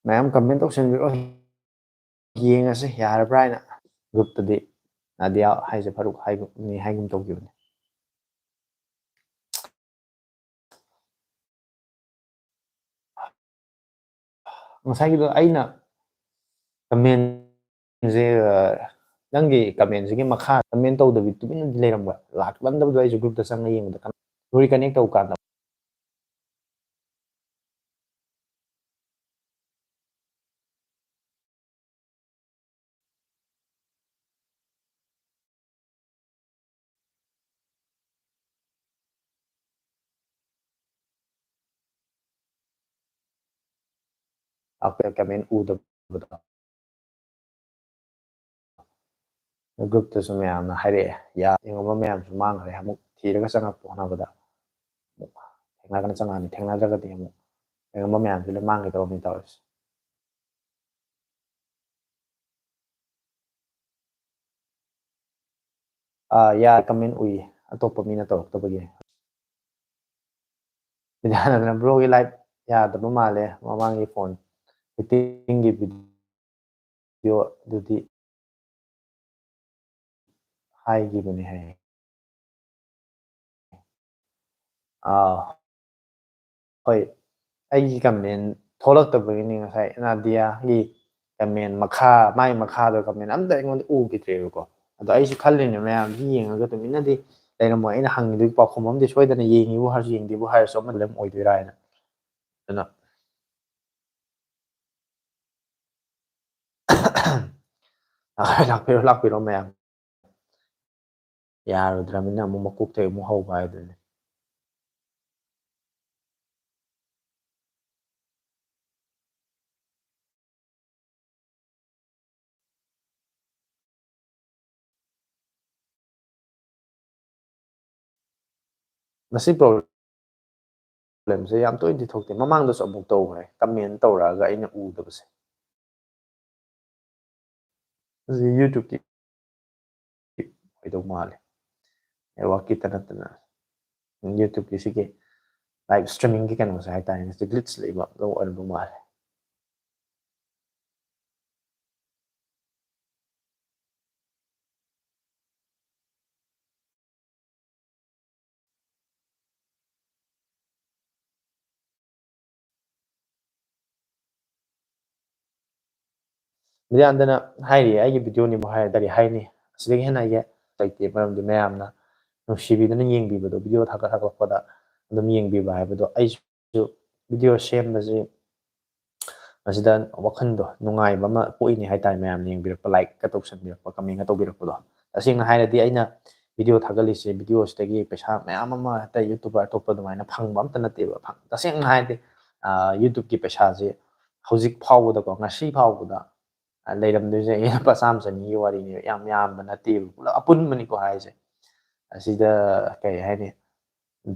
ꯃꯌꯥꯝ ꯀꯃꯦꯟ ꯇꯧꯁꯟꯕꯤꯔꯣ ꯌꯦꯡꯉꯁꯤ ꯌꯥꯔꯕ꯭ꯔꯥ ꯍꯥꯏꯅ ꯒ꯭ꯔꯨꯞꯇꯗꯤ ꯅꯥꯗꯤꯌꯥ ꯍꯥꯏꯁꯦ ꯐꯔꯨꯛ ꯍꯥꯏꯒꯨꯝꯅꯤ ꯍꯥꯏꯒꯨꯝ ꯇꯧꯈꯤꯕꯅꯤ ꯉꯁꯥꯏꯒꯤꯗꯣ ꯑꯩꯅ ꯀꯃꯦꯟꯁꯦ ꯅꯪꯒꯤ ꯀꯃꯦꯟꯁꯤꯒꯤ ꯃꯈꯥ ꯀꯃꯦꯟ ꯇꯧꯗꯕꯤ ꯇꯨꯃꯤꯟꯅꯗꯤ ꯂꯩꯔꯝꯕ ꯂꯥꯛꯂꯝꯗꯕꯗꯣ ꯑꯩꯁꯨ ꯒ꯭ꯔꯨꯞꯇ ꯆꯪꯉ ꯌꯦꯡꯕꯗ ꯔꯤꯀꯅꯦꯛ ꯇꯧ ꯀꯥꯟꯗ ꯀꯃꯦꯟ ꯎꯗꯕꯗꯣ ꯒ꯭ꯔꯨꯞꯇꯁꯨ ꯃꯌꯥꯝꯅ ꯍꯥꯏꯔꯛꯑꯦ ꯌꯦꯡꯉꯨꯕ ꯃꯌꯥꯝꯁꯨ ꯃꯥꯡꯈ꯭ꯔꯦ ꯑꯃꯨꯛ ꯊꯤꯔꯒ ꯆꯪꯉꯛꯄ ꯍꯣꯠꯅꯕꯗ ꯑꯃꯨꯛ ꯊꯦꯡꯅꯒꯅ ꯆꯪꯉꯛꯑꯅꯤ ꯊꯦꯡꯅꯗ꯭ꯔꯒꯗꯤ ꯑꯃꯨꯛ ꯌꯦꯡꯉꯨꯕ ꯃꯌꯥꯝꯁꯨ ꯂꯣꯏ ꯃꯥꯡꯈꯤꯗꯧꯔꯕꯅꯤ ꯇꯧꯔꯤꯁꯦ ꯀꯃꯦꯟ ꯎꯏ ꯑꯇꯣꯞꯄ ꯃꯤꯅ ꯇꯧꯔꯛꯇꯕꯒꯤ ꯌꯥꯗꯅ ꯕ꯭ꯔꯣꯒꯤ ꯂꯥꯏꯐ ꯌꯥꯗꯕ ꯃꯥꯜꯂꯦ ꯃꯃꯥꯡꯒꯤ ꯐꯣꯟ ꯐꯤꯠꯇꯤꯡꯒꯤ ꯚꯤꯗꯤꯑꯣ ꯑꯗꯨꯗꯤ ꯍꯥꯏꯈꯤꯕꯅꯤ ꯍꯥꯏ ꯍꯣꯏ ꯑꯩꯒꯤ ꯀꯃꯦꯟ ꯊꯣꯛꯂꯛꯇꯕꯒꯤꯅꯤ ꯉꯁꯥꯏ ꯅꯥꯗꯤꯌꯥꯒꯤ ꯀꯃꯦꯟ ꯃꯥꯏ ꯃꯈꯥꯗ ꯀꯃꯦꯟ ꯑꯝꯇ ꯑꯩꯉꯣꯟꯗ ꯎꯈꯤꯗ꯭ꯔꯦꯕꯀꯣ ꯑꯗꯣ ꯑꯩꯁꯨ ꯈꯜꯂꯤꯅꯦ ꯃꯌꯥꯝꯁꯤ ꯌꯦꯡꯉꯒ ꯇꯨꯃꯤꯟꯅꯗꯤ ꯂꯩꯔꯝꯃꯣꯏ ꯑꯩꯅ ꯍꯪꯉꯤꯗꯨꯒꯤ ꯄꯥꯎꯈꯨꯝ ꯑꯃꯗꯤ ꯁꯣꯏꯗꯅ ꯌꯦꯡꯉꯤꯕꯨ ꯍꯥꯏꯔꯁꯨ ꯌꯦꯡꯗꯦꯕꯨ ꯍꯥꯏꯔꯁꯨ ꯑꯃ ꯂꯝ ꯑꯣꯏꯗꯣꯏꯔꯥ ꯍꯥꯏꯅ ꯑꯗꯨꯅ ꯂꯥꯛꯄꯤꯔꯣ ꯂꯥꯛꯄꯤꯔꯣ ꯃꯌꯥꯝ ꯌꯥꯔꯨꯗ꯭ꯔꯕꯅꯤꯅ ꯑꯃꯨꯛ ꯃꯀꯣꯛꯇꯩ ꯑꯃꯨꯛ ꯍꯧꯕ ꯍꯥꯏꯗꯨꯅꯤ ꯃꯁꯤ ꯄ꯭ꯔꯣꯕ꯭ꯂꯦꯝꯁꯦ ꯌꯥꯝ ꯇꯣꯏꯅꯗꯤ ꯊꯣꯛꯇꯦ ꯃꯃꯥꯡꯗꯁꯨ ꯑꯃꯨꯛ ꯇꯧꯈ꯭ꯔꯦ ꯀꯃꯦꯟ ꯇꯧꯔꯛꯑꯒ ꯑꯩꯅ ꯎꯗꯕꯁꯦ ꯃꯁꯤ ꯌꯨꯇ꯭ꯌꯨꯕꯀꯤ ꯑꯣꯏꯗꯧ ꯃꯥꯜꯂꯦ ꯅꯦꯠꯋꯥꯛꯀꯤꯇ ꯅꯠꯇꯅ ꯌꯨꯇ꯭ꯌꯨꯕꯀꯤ ꯁꯤꯒꯤ ꯂꯥꯏꯚ ꯏꯁꯇ꯭ꯔꯤꯃꯤꯡꯒꯤ ꯀꯩꯅꯣꯁꯦ ꯍꯥꯏꯇꯥꯔꯦꯅꯦ ꯒ꯭ꯂꯤꯠꯁ ꯂꯩꯕ ꯑꯗꯨꯝ ꯑꯣꯏꯔꯝꯗꯧ ꯃꯥꯜꯂꯦ ꯃꯤꯌꯥꯝꯗꯅ ꯍꯥꯏꯔꯤ ꯑꯩꯒꯤ ꯚꯤꯗꯤꯑꯣꯅꯤꯕꯨ ꯍꯥꯏꯔꯗꯤ ꯍꯥꯏꯅꯤ ꯑꯁꯤꯗꯒꯤ ꯍꯦꯟꯅ ꯑꯩꯒꯤ ꯂꯩꯇꯦ ꯃꯔꯝꯗꯤ ꯃꯌꯥꯝꯅ ꯅꯨꯡꯁꯤꯕꯤꯗꯨꯅ ꯌꯦꯡꯕꯤꯕꯗꯣ ꯚꯤꯗꯤꯑꯣ ꯊꯥꯒꯠꯂꯛꯄꯗ ꯑꯗꯨꯝ ꯌꯦꯡꯕꯤꯕ ꯍꯥꯏꯕꯗꯣ ꯑꯩꯁꯨ ꯚꯤꯗꯤꯑꯣ ꯁꯦꯝꯕꯁꯤ ꯃꯁꯤꯗ ꯋꯥꯈꯟꯗꯣ ꯅꯨꯡꯉꯥꯏꯕ ꯑꯃ ꯄꯣꯛꯏꯅꯤ ꯍꯥꯏꯇꯥꯔꯦ ꯃꯌꯥꯝꯅ ꯌꯦꯡꯕꯤꯔꯛꯄ ꯂꯥꯏꯛꯀ ꯇꯧꯁꯟꯕꯤꯔꯛꯄ ꯀꯃꯦꯟꯒ ꯇꯧꯕꯤꯔꯛꯄꯗꯣ ꯇꯁꯦꯡꯅ ꯍꯥꯏꯔꯗꯤ ꯑꯩꯅ ꯚꯤꯗꯤꯑꯣ ꯊꯥꯒꯠꯂꯤꯁꯦ ꯚꯤꯗꯤꯑꯣꯁꯤꯗꯒꯤ ꯄꯩꯁꯥ ꯃꯌꯥꯝ ꯑꯃ ꯑꯇꯩ ꯌꯨꯇꯨꯕꯔ ꯑꯇꯣꯞꯄ ꯑꯗꯨꯃꯥꯏꯅ ꯐꯪꯕ ꯑꯝꯇ ꯅꯠꯇꯦꯕ ꯇꯁꯦꯡꯅ ꯍꯥꯏꯔꯗꯤ ꯌꯨꯇꯨꯕꯀꯤ ꯄꯩꯁꯥꯁꯦ ꯍꯧꯖꯤꯛ ꯐꯥꯎꯕꯗꯀꯣ ꯉꯁꯤ ꯐꯥꯎꯕꯗ ꯂꯩꯔꯝꯗꯣꯏꯁꯦ ꯂꯨꯄꯥ ꯆꯥꯝꯃ ꯆꯅꯤꯒꯤ ꯋꯥꯔꯤꯅꯦꯕ ꯌꯥꯝ ꯌꯥꯝꯕ ꯅꯠꯇꯦꯕ ꯄꯨꯂꯞ ꯑꯄꯨꯟꯕꯅꯤꯀꯣ ꯍꯥꯏꯁꯦ ꯑꯁꯤꯗ ꯀꯩ ꯍꯥꯏꯅꯤ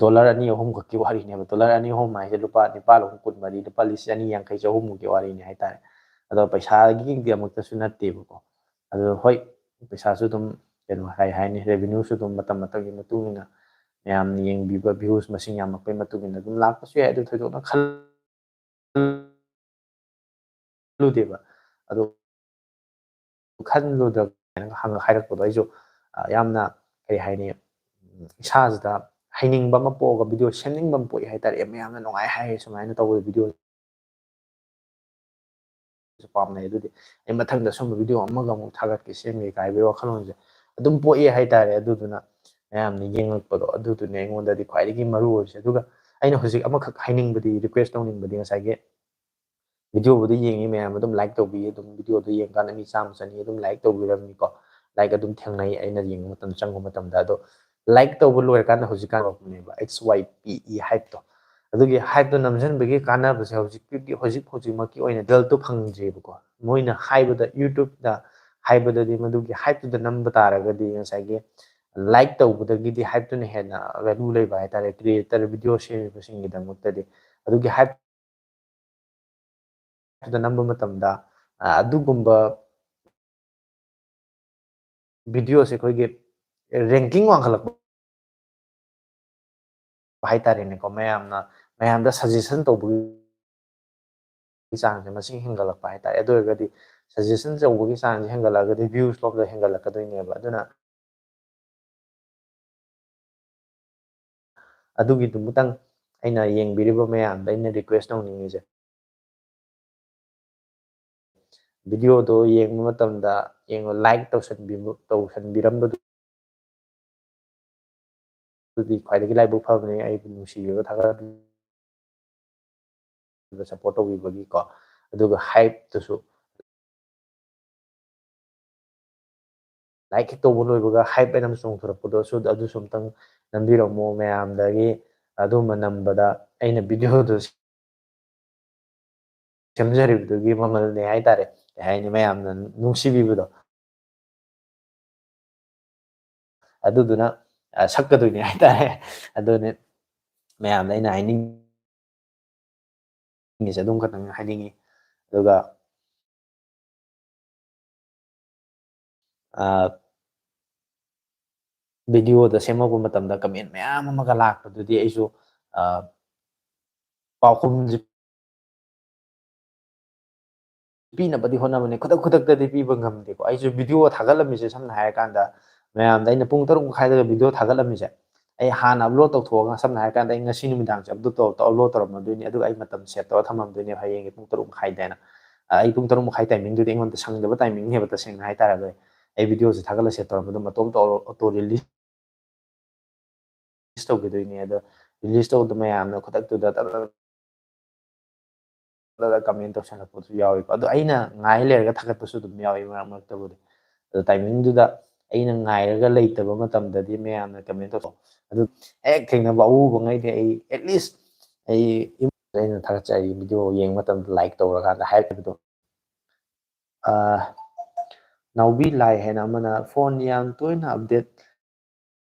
ꯗꯣꯂꯔ 2-3 ꯈꯛꯀꯤ ꯋꯥꯔꯤꯅꯦꯕ ꯗꯣꯂꯔ 2-3 ꯍꯥꯏꯁꯦ ꯂꯨꯄꯥ 9,914 ꯂꯨꯄꯥ 2,250-3,000 ꯋꯥꯔꯤꯅꯤ ꯍꯥꯏꯇꯥꯔꯦ ꯑꯗꯣ ꯄꯩꯁꯥꯒꯤꯗꯃꯛꯇꯁꯨ ꯅꯠꯇꯦꯕꯀꯣ ꯑꯗꯣ ꯍꯣꯏ ꯄꯩꯁꯥꯁꯨ ꯑꯗꯨꯝ ꯀꯩꯅꯣ ꯍꯥꯏꯅꯤ ꯔꯦꯚꯤꯅ꯭ꯌꯨꯁꯨ ꯑꯗꯨꯝ ꯃꯇꯝ ꯃꯇꯝꯒꯤ ꯃꯇꯨꯡ ꯏꯟꯅ ꯃꯌꯥꯝꯅ ꯌꯦꯡꯕꯤꯕ ꯚ꯭ꯌꯨꯁ ꯃꯁꯤꯡ ꯌꯥꯝꯃꯛꯄꯩ ꯃꯇꯨꯡ ꯏꯟꯅ ꯑꯗꯨꯝ ꯂꯥꯛꯄꯁꯨ ꯌꯥꯏ ꯑꯗꯨ ꯊꯣꯏꯗꯣꯛꯅ ꯈꯜꯂꯨꯗꯦꯕ ꯑꯗꯣ ꯈꯜꯂꯨꯗꯕ ꯍꯥꯏꯔꯛꯄꯗꯣ ꯑꯩꯁꯨ ꯌꯥꯝꯅ ꯀꯩ ꯍꯥꯏꯅꯤ ꯏꯁꯥꯁꯤꯗ ꯍꯩꯅꯤꯡꯕ ꯑꯃ ꯄꯣꯛꯑꯒ ꯚꯤꯗꯤꯑꯣ ꯁꯦꯝꯅꯤꯡꯕ ꯑꯃ ꯄꯣꯛꯏ ꯍꯥꯏꯇꯥꯔꯦ ꯃꯌꯥꯝꯅ ꯅꯨꯡꯉꯥꯏ ꯍꯥꯏꯌꯦ ꯁꯨꯃꯥꯏꯅ ꯇꯧꯕ ꯚꯤꯗꯤꯑꯣ ꯄꯥꯝꯅꯩ ꯑꯗꯨꯗꯤ ꯑꯩ ꯃꯊꯪꯗ ꯁꯨꯝꯕ ꯚꯤꯗꯤꯑꯣ ꯑꯃꯒ ꯑꯃꯨꯛ ꯊꯥꯒꯠꯀꯦ ꯁꯦꯝꯒꯦ ꯍꯥꯏꯕꯒꯤ ꯋꯥꯈꯜꯂꯣꯟꯁꯦ ꯑꯗꯨꯝ ꯄꯣꯛꯑꯦ ꯍꯥꯏꯇꯥꯔꯦ ꯑꯗꯨꯗꯨꯅ ꯃꯌꯥꯝꯅ ꯌꯦꯡꯉꯛꯄꯗꯣ ꯑꯗꯨꯗꯨꯅꯦ ꯑꯩꯉꯣꯟꯗꯗꯤ ꯈ꯭ꯋꯥꯏꯗꯒꯤ ꯃꯔꯨ ꯑꯣꯏꯔꯤꯁꯦ ꯑꯗꯨꯒ ꯑꯩꯅ ꯍꯧꯖꯤꯛ ꯑꯃꯈꯛ ꯍꯥꯏꯅꯤꯡꯕꯗꯤ ꯔꯤꯀ꯭ꯋꯦꯁ ꯇꯧꯅꯤꯡꯕꯗꯤ ꯉꯁꯥꯏꯒꯤ ꯚꯤꯗꯤꯑꯣꯕꯨꯗꯤ ꯌꯦꯡꯉꯤ ꯃꯌꯥꯝ ꯑꯗꯨꯝ ꯂꯥꯏꯛ ꯇꯧꯕꯤꯌꯦ ꯑꯗꯨꯝ ꯚꯤꯗꯤꯑꯣꯗꯣ ꯌꯦꯡꯀꯥꯟꯗ ꯃꯤ 100-100 ꯑꯗꯨꯝ ꯂꯥꯏꯛ ꯇꯧꯕꯤꯔꯝꯅꯤꯀꯣ ꯂꯥꯏꯛ ꯑꯗꯨꯝ ꯊꯦꯡꯅꯩ ꯑꯩꯅ ꯌꯦꯡꯕ ꯃꯇꯝꯗ ꯆꯪꯕ ꯃꯇꯝꯗ ꯑꯗꯣ ꯂꯥꯏꯛ ꯇꯧꯕ ꯂꯣꯏꯔꯀꯥꯟꯗ ꯍꯧꯖꯤꯛꯀꯥꯟ ꯍꯧꯔꯛꯄꯅꯦꯕ HYPE ꯍꯥꯏꯞꯇꯣ ꯑꯗꯨꯒꯤ ꯍꯥꯏꯞꯇꯣ ꯅꯝꯁꯤꯟꯕꯒꯤ ꯀꯥꯟꯅꯕꯁꯦ ꯍꯧꯖꯤꯛꯃꯛꯀꯤ ꯑꯣꯏꯅ ꯗꯜꯇꯣ ꯐꯪꯗ꯭ꯔꯤꯕꯀꯣ ꯃꯣꯏꯅ ꯍꯥꯏꯕꯗ ꯌꯨꯇ꯭ꯌꯨꯕꯇ ꯍꯥꯏꯕꯗꯗꯤ ꯃꯗꯨꯒꯤ ꯍꯥꯏꯞꯇꯨꯗ ꯅꯝꯕ ꯇꯥꯔꯒꯗꯤ ꯉꯁꯥꯏꯒꯤ ꯂꯥꯏꯛ ꯇꯧꯕꯗꯒꯤꯗꯤ ꯍꯥꯏꯞꯇꯨꯅ ꯍꯦꯟꯅ ꯚꯦꯂꯨ ꯂꯩꯕ ꯍꯥꯏꯇꯥꯔꯦ ꯀ꯭ꯔꯤꯌꯦꯇꯔ ꯚꯤꯗꯤꯑꯣ ꯁꯦꯝꯃꯤꯕꯁꯤꯡꯒꯤꯗꯃꯛꯇꯗꯤ ꯑꯗꯨꯒꯤ ꯍꯥꯏꯞꯇꯨꯗ ꯅꯝꯕ ꯃꯇꯝꯗ ꯑꯗꯨꯒꯨꯝꯕ ꯚꯤꯗꯤꯑꯣꯁꯦ ꯑꯩꯈꯣꯏꯒꯤ ꯔꯦꯡꯀꯤꯡ ꯋꯥꯡꯈꯠꯂꯛꯄ ꯍꯥꯏꯇꯥꯔꯦꯅꯦꯀꯣ ꯃꯌꯥꯝꯗ ꯁꯖꯦꯁꯟ ꯇꯧꯕꯒꯤ ꯆꯥꯡꯁꯦ ꯃꯁꯤꯡ ꯍꯦꯟꯒꯠꯂꯛꯄ ꯍꯥꯏꯇꯥꯔꯦ ꯑꯗꯨ ꯑꯣꯏꯔꯒꯗꯤ ꯁꯖꯦꯁꯟ ꯇꯧꯕꯒꯤ ꯆꯥꯡꯁꯦ ꯍꯦꯟꯒꯠꯂꯛꯑꯒꯗꯤ ꯚ꯭ꯌꯨꯁ ꯂꯣꯝꯗ ꯍꯦꯟꯒꯠꯂꯛꯀꯗꯣꯏꯅꯦꯕ ꯑꯗꯨꯅ ꯑꯗꯨꯒꯤꯗꯨꯃꯇꯪ ꯑꯩꯅ ꯌꯦꯡꯕꯤꯔꯤꯕ ꯃꯌꯥꯝꯗ ꯑꯩꯅ ꯔꯤꯀ꯭ꯋꯦꯁ ꯇꯧꯅꯤꯡꯉꯤꯁꯦ ꯚꯤꯗꯤꯑꯣꯗꯣ ꯌꯦꯡꯕ ꯃꯇꯝꯗ ꯂꯥꯏꯛ ꯇꯧꯁꯟꯕꯤꯔꯝꯕꯗꯨꯗꯤ ꯈ꯭ꯋꯥꯏꯗꯒꯤ ꯂꯥꯏꯕꯛ ꯐꯕꯅꯤ ꯑꯩꯕꯨ ꯅꯨꯡꯁꯤꯕꯤꯕ ꯊꯥꯒꯠꯄꯤꯕ ꯁꯞꯄꯣꯔꯠ ꯇꯧꯕꯤꯕꯒꯤꯀꯣ ꯑꯗꯨꯒ ꯍꯥꯏꯞꯇꯨꯁꯨ ꯂꯥꯏꯛ ꯍꯦꯛ ꯇꯧꯕ ꯂꯣꯏꯕꯒ ꯍꯥꯏꯞ ꯍꯥꯏꯅ ꯑꯃ ꯆꯣꯡꯊꯣꯔꯛꯄꯗꯣ ꯑꯗꯨꯁꯨ ꯑꯝꯇꯪ ꯅꯝꯕꯤꯔꯝꯃꯣ ꯃꯌꯥꯝꯗꯒꯤ ꯑꯗꯨꯝꯕ ꯅꯝꯕꯗ ꯑꯩꯅ ꯚꯤꯗꯤꯑꯣꯗꯨ ꯁꯦꯝꯖꯔꯤꯕꯗꯨꯒꯤ ꯃꯃꯜꯅꯦ ꯍꯥꯏꯇꯥꯔꯦ ꯀꯩ ꯍꯥꯏꯅꯤ ꯃꯌꯥꯝꯅ ꯅꯨꯡꯁꯤꯕꯤꯕꯗꯣ ꯑꯗꯨꯗꯨꯅ ꯁꯛꯀꯗꯣꯏꯅꯦ ꯍꯥꯏꯇꯥꯔꯦ ꯑꯗꯨꯅꯦ ꯃꯌꯥꯝꯗ ꯑꯩꯅ ꯍꯥꯏꯅꯤꯡꯉꯤꯁꯦ ꯑꯗꯨꯝ ꯈꯛꯇꯪ ꯍꯥꯏꯅꯤꯡꯉꯤ ꯑꯗꯨꯒ ꯚꯤꯗꯤꯑꯣꯗ ꯁꯦꯝꯃꯛꯄ ꯃꯇꯝꯗ ꯀꯃꯦꯟ ꯃꯌꯥꯝ ꯑꯃꯒ ꯂꯥꯛꯄꯗꯨꯗꯤ ꯑꯩꯁꯨ ꯄꯥꯎꯈꯨꯝꯁꯤ ꯄꯤꯅꯕꯗꯤ ꯍꯣꯠꯅꯕꯅꯤ ꯈꯨꯗꯛꯇꯗꯤ ꯄꯤꯕ ꯉꯝꯗꯦꯀꯣ ꯑꯩꯁꯨ ꯚꯤꯗꯤꯑꯣ ꯊꯥꯒꯠꯂꯝꯃꯤꯁꯦ ꯁꯝꯅ ꯍꯥꯏꯔꯀꯥꯟꯗ ꯃꯌꯥꯝꯗ ꯑꯩꯅ ꯄꯨꯡ 3 ꯃꯈꯥꯏꯗꯒ ꯚꯤꯗꯤꯑꯣ ꯊꯥꯒꯠꯂꯝꯃꯤꯁꯦ ꯑꯩ ꯍꯥꯟꯅ ꯑꯞꯂꯣꯗ ꯇꯧꯊꯣꯛꯑꯒ ꯁꯝꯅ ꯍꯥꯏꯔꯀꯥꯟꯗ ꯑꯩ ꯉꯁꯤ ꯅꯨꯃꯤꯗꯥꯡꯁꯦ ꯑꯞꯂꯣꯗ ꯇꯧꯔꯝꯃꯗꯣꯏꯅꯤ ꯑꯗꯨꯒ ꯑꯩ ꯃꯇꯝ ꯁꯦꯠ ꯇꯧꯔ ꯊꯝꯃꯝꯗꯣꯏꯅꯦꯕ ꯍꯌꯦꯡꯒꯤ ꯄꯨꯡ 3 ꯃꯈꯥꯏꯗꯅ ꯑꯩ ꯄꯨꯡ 3 ꯃꯈꯥꯏ ꯇꯥꯏꯃꯤꯡꯗꯨꯗꯤ ꯑꯩꯉꯣꯟꯗ ꯁꯪꯗꯕ ꯇꯥꯏꯃꯤꯡꯅꯦꯕ ꯇꯁꯦꯡꯅ ꯍꯥꯏꯇꯥꯔꯒꯗꯤ ꯑꯩ ꯚꯤꯗꯤꯑꯣꯁꯦ ꯊꯥꯒꯠꯂ ꯁꯦꯠ ꯇꯧꯔꯝꯕꯗꯣ ꯃꯇꯣꯝꯇ ꯑꯣꯇꯣ ꯔꯤꯂꯤꯁ ꯇꯧꯈꯤꯗꯣꯏꯅꯦ ꯑꯗꯣ ꯔꯤꯂꯤꯁ ꯇꯧꯕꯗ ꯃꯌꯥꯝꯅ ꯈꯨꯗꯛꯇꯨꯗ ꯀꯃꯦꯟ ꯇꯧꯁꯜꯂꯛꯄꯁꯨ ꯌꯥꯎꯏꯀꯣ ꯑꯗꯣ ꯑꯩꯅ ꯉꯥꯏ ꯂꯩꯔꯒ ꯊꯥꯒꯠꯄꯁꯨ ꯑꯗꯨꯝ ꯌꯥꯎꯏ ꯃꯔꯛ ꯃꯔꯛꯇꯕꯨꯗꯤ ꯑꯗꯣ ꯇꯥꯏꯃꯤꯡꯗꯨꯗ ꯑꯩꯅ ꯉꯥꯏꯔꯒ ꯂꯩꯇꯕ ꯃꯇꯝꯗꯗꯤ ꯃꯌꯥꯝꯅ ꯀꯃꯦꯟ ꯇꯧꯊꯣꯛ ꯑꯗꯨ ꯍꯦꯛ ꯊꯦꯡꯅꯕ ꯑꯎꯕꯉꯩꯗꯤ ꯑꯩ ꯑꯦꯠꯂꯤꯁ ꯑꯩꯅ ꯊꯥꯒꯠꯆꯔꯤ ꯚꯤꯗꯤꯑꯣ ꯌꯦꯡꯕ ꯃꯇꯝꯗ ꯂꯥꯏꯛ ꯇꯧꯔꯀꯥꯟꯗ ꯍꯥꯏꯔꯛꯄꯗꯣ ꯅꯥꯎꯕꯤ ꯂꯥꯏ ꯍꯥꯏꯅ ꯑꯃꯅ ꯐꯣꯟ ꯌꯥꯝ ꯇꯣꯏꯅ ꯑꯞꯗꯦꯠ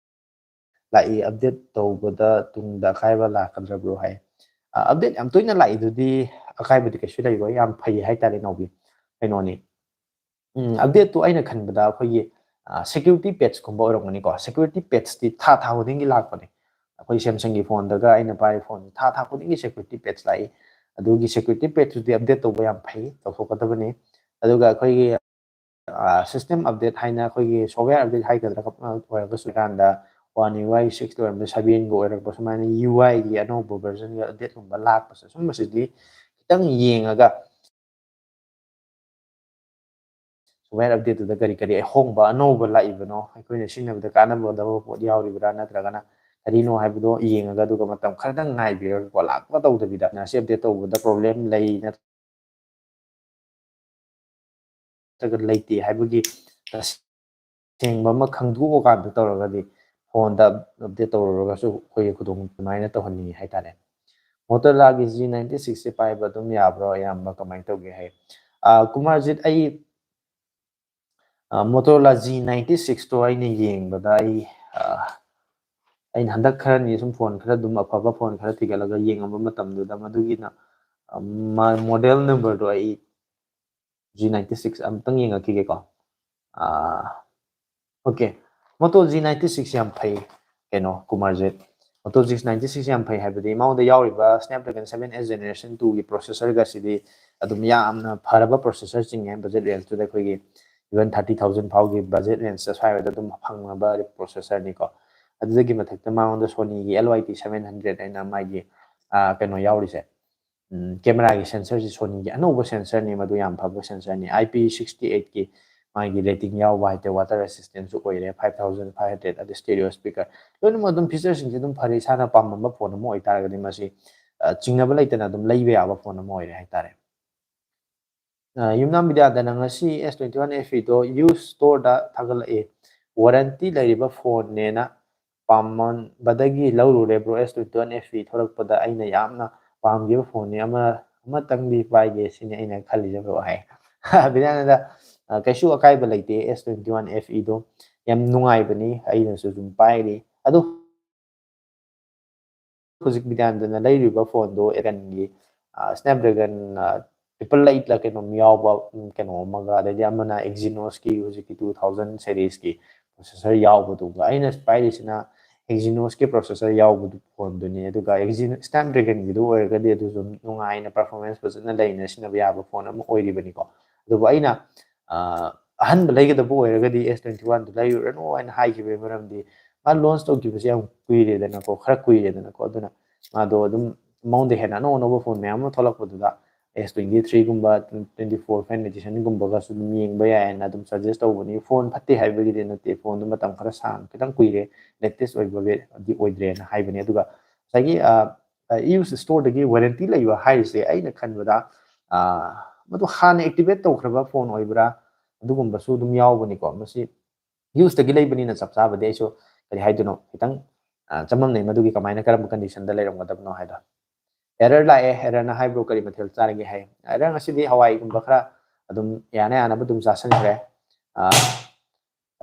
ꯂꯥꯛꯏ ꯑꯞꯗꯦꯠ ꯇꯧꯕꯗ ꯇꯨꯡꯗ ꯑꯀꯥꯏꯕ ꯂꯥꯛꯀꯗ꯭ꯔꯕ꯭ꯔꯣ ꯍꯥꯏ ꯑꯞꯗꯦꯠ ꯌꯥꯝ ꯇꯣꯏꯅ ꯂꯥꯛꯏꯗꯨꯗꯤ ꯑꯀꯥꯏꯕꯗꯤ ꯀꯩꯁꯨ ꯂꯩꯔꯣꯏ ꯌꯥꯝ ꯐꯩ ꯍꯥꯏꯇꯥꯔꯦ ꯅꯥꯎꯕꯤ ꯀꯩꯅꯣꯅꯤ ꯑꯞꯗꯦꯠꯇꯨ ꯑꯩꯅ ꯈꯟꯕꯗ ꯑꯩꯈꯣꯏꯒꯤ ꯁꯦꯀ꯭ꯌꯨꯔꯤꯇꯤ ꯄꯦꯠꯁꯀꯨꯝꯕ ꯑꯣꯏꯔꯝꯒꯅꯤꯀꯣ ꯁꯦꯀ꯭ꯌꯨꯔꯤꯇꯤ ꯄꯦꯠꯁꯇꯤ ꯊꯥ ꯈꯨꯗꯤꯡꯒꯤ ꯂꯥꯛꯄꯅꯦ ꯑꯩꯈꯣꯏ ꯁꯦꯝꯁꯪꯒꯤ ꯐꯣꯟꯗꯒ ꯑꯩꯅ ꯄꯥꯏꯔꯤꯕ ꯐꯣꯟ ꯊꯥ ꯈꯨꯗꯤꯡꯒꯤ ꯁꯦꯀ꯭ꯌꯨꯔꯤꯇꯤ ꯄꯦꯠꯁ ꯂꯥꯛꯏ ꯑꯗꯨꯒꯤ ꯁꯦꯀ꯭ꯌꯨꯔꯤꯇꯤ ꯄꯦꯠꯁꯇꯨꯗꯤ ꯑꯞꯗꯦꯠ ꯇꯧꯕ ꯌꯥꯝ ꯐꯩ ꯇꯧꯊꯣꯛꯀꯗꯕꯅꯤ ꯑꯗꯨꯒ ꯑꯩꯈꯣꯏꯒꯤ ꯁꯤꯁꯇꯦꯝ ꯑꯞꯗꯦꯠ ꯍꯥꯏꯅ ꯑꯩꯈꯣꯏꯒꯤ ꯁꯣꯐꯋꯦꯔ ꯑꯞꯗꯦꯠ ꯍꯥꯏꯒꯗ꯭ꯔꯥ ꯑꯣꯏꯔꯒꯁꯨ ꯀꯥꯟꯗ 1 UI 6 ꯑꯣꯏꯔꯝꯕ 7ꯒ ꯑꯣꯏꯔꯛꯄ ꯁꯨꯃꯥꯏꯅ UIꯒꯤ ꯑꯅꯧꯕ ꯚꯔꯖꯟꯒꯤ ꯑꯞꯗꯦꯠꯀꯨꯝꯕ ꯂꯥꯛꯄꯁꯦ ꯁꯨꯝꯕꯁꯤꯗꯤ ꯈꯤꯇꯪ ꯌꯦꯡꯉꯒ ꯁꯣꯐꯋꯦꯔ ꯑꯞꯗꯦꯠꯇꯨꯗ ꯀꯔꯤ ꯀꯔꯤ ꯑꯍꯣꯡꯕ ꯑꯅꯧꯕ ꯂꯥꯛꯏꯕꯅꯣ ꯑꯩꯈꯣꯏꯅ ꯁꯤꯖꯤꯟꯅꯕꯗ ꯀꯥꯟꯅꯒꯗꯕ ꯄꯣꯠ ꯌꯥꯎꯔꯤꯕ꯭ꯔꯥ ꯅꯠꯇ꯭ꯔꯒꯅ ꯀꯔꯤꯅꯣ ꯍꯥꯏꯕꯗꯣ ꯌꯦꯡꯉꯒ ꯑꯗꯨꯒ ꯃꯇꯝ ꯈꯔꯗꯪ ꯉꯥꯏꯕꯤꯔꯒꯀꯣ ꯂꯥꯛꯄ ꯇꯧꯗꯕꯤꯗ ꯁꯤ ꯑꯞꯗꯦꯠ ꯇꯧꯕꯗ ꯄ꯭ꯔꯣꯕ꯭ꯂꯦꯝ ꯂꯩ ꯅꯠꯇ꯭ꯔꯒ ꯂꯩꯇꯦ ꯍꯥꯏꯕꯒꯤ ꯇꯁꯦꯡꯕ ꯑꯃ ꯈꯪꯗꯣꯛꯑꯀꯥꯟꯗ ꯇꯧꯔꯒꯗꯤ ꯐꯣꯟꯗ ꯑꯞꯗꯦꯠ ꯇꯧꯔꯨꯔꯒꯁꯨ ꯑꯩꯈꯣꯏꯒꯤ ꯈꯨꯗꯣꯡ ꯑꯗꯨꯃꯥꯏꯅ ꯇꯧꯍꯟꯅꯤꯡꯉꯤ ꯍꯥꯏꯇꯥꯔꯦ ꯃꯣꯇꯣꯔꯣꯂꯥꯒꯤ G96ꯁꯦ ꯄꯥꯏꯕ ꯑꯗꯨꯝ ꯌꯥꯕ꯭ꯔꯣ ꯑꯌꯥꯝꯕ ꯀꯃꯥꯏꯅ ꯇꯧꯒꯦ ꯍꯥꯏ ꯀꯨꯃꯥꯔꯖꯤꯠ ꯑꯩ ꯃꯣꯇꯣꯔꯣꯂꯥ G96ꯇꯣ ꯑꯩꯅ ꯌꯦꯡꯕꯗ ꯑꯩꯅ ꯍꯟꯗꯛ ꯈꯔꯅꯤ ꯁꯨꯝ ꯐꯣꯟ ꯈꯔ ꯑꯗꯨꯝ ꯑꯐꯕ ꯐꯣꯟ ꯈꯔ ꯊꯤꯒꯠꯂꯒ ꯌꯦꯡꯉꯝꯕ ꯃꯇꯝꯗꯨꯗ ꯃꯗꯨꯒꯤꯅ ꯃꯣꯗꯦꯜ ꯅꯝꯕꯔꯗꯣ ꯑꯩ G96 ꯑꯃꯨꯛꯇꯪ ꯌꯦꯡꯉꯛꯈꯤꯒꯦꯀꯣ ꯑꯣꯀꯦ ꯃꯣꯇꯣ G96 ꯌꯥꯝ ꯐꯩ ꯀꯩꯅꯣ ꯀꯨꯃꯥꯔꯖꯤꯠ ꯃꯣꯇꯣ G96 ꯌꯥꯝ ꯐꯩ ꯍꯥꯏꯕꯗꯤ ꯃꯉꯣꯟꯗ ꯌꯥꯎꯔꯤꯕ Snapdragon 7S Generation 2ꯒꯤ ꯄ꯭ꯔꯣꯁꯦꯁꯔꯒꯁꯤꯗꯤ ꯑꯗꯨꯝ ꯌꯥꯝꯅ ꯐꯔꯕ ꯄ꯭ꯔꯣꯁꯦꯁꯔ ꯆꯤꯡꯉꯦ ꯕꯖꯦꯠ ꯔꯦꯟꯖꯇꯨꯗ ꯑꯩꯈꯣꯏꯒꯤ ꯏꯚꯟ 30,000 ꯐꯥꯎꯒꯤ ꯕꯖꯦꯠ ꯔꯦꯟꯖꯇ ꯁ꯭ꯋꯥꯏꯗ ꯑꯗꯨꯝ ꯐꯪꯉꯕ ꯄ꯭ꯔꯣꯁꯦꯁꯔꯅꯤꯀꯣ ꯑꯗꯨꯗꯒꯤ ꯃꯊꯛꯇ ꯃꯉꯣꯟꯗ ꯁꯣꯅꯤꯒꯤ LYT 700 ꯍꯥꯏꯅ ꯃꯥꯒꯤ ꯀꯩꯅꯣ ꯌꯥꯎꯔꯤꯁꯦ ꯀꯦꯃꯦꯔꯥꯒꯤ ꯁꯦꯟꯁꯔꯁꯤ ꯁꯣꯅꯤꯒꯤ ꯑꯅꯧꯕ ꯁꯦꯟꯁꯔꯅꯤ ꯃꯗꯨ ꯌꯥꯝ ꯐꯕ ꯁꯦꯟꯁꯔꯅꯤ IP68ꯀꯤ ꯃꯥꯒꯤ ꯔꯦꯇꯤꯡ ꯌꯥꯎꯕ ꯍꯥꯏꯇꯥꯔꯦ ꯋꯥꯇꯔ ꯔꯦꯁꯤꯁꯇꯦꯟꯁꯨ ꯑꯣꯏꯔꯦ 5,500 ꯑꯗꯩ ꯁ꯭ꯇꯦꯔꯤꯑꯣ ꯁ꯭ꯄꯤꯀꯔ ꯂꯣꯏꯅꯃꯛ ꯑꯗꯨꯝ ꯐꯤꯆꯔꯁꯤꯡꯁꯦ ꯑꯗꯨꯝ ꯐꯔꯦ ꯏꯁꯥꯅ ꯄꯥꯝꯕ ꯐꯣꯟ ꯑꯃ ꯑꯣꯏꯇꯥꯔꯒꯗꯤ ꯃꯁꯤ ꯆꯤꯡꯅꯕ ꯂꯩꯇꯅ ꯑꯗꯨꯝ ꯂꯩꯕ ꯌꯥꯕ ꯐꯣꯟ ꯑꯃ ꯑꯣꯏꯔꯦ ꯍꯥꯏꯇꯥꯔꯦ ꯌꯨꯝꯅꯥꯝ ꯕꯤꯗ꯭ꯌꯥꯗꯅ ꯉꯁꯤ S21 FEꯗꯣ ꯌꯨꯁ ꯁ꯭ꯇꯣꯔꯗ ꯊꯥꯒꯠꯂꯛꯏ ꯋꯥꯔꯟꯇꯤ ꯂꯩꯔꯤꯕ ꯐꯣꯟꯅꯦꯅ ꯄꯥꯝꯃꯟꯕꯗꯒꯤ ꯂꯧꯔꯨꯔꯦ ꯕ꯭ꯔꯣ S21 FE ꯊꯣꯛꯂꯛꯄꯗ ꯑꯩꯅ ꯌꯥꯝꯅ ꯄꯥꯝꯈꯤꯕ ꯐꯣꯟꯅꯤ ꯑꯃꯇꯪꯗꯤ ꯄꯥꯏꯒꯦ ꯁꯤꯅꯤ ꯑꯩꯅ ꯈꯜꯂꯤꯁꯦ ꯕ꯭ꯔꯣ ꯍꯥꯏ ꯕꯤꯗ꯭ꯌꯥꯅꯟꯗ ꯀꯩꯁꯨ ꯑꯀꯥꯏꯕ ꯂꯩꯇꯦ S21 FEꯗꯣ ꯌꯥꯝ ꯅꯨꯡꯉꯥꯏꯕꯅꯤ ꯑꯩꯅꯁꯨ ꯑꯗꯨꯝ ꯄꯥꯏꯔꯤ ꯑꯗꯣ ꯍꯧꯖꯤꯛ ꯕꯤꯗ꯭ꯌꯥꯅꯟꯗꯅ ꯂꯩꯔꯤꯕ ꯐꯣꯟꯗꯣ ꯑꯦꯔꯟꯒꯤ Snapdragon 888ꯂ ꯀꯩꯅꯣꯝ ꯌꯥꯎꯕ ꯀꯩꯅꯣ ꯑꯃꯒ ꯑꯗꯩꯗꯤ ꯑꯃꯅ Exynosꯀꯤ ꯍꯧꯖꯤꯛꯀꯤ 2000 ꯁꯦꯔꯤꯁꯀꯤ ꯄ꯭ꯔꯣꯁꯦꯁꯔ ꯌꯥꯎꯕꯗꯨꯒ ꯑꯩꯅ ꯄꯥꯏꯔꯤꯁꯤꯅ Exynosꯀꯤ ꯄ꯭ꯔꯣꯁꯦꯁꯔ ꯌꯥꯎꯕꯗꯨ ꯐꯣꯟꯗꯨꯅꯤ ꯑꯗꯨꯒ Snapdragonꯒꯤꯗꯨ ꯑꯣꯏꯔꯒꯗꯤ ꯑꯗꯨꯁꯨ ꯅꯨꯡꯉꯥꯏꯅ ꯄꯔꯐꯣꯔꯃꯦꯟꯁ ꯐꯖꯅ ꯂꯩꯅ ꯁꯤꯖꯤꯟꯅꯕ ꯌꯥꯕ ꯐꯣꯟ ꯑꯃ ꯑꯣꯏꯔꯤꯕꯅꯤꯀꯣ ꯑꯗꯨꯕꯨ ꯑꯩꯅ ꯑꯍꯟꯕ ꯂꯩꯒꯗꯕ ꯑꯣꯏꯔꯒꯗꯤ S21ꯗꯨ ꯂꯩꯔꯨꯔꯅꯨ ꯍꯥꯏꯅ ꯍꯥꯏꯈꯤꯕꯒꯤ ꯃꯔꯝꯗꯤ ꯃꯥ ꯂꯣꯟꯆ ꯇꯧꯈꯤꯕꯁꯦ ꯌꯥꯝ ꯀꯨꯏꯔꯦꯗꯅꯀꯣ ꯈꯔ ꯀꯨꯏꯔꯦꯗꯅꯀꯣ ꯑꯗꯨꯅ ꯃꯥꯗꯣ ꯑꯗꯨꯝ ꯃꯉꯣꯟꯗ ꯍꯦꯟꯅ ꯑꯅꯧ ꯑꯅꯧꯕ ꯐꯣꯟ ꯃꯌꯥꯝ ꯑꯃ ꯊꯣꯛꯂꯛꯄꯗꯨꯗ S23ꯒꯨꯝꯕ 24 ꯐꯦꯟ ꯑꯦꯗꯤꯁꯟꯒꯨꯝꯕꯒꯁꯨ ꯑꯗꯨꯝ ꯌꯦꯡꯕ ꯌꯥꯏꯅ ꯑꯗꯨꯝ ꯁꯖꯦꯁ ꯇꯧꯕꯅꯤ ꯐꯣꯟ ꯐꯠꯇꯦ ꯍꯥꯏꯕꯒꯤꯗꯤ ꯅꯠꯇꯦ ꯐꯣꯟꯗꯨ ꯃꯇꯝ ꯈꯔ ꯁꯥꯡ ꯈꯤꯇꯪ ꯀꯨꯏꯔꯦ ꯂꯦꯇꯦꯁ ꯑꯣꯏꯕꯗꯤ ꯑꯣꯏꯗ꯭ꯔꯦꯅ ꯍꯥꯏꯕꯅꯤ ꯑꯗꯨꯒ ꯉꯁꯥꯏꯒꯤ ꯌꯨꯁ ꯁ꯭ꯇꯣꯔꯗꯒꯤ ꯋꯥꯔꯦꯟꯇꯤ ꯂꯩꯕ ꯍꯥꯏꯔꯤꯁꯦ ꯑꯩꯅ ꯈꯟꯕꯗ ꯃꯗꯨ ꯍꯥꯟꯅ ꯑꯦꯛꯇꯤꯚꯦꯠ ꯇꯧꯈ꯭ꯔꯕ ꯐꯣꯟ ꯑꯣꯏꯕ꯭ꯔꯥ ꯑꯗꯨꯒꯨꯝꯕꯁꯨ ꯑꯗꯨꯝ ꯌꯥꯎꯕꯅꯤꯀꯣ ꯃꯁꯤ ꯌꯨꯁꯇꯒꯤ ꯂꯩꯕꯅꯤꯅ ꯆꯞ ꯆꯥꯕꯗꯤ ꯑꯩꯁꯨ ꯀꯔꯤ ꯍꯥꯏꯗꯣꯏꯅꯣ ꯈꯤꯇꯪ ꯆꯃꯝꯅꯩ ꯃꯗꯨꯒꯤ ꯀꯃꯥꯏꯅ ꯀꯔꯝꯕ ꯀꯟꯗꯤꯁꯟꯗ ꯂꯩꯔꯝꯒꯗꯕꯅꯣ ꯍꯥꯏꯗꯣ एरर लाए एरर ना हाइब्रो करी मथेल चारगे है error ngasi hawai gumba khara adum yana yana budum jasanre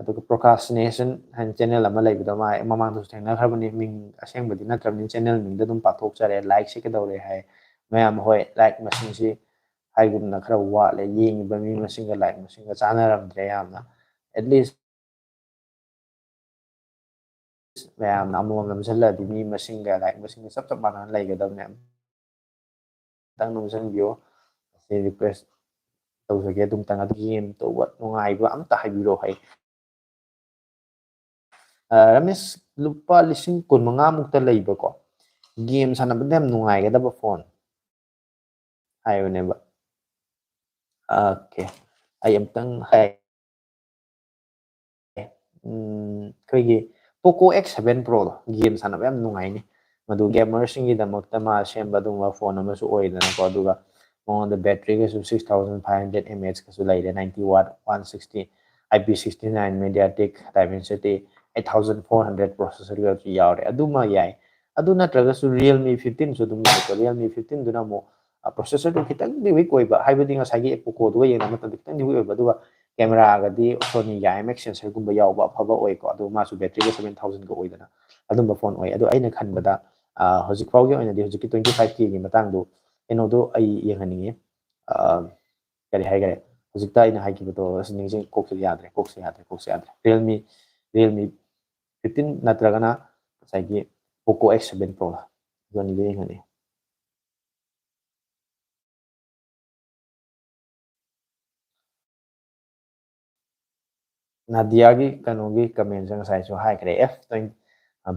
aduga procrastination han channel ama leibido ma mamang du thengna khabani ming aseng budi na trabni channel ming da dum pathok chare like se ke dawre hai mayam hoi like machine si hai gumna khara wa le yeng ba mi machine ga like machine ga chana ram dre yamna at least mayam na mo ngam sala di mi machine ga like machine sab sab mana lai ga dam ne tang num sang bio se request tawsage dum tang ad game to what nungai ba am ta haibiro hai ramesh lupa lising kun manga mukta leiba ko game sanabda yam nungai ga da phone ayone ba okay I am tang hai ꯑꯩꯈꯣꯏꯒꯤ Poco X7 Pro game ꯁꯥꯟꯅꯕ ꯌꯥꯝ ꯅꯨꯡꯉꯥꯏꯅꯤ ꯃꯗꯨ ꯒꯦꯃꯔꯁꯤꯡꯒꯤꯗꯃꯛꯇ ꯃꯥ ꯁꯦꯝꯕ ꯑꯗꯨꯒꯨꯝꯕ phone ꯑꯃꯁꯨ ꯑꯣꯏꯗꯅꯀꯣ ꯑꯗꯨꯒ ꯃꯉꯣꯟꯗ ꯕꯦꯇ꯭ꯔꯤꯒꯁꯨ 6500 mAh ꯀꯁꯨ ꯂꯩꯔꯦ 90 watt 160 IP69 MediaTek Dimensity 8400 ꯄ꯭ꯔꯣꯁꯦꯁꯔꯒꯁꯨ ꯌꯥꯎꯔꯦ ꯑꯗꯨꯃ ꯌꯥꯏ ꯑꯗꯨ ꯅꯠꯇ꯭ꯔꯒꯁꯨ Realme 15ꯁꯨ ꯑꯗꯨꯝ ꯌꯥꯏꯀꯣ Realme 15ꯗꯨꯅ ꯑꯃꯨꯛ ꯄ꯭ꯔꯣꯁꯦꯁꯔꯗꯨ ꯈꯤꯇꯪꯗꯤ ꯋꯤꯛ ꯑꯣꯏꯕ ꯍꯥꯏꯕꯗꯤ ꯉꯁꯥꯏꯒꯤ Pocoꯗꯨꯒ ꯌꯦꯡꯅꯕ ꯃꯇꯝꯗ ꯈꯤꯇꯪꯗꯤ ꯋꯤꯛ ꯑꯣꯏꯕ ꯑꯗꯨꯒ ꯀꯦꯃꯦꯔꯥꯒꯗꯤ ꯁꯣꯅꯤꯒꯤ IMX ꯁꯦꯟꯁꯔꯒꯨꯝꯕ ꯌꯥꯎꯕ ꯑꯐꯕ ꯑꯣꯏꯀꯣ ꯑꯗꯨ ꯃꯥꯁꯨ ꯕꯦꯇ꯭ꯔꯤꯒ 7000ꯒ ꯑꯣꯏꯗꯅ ꯑꯗꯨꯝꯕ ꯐꯣꯟ ꯑꯣꯏ ꯑꯗꯣ ꯑꯩꯅ ꯈꯟꯕꯗ ꯍꯧꯖꯤꯛ ꯐꯥꯎꯒꯤ ꯑꯣꯏꯅꯗꯤ ꯍꯧꯖꯤꯛꯀꯤ 25Kꯒꯤ ꯃꯇꯥꯡꯗꯣ ꯀꯩꯅꯣꯗꯣ ꯑꯩ ꯌꯦꯡꯍꯟꯅꯤꯡꯉꯤ ꯀꯔꯤ ꯍꯥꯏꯒꯔꯦ ꯍꯧꯖꯤꯛꯇ ꯑꯩꯅ ꯍꯥꯏꯈꯤꯕꯗꯣ ꯅꯤꯡꯁꯤꯡ ꯀꯣꯛꯁꯦ ꯌꯥꯗ꯭ꯔꯦ Realme 15 ꯅꯠꯇ꯭ꯔꯒꯅ ꯉꯁꯥꯏꯒꯤ Poco X7 Pro ꯑꯗꯨꯅꯤꯗꯣ ꯌꯦꯡꯍꯟꯅꯤꯡꯉꯤ Nadiaगी kanogi comment jang sai so hai kare F20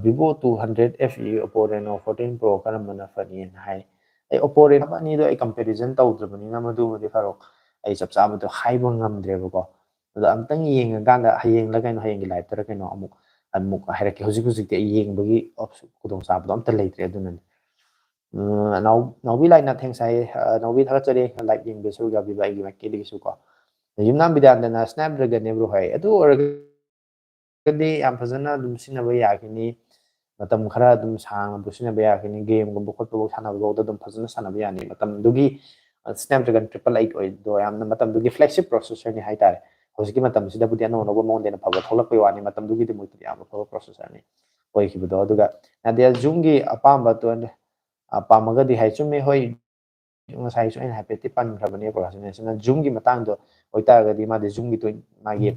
Vivo 200 FE Oppo Reno 14 Pro karamana fani hai ai Oppo Reno ani do ai comparison tawdrabani na madu madi farok ai chap chaba do haiba ngamdreba ko ado amtang yenga ganda hayeng la kaino hayeng live tara kaino amuk hairaki hojik hojik te yengbagi kudong chaba do amta leitre adunan naubi lai na theng sai naubi thara chare live yeng besu ga bi bai gi makki li su ko yumnam bidandana Snapdragon nebru hai adu orgadi yam fazana dum sinaba yakini matam khara dum sang bu sinaba yakini game gum khotbo sanaba do dum fazana sanaba yani matam dugi Snapdragon 888 oi do yamna matam dugi flagship processor ni hai tare hojiki matam sida budi no no mo dena phaba tholakoi wani matam dugi de muti yam phaba processor ni oi kibudo aduga nadia zoom gi apamba to apamaga di hai chume hoi ngasai so ina happy pan khabani processor zoom gi matang do oitagadi ma de zoom gi to magi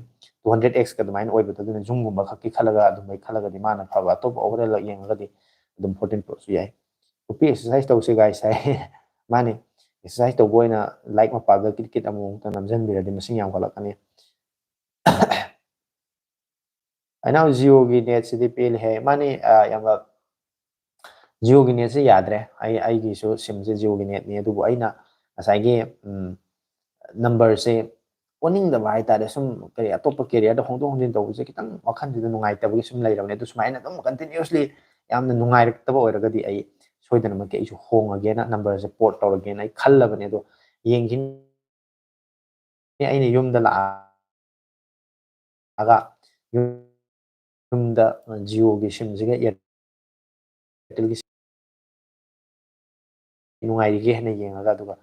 200x ka dumain oi beto duna zoom gumba khakki khalaga adum mai khalaga di mana phaba top overall yengagadi adum 14 pro su yai upi exercise tawse guys sai mani exercise to boina like ma pada kit kit amu ta namjan biradi masing yam khalakani ana Jio gi net sidi pel hai mani yanga Jio gi net se yadre ai gi so sim se Jio gi net ni adu aina asai gi number se oning da bai ta de sum kari atop career da hongdong hongdin to se kitang wakhan ji nungai ta bu sum lai rawne du sumaina dum continuously yamna nungai rak ta oiragadi ai soidana ma ke isu honga na number se port tawrage na ai khallabane do yengin ni aina yumda la aga yumda Jio gi sim se ga Airtel gi nungai ri ge na yengaga duga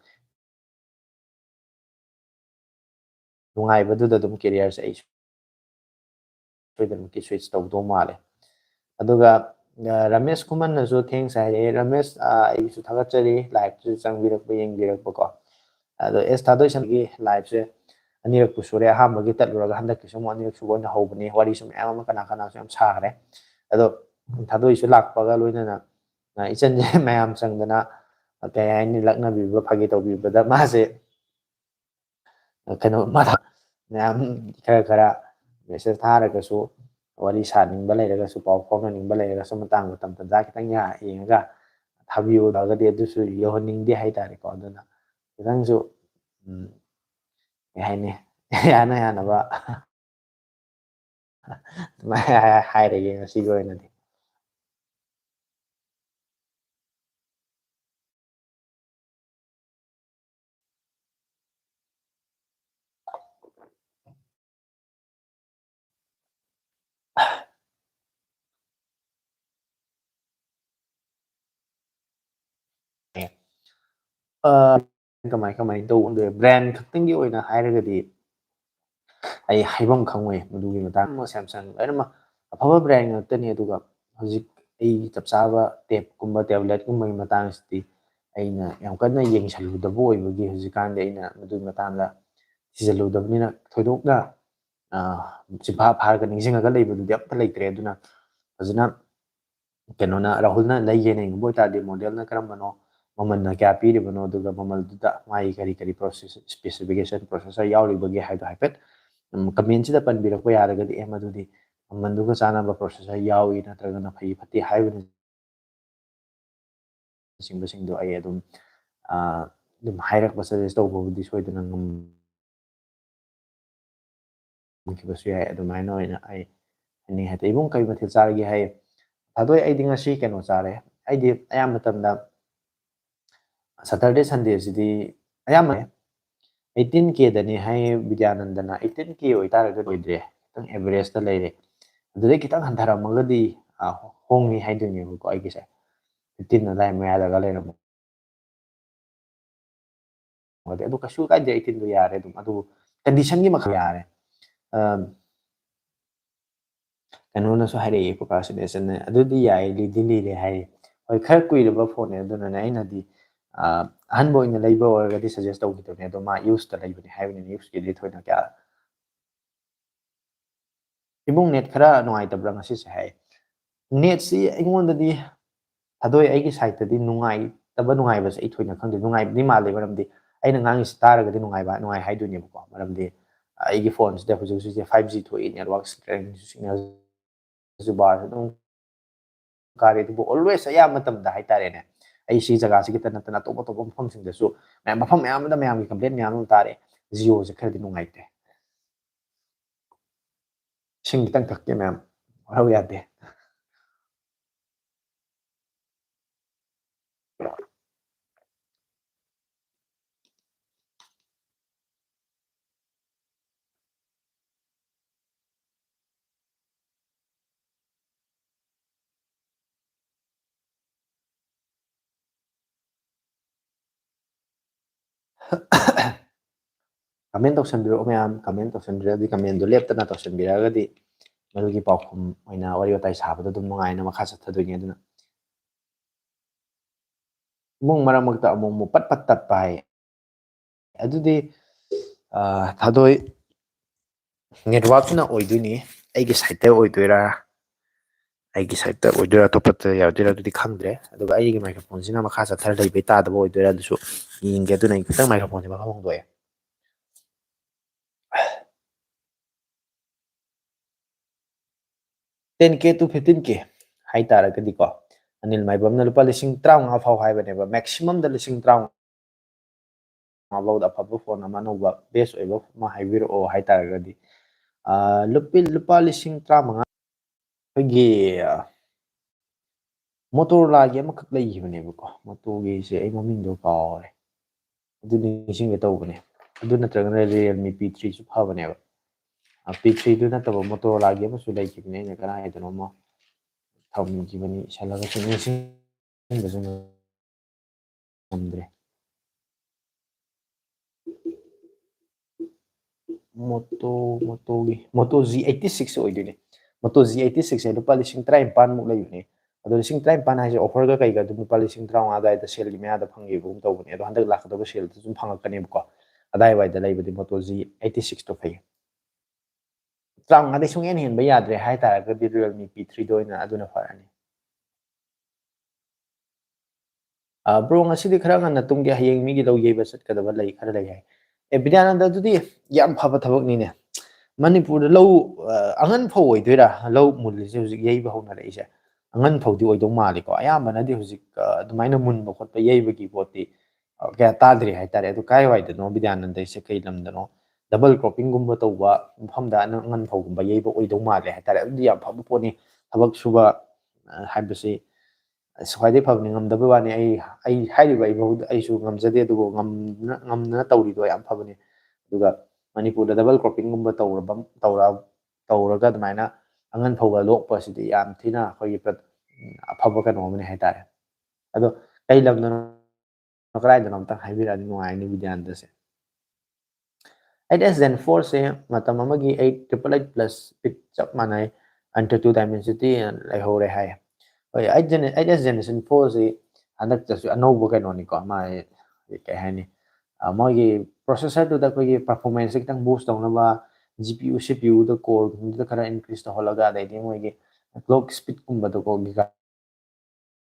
nungai badu da dum career se ai soidana ki switch tawdo male aduga Ramesh Kuman na so thanks hai Ramesh ai su thagachari live su changbirak ba yengbirak ba ko ado es thadoi san gi live se anirak pusure ha magi tatluraga handak ki sumo anirak subo na hobani wari sum ama kana kana sum sare ado ꯊꯥꯗꯣꯛꯏꯁꯨ ꯂꯥꯛꯄꯒ ꯂꯣꯏꯅꯅ ꯏꯆꯟꯁꯦ ꯃꯌꯥꯝ ꯆꯪꯗꯅ ꯀꯩ ꯍꯥꯏꯅꯤ ꯂꯛꯅꯕꯤꯕ ꯐꯥꯒꯤ ꯇꯧꯕꯤꯕꯗ ꯃꯥꯁꯦ ꯀꯩꯅꯣ ꯃꯌꯥꯝ ꯈꯔ message ꯊꯥꯔꯒꯁꯨ wari saning balai raga su pau phone ning balai raga su matang matam tanda kitang ya yenga thabiyu daga de du su yoning di hai tare ko aduna kitang su hai ne yana yana ba ma hai re yenga si go ina di kamai do unde brand khakting gi oina hai raga di ai haibam khangoi mudugi matang mo samsung aina afaba brand ngakta ni aduga hojik ai chapchaba tab kumba tablet kumba matang sti aina yam kanna yeng salu da boy bugi hojikan de aina mudugi matang da sijalu da ni na thodokna chipa phar ka ningsing ga lei bu de apta lei tre aduna hojina kenona rahulna lei ye nei boy ta de model na karam bano maman na kya pi de bano aduga mamal da mai kari process specification processor yauri bagi hai da haipet comment sida pan birak ko yaraga di madudi manduga chana ba processor yawi na traga na phai phati haibun singba singdo ai dum hairak ba suggest to bodi soiduna ngam ki basu ai adum ai no ina ai ani hate ibung kai mathil charagi hai adoi ai dinga si keno chare ai di ayam matamda saturday sunday sidi ayam 18K dani hai vidyanandana 18K oi taraga oidre tang average ta leire adai kitang handaramagadi hongi haiduni ko ai gise 15 na dai maya daga leira mo adu kasu ka de 18 do yare dum adu condition gi makha yare kanona so haire procrastination ne adu di yai li dili le hai oi khar kui ba phone aduna na ina di han boy na leiba or ga suggest to gitu ne do ma use ta leiba ni hai ni use gi thoina kya ibung net khara nongai tabra ngasi se hai net si ingon da di adoi ai gi site ta di nungai taba nungai ba ai thoina khang di nungai ni ma le baram di aina ngang is taraga di nungai ba nungai hai du ni ko maram di ai gi phones da huju ju 5G thoi network strength signal ju bar dum kare du always ya matam da hai tare ne ai si jaga si kita natana to to phom sing da su mafam mayam da mayam gi complaint mayam tare Jio je khar di nungai te sing tang tak ke mayam hau ya de comment to send biro mayam comment to send biro di comment do lep ta na to send biro ga di madugi paukhum oina wari watai sabada dum nungai na makha chathadoi aduna mung maramagta among mo pat pat tat pai adudi thadoi network na oiduni aigi site oidoira aigi site oidoira to pat yaudira adudi khangdre aduga aigi microphone sina makha chathar dai bai ta da oidoira dusu yinge aduna kitang microphone ma khong doya 10K to 15K hai tara ka di ko anil mai bam na lupa lising traw nga phau hai bane ba maximum da lising traw nga baw da phabu phone ama no ba best oi ba ma hai biro o hai tara ka di lupa lising traw nga gi Motorola gi amakak leibane ba ko moto gi se ai maming do kaure adu ni sing ga tawbane adu natraga Realme P3 su phabane ba P3 du na taba Motorola gi ama su leikibne ne kana ai dono mo thawmi gi bani salaga sing ba sing namdre Moto Z86 oidune Moto Z86 ai lupa lising 35 muk leibane ado lising 35 haise offer ga kai ga du lupa lising 35 adai da sale gi mya da phangi gum tawbane ado handak lakhdaba sale tu sum phangakane ba ko adai wai da leibadi Moto Z86 to phai trang ade sung en hen ba yadre hai ta ga di Realme P3 do ina aduna farani Bro ngasi khara ngana tumge hayeng mi gi lo yeba chatkadaba lei khara lei hai. Bidananda dudi yam phaba thabak ni ne. Manipur lo angan phau oidoira lo mulise hujik yeiba hona reise. Angan phau di oidong mali ko ayambana di hujik adumaina munba khotpa yeiba gi poti kaya tadri hai tare adu kai wai dano bidananda ise kai lam dano double cropping gumba tawba mafamda angan phau gumba yeiba oidong mali hai tare adu yam phaba poni thabak suba haibasi swai phab ni ngam dabu wani ai hairi bai bo ai su ngam jade du ngam na tawri do yam phabani duga manipur da double cropping gumba tawrabam tawraga dmaina angan phawga lokpa sidi yam thina khoi prat phaba ka no mani hai tare ado kai lam no krai da nam ta haibira ni nuai ni bidan da se 8s Gen 4 se matam amagi 8888 plus bit chap manai under 2 dimensity lai hore hai oi 8s generation 4 se anak chasu anouba ka no ni ko ma kai hai ni mogi processor to da ko gi performance kitang boost dong na ba GPU CPU da core da kara increase to holaga dai ni mogi clock speed kum ba to ko gi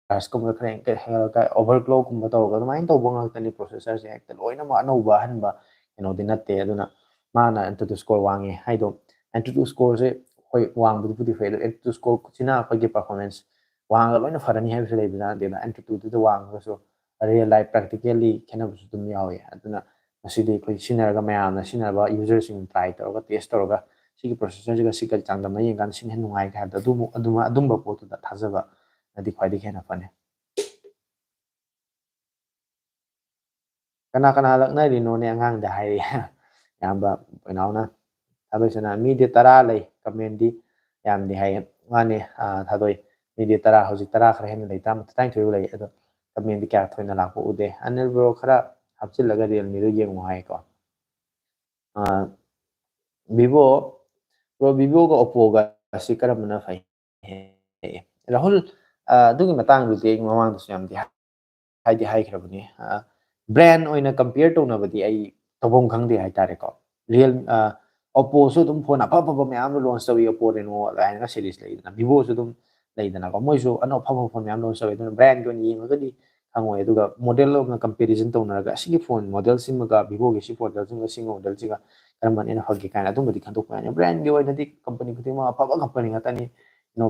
gas kum ka ka overclock kum ba to ga mai to bong ka ni processor se ekta loina ma anouba han ba di natte aduna mana antu score wangi hai do antu score se hoi wang bu di fail antu score china ko gi performance wang ga loina farani hai se dei da de na antu tu wang ga so real life practically kena bu dum yawi aduna masidi ko sinara ga mayamna sinara ba user sing try to ga test to ga sigi processor ga sikal changdam na yang kan sin hen nungai ga da adum ba po tu da thajaba adi khwai di khena fane kana kana lak nai ri no ne angang da hai yamba nauna tabisana mi de tara lei comment di yam di hai ngane thadoi mi de tara hojik tara khara hen lei tam tang thoi lei ado comment di kya thoina la ko ude anil bro khara hapchil laga realme ro yeng hai ko vivo bro vivo ga oppo ga si karamna fai rahul dugi matang du te mamang du yam di hai di hai khrabani brand oina compare to na badi ai tobong khang di hai tare ko real oppo su dum phone apa apa myam lo launch tawi oppo reno la nga series lai na vivo su dum lai dana ko moi su ano pha phone myam launch tawi dun brand ko ni ma gadi khangoi aduga model lo na comparison to na ga sigi phone model sim ga vivo gi si model sim ga singo model siga karamban ena hagi kana dum badi khandok pa brand gi oina di company ku ma apa company ngata ni no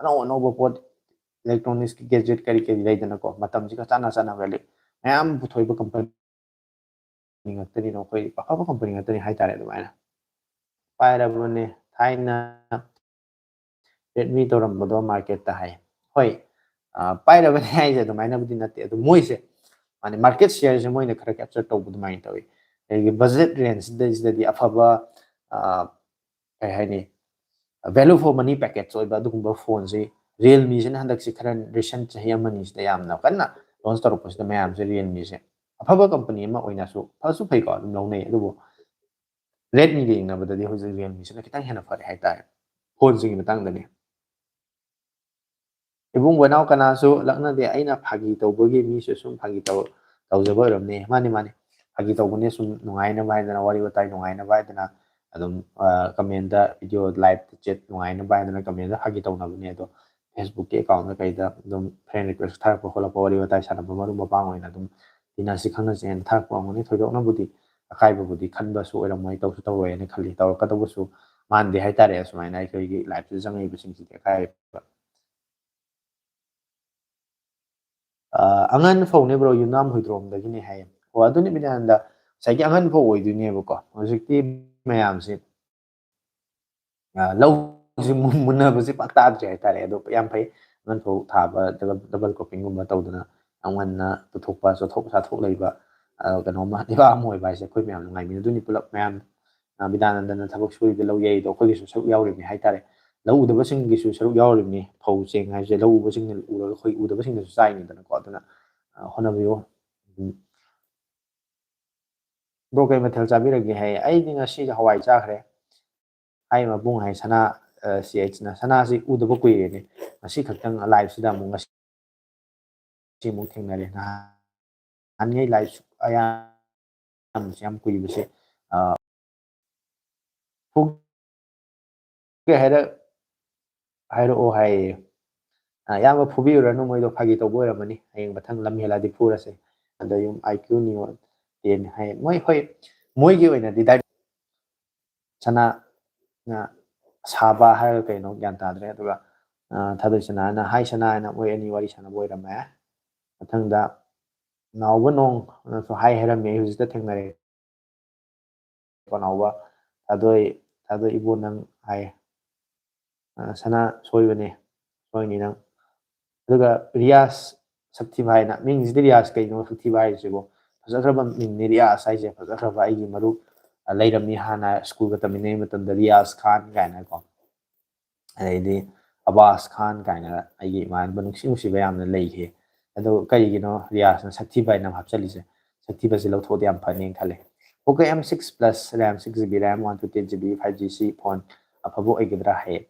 ano no pot electronics ki gadget kari kari lai dana ko matam ji ka chana chana vale mayam puthoi ba company ngata ni no koi apa company ngata ni hai tare du mai पायरबने थाइना Redmi तौरम्बदो market ता है होय पायरबने हाइजे दुमाइना बुदि नते अदु मोइसे माने market share से मोइना खरा कैप्चर तौबु दुमाइन तवे एगी बजट रेंज दि अफबा काय हाइनी वैल्यू फॉर मनी पैकेज ओइबा दुगुंबा फोन से Realme से हंदक से खरा रिसेंट चही अमनी से यामना कन्ना लॉन्च तौरपस द मयाम से Realme से अफबा कंपनी अमा ओइना सु फसु phaco अदुम लौनै अदुबो Redmi gi ingnabadadi hojik Realme se kitang hena fare hai tae phone sing matang dani ibung wanau kana su lakna de aina phagi tawbagi mi su sum phagi tawjaba ramne mani phagi tawbune sum nungai na bai dana wari watai nungai na bai dana adum comment da video live chat nungai na bai dana comment da phagi tawna bune do Facebook ke account na kai da dum friend request thar ko hola wari watai sana ba maru ba pang oina dum tina si khangna chen thar ko ngoni thoidok na budi akai ba budi khanba su oram mai taw su taw ne khali taw ka taw su man de hai tare asmai na kai gi live su jangai bising si kai angan phone ne bro yunam huidrom da gini hay o aduni bidan da sai angan pho oi duni bo ko hojikti mayam si lâu si munna ba si pakta je tare do yam phai ngan pho tha ba double coping gum tau dana angan na tu thok pa so thok sa thok lei ba ka no ma de ba moi ba se khoi myam ngai mi duni pulap myam bidan dan thak sui de lo ye do khoi su yaw ri mi hai tare lâu udah basing gisu saruk yaw ri mi phau cheng hai je lâu basing u khoi udah basing su sai ni dana ko dana honabiyo bro kai mathal chabiragi hai ai dinga si hawai chakre ai ma bung hai sana ch na sana si udaba kui ne asi khaktang live sida mu ngasi mu thengnare na an ngai live aya am siam kui bise phug ke haira hairo o hai ꯌꯥꯝꯅ ꯐꯨꯕꯤꯔꯨꯔꯅꯨ ꯃꯣꯏꯗꯣ ꯐꯥꯒꯤ ꯇꯧꯕ ꯑꯣꯏꯔꯝꯃꯅꯤ ꯍꯌꯦꯡ ꯃꯊꯪ ꯂꯝ ꯍꯦꯜꯂꯗꯤ ꯐꯨꯔꯁꯦ ꯑꯗ ꯌꯨꯝ IQ ꯅꯤꯌꯣ 10 ꯍꯥꯏ ꯃꯣꯏ ꯍꯣꯏ ꯃꯣꯏꯒꯤ ꯑꯣꯏꯅꯗꯤ ꯁꯅꯥ ꯁꯥꯕ ꯍꯥꯏꯔꯒ ꯀꯩꯅꯣ ꯒ꯭ꯌꯥꯟ ꯇꯥꯗ꯭ꯔꯦ ꯑꯗꯨꯒ ꯊꯥꯗꯣꯏ ꯁꯅꯥꯅ ꯍꯥꯏ ꯁꯅꯥ ꯍꯥꯏꯅ ꯃꯣꯏ ꯑꯅꯤ ꯋꯥꯔꯤ ꯁꯥꯟꯅꯕ ꯑꯣꯏꯔꯝꯃꯦ ꯃꯊꯪꯗ ꯅꯥꯎꯕ ꯅꯣꯡꯁꯨ ꯍꯥꯏꯔꯝꯃꯦ ꯑꯩ ꯍꯧꯖꯤꯛꯇ ꯊꯦꯡꯅꯔꯦ ꯅꯥꯎꯕ ꯊꯥꯗꯣꯏ ꯏꯕꯣ ꯅꯪ ꯍꯥꯏ ꯁꯅꯥ ꯁꯣꯏꯕꯅꯦ ꯁꯣꯏꯅꯤ ꯅꯪ ꯑꯗꯨꯒ ꯔꯤꯌꯥꯁ ꯁꯛꯊꯤꯕ ꯍꯥꯏꯅ ꯃꯤꯡꯁꯤꯗꯤ ꯔꯤꯌꯥꯁ ꯀꯩꯅꯣ ꯁꯛꯊꯤꯕ ꯍꯥꯏꯔꯤꯁꯤꯕꯣ ꯐꯖꯈ꯭ꯔꯕ ꯃꯤꯡꯅꯤ ꯔꯤꯌꯥꯁ ꯍꯥꯏꯁꯦ ꯐꯖꯈ꯭ꯔꯕ ꯑꯩꯒꯤ ꯃꯔꯨꯞ ꯂꯩꯔꯝꯃꯤ ꯍꯥꯟꯅ ꯁ꯭ꯀꯨꯜꯒ ꯇꯝꯃꯤꯟꯅꯩ ꯃꯇꯝꯗ ꯔꯤꯌꯥꯁ ꯈꯥꯟ ꯀꯥꯏꯅꯀꯣ ꯑꯗꯩꯗꯤ ꯑꯕꯥꯁ ꯈꯥꯟ ꯀꯥꯏꯅ ꯑꯩꯒꯤ ꯏꯃꯥꯟꯅꯕ ꯅꯨꯡꯁꯤꯕ ꯌꯥꯝꯅ ꯂꯩꯈꯤ ꯑꯗꯣ ꯀꯩꯒꯤꯅꯣ ꯔꯤꯌꯥꯁꯅ ꯁꯛꯊꯤꯕ ꯍꯥꯏꯅ ꯍꯥꯞꯆꯜꯂꯤꯁꯦ ꯁꯛꯊꯤꯕꯁꯦ ꯂꯧꯊꯣꯛꯑꯗꯤ ꯌꯥꯝ ꯐꯅꯤꯅ ꯈꯜꯂꯦ Poco M6 Plus RAM 6GB RAM 128GB 5G phone ꯑꯐꯕ ꯑꯣꯏꯒꯗ꯭ꯔꯥ ꯍꯥꯏꯌꯦ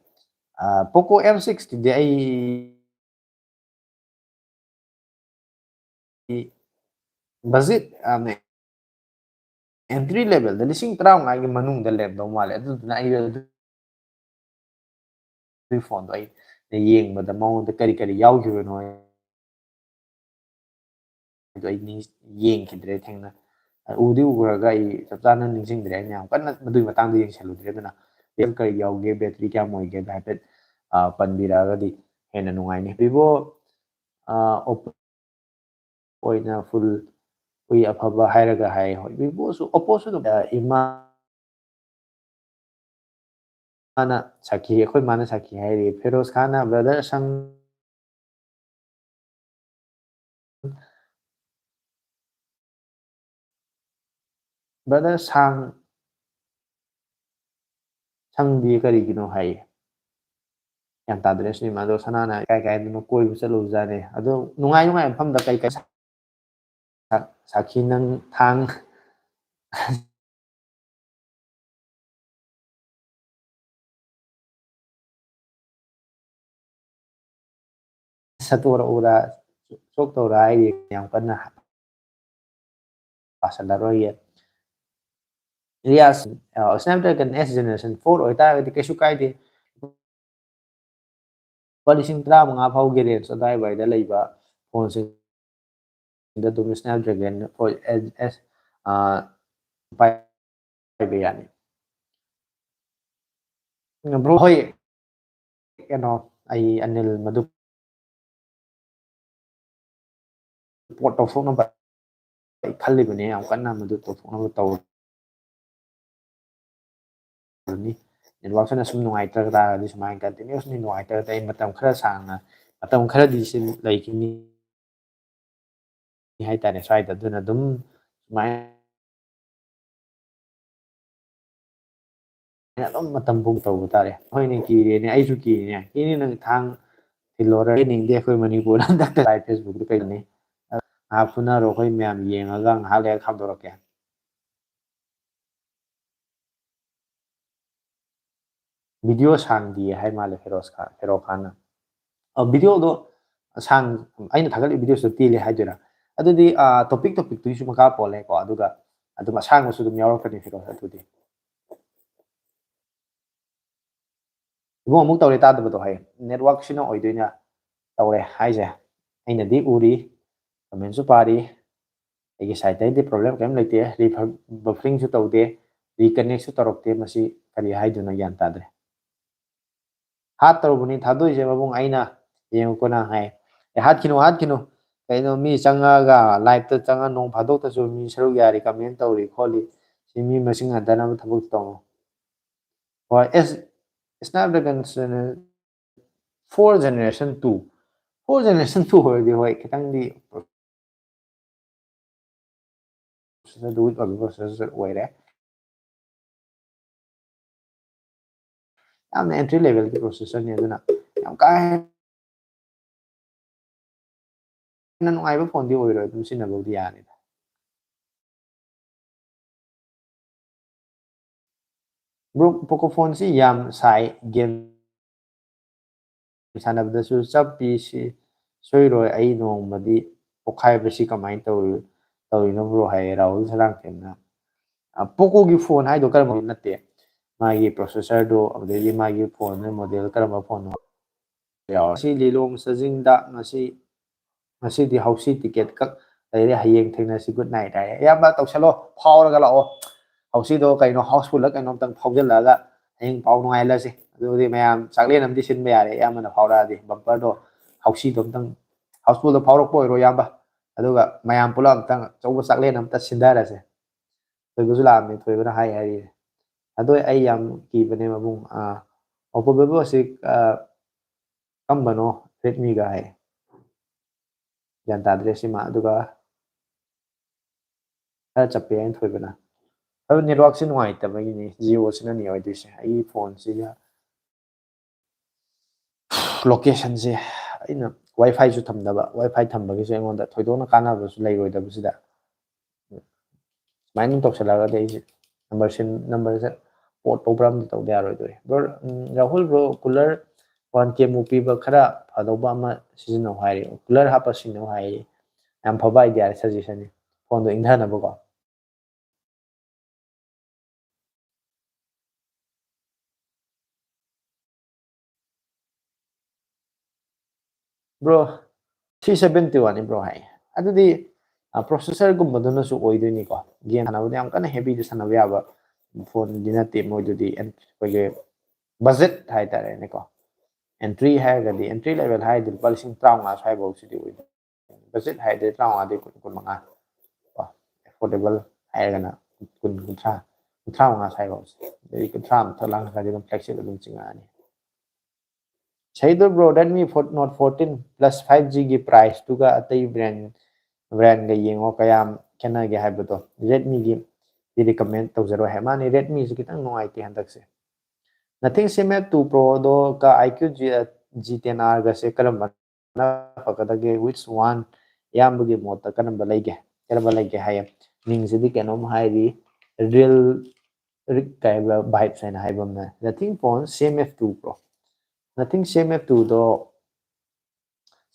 ꯄꯣꯀꯣ M6ꯇꯨꯗꯤ ꯑꯩ ꯕꯖꯦꯠ ꯌꯥꯝꯅ ꯑꯦꯟꯇ꯭ꯔꯤ ꯂꯦꯚꯦꯜꯗ 15,000ꯒꯤ ꯃꯅꯨꯡꯗ ꯂꯩꯔꯝꯗꯧ ꯃꯥꯜꯂꯦ ꯑꯗꯨꯗꯨꯅ ꯑꯩ ꯑꯗꯨꯒꯤ ꯐꯣꯟꯗꯣ ꯑꯩ ꯌꯦꯡꯕꯗ ꯃꯉꯣꯟꯗ ꯀꯔꯤ ꯀꯔꯤ ꯌꯥꯎꯈꯤꯕꯅꯣ ꯑꯗꯨ ꯑꯩ ꯌꯦꯡꯈꯤꯗ꯭ꯔꯦ ꯎꯗꯤ ꯎꯈ꯭ꯔꯒ ꯑꯩ ꯆꯞ ꯆꯥꯅ ꯅꯤꯡꯁꯤꯡꯗ꯭ꯔꯦ ꯑꯩꯅ ꯌꯥꯝ ꯀꯟꯅ ꯃꯗꯨꯒꯤ ꯃꯇꯥꯡꯗ ꯌꯦꯡꯁꯜꯂꯨꯗ꯭ꯔꯦ ꯑꯗꯨꯅ ꯀꯔꯤ ꯌꯥꯎꯒꯦ ꯕꯦꯇ꯭ꯔꯤ ꯀꯌꯥꯝ ꯑꯣꯏꯒꯦ ꯍꯥꯏꯐꯦꯠ ꯄꯟꯕꯤꯔꯛꯑꯒꯗꯤ ꯍꯦꯟꯅ ꯅꯨꯡꯉꯥꯏꯅꯤ ꯚꯤꯚꯣ ꯑꯣꯞꯄꯣ ꯑꯣꯏꯅ ꯐꯨꯜ ꯑꯐꯕ ꯍꯥꯏꯔꯒ ꯍꯥꯏ ꯍꯣꯏ ꯚꯤꯚꯣꯁꯨ ꯑꯣꯞꯄꯣꯁꯨ ꯑꯗꯨꯝ ꯃꯥꯅ ꯁꯥꯈꯤ ꯑꯩꯈꯣꯏ ꯃꯥꯅ ꯁꯥꯈꯤ ꯍꯥꯏꯔꯤ ꯐꯦꯔꯣز ꯈꯥꯟꯅ ꯕ꯭ꯔꯗꯔ ꯕ꯭ꯔꯗꯔ ꯁꯪꯗꯤ ꯀꯔꯤꯒꯤꯅꯣ ꯍꯥꯏꯌꯦ ꯒ꯭ꯌꯥꯟ ꯇꯥꯗ꯭ꯔꯦ ꯁꯤꯅꯦꯃꯥ ꯑꯗꯣ ꯁꯅꯥꯅ ꯀꯥꯏ ꯀꯥꯏꯗꯅꯣ ꯀꯣꯏꯕ ꯆꯠꯂꯨꯕꯖꯥꯠꯅꯦ ꯑꯗꯣ ꯅꯨꯡꯉꯥꯏ ꯃꯐꯝꯗ ꯀꯩ ꯁꯥꯈꯤ ꯅꯪ ꯊꯥꯡ ꯁꯠꯇꯣꯔꯛꯎꯔꯥ ꯆꯣꯛꯇꯧꯔꯥ ꯍꯥꯏꯔꯤ ꯌꯥꯝ ꯀꯟꯅ ꯄꯥꯁꯜꯂꯔꯣꯏꯒꯦ ꯔꯤꯌꯥꯁ ꯁ꯭ꯅꯦꯞꯗ꯭ꯔꯦꯒꯟ S Generation 4 ꯑꯣꯏꯇꯥꯔꯒꯗꯤ ꯀꯩꯁꯨ ꯀꯥꯏꯗꯦ ꯂꯨꯄꯥ 35,000 ꯐꯥꯎꯒꯤ ꯔꯦꯟꯖ ꯑꯗꯨꯋꯥꯏꯗ ꯂꯩꯕ ꯐꯣꯟꯁꯤꯡ ꯑꯗꯨꯝ ꯁ꯭ꯅꯦꯞꯗ꯭ꯔꯦꯒꯟ ꯄꯥꯏꯕ ꯌꯥꯅꯤ ꯕ꯭ꯔꯣ ꯍꯣꯏ ꯀꯩꯅꯣ ꯑꯩ ꯑꯅꯤꯜ ꯃꯗꯨ ꯄꯣꯔꯠ ꯇꯧꯊꯣꯛꯅꯕ ꯑꯩ ꯈꯜꯂꯤꯕꯅꯦ ꯌꯥꯝ ꯀꯟꯅ ꯃꯗꯨ ꯇꯧꯊꯣꯛꯅꯕ ꯇꯧꯔꯅꯤ ꯅꯦꯠꯋꯥꯔꯛꯁꯤꯅ ꯁꯨꯝ ꯅꯨꯡꯉꯥꯏꯇ꯭ꯔ ꯇꯥꯔꯒꯗꯤ ꯁꯨꯃꯥꯏꯅ ꯀꯟꯇꯤꯅ꯭ꯌꯨꯁꯂꯤ ꯅꯨꯡꯉꯥꯏꯇ꯭ꯔꯒꯗꯤ ꯑꯩ ꯃꯇꯝ ꯈꯔ ꯁꯥꯡꯅ ꯃꯇꯝ ꯈꯔꯗꯤ ꯁꯤ ꯂꯩꯈꯤꯅꯤ ꯍꯥꯏꯇꯥꯔꯦ ꯁ꯭ꯋꯥꯏꯗ ꯑꯗꯨꯅ ꯑꯗꯨꯝ ꯁꯨꯃꯥꯏꯅ ꯑꯗꯨꯝ ꯃꯇꯝ ꯄꯨꯡ ꯇꯧꯕ ꯇꯥꯔꯦ ꯍꯣꯏꯅꯦ ꯀꯤꯔꯦꯅꯦ ꯑꯩꯁꯨ ꯀꯤꯔꯦꯅꯦ ꯅꯪ ꯊꯥꯡ ꯊꯤꯜꯂꯣꯔ ꯌꯦꯡꯅꯤꯡꯗꯦ ꯑꯩꯈꯣꯏ ꯃꯅꯤꯄꯨꯔ ꯍꯟꯗꯛꯇ ꯐꯦꯁꯕꯨꯛꯇ ꯀꯩꯅꯣꯅꯤ ꯉꯥꯏꯍꯥꯛ ꯐꯨꯅꯔꯣ ꯑꯩꯈꯣꯏ ꯃꯌꯥꯝ ꯌꯦꯡꯉꯒ ꯉꯥꯏꯍꯥꯛ ꯂꯩꯔꯒ ꯈꯥꯝꯗꯣꯔꯛꯀꯦ ꯚꯤꯗꯤꯑꯣ ꯁꯥꯡꯗꯤꯌꯦ ꯍꯥꯏ ꯃꯥꯜꯂꯦ ꯐꯦꯔꯣ ꯈꯥꯟꯅ ꯚꯤꯗꯤꯑꯣꯗꯣ ꯑꯩꯅ ꯊꯥꯒꯠꯂꯤꯕ ꯚꯤꯗꯤꯑꯣꯁꯨ ꯇꯦꯜꯂꯦ ꯍꯥꯏꯗꯣꯏꯔꯥ ꯑꯗꯨꯗꯤ ꯇꯣꯄꯤꯛꯇꯨꯒꯤꯁꯨ ꯃꯈꯥ ꯄꯣꯜꯂꯦꯀꯣ ꯑꯗꯨꯒ ꯑꯗꯨꯝ ꯑꯁꯥꯡꯕꯁꯨ ꯑꯗꯨꯝ ꯌꯥꯎꯔꯛꯀꯅꯤ ꯐꯤꯔꯣꯜ ꯑꯗꯨꯗꯤ ꯏꯕꯨꯡ ꯑꯃꯨꯛ ꯇꯧꯔꯦ ꯇꯥꯗꯕꯗꯣ ꯍꯥꯏꯌꯦ ꯅꯦꯠꯋꯥꯔꯛꯁꯤꯅ ꯑꯣꯏꯗꯣꯏꯅ ꯇꯧꯔꯦ ꯍꯥꯏꯁꯦ ꯑꯩꯅꯗꯤ ꯎꯔꯤ ꯀꯃꯦꯟꯁꯨ ꯄꯥꯔꯤ ꯑꯩꯒꯤ ꯁꯥꯏꯠꯇꯩꯗꯤ ꯄ꯭ꯔꯣꯕ꯭ꯂꯦꯝ ꯀꯔꯤꯝ ꯂꯩꯇꯦ ꯕꯐꯔꯤꯡꯁꯨ ꯇꯧꯗꯦ ꯔꯤꯀꯅꯦꯛꯁꯨ ꯇꯧꯔꯛꯇꯦ ꯃꯁꯤ ꯀꯔꯤ ꯍꯥꯏꯗꯣꯏꯅꯣ ꯒ꯭ꯌꯥꯟ ꯇꯥꯗ꯭ꯔꯦ ꯇꯧꯔꯨꯕꯅꯤ ꯊꯥꯗꯣꯏꯁꯦ ꯃꯕꯨꯡ ꯑꯩꯅ ꯌꯦꯡꯉꯨꯀꯣ ꯅꯪ ꯍꯥꯏ ꯍꯥꯠꯈꯤꯅꯨ ꯀꯩꯅꯣ ꯃꯤ ꯆꯪꯉꯛꯑꯒ ꯂꯥꯏꯚꯇ ꯆꯪꯉ ꯅꯣꯡ ꯐꯥꯗꯣꯛꯇꯁꯨ ꯃꯤ ꯁꯔꯨꯛ ꯌꯥꯔꯤ ꯀꯃꯦꯟ ꯇꯧꯔꯤ ꯈꯣꯠꯂꯤ ꯁꯤ ꯃꯤ ꯃꯁꯤꯡ ꯍꯟꯊꯅꯕ ꯊꯕꯛ ꯇꯧꯅꯨ ꯍꯣꯏ ꯁ꯭ꯅꯦꯞꯗ꯭ꯔꯦꯒꯟ 4 Generation 2 ꯑꯣꯏꯔꯗꯤ ꯍꯣꯏ ꯈꯤꯇꯪꯗꯤ ꯑꯣꯏꯔꯦ ꯌꯥꯝꯅ ꯑꯦꯟꯇ꯭ꯔꯤ ꯂꯦꯚꯦꯜꯒꯤ ꯄ꯭ꯔꯣꯁꯦꯁꯔꯅꯤ ꯑꯗꯨꯅ ꯌꯥꯝ ꯀꯥ ꯍꯦꯟꯅ ꯅꯨꯡꯉꯥꯏꯕ ꯐꯣꯟꯗꯤ ꯑꯣꯏꯔꯣꯏ ꯑꯗꯨꯝ ꯁꯤꯖꯤꯟꯅꯕꯕꯨꯗꯤ ꯌꯥꯅꯤꯗ ꯕ꯭ꯔꯣ ꯄꯣꯀꯣ ꯐꯣꯟꯁꯤ ꯌꯥꯝ ꯁꯥꯏ ꯒꯦꯝ ꯁꯥꯟꯅꯕꯗꯁꯨ ꯆꯞꯄꯤ ꯁꯣꯏꯔꯣꯏ ꯑꯩ ꯅꯣꯡꯃꯗꯤ ꯄꯣꯛꯈꯥꯏꯕꯁꯤ ꯀꯃꯥꯏꯅ ꯇꯧꯔꯤꯅꯣ ꯕ꯭ꯔꯣ ꯍꯥꯏꯌꯦ ꯔꯥꯍꯨꯜ ꯁꯔꯥꯡꯊꯦꯝꯅ ꯄꯣꯀꯣꯒꯤ ꯐꯣꯟ ꯍꯥꯏꯗꯣ ꯀꯔꯝꯕ ꯅꯠꯇꯦ ꯃꯥꯒꯤ ꯄ꯭ꯔꯣꯁꯦꯁꯔꯗꯣ ꯑꯗꯨꯗꯒꯤ ꯃꯥꯒꯤ ꯐꯣꯟ ꯃꯣꯗꯦꯜ ꯀꯔꯝꯕ ꯐꯣꯟꯅꯣ ꯉꯁꯤ ꯂꯤꯂꯣꯡ ꯆꯥꯖꯤꯡꯗ ꯉꯁꯤꯗꯤ ꯍꯧꯁꯤ ꯇꯤꯀꯦꯠ ꯀꯛ ꯂꯩꯔꯦ ꯍꯌꯦꯡ ꯊꯦꯡꯅꯁꯤ ꯒꯨꯗ ꯅꯥꯏꯠ ꯍꯥꯏꯔꯦ ꯑꯌꯥꯝꯕ ꯇꯧꯁꯜꯂꯣ ꯐꯥꯎꯔꯒ ꯂꯥꯛꯑꯣ ꯍꯧꯁꯤꯗꯣ ꯀꯩꯅꯣ ꯍꯥꯎꯁꯐꯨꯜꯂ ꯀꯩꯅꯣꯝꯇꯪ ꯐꯥꯎꯖꯤꯜꯂꯛꯑꯒ ꯍꯌꯦꯡ ꯄꯥꯎ ꯅꯨꯡꯉꯥꯏꯍꯜꯂꯁꯤ ꯑꯗꯨꯗꯤ ꯃꯌꯥꯝ ꯆꯥꯛꯂꯦꯟ ꯑꯃꯗꯤ ꯁꯤꯟꯕ ꯌꯥꯔꯦ ꯑꯌꯥꯝꯕꯅ ꯐꯥꯎꯔꯛꯑꯗꯤ ꯕꯝꯄꯔꯗꯣ ꯍꯧꯁꯤꯗꯣ ꯑꯝꯇꯪ ꯍꯥꯎꯁꯐꯨꯜꯗ ꯐꯥꯎꯔꯛꯄ ꯑꯣꯏꯔꯣ ꯏꯌꯥꯝꯕ ꯑꯗꯨꯒ ꯃꯌꯥꯝ ꯄꯨꯂꯞ ꯑꯝꯇꯪ ꯑꯆꯧꯕ ꯆꯥꯛꯂꯦꯟ ꯑꯝꯇ ꯁꯤꯟꯊꯔꯁꯦ ꯊꯣꯏꯕꯁꯨ ꯂꯥꯛꯑꯝꯃꯤ ꯊꯣꯏꯕꯅ ꯍꯥꯏꯔꯤꯌꯦ ꯑꯗꯣ ꯑꯩ ꯌꯥꯝ ꯀꯤꯕꯅꯦ ꯃꯕꯨꯡ ꯑꯣꯞꯄꯣ ꯚꯤꯚꯣ ꯑꯁꯤ ꯀꯝꯕꯅꯣ ꯔꯦꯗꯃꯤꯒ ꯍꯥꯏ ꯒ꯭ꯌꯥꯟ ꯇꯥꯗ꯭ꯔꯦ ꯁꯤꯃ ꯑꯗꯨꯒ ꯈꯔ ꯆꯞꯄꯦ ꯑꯩꯅ ꯊꯣꯏꯕꯅ ꯑꯗꯨ ꯅꯦꯠꯋꯥꯛꯁꯦ ꯅꯨꯡꯉꯥꯏꯇꯕꯒꯤꯅꯤ ꯖꯤꯑꯣꯁꯤꯅꯅꯤ ꯑꯣꯏꯗꯣꯏꯁꯦ ꯑꯩꯒꯤ ꯐꯣꯟꯁꯤꯒ ꯂꯣꯀꯦꯁꯟꯁꯦ ꯑꯩꯅ ꯋꯥꯏ ꯐꯥꯏꯁꯨ ꯊꯝꯗꯕ ꯋꯥꯏ ꯐꯥꯏ ꯊꯝꯕꯒꯤꯁꯨ ꯑꯩꯉꯣꯟꯗ ꯊꯣꯏꯗꯣꯛꯅ ꯀꯥꯟꯅꯕꯁꯨ ꯂꯩꯔꯣꯏꯗꯕꯁꯤꯗ ꯁꯨꯃꯥꯏꯅ ꯇꯧꯁꯜꯂꯛꯑꯒꯗꯤ ꯑꯩꯁꯦ ꯅꯝꯕꯔꯁꯦ ꯄꯣꯔꯠ ꯇꯧꯕ꯭ꯔꯥ ꯑꯃꯗꯤ ꯇꯧꯗ ꯌꯥꯔꯣꯏꯗꯣꯏ ꯕ꯭ꯔꯣ ꯔꯥꯍꯨꯜ ꯕ꯭ꯔꯣ ꯀꯨꯂꯔ 1K ꯃꯨꯛ ꯄꯤꯕ ꯈꯔ ꯐꯗꯧꯕ ꯑꯃ ꯁꯤꯖꯤꯟꯅꯧ ꯍꯥꯏꯔꯤ ꯀꯨꯂꯔ ꯍꯥꯞꯄ ꯁꯤꯖꯤꯟꯅꯧ ꯍꯥꯏꯔꯤ ꯌꯥꯝ ꯐꯕ ꯑꯥꯏꯗꯤꯌꯥ ꯁꯖꯦꯁꯟꯅꯤ ꯐꯣꯟꯗꯣ ꯏꯪꯊꯅꯕꯀꯣ ꯕ꯭ꯔꯣ 371ꯅꯤ ꯕ꯭ꯔꯣ ꯍꯥꯏ ꯑꯗꯨꯗꯤ ꯄ꯭ꯔꯣꯁꯦꯁꯔꯒꯨꯝꯕꯗꯨꯅꯁꯨ ꯑꯣꯏꯗꯣꯏꯅꯤꯀꯣ ꯒꯦꯝ ꯁꯥꯟꯅꯕꯗ ꯌꯥꯝ ꯀꯟꯅ ꯍꯦꯚꯤꯗ ꯁꯥꯟꯅꯕ ꯌꯥꯕ ꯐꯣꯟꯗꯤ ꯅꯠꯇꯦ ꯃꯣꯏꯗꯨꯗꯤ ꯑꯩꯈꯣꯏꯒꯤ ꯕꯖꯦꯠ ꯍꯥꯏꯇꯥꯔꯦꯅꯦꯀꯣ ꯑꯦꯟꯇ꯭ꯔꯤ ꯍꯥꯏꯔꯒꯗꯤ ꯑꯦꯟꯇ꯭ꯔꯤ ꯂꯦꯚꯦꯜ ꯍꯥꯏꯔꯗꯤ ꯂꯨꯄꯥ 50,000 ꯁ꯭ꯋꯥꯏꯐꯥꯎꯁꯤꯗꯤ ꯑꯣꯏꯗꯣꯏ ꯕꯖꯦꯠ ꯍꯥꯏꯔꯗꯤ 25 ꯀꯨꯟ 25 ꯀꯣ ꯑꯦꯐꯣꯔꯗꯦꯕꯜ ꯍꯥꯏꯔꯒꯅ 30 ꯁ꯭ꯋꯥꯏꯐꯥꯎꯁꯦ ꯑꯗꯩ 30 ꯃꯊꯛ ꯂꯥꯡꯈ꯭ꯔꯗꯤ ꯑꯗꯨꯝ ꯐ꯭ꯂꯦꯛꯁꯤꯕꯜ ꯑꯗꯨꯝ ꯆꯤꯡꯉꯛꯑꯅꯤ ꯁꯩꯗꯨ ꯕ꯭ꯔꯣ ꯔꯦꯗꯃꯤ ꯅꯣꯠ 14 ꯄ꯭ꯂꯁ 5Gꯒꯤ ꯄ꯭ꯔꯥꯏꯁꯇꯨꯒ ꯑꯇꯩ ꯕ꯭ꯔꯦꯟꯒ ꯌꯦꯡꯉꯣ ꯀꯌꯥꯝ ꯈꯦꯠꯅꯒꯦ ꯍꯥꯏꯕꯗꯣ ꯔꯦꯗꯃꯤꯒꯤ ꯔꯤꯀꯃꯦꯟ ꯇꯧꯖꯔꯣꯏ ꯍꯥꯏ ꯃꯥꯅꯤ ꯔꯦꯗꯃꯤꯁꯤ ꯈꯤꯇꯪ ꯅꯨꯡꯉꯥꯏꯇꯦ ꯍꯟꯗꯛꯁꯦ ꯅꯊꯤꯡ ꯁꯤꯃꯦꯠ 2 ꯄ꯭ꯔꯣꯗꯣ ꯀ IQ G10Rꯒꯁꯦ ꯀꯔꯝꯕꯅ ꯐꯒꯗꯒꯦ ꯋꯤꯆ ꯋꯥꯟ ꯏꯌꯥꯝꯕꯒꯤ ꯃꯣꯠꯇ ꯀꯔꯝꯕ ꯂꯩꯒꯦ ꯍꯥꯏꯌꯦ ꯃꯤꯡꯁꯤꯗꯤ ꯀꯩꯅꯣꯝ ꯍꯥꯏꯔꯤ ꯔꯤꯜ ꯔꯤꯛ ꯀꯥꯏꯕ ꯚꯥꯏꯞꯁ ꯍꯥꯏꯅ ꯍꯥꯏꯕ ꯑꯃꯅ Nothing phone CMF2 Pro Nothing CMF2ꯗꯣ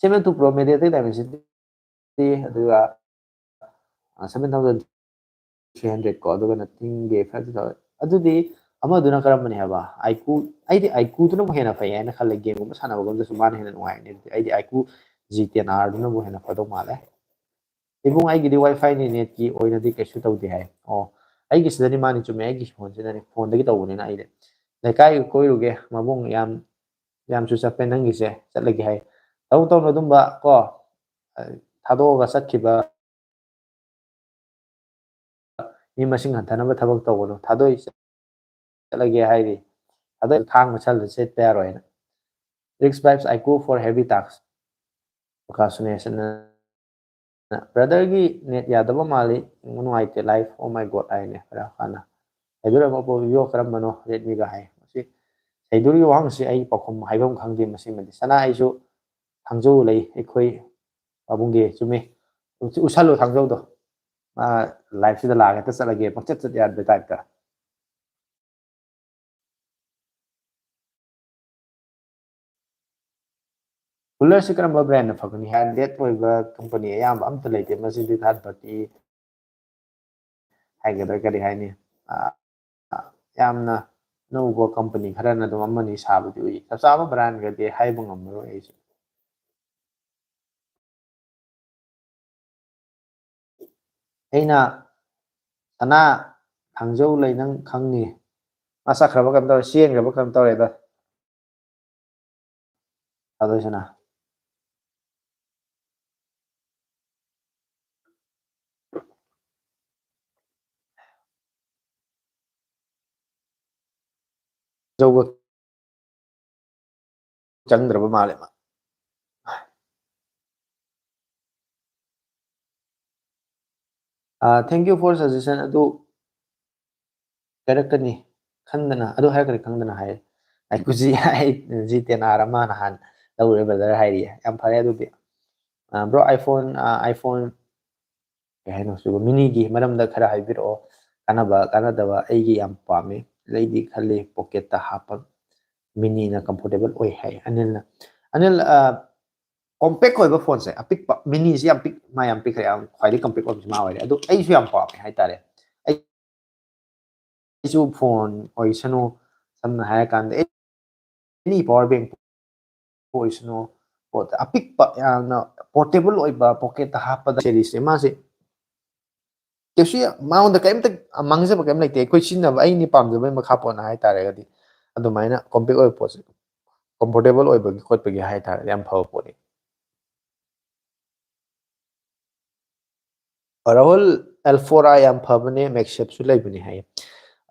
CMF2 Pro ꯃꯦꯗꯤꯌꯥꯇꯦꯛ ꯗꯥꯏꯃꯦꯟꯁꯤꯇꯤ ꯑꯗꯨꯒ 7,300 ꯀꯣ ꯑꯗꯨꯒ ꯅꯊꯤꯡꯒꯤ 5,000 ꯑꯗꯨꯗꯤ ꯑꯃꯗꯨꯅ ꯀꯔꯝꯕꯅꯤ ꯍꯥꯏꯕ ꯑꯥꯏꯀꯨ ꯑꯩꯗꯤ ꯑꯥꯏꯀꯨꯗꯨꯅꯕꯨ ꯍꯦꯟꯅ ꯐꯩ ꯍꯥꯏꯅ ꯈꯜꯂꯦ ꯒꯦꯝꯒꯨꯝꯕ ꯁꯥꯟꯅꯕꯒꯨꯝꯗꯁꯨ ꯃꯥꯅ ꯍꯦꯟꯅ ꯅꯨꯡꯉꯥꯏꯔꯅꯤ ꯑꯗꯨꯗꯤ ꯑꯩꯗꯤ ꯑꯥꯏꯀꯨ G10Rꯗꯨꯅꯕꯨ ꯍꯦꯟꯅ ꯐꯗꯧ ꯃꯥꯜꯂꯦ ꯏꯕꯨꯡ ꯑꯩꯒꯤꯗꯤ ꯋꯥꯏ ꯐꯥꯏꯅꯤ ꯅꯦꯠꯀꯤ ꯑꯣꯏꯅꯗꯤ ꯀꯩꯁꯨ ꯇꯧꯗꯦ ꯍꯥꯏ ꯑꯣ ꯑꯩꯒꯤꯁꯤꯗꯅꯤ ꯃꯥꯅꯤ ꯆꯨꯝꯃꯦ ꯑꯩꯒꯤ ꯐꯣꯟꯁꯤꯗꯅꯤ ꯐꯣꯟꯗꯒꯤ ꯇꯧꯕꯅꯤꯅ ꯑꯩꯗꯤ ꯂꯩꯀꯥꯏ ꯀꯣꯏꯔꯨꯒꯦ ꯃꯕꯨꯡ ꯌꯥꯝꯁꯨ ꯆꯠꯄꯦ ꯅꯪꯒꯤꯁꯦ ꯆꯠꯂꯒꯦ ꯍꯥꯏ ꯇꯧꯅ ꯑꯗꯨꯝꯕ ꯀꯣ ꯊꯥꯗꯣꯛꯑꯒ ꯆꯠꯈꯤꯕ ꯃꯤ ꯃꯁꯤꯡ ꯍꯟꯊꯅꯕ ꯊꯕꯛ ꯇꯧꯒꯅꯨ ꯊꯥꯗꯣꯛꯏ ꯆꯠꯂꯒꯦ ꯍꯥꯏꯔꯤ ꯑꯗ ꯊꯥꯡ ꯃꯁꯜꯗ ꯁꯦꯠꯄ ꯌꯥꯔꯣꯏꯅ ꯔꯤꯛꯁ ꯚꯥꯏꯞꯁ ꯑꯥꯏꯀꯨ ꯐꯣꯔ ꯍꯦꯚꯤ ꯇꯥꯛꯁ ꯄ꯭ꯔꯣꯀꯥꯁꯤꯅꯦꯁꯟ ꯕ꯭ꯔꯗꯔꯒꯤ ꯅꯦꯠ ꯌꯥꯗꯕ ꯃꯥꯜꯂꯤ ꯅꯨꯡꯉꯥꯏꯇꯦ ꯂꯥꯏꯐ ꯑꯣ ꯃꯥꯏ ꯒꯣꯗ ꯍꯥꯏꯅꯦ ꯈꯔ ꯍꯥꯟꯅ ꯍꯩꯗꯣꯔꯛꯄ ꯚꯤꯗꯤꯑꯣ ꯀꯔꯝꯕꯅꯣ ꯔꯦꯗꯃꯤꯒ ꯍꯥꯏ ꯃꯁꯤ ꯍꯩꯗꯣꯔꯤꯕ ꯋꯥꯍꯪꯁꯤ ꯑꯩ ꯄꯥꯎꯈꯨꯝ ꯍꯥꯏꯐꯝ ꯈꯪꯗꯦ ꯃꯁꯤꯃꯗꯤ ꯁꯅꯥ ꯑꯩꯁꯨ ꯊꯥꯡꯖꯧ ꯂꯩ ꯑꯩꯈꯣꯏ ꯄꯥꯕꯨꯡꯒꯤ ꯆꯨꯝꯃꯤ ꯎꯁꯜꯂꯨ ꯊꯥꯡꯖꯧꯗꯣ ꯂꯥꯏꯐꯁꯤꯗ ꯂꯥꯛꯑꯒ ꯍꯦꯛꯇ ꯆꯠꯂꯒꯦ ꯄꯪꯆꯠ ꯌꯥꯗꯕ ꯇꯥꯏꯞꯇ ꯀꯨꯂꯔꯁꯤ ꯀꯔꯝꯕ ꯕ꯭ꯔꯦꯟꯅ ꯐꯒꯅꯤ ꯍꯦꯟꯗꯦꯠ ꯑꯣꯏꯕ ꯀꯝꯄꯅꯤ ꯑꯌꯥꯝꯕ ꯑꯝꯇ ꯂꯩꯇꯦ ꯃꯁꯤꯗꯤ ꯊꯥꯔꯠ ꯄꯥꯔꯇꯤ ꯍꯥꯏꯒꯗ꯭ꯔꯥ ꯀꯔꯤ ꯍꯥꯏꯅꯤ ꯌꯥꯝꯅ ꯑꯅꯧꯕ ꯀꯝꯄꯅꯤ ꯈꯔꯅ ꯑꯗꯨꯝ ꯑꯃꯅꯤ ꯁꯥꯕꯗꯤ ꯎꯏ ꯆꯞ ꯆꯥꯕ ꯕ꯭ꯔꯥꯟꯒꯗꯤ ꯍꯥꯏꯕ ꯉꯝꯃꯔꯣꯏ ꯑꯩꯁꯨ ꯑꯩꯅ ꯁꯅꯥ ꯊꯥꯡꯖꯧ ꯂꯩ ꯅꯪ ꯈꯪꯅꯤ ꯃꯥ ꯆꯠꯈ꯭ꯔꯕ ꯀꯩꯅꯣꯝ ꯇꯧꯔꯦ ꯆꯦꯟꯈ꯭ꯔꯕ ꯀꯩꯅꯣꯝ ꯇꯧꯔꯦꯗ ꯑꯗꯣꯏꯁꯅ ꯖꯧꯒ ꯆꯪꯗ꯭ꯔꯕ ꯃꯥꯜꯂꯦ ꯃꯥ ꯊꯦꯡꯛ ꯌꯨ ꯐꯣꯔ ꯁꯖꯦꯁꯟ ꯑꯗꯨ ꯍꯥꯏꯔꯛꯀꯅꯤ ꯈꯪꯗꯅ ꯑꯗꯨ ꯍꯥꯏꯔꯛꯀꯅꯤ ꯈꯪꯗꯅ ꯍꯥꯏꯔꯦ ꯑꯩ G10R ꯑꯃ ꯅꯍꯥꯟ ꯂꯧꯔꯦ ꯕ꯭ꯔꯗꯔ ꯍꯥꯏꯔꯤꯌꯦ ꯌꯥꯝ ꯐꯔꯦ ꯑꯗꯨꯗꯤ ꯕ꯭ꯔꯣ ꯑꯥꯏꯐꯣꯟ ꯀꯩ ꯍꯥꯏꯅꯣ ꯁꯤꯕꯨ ꯃꯤꯅꯤꯒꯤ ꯃꯔꯝꯗ ꯈꯔ ꯍꯥꯏꯕꯤꯔꯛꯑꯣ ꯀꯥꯟꯅꯕ ꯀꯥꯟꯅꯗꯕ ꯑꯩꯒꯤ ꯌꯥꯝ ꯄꯥꯝꯃꯤ ꯂꯩꯗꯤ ꯈꯜꯂꯤ ꯄꯣꯀꯦꯠꯇ ꯍꯥꯞꯄ ꯃꯤꯅꯤꯅ ꯀꯝꯐꯣꯔꯇꯦꯕꯜ ꯑꯣꯏ ꯍꯥꯏ ꯑꯅꯤꯜ ꯀꯣꯝꯄꯦꯛ ꯑꯣꯏꯕ ꯐꯣꯟꯁꯦ ꯑꯄꯤꯛꯄ ꯃꯤꯅꯤꯁꯤ ꯃꯥ ꯌꯥꯝ ꯄꯤꯛꯈ꯭ꯔꯦ ꯌꯥꯝ ꯈ꯭ꯋꯥꯏꯗꯒꯤ ꯀꯝꯄꯦꯛ ꯑꯣꯏꯕꯁꯤ ꯃꯥ ꯑꯣꯏꯔꯦ ꯑꯗꯨ ꯑꯩꯁꯨ ꯌꯥꯝ ꯄꯥꯝꯃꯦ ꯍꯥꯏꯇꯥꯔꯦ ꯑꯩꯁꯨ ꯐꯣꯟ ꯑꯣꯏꯁꯅꯨ ꯁꯝꯅ ꯍꯥꯏꯔꯀꯥꯟꯗ ꯑꯦꯅꯤ ꯄꯋꯥꯔ ꯕꯦꯡ ꯑꯣꯏꯁꯅꯨ ꯄꯣꯠ ꯑꯄꯤꯛꯄ ꯌꯥꯝꯅ ꯄꯣꯔꯇꯦꯕꯜ ꯑꯣꯏꯕ ꯄꯣꯀꯦꯠꯇ ꯍꯥꯞꯄꯗ ꯁꯦꯔꯤꯁꯁꯦ ꯃꯥꯁꯦ ꯀꯩꯁꯨ ꯃꯉꯣꯟꯗ ꯀꯩꯝꯇ ꯃꯥꯡꯖꯕ ꯀꯩꯝ ꯂꯩꯇꯦ ꯑꯩꯈꯣꯏ ꯁꯤꯖꯤꯟꯅꯕ ꯑꯩꯅꯤ ꯄꯥꯝꯖꯕꯒꯤ ꯃꯈꯥ ꯄꯣꯟꯅ ꯍꯥꯏꯇꯥꯔꯒꯗꯤ ꯑꯗꯨꯃꯥꯏꯅ ꯀꯣꯝꯄꯦꯛ ꯑꯣꯏꯕ ꯄꯣꯠꯁꯦ ꯀꯝꯐꯣꯔꯇꯦꯕꯜ ꯑꯣꯏꯕꯒꯤ ꯈꯣꯠꯄꯒꯤ ꯍꯥꯏꯇꯥꯔꯗꯤ ꯌꯥꯝ ꯐꯕ ꯄꯣꯠꯅꯤ ꯔꯥꯍꯨꯜ ꯑꯦꯜꯐꯣꯔꯥ ꯌꯥꯝ ꯐꯕꯅꯦ ꯃꯦꯛꯁꯦꯞꯁꯨ ꯂꯩꯕꯅꯤ ꯍꯥꯏꯌꯦ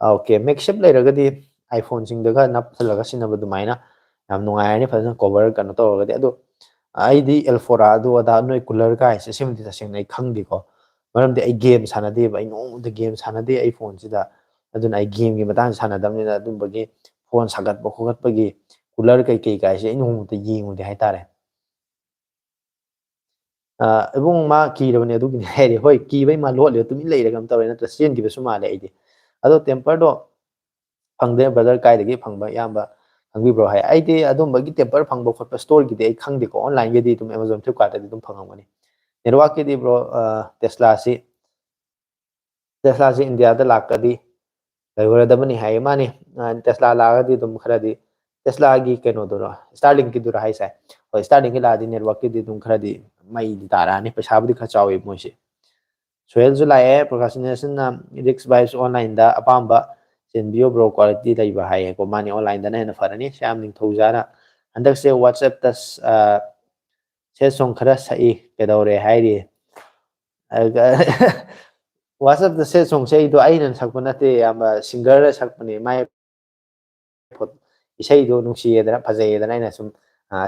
ꯑꯣꯀꯦ ꯃꯦꯛꯁꯦꯞ ꯂꯩꯔꯒꯗꯤ ꯑꯥꯏꯐꯣꯟꯁꯤꯡꯗꯒ ꯅꯞꯁꯜꯂꯒ ꯁꯤꯖꯤꯟꯅꯕ ꯑꯗꯨꯃꯥꯏꯅ ꯌꯥꯝ ꯅꯨꯡꯉꯥꯏꯔꯅꯤ ꯐꯖꯅ ꯀꯣꯚꯔ ꯀꯩꯅꯣ ꯇꯧꯔꯒꯗꯤ ꯑꯗꯣ ꯑꯩꯗꯤ ꯑꯦꯜꯐꯣꯔꯥ ꯑꯗꯨ ꯑꯗꯥ ꯅꯣꯏ ꯀꯨꯂꯔ ꯒꯥꯏꯁꯦ ꯁꯤꯃꯗꯤ ꯇꯁꯦꯡꯅ ꯑꯩ ꯈꯪꯗꯦꯀꯣ ꯃꯔꯝꯗꯤ ꯑꯩ ꯒꯦꯝ ꯁꯥꯟꯅꯗꯦꯕ ꯑꯩ ꯅꯣꯡꯃꯗ ꯒꯦꯝ ꯁꯥꯟꯅꯗꯦ ꯑꯩ ꯐꯣꯟꯁꯤꯗ ꯑꯗꯨꯅ ꯑꯩ ꯒꯦꯝꯒꯤ ꯃꯇꯥꯡꯗ ꯁꯥꯟꯅꯗꯕꯅꯤꯅ ꯑꯗꯨꯝꯕꯒꯤ ꯐꯣꯟ ꯁꯥꯒꯠꯄ ꯈꯣꯠꯄꯒꯤ ꯀꯨꯂꯔ ꯀꯩꯀꯩ ꯀꯥꯏꯁꯦ ꯑꯩ ꯅꯣꯡꯃꯗ ꯌꯦꯡꯉꯨꯗꯦ ꯍꯥꯏꯇꯥꯔꯦ ꯏꯕꯨꯡ ꯃꯥ ꯀꯤꯔꯕꯅꯦ ꯑꯗꯨꯒꯤꯅꯤ ꯍꯥꯏꯔꯦ ꯍꯣꯏ ꯀꯤꯕꯩ ꯃꯥ ꯂꯣꯠꯂꯦ ꯇꯨꯃꯤꯟ ꯂꯩꯔꯒ ꯑꯃ ꯇꯧꯔꯦ ꯅꯠꯇ꯭ꯔ ꯆꯦꯟꯈꯤꯕꯁꯨ ꯃꯥꯜꯂꯦ ꯑꯩꯗꯤ ꯑꯗꯣ ꯇꯦꯝꯄꯔꯗꯣ ꯐꯪꯗꯦ ꯕ꯭ꯔꯗꯔ ꯀꯥꯏꯗꯒꯤ ꯐꯪꯕ ꯏꯌꯥꯝꯕ ꯈꯪꯕꯤꯕ꯭ꯔꯣ ꯍꯥꯏ ꯑꯩꯗꯤ ꯑꯗꯨꯝꯕꯒꯤ ꯇꯦꯝꯄꯔ ꯐꯪꯕ ꯈꯣꯠꯄ ꯁ꯭ꯇꯣꯔꯒꯤꯗꯤ ꯑꯩ ꯈꯪꯗꯦꯀꯣ ꯑꯣꯟꯂꯥꯏꯟꯒꯤꯗꯤ ꯑꯗꯨꯝ ꯑꯦꯃꯥꯖꯣꯟ ꯐ꯭ꯂꯤꯞꯀꯥꯔꯠꯇꯗꯤ ꯑꯗꯨꯝ ꯐꯪꯉꯝꯒꯅꯤ ꯅꯦꯠꯋꯥꯛꯀꯤꯗꯤ ꯕ꯭ꯔꯣ ꯇꯦꯁꯂꯥꯁꯤ ꯏꯟꯗꯤꯌꯥꯗ ꯂꯥꯛꯀꯗꯤ ꯂꯩꯔꯣꯏꯗꯕꯅꯤ ꯍꯥꯏꯌꯦ ꯃꯥꯅꯤ ꯇꯦꯁꯂꯥ ꯂꯥꯛꯑꯒꯗꯤ ꯑꯗꯨꯝ ꯈꯔꯗꯤ ꯇꯦꯁꯂꯥꯒꯤ ꯀꯩꯅꯣꯗꯨꯔꯣ ꯁ꯭ꯇꯥꯔꯂꯤꯡꯀꯤꯗꯨꯔ ꯍꯥꯏꯁꯦ ꯍꯣꯏ ꯁ꯭ꯇꯥꯔꯂꯤꯡꯀꯤ ꯂꯥꯛꯑꯗꯤ ꯅꯦꯠꯋꯥꯛꯀꯤꯗꯤ ꯑꯗꯨꯝ ꯈꯔꯗꯤ ꯃꯩꯗꯤ ꯇꯥꯔꯛꯑꯅꯤ ꯄꯩꯁꯥꯕꯨꯗꯤ ꯈꯔ ꯆꯥꯎꯋꯤ ꯃꯣꯏꯁꯦ ꯁꯣꯍꯦꯜꯁꯨ ꯂꯥꯛꯑꯦ ꯄ꯭ꯔꯣꯀꯥꯁꯤꯅꯦꯁꯟꯅ ꯔꯤꯛꯁ ꯕꯥꯏꯁ ꯑꯣꯟꯂꯥꯏꯟꯗ ꯑꯄꯥꯝꯕ ꯆꯦꯟꯕꯤꯌꯣ ꯕ꯭ꯔꯣ ꯀ꯭ꯋꯥꯂꯤꯇꯤ ꯂꯩꯕ ꯍꯥꯏꯌꯦꯀꯣ ꯃꯥꯅꯤ ꯑꯣꯟꯂꯥꯏꯟꯗꯅ ꯍꯦꯟꯅ ꯐꯔꯅꯤ ꯁꯌꯥꯝ ꯅꯤꯡꯊꯧꯖꯥꯅ ꯍꯟꯗꯛꯁꯦ ꯋꯥꯆꯦꯞꯇ ꯁꯦꯠ ꯁꯣꯡ ꯈꯔ ꯁꯛꯏ ꯀꯩꯗꯧꯔꯦ ꯍꯥꯏꯔꯤ ꯋꯥꯆꯞꯇ ꯁꯦꯠ ꯁꯣꯡ ꯁꯛꯏꯗꯣ ꯑꯩꯅ ꯁꯛꯄ ꯅꯠꯇꯦ ꯌꯥꯝꯕ ꯁꯤꯡꯒꯔꯅ ꯁꯛꯄꯅꯦ ꯃꯥꯏ ꯏꯁꯩꯗꯣ ꯅꯨꯡꯁꯤꯌꯦꯗꯅ ꯐꯖꯩꯌꯦꯗꯅ ꯑꯩꯅ ꯁꯨꯝ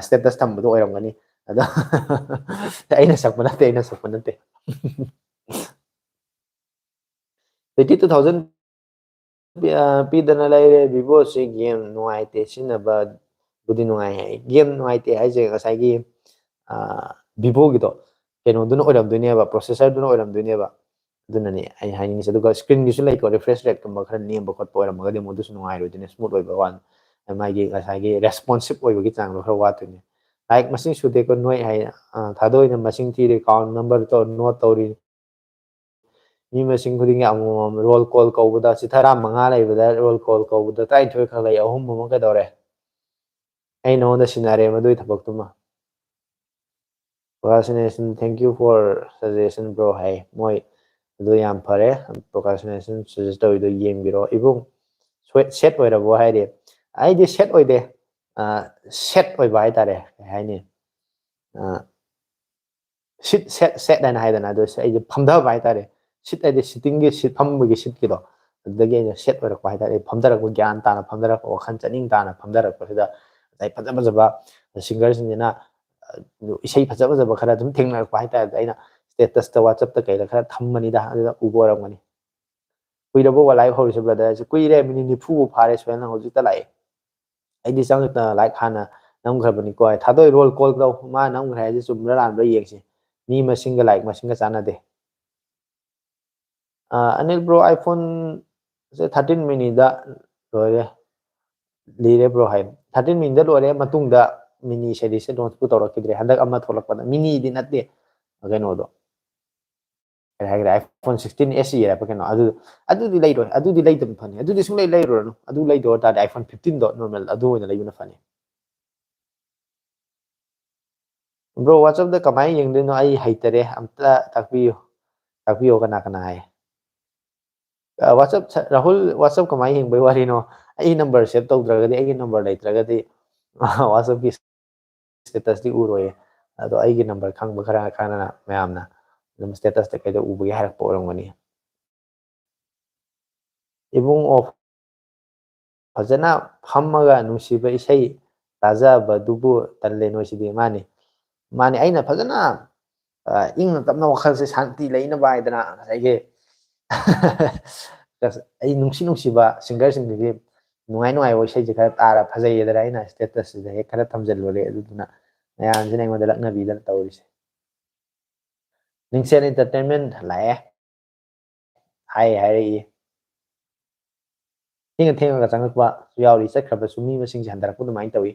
ꯁ꯭ꯇꯦꯇꯁ ꯊꯝꯕꯗꯣ ꯑꯣꯏꯔꯝꯒꯅꯤ ꯑꯗꯣ ꯑꯩꯅ ꯁꯛꯄ ꯅꯠꯇꯦ ꯑꯩꯅ ꯁꯛꯄ ꯅꯠꯇꯦ 22,000 ꯄꯤꯗꯅ ꯂꯩꯔꯦ ꯚꯤꯚꯣꯁꯤ ꯒꯦꯝ ꯅꯨꯡꯉꯥꯏꯇꯦ ꯁꯤꯖꯤꯟꯅꯕꯕꯨꯗꯤ ꯅꯨꯡꯉꯥꯏ ꯍꯥꯏ ꯒꯦꯝ ꯅꯨꯡꯉꯥꯏꯇꯦ ꯍꯥꯏꯁꯦ ꯉꯁꯥꯏꯒꯤ ꯚꯤꯚꯣꯒꯤꯗꯣ ꯀꯩꯅꯣꯗꯨꯅ ꯑꯣꯏꯔꯝꯗꯣꯏꯅꯦꯕ ꯄ꯭ꯔꯣꯁꯦꯁꯔꯗꯨꯅ ꯑꯣꯏꯔꯝꯗꯣꯏꯅꯦꯕ ꯑꯗꯨꯅꯅꯦ ꯑꯩ ꯍꯥꯏꯅꯤꯡꯉꯤꯁꯦ ꯑꯗꯨꯒ ꯁ꯭ꯀ꯭ꯔꯤꯟꯒꯤꯁꯨ ꯂꯩꯀꯣ ꯔꯤꯐ꯭ꯔꯦꯁ ꯔꯦꯠꯀꯨꯝꯕ ꯈꯔ ꯅꯦꯝꯕ ꯈꯣꯠꯄ ꯑꯣꯏꯔꯝꯃꯒꯗꯤ ꯑꯃꯨꯛ ꯑꯗꯨꯁꯨ ꯅꯨꯡꯉꯥꯏꯔꯣꯏꯗꯣꯏꯅꯦ ꯁ꯭ꯃꯨꯠ ꯑꯣꯏꯕ ꯋꯥꯟ ꯃꯥꯒꯤ ꯉꯁꯥꯏꯒꯤ ꯔꯦꯁꯄꯣꯟꯁꯤꯞ ꯑꯣꯏꯕꯒꯤ ꯆꯥꯡꯗꯣ ꯈꯔ ꯋꯥꯠꯇꯣꯏꯅꯦ ꯂꯥꯏꯛ ꯃꯁꯤꯡ ꯁꯨꯗꯦꯀꯣ ꯅꯣꯏ ꯍꯥꯏ ꯊꯥꯗꯣꯛꯏꯅ ꯃꯁꯤꯡ ꯊꯤꯔꯤ ꯀꯥꯎꯟ ꯅꯝꯕꯔ ꯅꯣꯠ ꯇꯧꯔꯤ ꯃꯤ ꯃꯁꯤꯡ ꯈꯨꯗꯤꯡꯒꯤ ꯑꯃꯃꯝ ꯔꯣꯜ ꯀꯣꯜ ꯀꯧꯕꯗ ꯆꯤꯊꯔꯥ 5 ꯂꯩꯕꯗ ꯔꯣꯜ ꯀꯣꯜ ꯀꯧꯕꯗ 23 ꯈꯛ ꯂꯩ 3 ꯑꯃ ꯀꯩꯗꯧꯔꯦ ꯑꯩ ꯅꯉꯣꯟꯗ ꯁꯤꯟꯅꯔꯦ ꯃꯗꯨꯒꯤ ꯊꯕꯛꯇꯨꯃ procrastination thank you for suggestion bro ꯍꯥꯏ ꯃꯣꯏ ꯑꯗꯨ ꯌꯥꯝ ꯐꯔꯦ ꯄ꯭ꯔꯣꯀꯥꯁꯤꯅꯦꯁꯟ ꯁꯖꯦꯁ ꯇꯧꯔꯤꯗꯣ ꯌꯦꯡꯕꯤꯔꯣ ꯏꯕꯨꯡ ꯁꯦꯠ ꯑꯣꯏꯔꯕꯣ ꯍꯥꯏꯔꯤ ꯑꯩꯗꯤ ꯁꯦꯠ ꯑꯣꯏꯗꯦ ꯁꯦꯠ ꯑꯣꯏꯕ ꯍꯥꯏꯇꯥꯔꯦ ꯀꯩ ꯍꯥꯏꯅꯤ ꯁꯦꯠ ꯍꯥꯏꯅ ꯍꯥꯏꯗꯅ ꯑꯗꯨ ꯑꯩꯁꯦ ꯐꯝꯊꯕ ꯍꯥꯏꯇꯥꯔꯦ ꯁꯤꯠ ꯍꯥꯏꯗꯤ ꯁꯤꯠꯇꯤꯡꯒꯤ ꯁꯤꯠ ꯐꯝꯕꯒꯤ ꯁꯤꯠꯀꯤꯗꯣ ꯑꯗꯨꯗꯒꯤ ꯑꯩꯅ ꯁꯦꯠ ꯑꯣꯏꯔꯛꯄ ꯍꯥꯏꯇꯥꯔꯦ ꯐꯝꯊꯔꯛꯄ ꯒ꯭ꯌꯥꯟ ꯇꯥꯅ ꯐꯝꯊꯔꯛꯄ ꯋꯥꯈꯜ ꯆꯅꯤꯡ ꯇꯥꯅ ꯐꯝꯊꯔꯛꯄꯁꯤꯗ ꯉꯁꯥꯏ ꯐꯖ ꯐꯖꯕ ꯁꯤꯡꯒꯔꯁꯤꯡꯁꯤꯅ ꯏꯁꯩ ꯐꯖ ꯐꯖꯕ ꯈꯔ ꯑꯗꯨꯝ ꯊꯦꯡꯅꯔꯛꯄ ꯍꯥꯏꯇꯥꯔꯦ ꯑꯩꯅ ꯁ꯭ꯇꯦꯇꯁꯇ ꯋꯥꯆꯞꯇ ꯀꯩꯗ ꯈꯔ ꯊꯝꯕꯅꯤꯗ ꯑꯗꯨꯗ ꯎꯕ ꯑꯣꯏꯔꯝꯒꯅꯤ ꯀꯨꯏꯔꯕꯣ ꯂꯥꯏꯚ ꯍꯧꯔꯤꯁꯦ ꯕ꯭ꯔꯗꯔ ꯀꯨꯏꯔꯦ ꯃꯤꯅꯤꯠ 40 ꯐꯥꯔꯦ ꯁꯣꯏꯅ ꯍꯧꯖꯤꯛꯇ ꯂꯥꯛꯑꯦ ꯑꯩꯗꯤ ꯆꯪꯉꯛꯇꯅ ꯂꯥꯏꯛ ꯍꯥꯟꯅ ꯅꯝꯈ꯭ꯔꯕꯅꯤꯀꯣ ꯊꯥꯗꯣꯛꯏ ꯔꯣꯜ ꯀꯣꯜ ꯇꯧ ꯃꯥ ꯅꯝꯈ꯭ꯔꯦ ꯍꯥꯏꯁꯦ ꯆꯨꯝꯕ꯭ꯔꯥ ꯂꯥꯟꯕ꯭ꯔꯥ ꯌꯦꯡꯁꯤ ꯃꯤ ꯃꯁꯤꯡꯒ ꯂꯥꯏꯛ ꯃꯁꯤꯡꯒ ꯆꯥꯟꯅꯗꯦ ꯑꯅꯤꯜ ꯕ꯭ꯔꯣ ꯑꯥꯏꯐꯣꯟꯁꯦ 13 ꯃꯤꯅꯤꯗ ꯂꯣꯏꯔꯦ ꯂꯤꯔꯦ ꯕ꯭ꯔꯣ ꯍꯥꯏ 13 ꯃꯤꯅꯤꯗ ꯂꯣꯏꯔꯦ ꯃꯇꯨꯡꯗ ꯃꯤꯅꯤ ꯁꯦꯔꯤꯁꯁꯦ ꯂꯣꯟꯆꯄꯨ ꯇꯧꯔꯛꯈꯤꯗ꯭ꯔꯦ ꯍꯟꯗꯛ ꯑꯃ ꯊꯣꯛꯂꯛꯄꯗ ꯃꯤꯅꯤꯗꯤ ꯅꯠꯇꯦ ꯀꯩꯅꯣꯗꯣ ꯀꯩ ꯍꯥꯏꯈ꯭ꯔꯦ ꯑꯥꯏꯐꯣꯟ 16 SE ꯍꯥꯏꯕ ꯀꯩꯅꯣ ꯑꯗꯨꯗꯤ ꯂꯩꯔꯣꯏ ꯑꯗꯨꯗꯤ ꯂꯩꯇꯕ ꯐꯅꯤ ꯑꯗꯨꯗꯤ ꯁꯨꯡꯂꯩ ꯂꯩꯔꯨꯔꯅꯨ ꯑꯗꯨ ꯂꯩꯗꯧ ꯇꯥꯔꯗꯤ ꯑꯥꯏꯐꯣꯟ 15ꯗꯣ ꯅꯣꯔꯃꯦꯜ ꯑꯗꯨ ꯑꯣꯏꯅ ꯂꯩꯕꯅ ꯐꯅꯤ ꯕ꯭ꯔꯣ ꯋꯥꯆꯞꯇ ꯀꯃꯥꯏꯅ ꯌꯦꯡꯗꯣꯏꯅꯣ ꯑꯩ ꯍꯩꯇꯔꯦ ꯑꯝꯇ ꯇꯥꯛꯄꯤꯌꯣ ꯀꯅꯥ ꯀꯅꯥ ꯍꯥꯏ ꯋꯥꯆꯞ ꯔꯥꯍꯨꯜ ꯋꯥꯆꯞ ꯀꯃꯥꯏꯅ ꯌꯦꯡꯕꯒꯤ ꯋꯥꯔꯤꯅꯣ ꯑꯩ ꯅꯝꯕꯔ ꯁꯦꯚ ꯇꯧꯗ꯭ꯔꯒꯗꯤ ꯑꯩꯒꯤ ꯅꯝꯕꯔ ꯂꯩꯇ꯭ꯔꯒꯗꯤ ꯋꯥꯆꯞꯀꯤ ꯁ꯭ꯇꯦꯇꯁꯇꯤ ꯎꯔꯣꯏꯌꯦ ꯑꯗꯣ ꯑꯩꯒꯤ ꯅꯝꯕꯔ ꯈꯪꯕ ꯈꯔ ꯈꯔꯅ ꯃꯌꯥꯝꯅ ꯑꯗꯨꯝ ꯁ꯭ꯇꯦꯇꯁꯇ ꯀꯩꯗ ꯎꯕꯒꯤ ꯍꯥꯏꯔꯛꯄ ꯑꯣꯏꯔꯝꯒꯅꯤ ꯏꯕꯨꯡ ꯑꯣ ꯐꯖꯅ ꯐꯝꯃꯒ ꯅꯨꯡꯁꯤꯕ ꯏꯁꯩ ꯇꯥꯖꯕꯗꯨꯕꯨ ꯇꯜꯂꯦ ꯅꯣꯏꯁꯤꯗꯤ ꯃꯥꯅꯤ ꯑꯩꯅ ꯐꯖꯅ ꯏꯪꯅ ꯇꯞꯅ ꯋꯥꯈꯜꯁꯦ ꯁꯥꯟꯇꯤ ꯂꯩꯅꯕ ꯍꯥꯏꯗꯅ ꯉꯁꯥꯏꯒꯤ ꯑꯩ ꯅꯨꯡꯁꯤꯕ ꯁꯤꯡꯒꯔꯁꯤꯡꯗꯨꯗꯤ ꯅꯨꯡꯉꯥꯏ ꯅꯨꯡꯉꯥꯏꯕ ꯏꯁꯩꯁꯦ ꯈꯔ ꯇꯥꯔ ꯐꯖꯩꯌꯦꯗꯅ ꯑꯩꯅ ꯁ꯭ꯇꯦꯇꯁꯁꯤꯗ ꯍꯦꯛ ꯈꯔ ꯊꯝꯖꯤꯜꯂꯨꯔꯦ ꯑꯗꯨꯗꯨꯅ ꯃꯌꯥꯝꯁꯤꯅ ꯑꯩꯉꯣꯟꯗ ꯂꯛꯅꯕꯤꯗꯅ ꯇꯧꯔꯤꯁꯦ ꯃꯤꯡꯁꯦꯟ ꯑꯦꯟꯇꯔꯇꯦꯟꯃꯦꯟ ꯂꯥꯛꯑꯦ ꯍꯥꯏꯔꯛꯏ ꯊꯦꯡꯉꯒ ꯆꯪꯉꯛꯄꯁꯨ ꯌꯥꯎꯔꯤ ꯆꯠꯈ꯭ꯔꯕꯁꯨ ꯃꯤ ꯃꯁꯤꯡꯁꯦ ꯍꯟꯊꯔꯛꯄ ꯑꯗꯨꯃꯥꯏꯅ ꯇꯧꯏ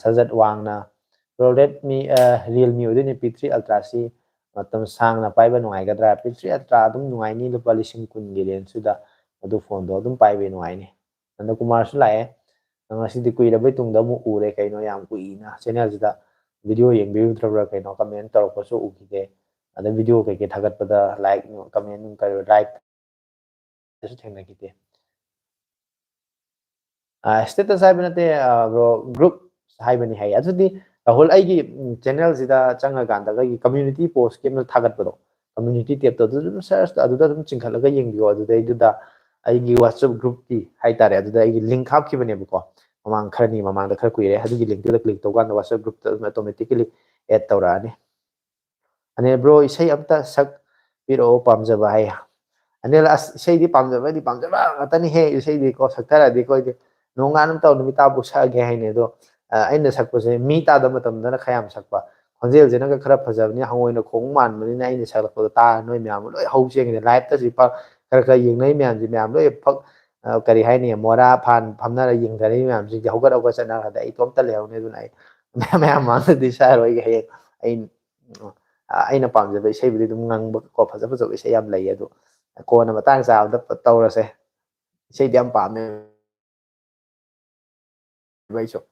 ꯁꯖꯠ ꯋꯥꯡꯅ ꯔꯦꯗꯃꯤ ꯔꯤꯌꯦꯜꯃꯤ ꯑꯣꯏꯗꯣꯏꯅꯦ P3 ꯑꯜꯇ꯭ꯔꯥꯁꯤ ꯃꯇꯝ ꯁꯥꯡꯅ ꯄꯥꯏꯕ ꯅꯨꯡꯉꯥꯏꯒꯗ꯭ꯔꯥ P3 ꯑꯜꯇ꯭ꯔꯥ ꯑꯗꯨꯝ ꯅꯨꯡꯉꯥꯏꯅꯤ ꯂꯨꯄꯥ 10,000 ꯀꯨꯟꯒꯤ ꯔꯦꯟꯖꯇꯨꯗ ꯑꯗꯨ ꯐꯣꯟꯗꯣ ꯑꯗꯨꯝ ꯄꯥꯏꯕ ꯅꯨꯡꯉꯥꯏꯅꯤ ꯅꯟꯗꯀꯨꯃꯥꯔꯁꯨ ꯂꯥꯛꯑꯦ ngasidi kuirabay tungda mu ure kaino yam kuina channel sida video yengbiudrabra kaino comment tawpasu ukide ada video keke thagatpada like comment karo like su thengnakite status haibnate bro group haibani hai adudi rahul aigi channel sida changa ganda ga community post ke thagatpado community tab to search aduda dum chingkhalaga yengbiyo aduda iduda aigi whatsapp group ki haitare aduda aigi link hapkhibane buko mamang kharni mamang da khar kuire adugi link da click tawgan whatsapp group ta automatically add tawrani ane bro isai amta sak piro pamjaba hai ane as isai di pamjaba ngatani he isai di ko saktara di ko nonganam taw numita bu sage haine do aina sakpase mi ta da matam da khayam sakpa khonjel jena ga khara phajabni hangoina khong man mani na aina sakpa ta noi myam loi hau cheng ni live ta sipa khara khara yeng nei myam ji myam loi phak kari haini mora phan phamna ra yeng dhari myam ji hogar hogar chana da ai tom ta lew ne du nai myam ma di sa roi ga he ai aina pamjaba isai bi dum ngang ko phajaba jo isai yam lai adu ko na matang sa da tawrase isai diam pam ne bai so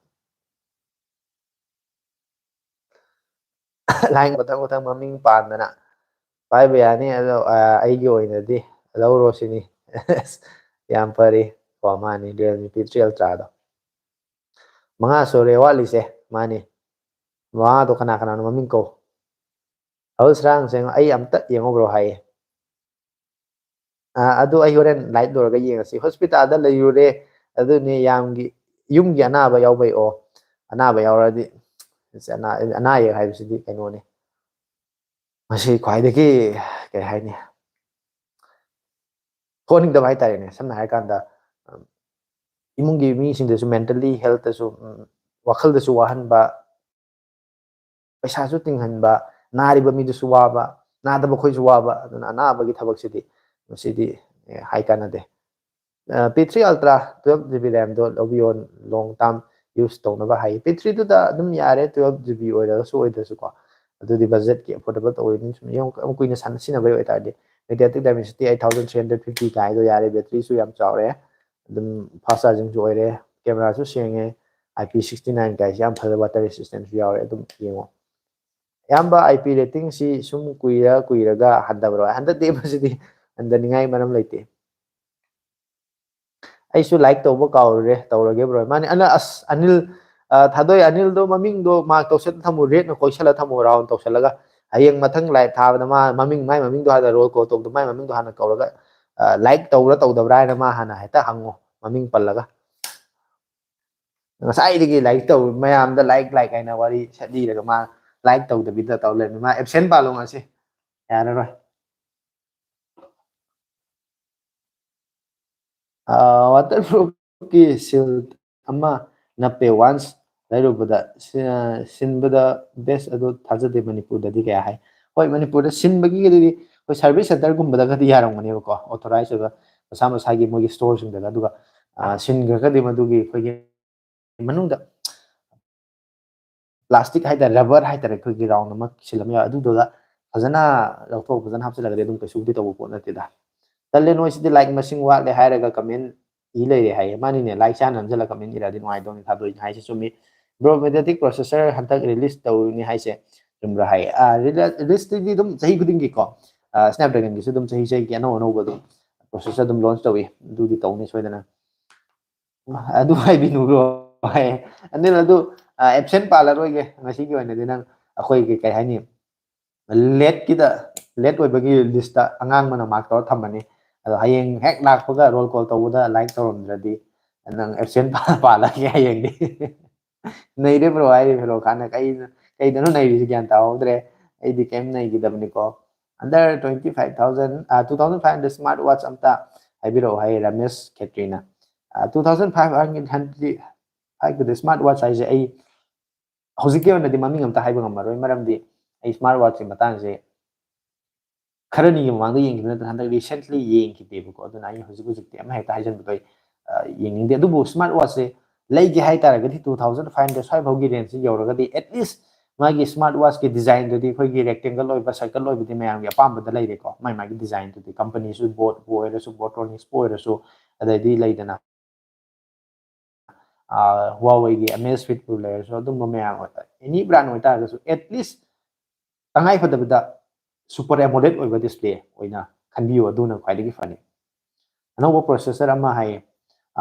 line batang batang maming pandana pai bayani ado aigi oinadi lauro sini yam pari ko mani Realme P3 Ultra do mga sore wali se mani mga to kana kana maming ko hau srang seng ai amta yengo bro hai adu ai horen light dor ga yengasi hospital da layure adu ni yamgi yumgi anaba yawbai o anaba yawradi ana ye haibsidi kainone masi khwaidagi kai haini ꯊꯣꯛꯍꯟꯅꯤꯡꯗꯕ ꯍꯥꯏꯇꯥꯔꯦꯅꯦ ꯁꯝꯅ ꯍꯥꯏꯔꯀꯥꯟꯗ ꯏꯃꯨꯡꯒꯤ ꯃꯤꯁꯤꯡꯗꯁꯨ mentally ꯍꯦꯜꯊꯇꯁꯨ ꯋꯥꯈꯜꯗꯁꯨ ꯋꯥꯍꯟꯕ ꯄꯩꯁꯥꯁꯨ ꯇꯤꯡꯍꯟꯕ ꯅꯥꯔꯤꯕ ꯃꯤꯗꯨꯁꯨ ꯋꯥꯕ ꯅꯥꯗꯕ ꯑꯩꯈꯣꯏꯁꯨ ꯋꯥꯕ ꯑꯗꯨꯅ ꯑꯅꯥꯕꯒꯤ ꯊꯕꯛꯁꯤꯗꯤ ꯃꯁꯤꯗꯤ ꯍꯥꯏ ꯀꯥꯟꯅꯗꯦ P3 Ultra 12GB ꯔꯦꯝꯗꯣ ꯂꯧꯕꯤꯌꯣ ꯂꯣꯡ ꯇꯥꯔꯝ ꯌꯨꯁ ꯇꯧꯅꯕ ꯍꯥꯏ P3ꯗꯨꯗ ꯑꯗꯨꯝ ꯌꯥꯔꯦ 12GB ꯑꯣꯏꯔꯒꯁꯨ ꯑꯣꯏꯗ꯭ꯔꯁꯨꯀꯣ ꯑꯗꯨꯗꯤ ꯕꯖꯦꯠꯀꯤ ꯑꯦꯐꯣꯔꯗꯦꯕꯜ ꯇꯧꯔꯤꯅꯤ ꯁꯨꯝ ꯌꯥꯝ ꯀꯨꯏꯅ ꯁꯤꯖꯤꯟꯅꯕꯩ ꯑꯣꯏꯇꯥꯔꯗꯤ ꯃꯦꯗꯤꯌꯥꯇꯦꯛ ꯗꯥꯏꯃꯦꯟꯁꯤꯇꯤ 8350 ꯀꯥꯏꯗꯣ ꯌꯥꯔꯦ ꯕꯦꯇ꯭ꯔꯤꯁꯨ ꯌꯥꯝ ꯆꯥꯎꯔꯦ ꯑꯗꯨꯝ ꯐꯥꯁ ꯆꯥꯔꯖꯤꯡꯁꯨ ꯑꯣꯏꯔꯦ ꯀꯦꯃꯦꯔꯥꯁꯨ ꯁꯦꯡꯉꯦ IP69 ꯀꯥꯏꯁꯦ ꯌꯥꯝ ꯐꯖꯕ ꯋꯥꯇꯔ ꯔꯦꯁꯤꯁꯇꯦꯟꯁꯨ ꯌꯥꯎꯔꯦ ꯑꯗꯨꯝ ꯌꯦꯡꯉꯣ ꯑꯌꯥꯝꯕ IP ꯔꯦꯇꯤꯡꯁꯤ ꯁꯨꯝ ꯀꯨꯏꯔꯒ ꯍꯟꯊꯕ꯭ꯔꯣ ꯍꯟꯊꯗꯦ ꯃꯁꯤꯗꯤ ꯍꯟꯊꯅꯤꯡꯉꯥꯏ ꯃꯔꯝ ꯂꯩꯇꯦ ꯑꯩꯁꯨ ꯂꯥꯏꯛ ꯇꯧꯕ ꯀꯥꯎꯔꯨꯔꯦ ꯇꯧꯔꯒꯦ ꯕ꯭ꯔꯣ ꯃꯥꯅꯤ ꯑꯅ ꯑꯁ ꯑꯅꯤꯜ ꯊꯥꯗꯣꯏ ꯑꯅꯤꯜꯗꯣ ꯃꯃꯤꯡꯗꯣ ꯃꯥꯔꯛ ꯇꯧꯁꯜꯂ ꯊꯝꯃꯨ ꯔꯦꯠꯅ ꯀꯣꯏꯁꯜꯂ ꯊꯝꯃꯨ ꯔꯥꯎꯟ ꯇꯧꯁꯜꯂꯒ ꯍꯌꯦꯡ ꯃꯊꯪ ꯂꯥꯏꯚ ꯊꯥꯕꯗ ꯃꯥ ꯃꯥꯏ ꯃꯃꯤꯡꯗꯣ ꯍꯥꯟꯅ ꯔꯣꯜ ꯀꯣꯜ ꯇꯧꯕꯗꯣ ꯃꯥꯏ ꯃꯃꯤꯡꯗꯣ ꯍꯥꯟꯅ ꯀꯧꯔꯒ ꯂꯥꯏꯛ ꯇꯧꯕ꯭ꯔꯥ ꯇꯧꯗꯕ꯭ꯔꯥ ꯍꯥꯏꯅ ꯃꯥ ꯍꯥꯟꯅ ꯍꯦꯛꯇ ꯍꯪꯉꯣ ꯃꯃꯤꯡ ꯄꯜꯂꯒ ꯉꯁꯥꯏꯗꯒꯤ ꯂꯥꯏꯛ ꯇꯧ ꯃꯌꯥꯝꯗ ꯂꯥꯏꯛ ꯍꯥꯏꯅ ꯋꯥꯔꯤ ꯁꯠꯂꯤꯔꯒ ꯃꯥ ꯂꯥꯏꯛ ꯇꯧꯗꯕꯤꯗ ꯇꯧ ꯂꯩꯔꯝꯃꯤ ꯃꯥ ꯑꯦꯕꯁꯦꯟ ꯄꯥꯜꯂꯣ ꯉꯁꯤ ꯌꯥꯔꯔꯣꯏ ꯋꯥꯇꯔꯄ꯭ꯔꯨꯐꯀꯤ ꯁꯤꯜ ꯑꯃ ꯅꯞꯄꯦ ꯋꯥꯟꯁ ꯂꯩꯔꯨꯕꯗ ꯁꯤꯟꯕꯗ ꯕꯦꯁ ꯑꯗꯨ ꯊꯥꯖꯗꯦ ꯃꯅꯤꯄꯨꯔꯗꯗꯤ ꯀꯌꯥ ꯍꯥꯏ ꯍꯣꯏ ꯃꯅꯤꯄꯨꯔꯗ ꯁꯤꯟꯕꯒꯤꯗꯤ ꯑꯩꯈꯣꯏ ꯁꯥꯔꯚꯤꯁ ꯁꯦꯟꯇꯔꯒꯨꯝꯕꯗꯒꯗꯤ ꯌꯥꯔꯝꯒꯅꯦꯕꯀꯣ ꯑꯣꯊꯣꯔꯥꯏꯖ ꯑꯣꯏꯕ ꯃꯁꯥ ꯃꯁꯥꯒꯤ ꯃꯣꯏꯒꯤ ꯁ꯭ꯇꯣꯔꯁꯤꯡꯗꯒ ꯑꯗꯨꯒ ꯁꯤꯟꯈ꯭ꯔꯒꯗꯤ ꯃꯗꯨꯒꯤ ꯑꯩꯈꯣꯏꯒꯤ ꯃꯅꯨꯡꯗ ꯄ꯭ꯂꯥꯁꯇꯤꯛ ꯍꯥꯏꯇꯥꯔꯦ ꯔꯕꯔ ꯍꯥꯏꯇꯥꯔꯦ ꯑꯩꯈꯣꯏꯒꯤ ꯔꯥꯎꯟ ꯑꯃ ꯁꯤꯜꯂꯝ ꯌꯥꯎꯏ ꯑꯗꯨꯗꯨꯒ ꯐꯖꯅ ꯂꯧꯊꯣꯛ ꯐꯖꯅ ꯍꯥꯞꯆꯤꯜꯂꯒꯗꯤ ꯑꯗꯨꯝ ꯀꯩꯁꯨꯕꯨꯗꯤ ꯇꯧꯕ ꯄꯣꯠ ꯅꯠꯇꯦꯗ ꯇꯜꯂꯦ ꯅꯣꯏꯁꯤꯗꯤ ꯂꯥꯏꯛ ꯃꯁꯤꯡ ꯋꯥꯠꯂꯦ ꯍꯥꯏꯔꯒ ꯀꯃꯦꯟ ꯏ ꯂꯩꯔꯦ ꯍꯥꯏꯌꯦ ꯃꯥꯅꯤꯅꯦ ꯂꯥꯏꯛ ꯆꯥꯅ ꯅꯝꯁꯤꯜꯂꯒ ꯀꯃꯦꯟ ꯏꯔꯛꯑꯗꯤ ꯅꯨꯡꯉꯥꯏꯗꯧꯅꯤ ꯊꯥꯗꯣꯏꯅꯤ ꯍꯥꯏꯁꯦ ꯆꯨꯝꯃꯤ ꯕ꯭ꯔꯣ ꯃꯦꯗꯤꯌꯥꯇꯦꯛ ꯄ꯭ꯔꯣꯁꯦꯁꯔ ꯍꯟꯗꯛ ꯔꯤꯂꯤꯁ ꯇꯧꯔꯤꯅꯤ ꯍꯥꯏꯁꯦ ꯆꯨꯝꯕ꯭ꯔꯥ ꯍꯥꯏꯌꯦ ꯔꯤꯂꯤꯁꯇꯨꯗꯤ ꯑꯗꯨꯝ ꯆꯍꯤ ꯈꯨꯗꯤꯡꯒꯤꯀꯣ ꯁ꯭ꯅꯦꯞꯗ꯭ꯔꯦꯒꯟꯒꯤꯁꯨ ꯑꯗꯨꯝ ꯆꯍꯤꯒꯤ ꯑꯅꯧ ꯑꯅꯧꯕ ꯑꯗꯨꯝ ꯄ꯭ꯔꯣꯁꯦꯁꯔ ꯑꯗꯨꯝ ꯂꯣꯟꯆ ꯇꯧꯏ ꯑꯗꯨꯗꯤ ꯇꯧꯅꯤ ꯁꯣꯏꯗꯅ ꯑꯗꯨ ꯍꯥꯏꯕꯤꯅꯨꯕ꯭ꯔꯣ ꯍꯥꯏ ꯑꯅꯤꯜ ꯑꯗꯨ ꯑꯦꯕꯁꯦꯟ ꯄꯥꯜꯂꯔꯣꯏꯒꯦ ꯉꯁꯤꯒꯤ ꯑꯣꯏꯅꯗꯤ ꯅꯪ ꯑꯩꯈꯣꯏꯒꯤ ꯀꯩ ꯍꯥꯏꯅꯤ ꯂꯦꯠꯀꯤꯗ ꯂꯦꯠ ꯑꯣꯏꯕꯒꯤ ꯂꯤꯁꯇ ꯑꯉꯥꯡꯕꯅ ꯃꯥꯔꯛ ꯇꯧꯔ ꯊꯝꯃꯅꯤ ꯑꯗꯣ ꯍꯌꯦꯡ ꯍꯦꯛ ꯂꯥꯛꯄꯒ ꯔꯣꯜ ꯀꯣꯜ ꯇꯧꯕꯗ ꯂꯥꯏꯛ ꯇꯧꯔꯝꯗ꯭ꯔꯗꯤ ꯅꯪ ꯑꯦꯕꯁꯦꯟ ꯄꯥꯜꯂꯒꯦ ꯍꯌꯦꯡꯗꯤ ꯅꯩꯔꯦ ꯕ꯭ꯔꯣ ꯍꯥꯏꯔꯤ ꯐꯦꯂꯣ ꯈꯥꯟꯅ ꯀꯩꯗꯅꯣ ꯅꯩꯔꯤꯁꯤ ꯒ꯭ꯌꯥꯟ ꯇꯥꯍꯧꯗ꯭ꯔꯦ ꯑꯩꯗꯤ ꯀꯩꯝ ꯅꯩꯈꯤꯗꯕꯅꯤꯀꯣ ꯑꯟꯗꯔ 25,000 ꯁ꯭ꯃꯥꯔꯠ ꯋꯥꯠꯆ ꯑꯝꯇ ꯍꯥꯏꯕꯤꯔꯛꯑꯣ ꯍꯥꯏꯌꯦ ꯔꯃꯦꯁ ꯈꯦꯇ꯭ꯔꯤꯅ 2,500 ꯁ꯭ꯃꯥꯔꯠ ꯋꯥꯠꯆ ꯍꯥꯏꯁꯦ ꯑꯩ ꯍꯧꯖꯤꯛꯀꯤ ꯑꯣꯏꯅꯗꯤ ꯃꯃꯤꯡ ꯑꯝꯇ ꯍꯥꯏꯕ ꯉꯝꯃꯔꯣꯏ ꯃꯔꯝꯗꯤ ꯑꯩ ꯁ꯭ꯃꯥꯔꯠ ꯋꯥꯠꯆꯀꯤ ꯃꯇꯥꯡꯁꯦ ꯈꯔꯅꯤꯒꯤ ꯃꯃꯥꯡꯗ ꯌꯦꯡꯈꯤꯕ ꯅꯠꯇꯅ ꯍꯟꯗꯛ ꯔꯤꯁꯦꯟꯠꯂꯤ ꯌꯦꯡꯈꯤꯗꯦꯕꯀꯣ ꯑꯗꯨꯅ ꯑꯩ ꯍꯧꯖꯤꯛꯇꯤ ꯑꯃ ꯍꯦꯛꯇ ꯍꯥꯏꯖꯟꯕꯗꯣ ꯑꯩ ꯌꯦꯡꯅꯤꯡꯗꯦ ꯑꯗꯨꯕꯨ ꯁ꯭ꯃꯥꯔꯠ ꯋꯥꯠꯆꯁꯦ ꯂꯩꯒꯦ ꯍꯥꯏꯇꯥꯔꯒꯗꯤ 2,500 ꯁ꯭ꯋꯥꯏꯐꯥꯎꯒꯤ ꯔꯦꯟꯖꯁꯤ ꯌꯧꯔꯒꯗꯤ ꯑꯦꯠꯂꯤꯁ ꯃꯥꯒꯤ ꯁ꯭ꯃꯥꯔꯠ ꯋꯥꯠꯆꯀꯤ ꯗꯤꯖꯥꯏꯟꯗꯨꯗꯤ ꯑꯩꯈꯣꯏꯒꯤ ꯔꯦꯛꯇꯦꯡꯒꯜ ꯑꯣꯏꯕ ꯁꯔꯀꯜ ꯑꯣꯏꯕꯗꯤ ꯃꯌꯥꯝꯒꯤ ꯑꯄꯥꯝꯕꯗ ꯂꯩꯔꯦꯀꯣ ꯃꯥꯒꯤ ꯗꯤꯖꯥꯏꯟꯗꯨꯗꯤ ꯀꯝꯄꯅꯤꯁꯨ ꯕꯣꯠꯄꯨ ꯑꯣꯏꯔꯁꯨ ꯕꯣꯇ꯭ꯔꯣꯅꯤꯛꯁꯄꯨ ꯑꯣꯏꯔꯁꯨ ꯑꯗꯩꯗꯤ ꯂꯩꯗꯅ Huawei-ꯒꯤ Amazfit-ꯄꯨ ꯂꯩꯔꯁꯨ ꯑꯗꯨꯝꯕ ꯃꯌꯥꯝ ꯑꯦꯅꯤ ꯕ꯭ꯔꯥꯟ ꯑꯣꯏꯇꯥꯔꯒꯁꯨ at least ꯇꯉꯥꯏ ꯐꯗꯕꯗ ꯁꯨꯄꯔ ꯑꯦꯃꯣꯂꯦꯗ ꯑꯣꯏꯕ ꯗꯤꯁꯄ꯭ꯂꯦ ꯑꯣꯏꯅ ꯈꯟꯕꯤꯌꯨ, ꯑꯗꯨꯅ ꯈ꯭ꯋꯥꯏꯗꯒꯤ ꯐꯅꯤ꯫ ꯑꯅꯧꯕ ꯄ꯭ꯔꯣꯁꯦꯁꯔ ꯑꯃ ꯍꯥꯏꯌꯦ,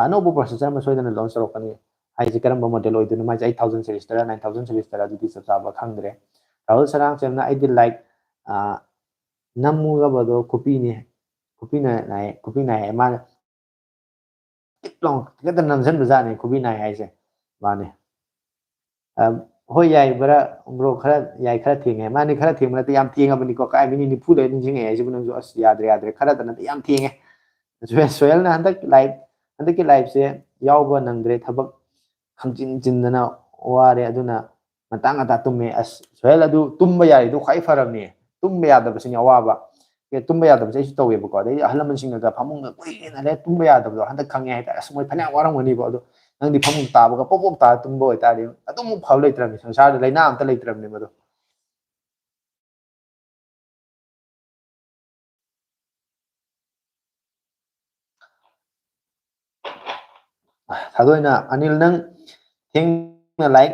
ꯑꯅꯧꯕ ꯄ꯭ꯔꯣꯁꯦꯁꯔ ꯑꯃ ꯁꯣꯏꯗꯅ ꯂꯣꯟꯆ ꯇꯧꯔꯛꯀꯅꯤ ꯍꯥꯏꯁꯦ ꯀꯔꯝꯕ ꯃꯣꯗꯦꯜ ꯑꯣꯏꯗꯣꯏꯅꯣ? ꯃꯥꯏꯁꯦ 8000 ꯁꯤꯔꯤꯁꯇꯔ 9000 ꯁꯤꯔꯤꯁꯇꯔ ꯑꯗꯨꯗꯤ ꯆꯞ ꯆꯥꯕ ꯈꯪꯗ꯭ꯔꯦ꯫ ꯔꯥꯍꯨꯜ ꯁꯔꯥꯡꯆꯦꯝꯅ ꯑꯩꯗꯤ ꯂꯥꯏꯛ ꯅꯝꯃꯨꯒꯕꯗꯣ ꯈꯨꯄꯤ ꯅꯥꯏ ꯃꯥꯅ ꯇꯤꯛ ꯂꯥꯎ ꯈꯤꯇ ꯅꯝꯁꯤꯟꯕꯖꯥꯠꯅꯦ ꯈꯨꯕꯤ ꯅꯥꯏ ꯍꯥꯏꯁꯦ ꯃꯥꯅꯦ꯫ ꯍꯣꯏ ꯌꯥꯏ ꯕ꯭ꯔꯣ ꯈꯔ ꯌꯥꯏ ꯈꯔ ꯊꯦꯡꯉꯦ ꯃꯥꯅꯤ, ꯈꯔ ꯊꯦꯡꯕ ꯅꯠꯇꯦ ꯌꯥꯝ ꯊꯦꯡꯉꯕꯅꯤꯀꯣ ꯀꯥꯏ ꯃꯤꯅꯤꯠ 40 ꯂꯩꯔ ꯅꯤꯡꯁꯤꯡꯉꯛꯑꯦ ꯍꯥꯏꯁꯤꯕꯨ ꯅꯪꯁꯨ ꯑꯁ ꯌꯥꯗ꯭ꯔꯦ ꯈꯔꯗ ꯅꯠꯇꯦ ꯌꯥꯝ ꯊꯦꯡꯉꯦ꯫ ꯁꯣꯌꯦꯜꯅ ꯍꯟꯗꯛꯀꯤ ꯂꯥꯏꯚꯁꯦ ꯌꯥꯎꯕ ꯅꯪꯗ꯭ꯔꯦ, ꯊꯕꯛ ꯈꯪꯆꯤꯟꯗꯅ ꯋꯥꯔꯦ, ꯑꯗꯨꯅ ꯉꯟꯇꯥ ꯇꯨꯝꯃꯦ꯫ ꯑꯁ ꯁꯣꯌꯦꯜ ꯑꯗꯨ ꯇꯨꯝꯕ ꯌꯥꯔꯤꯗꯣ ꯈ꯭ꯋꯥꯏ ꯐꯔꯕꯅꯦ, ꯇꯨꯝꯕ ꯌꯥꯗꯕꯁꯤꯅꯤ ꯑꯋꯥꯕ꯫ ꯇꯨꯝꯕ ꯌꯥꯗꯕꯁꯦ ꯑꯩꯁꯨ ꯇꯧꯋꯦꯕꯀꯣ, ꯑꯗꯩ ꯑꯍꯜ ꯂꯃꯟꯁꯤꯡꯅꯒ ꯐꯃꯨꯡꯗ ꯀꯨꯏꯅ ꯂꯩꯔ ꯇꯨꯝꯕ ꯌꯥꯗꯕꯗꯣ ꯍꯟꯗꯛ ꯈꯪꯉꯦ ꯍꯥꯏꯇꯥꯔꯦ꯫ ꯑꯁ ꯃꯣꯏ ꯐꯅꯌꯥꯝ ꯋꯥꯔꯝꯒꯅꯤꯕ ꯑꯗꯣ ꯅꯪꯗꯤ ꯐꯃꯨꯡ ꯇꯥꯕꯒ ꯄꯣꯞ ꯄꯣꯞ ꯇꯥꯔ ꯇꯨꯝꯕ ꯑꯣꯏꯇꯥꯔꯗꯤ ꯑꯗꯨꯃꯨꯛ ꯐꯕ ꯂꯩꯇ꯭ꯔꯕꯅꯤ ꯁꯪꯁꯥꯔꯗ, ꯂꯩꯅꯥ ꯑꯝꯇ ꯂꯩꯇ꯭ꯔꯕꯅꯤ ꯃꯗꯣ꯫ ꯊꯥꯗꯣꯏꯅ ꯑꯅꯤꯜ ꯅꯪ ꯊꯦꯡꯅ ꯂꯥꯏꯛ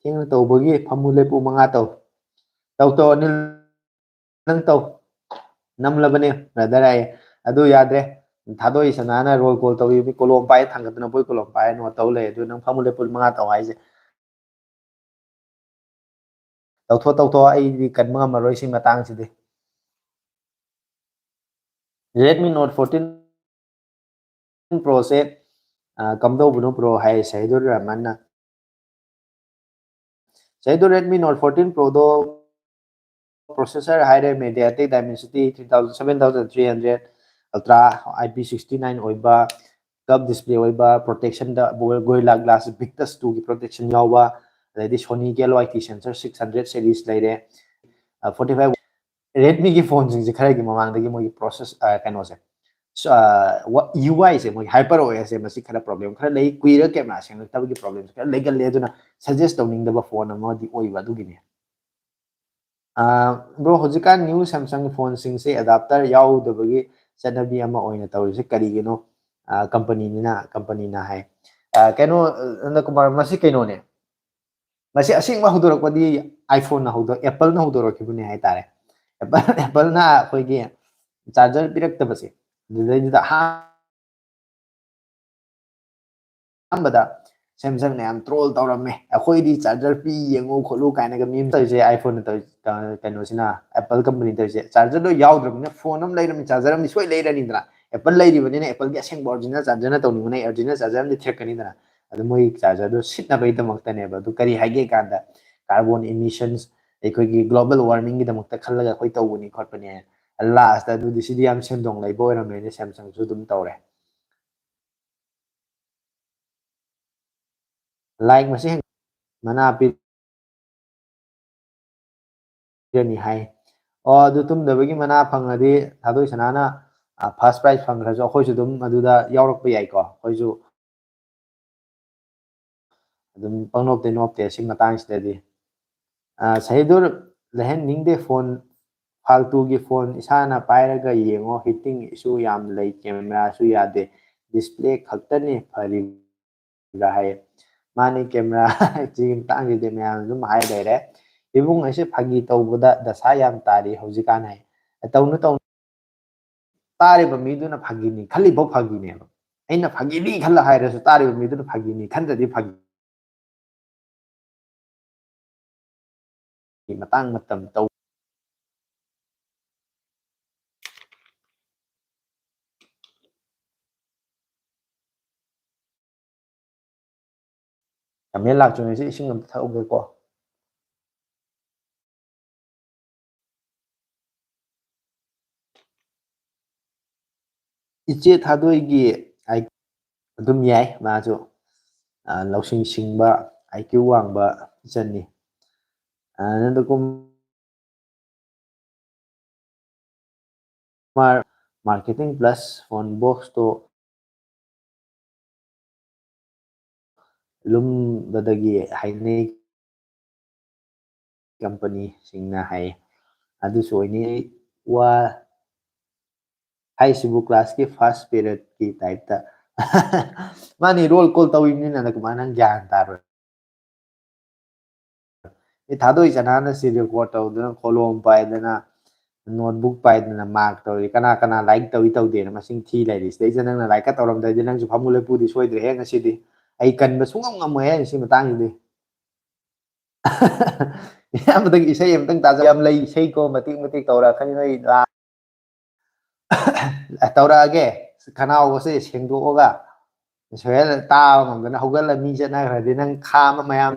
ꯊꯦꯡꯅ ꯇꯧꯕꯒꯤ ꯐꯃꯨ ꯂꯦꯞꯄꯨ 5 ꯇꯧ ꯑꯅꯤꯜ ꯅꯪ ꯇꯧ ꯅꯝꯂꯕꯅꯦ ꯕ꯭ꯔꯗꯔ ꯍꯥꯏꯌꯦ ꯑꯗꯨ ꯌꯥꯗ꯭ꯔꯦ꯫ ꯊꯥꯗꯣꯛꯏ ꯁꯅꯥꯅ ꯔꯣꯜ ꯀꯣꯜ ꯇꯧꯏ ꯀꯣꯂꯣꯝ ꯄꯥꯏ ꯊꯥꯡꯒꯠꯇꯅ ꯕꯣꯏ ꯀꯣꯂꯣꯝ ꯄꯥꯏꯔ ꯅꯣꯠ ꯇꯧ ꯂꯩ꯫ ꯑꯗꯨ ꯅꯪ ꯐꯃꯨ ꯂꯦꯞꯄꯨ 5 ꯇꯧ ꯍꯥꯏꯁꯦ ꯇꯧꯊꯣꯛ ꯑꯩꯗꯤ ꯀꯟꯕ ꯉꯝꯃꯔꯣꯏ ꯁꯤ ꯃꯇꯥꯡꯁꯤꯗꯤ꯫ Redmi note 14 ꯄ꯭ꯔꯣꯁꯦ ꯀꯝꯗꯧꯕꯅꯣ bro hi Sahidur ꯔꯍꯃꯟꯅ꯫ Sahidur Redmi note 14 ꯄ꯭ꯔꯣꯗꯣ processor ꯍꯥꯏꯔꯦ ꯃꯦꯗꯤꯌꯥꯇꯦꯛ ꯗꯥꯏꯃꯦꯟꯁꯤꯇꯤ 7300 ꯑꯜꯇ꯭ꯔꯥ IP69 ꯑꯣꯏꯕ ꯀꯞ ꯗꯤꯁꯄ꯭ꯂꯦ ꯑꯣꯏꯕ, ꯄ꯭ꯔꯣꯇꯦꯛꯁꯟꯗ ꯒꯣꯔꯤꯂꯥ ꯒ꯭ꯂꯥꯁ ꯚꯤꯛꯇꯁ 2ꯒꯤ ꯄ꯭ꯔꯣꯇꯦꯛꯁꯟ ꯌꯥꯎꯕ, ꯑꯗꯩꯗꯤ ꯁꯣꯅꯤ ꯒꯦꯂꯣꯏꯀꯤ ꯁꯦꯟꯁꯔ 600 ꯁꯦꯔꯤꯁ ꯂꯩꯔꯦ꯫ 45 ꯔꯦꯗꯃꯤꯒꯤ ꯐꯣꯟꯁꯤꯡꯁꯦ ꯈꯔꯒꯤ ꯃꯃꯥꯡꯗꯒꯤ ꯃꯣꯏꯒꯤ ꯄ꯭ꯔꯣꯁꯦꯁ ꯀꯩꯅꯣꯁꯦ UI ꯁꯦ ꯃꯣꯏꯒꯤ ꯍꯥꯏꯄꯔ OS ꯁꯦ ꯃꯁꯤ ꯈꯔ ꯄ꯭ꯔꯣꯕ꯭ꯂꯦꯝ ꯈꯔ ꯂꯩ, ꯀꯨꯏꯔ ꯀꯦꯃꯦꯔꯥ ꯁꯦꯡꯂꯛꯇꯕꯒꯤ ꯄ꯭ꯔꯣꯕ꯭ꯂꯦꯝꯁꯦ ꯈꯔ ꯂꯩꯒꯜꯂꯦ, ꯑꯗꯨꯅ ꯁꯖꯦꯁ ꯇꯧꯅꯤꯡꯗꯕ ꯐꯣꯟ ꯑꯃꯗꯤ ꯑꯣꯏꯕ ꯑꯗꯨꯒꯤꯅꯤ꯫ ꯕ꯭ꯔꯣ ꯍꯧꯖꯤꯛꯀꯥꯟ ꯅ꯭ꯌꯨ ꯁꯦꯝꯁꯪ ꯐꯣꯟꯁꯤꯡꯁꯦ ꯑꯦꯗꯥꯞꯇꯔ ꯌꯥꯎꯗꯕꯒꯤ ꯆꯠꯅꯕꯤ ꯑꯃ ꯑꯣꯏꯅ ꯇꯧꯔꯤꯁꯦ ꯀꯔꯤꯒꯤꯅꯣ? ꯀꯝꯄꯅꯤꯅ ꯍꯥꯏ ꯀꯩꯅꯣ ꯅꯟꯗꯀꯨꯃꯥꯔ ꯃꯁꯤ ꯀꯩꯅꯣꯅꯦ, ꯃꯁꯤ ꯑꯁꯦꯡꯕ ꯍꯧꯗꯣꯔꯛꯄꯗꯤ ꯑꯦꯄꯜꯅ ꯍꯧꯗꯣꯔꯛꯈꯤꯕꯅꯦ ꯍꯥꯏꯇꯥꯔꯦ꯫ ꯑꯦꯄꯜꯅ ꯑꯩꯈꯣꯏꯒꯤ ꯆꯥꯔꯖꯔ ꯄꯤꯔꯛꯇꯕꯁꯦ ꯑꯗꯨꯗꯩꯗꯨꯗ ꯑꯍꯥꯟꯕꯗ ꯁꯦꯝꯁꯪꯅ ꯌꯥꯝ ꯇ꯭ꯔꯣꯜ ꯇꯧꯔꯝꯃꯦ, ꯑꯩꯈꯣꯏꯗꯤ ꯆꯥꯔꯖꯔ ꯄꯤ ꯌꯦꯡꯉꯨ ꯈꯣꯠꯂꯨ ꯀꯥꯏꯅꯒ ꯃꯤꯝ ꯇꯧꯔꯤꯁꯦ ꯑꯥꯏꯐꯣꯟꯅ ꯀꯩꯅꯣꯁꯤꯅ ꯑꯦꯄꯜ ꯀꯝꯄꯅꯤ ꯇꯧꯔꯤꯁꯦ ꯆꯥꯔꯖꯔꯗꯣ ꯌꯥꯎꯗ꯭ꯔꯕꯅꯤꯅ ꯐꯣꯟ ꯑꯃ ꯂꯩꯔꯝꯃꯤ ꯆꯥꯔꯖꯔ ꯑꯃꯗꯤ ꯁꯣꯏ ꯂꯩꯔꯅꯤꯗꯅ, ꯑꯦꯄꯜ ꯂꯩꯔꯤꯕꯅꯤꯅ ꯑꯦꯄꯜꯒꯤ ꯑꯁꯦꯡꯕ ꯑꯣꯔꯤꯖꯤꯅꯦꯜ ꯆꯥꯔꯖꯔꯅ ꯇꯧꯅꯤꯡꯕꯅ ꯑꯣꯔꯤꯖꯤꯅꯦꯜ ꯆꯥꯔꯖꯔ ꯑꯃꯗꯤ ꯊꯤꯔꯛꯀꯅꯤꯗꯅ, ꯑꯗꯨ ꯃꯣꯏ ꯆꯥꯔꯖꯔꯗꯨ ꯁꯤꯠꯅꯕꯒꯤꯗꯃꯛꯇꯅꯦꯕ꯫ ꯑꯗꯨ ꯀꯔꯤ ꯍꯥꯏꯒꯦ ꯀꯥꯟꯗ ꯀꯥꯔꯕꯣꯟ ꯏꯃꯤꯁꯟꯁ ꯑꯩꯈꯣꯏꯒꯤ ꯒ꯭ꯂꯣꯕal ꯋꯥꯔꯃꯤꯡꯒꯤꯗꯃꯛꯇ ꯈꯜꯂꯒ ꯑꯩꯈꯣꯏ ꯇꯧꯕꯅꯤ ꯈꯣꯠꯄꯅꯤ꯫ ꯂꯥꯁꯇ ꯑꯗꯨꯗꯤ ꯁꯤꯗꯤ ꯌꯥꯝ ꯁꯦꯟꯗꯣꯡ ꯂꯩꯕ ꯑꯣꯏꯔꯝꯃꯦꯅꯦ, ꯁꯦꯝꯁꯪꯁꯨ ꯑꯗꯨꯝ ꯇꯧꯔꯦ꯫ ꯂꯥꯏꯛ ꯃꯁꯤꯡ ꯃꯅꯥ ꯄꯤꯒꯅꯤ ꯍꯥꯏ꯫ ꯑꯗꯨ ꯇꯨꯝꯗꯕꯒꯤ ꯃꯅꯥ ꯐꯪꯉꯗꯤ ꯊꯥꯗꯣꯏ ꯁꯅꯥꯅ ꯐꯥꯔꯁ ꯄ꯭ꯔꯥꯏꯖ ꯐꯪꯈ꯭ꯔꯁꯨ ꯑꯩꯈꯣꯏꯁꯨ ꯑꯗꯨꯝ ꯑꯗꯨꯗ ꯌꯥꯎꯔꯛꯄ ꯌꯥꯏꯀꯣ, ꯑꯩꯈꯣꯏꯁꯨ ꯑꯗꯨꯝ ꯄꯪꯅꯣꯞꯇꯤ ꯅꯣꯞꯇꯦ ꯁꯤ ꯃꯇꯥꯡꯁꯤꯗꯗꯤ꯫ ꯁꯍꯤꯗꯨꯔ ꯂꯩꯍꯟꯅꯤꯡꯗꯦ ꯐꯣꯟ ꯐꯥꯜꯇꯨꯒꯤ ꯐꯣꯟ ꯏꯁꯥꯅ ꯄꯥꯏꯔꯒ ꯌꯦꯡꯉꯣ, ꯍꯤꯇꯤꯡ ꯏꯁꯨ ꯌꯥꯝ ꯂꯩ, ꯀꯦꯃꯦꯔꯥꯁꯨ ꯌꯥꯗꯦ, ꯗꯤꯁꯄ꯭ꯂꯦ ꯈꯛꯇꯅꯤ ꯐꯔꯤꯕ꯭ꯔꯥ ꯍꯥꯏꯌꯦ꯫ ꯃꯥꯅꯤ ꯀꯦꯃꯦꯔꯥ ꯁꯤꯒꯤ ꯃꯇꯥꯡꯁꯤꯗꯤ ꯃꯌꯥꯝ ꯑꯗꯨꯝ ꯍꯥꯏ ꯂꯩꯔꯦ꯫ ꯏꯕꯨꯡ ꯑꯩꯁꯦ ꯐꯥꯒꯤ ꯇꯧꯕꯗ ꯗꯁꯥ ꯌꯥꯝ ꯇꯥꯔꯤ ꯍꯧꯖꯤꯛꯀꯥꯟ ꯍꯥꯏ꯫ ꯇꯧꯅꯨ ꯇꯥꯔꯤꯕ ꯃꯤꯗꯨꯅ ꯐꯥꯒꯤꯅꯤ ꯈꯜꯂꯤꯐꯥꯎ ꯐꯥꯒꯤꯅꯦꯕ, ꯑꯩꯅ ꯐꯥꯒꯤꯅꯤ ꯈꯜꯂ ꯍꯥꯏꯔꯁꯨ ꯇꯥꯔꯤꯕ ꯃꯤꯗꯨꯅ ꯐꯥꯒꯤꯅꯤ ꯈꯟꯗ꯭ꯔꯗꯤ ꯐꯥꯒꯤ ꯃꯇꯥꯡ ꯃꯇꯝ ꯇꯧ ꯀꯃꯦꯟ ꯂꯥꯛꯇ꯭ꯔꯤꯉꯩꯁꯦ ꯏꯁꯤꯡ ꯑꯝꯇ ꯊꯛꯎꯒꯦꯀꯣ꯫ ꯏꯆꯦ ꯊꯥꯗꯣꯏꯒꯤ ꯑꯗꯨꯝ ꯌꯥꯏ, ꯃꯥꯁꯨ ꯂꯧꯁꯤꯡ ꯁꯤꯡꯕ IQ ꯋꯥꯡꯕ ꯏꯆꯟꯅꯤ꯫ ꯃꯥꯔꯀꯦꯇꯤꯡ ꯄ꯭ꯂꯁ ꯐꯣꯟ ꯕꯣꯛꯁꯇꯣ ꯂꯨꯝꯕꯗꯒꯤ ꯍꯥꯏꯅꯩ ꯀꯝꯄꯅꯤꯁꯤꯡꯅ ꯍꯥꯏ ꯑꯗꯨꯁꯨ ꯑꯣꯏꯅꯤ꯫ ꯍꯥꯏꯁꯤꯕꯨ ꯀ꯭ꯂꯥꯁꯀꯤ ꯐꯥꯔꯁ ꯄꯤꯔꯤꯌꯠꯀꯤ ꯇꯥꯏꯞꯇ ꯃꯥꯅꯤ ꯔꯣꯜ ꯀꯣꯜ ꯇꯧꯔꯤꯕꯅꯤꯅ ꯀꯃꯥꯏꯅ ꯅꯪ ꯒ꯭ꯌꯥꯟ ꯇꯥꯔꯣꯏ ꯊꯥꯗꯣꯛꯏ ꯆꯅꯥꯅ ꯁꯤ ꯔꯦꯀꯣꯔꯠ ꯇꯧꯗꯅ ꯀꯣꯂꯣꯝ ꯄꯥꯏꯗꯅ ꯅꯣꯠꯕꯨꯛ ꯄꯥꯏꯗꯅ ꯃꯥꯔꯛ ꯇꯧꯔꯤ ꯀꯅꯥ ꯀꯅꯥ ꯂꯥꯏꯔꯤꯛ ꯇꯧꯏ ꯇꯧꯗꯦꯅ ꯃꯁꯤꯡ ꯊꯤ ꯂꯩꯔꯤ ꯁꯤꯗꯩꯁꯤꯗ ꯅꯪꯅ ꯂꯥꯏꯔꯤꯛꯀ ꯇꯧꯔꯝꯗ꯭ꯔꯗꯤ ꯅꯪꯁꯨ ꯐꯃꯨ ꯂꯦꯞꯄꯨꯗꯤ ꯁꯣꯏꯗ꯭ꯔꯦꯍꯦ ꯉꯁꯤꯗꯤ ꯑꯩ ꯀꯟꯕ ꯁꯨꯡꯉꯝ ꯉꯝꯃꯣꯏꯍꯦ ꯁꯤ ꯃꯇꯥꯡꯁꯤꯗꯤ ꯏꯌꯥꯝꯕꯗꯒꯤ ꯏꯁꯩ ꯑꯃꯇꯪ ꯇꯥꯖ ꯌꯥꯝ ꯂꯩ ꯏꯁꯩꯀꯣ ꯃꯇꯦꯛ ꯃꯇꯦꯛ ꯇꯧꯔꯛꯀꯅꯤ ꯅꯣꯏ ꯇꯧꯔꯛꯑꯒꯦ ꯈꯅꯥꯎꯒꯁꯦ ꯁꯦꯡꯗꯣꯛꯑꯒ ꯁꯣꯍꯦꯜ ꯇꯥꯕ ꯉꯝꯗꯅ ꯍꯧꯒꯠꯂ ꯃꯤ ꯆꯠꯅꯈ꯭ꯔꯗꯤ ꯅꯪ ꯈꯥꯝꯃ ꯃꯌꯥꯝ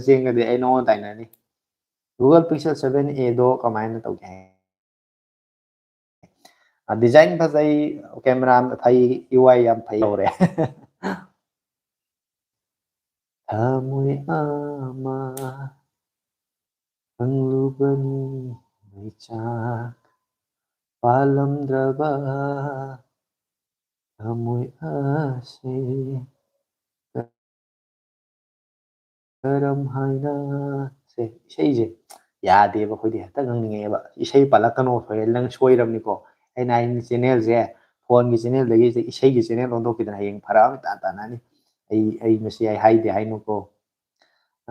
ꯆꯦꯡꯒꯗꯤ ꯑꯩ ꯅꯉꯣꯟ ꯇꯥꯏꯅꯅꯤ ꯒꯨꯒꯜ ꯄꯤꯛꯁꯦꯜ 7a ꯗꯣ ꯀꯃꯥꯏꯅ ꯇꯧꯒꯦ ꯍꯥꯏ ꯗꯤꯖꯥꯏꯟ ꯐꯖꯩ ꯀꯦꯃꯦꯔꯥ ꯐꯩ ꯌꯨ ꯑꯥꯏ ꯌꯥꯝ ꯐꯩ ꯍꯧꯔꯦ ꯊꯃꯣꯏ ꯑꯃ ꯐꯪꯂꯨꯕꯅꯤ ꯃꯩꯆꯥꯛ ꯄꯥꯜꯂꯝꯗ꯭ꯔꯕ ꯊꯃꯣꯏ ꯑꯁꯤ ꯀꯔꯝ ꯍꯥꯏꯅ ꯏꯁꯩꯁꯦ ꯌꯥꯗꯦꯕ ꯑꯩꯈꯣꯏꯗꯤ ꯍꯦꯛꯇ ꯉꯪꯅꯤꯡꯉꯛꯑꯦꯕ ꯏꯁꯩ ꯄꯥꯜꯂꯛꯀꯅꯣ ꯁꯣꯏꯍꯦꯜ ꯅꯪ ꯁꯣꯏꯔꯕꯅꯤꯀꯣ ꯑꯩꯅ ꯍꯥꯏꯅꯤ ꯆꯦꯅꯦꯜꯁꯦ ꯐꯣꯟꯒꯤ ꯆꯦꯅꯦꯜꯗꯒꯤ ꯏꯁꯩꯒꯤ ꯆꯦꯅꯦꯜ ꯑꯣꯟꯊꯣꯛꯈꯤꯗꯅ ꯍꯌꯦꯡ ꯐꯔꯛ ꯑꯃ ꯏꯇꯥ ꯇꯥꯅꯅꯤ ꯑꯩ ꯃꯁꯤ ꯑꯩ ꯍꯥꯏꯗꯦ ꯍꯥꯏꯅꯨꯀꯣ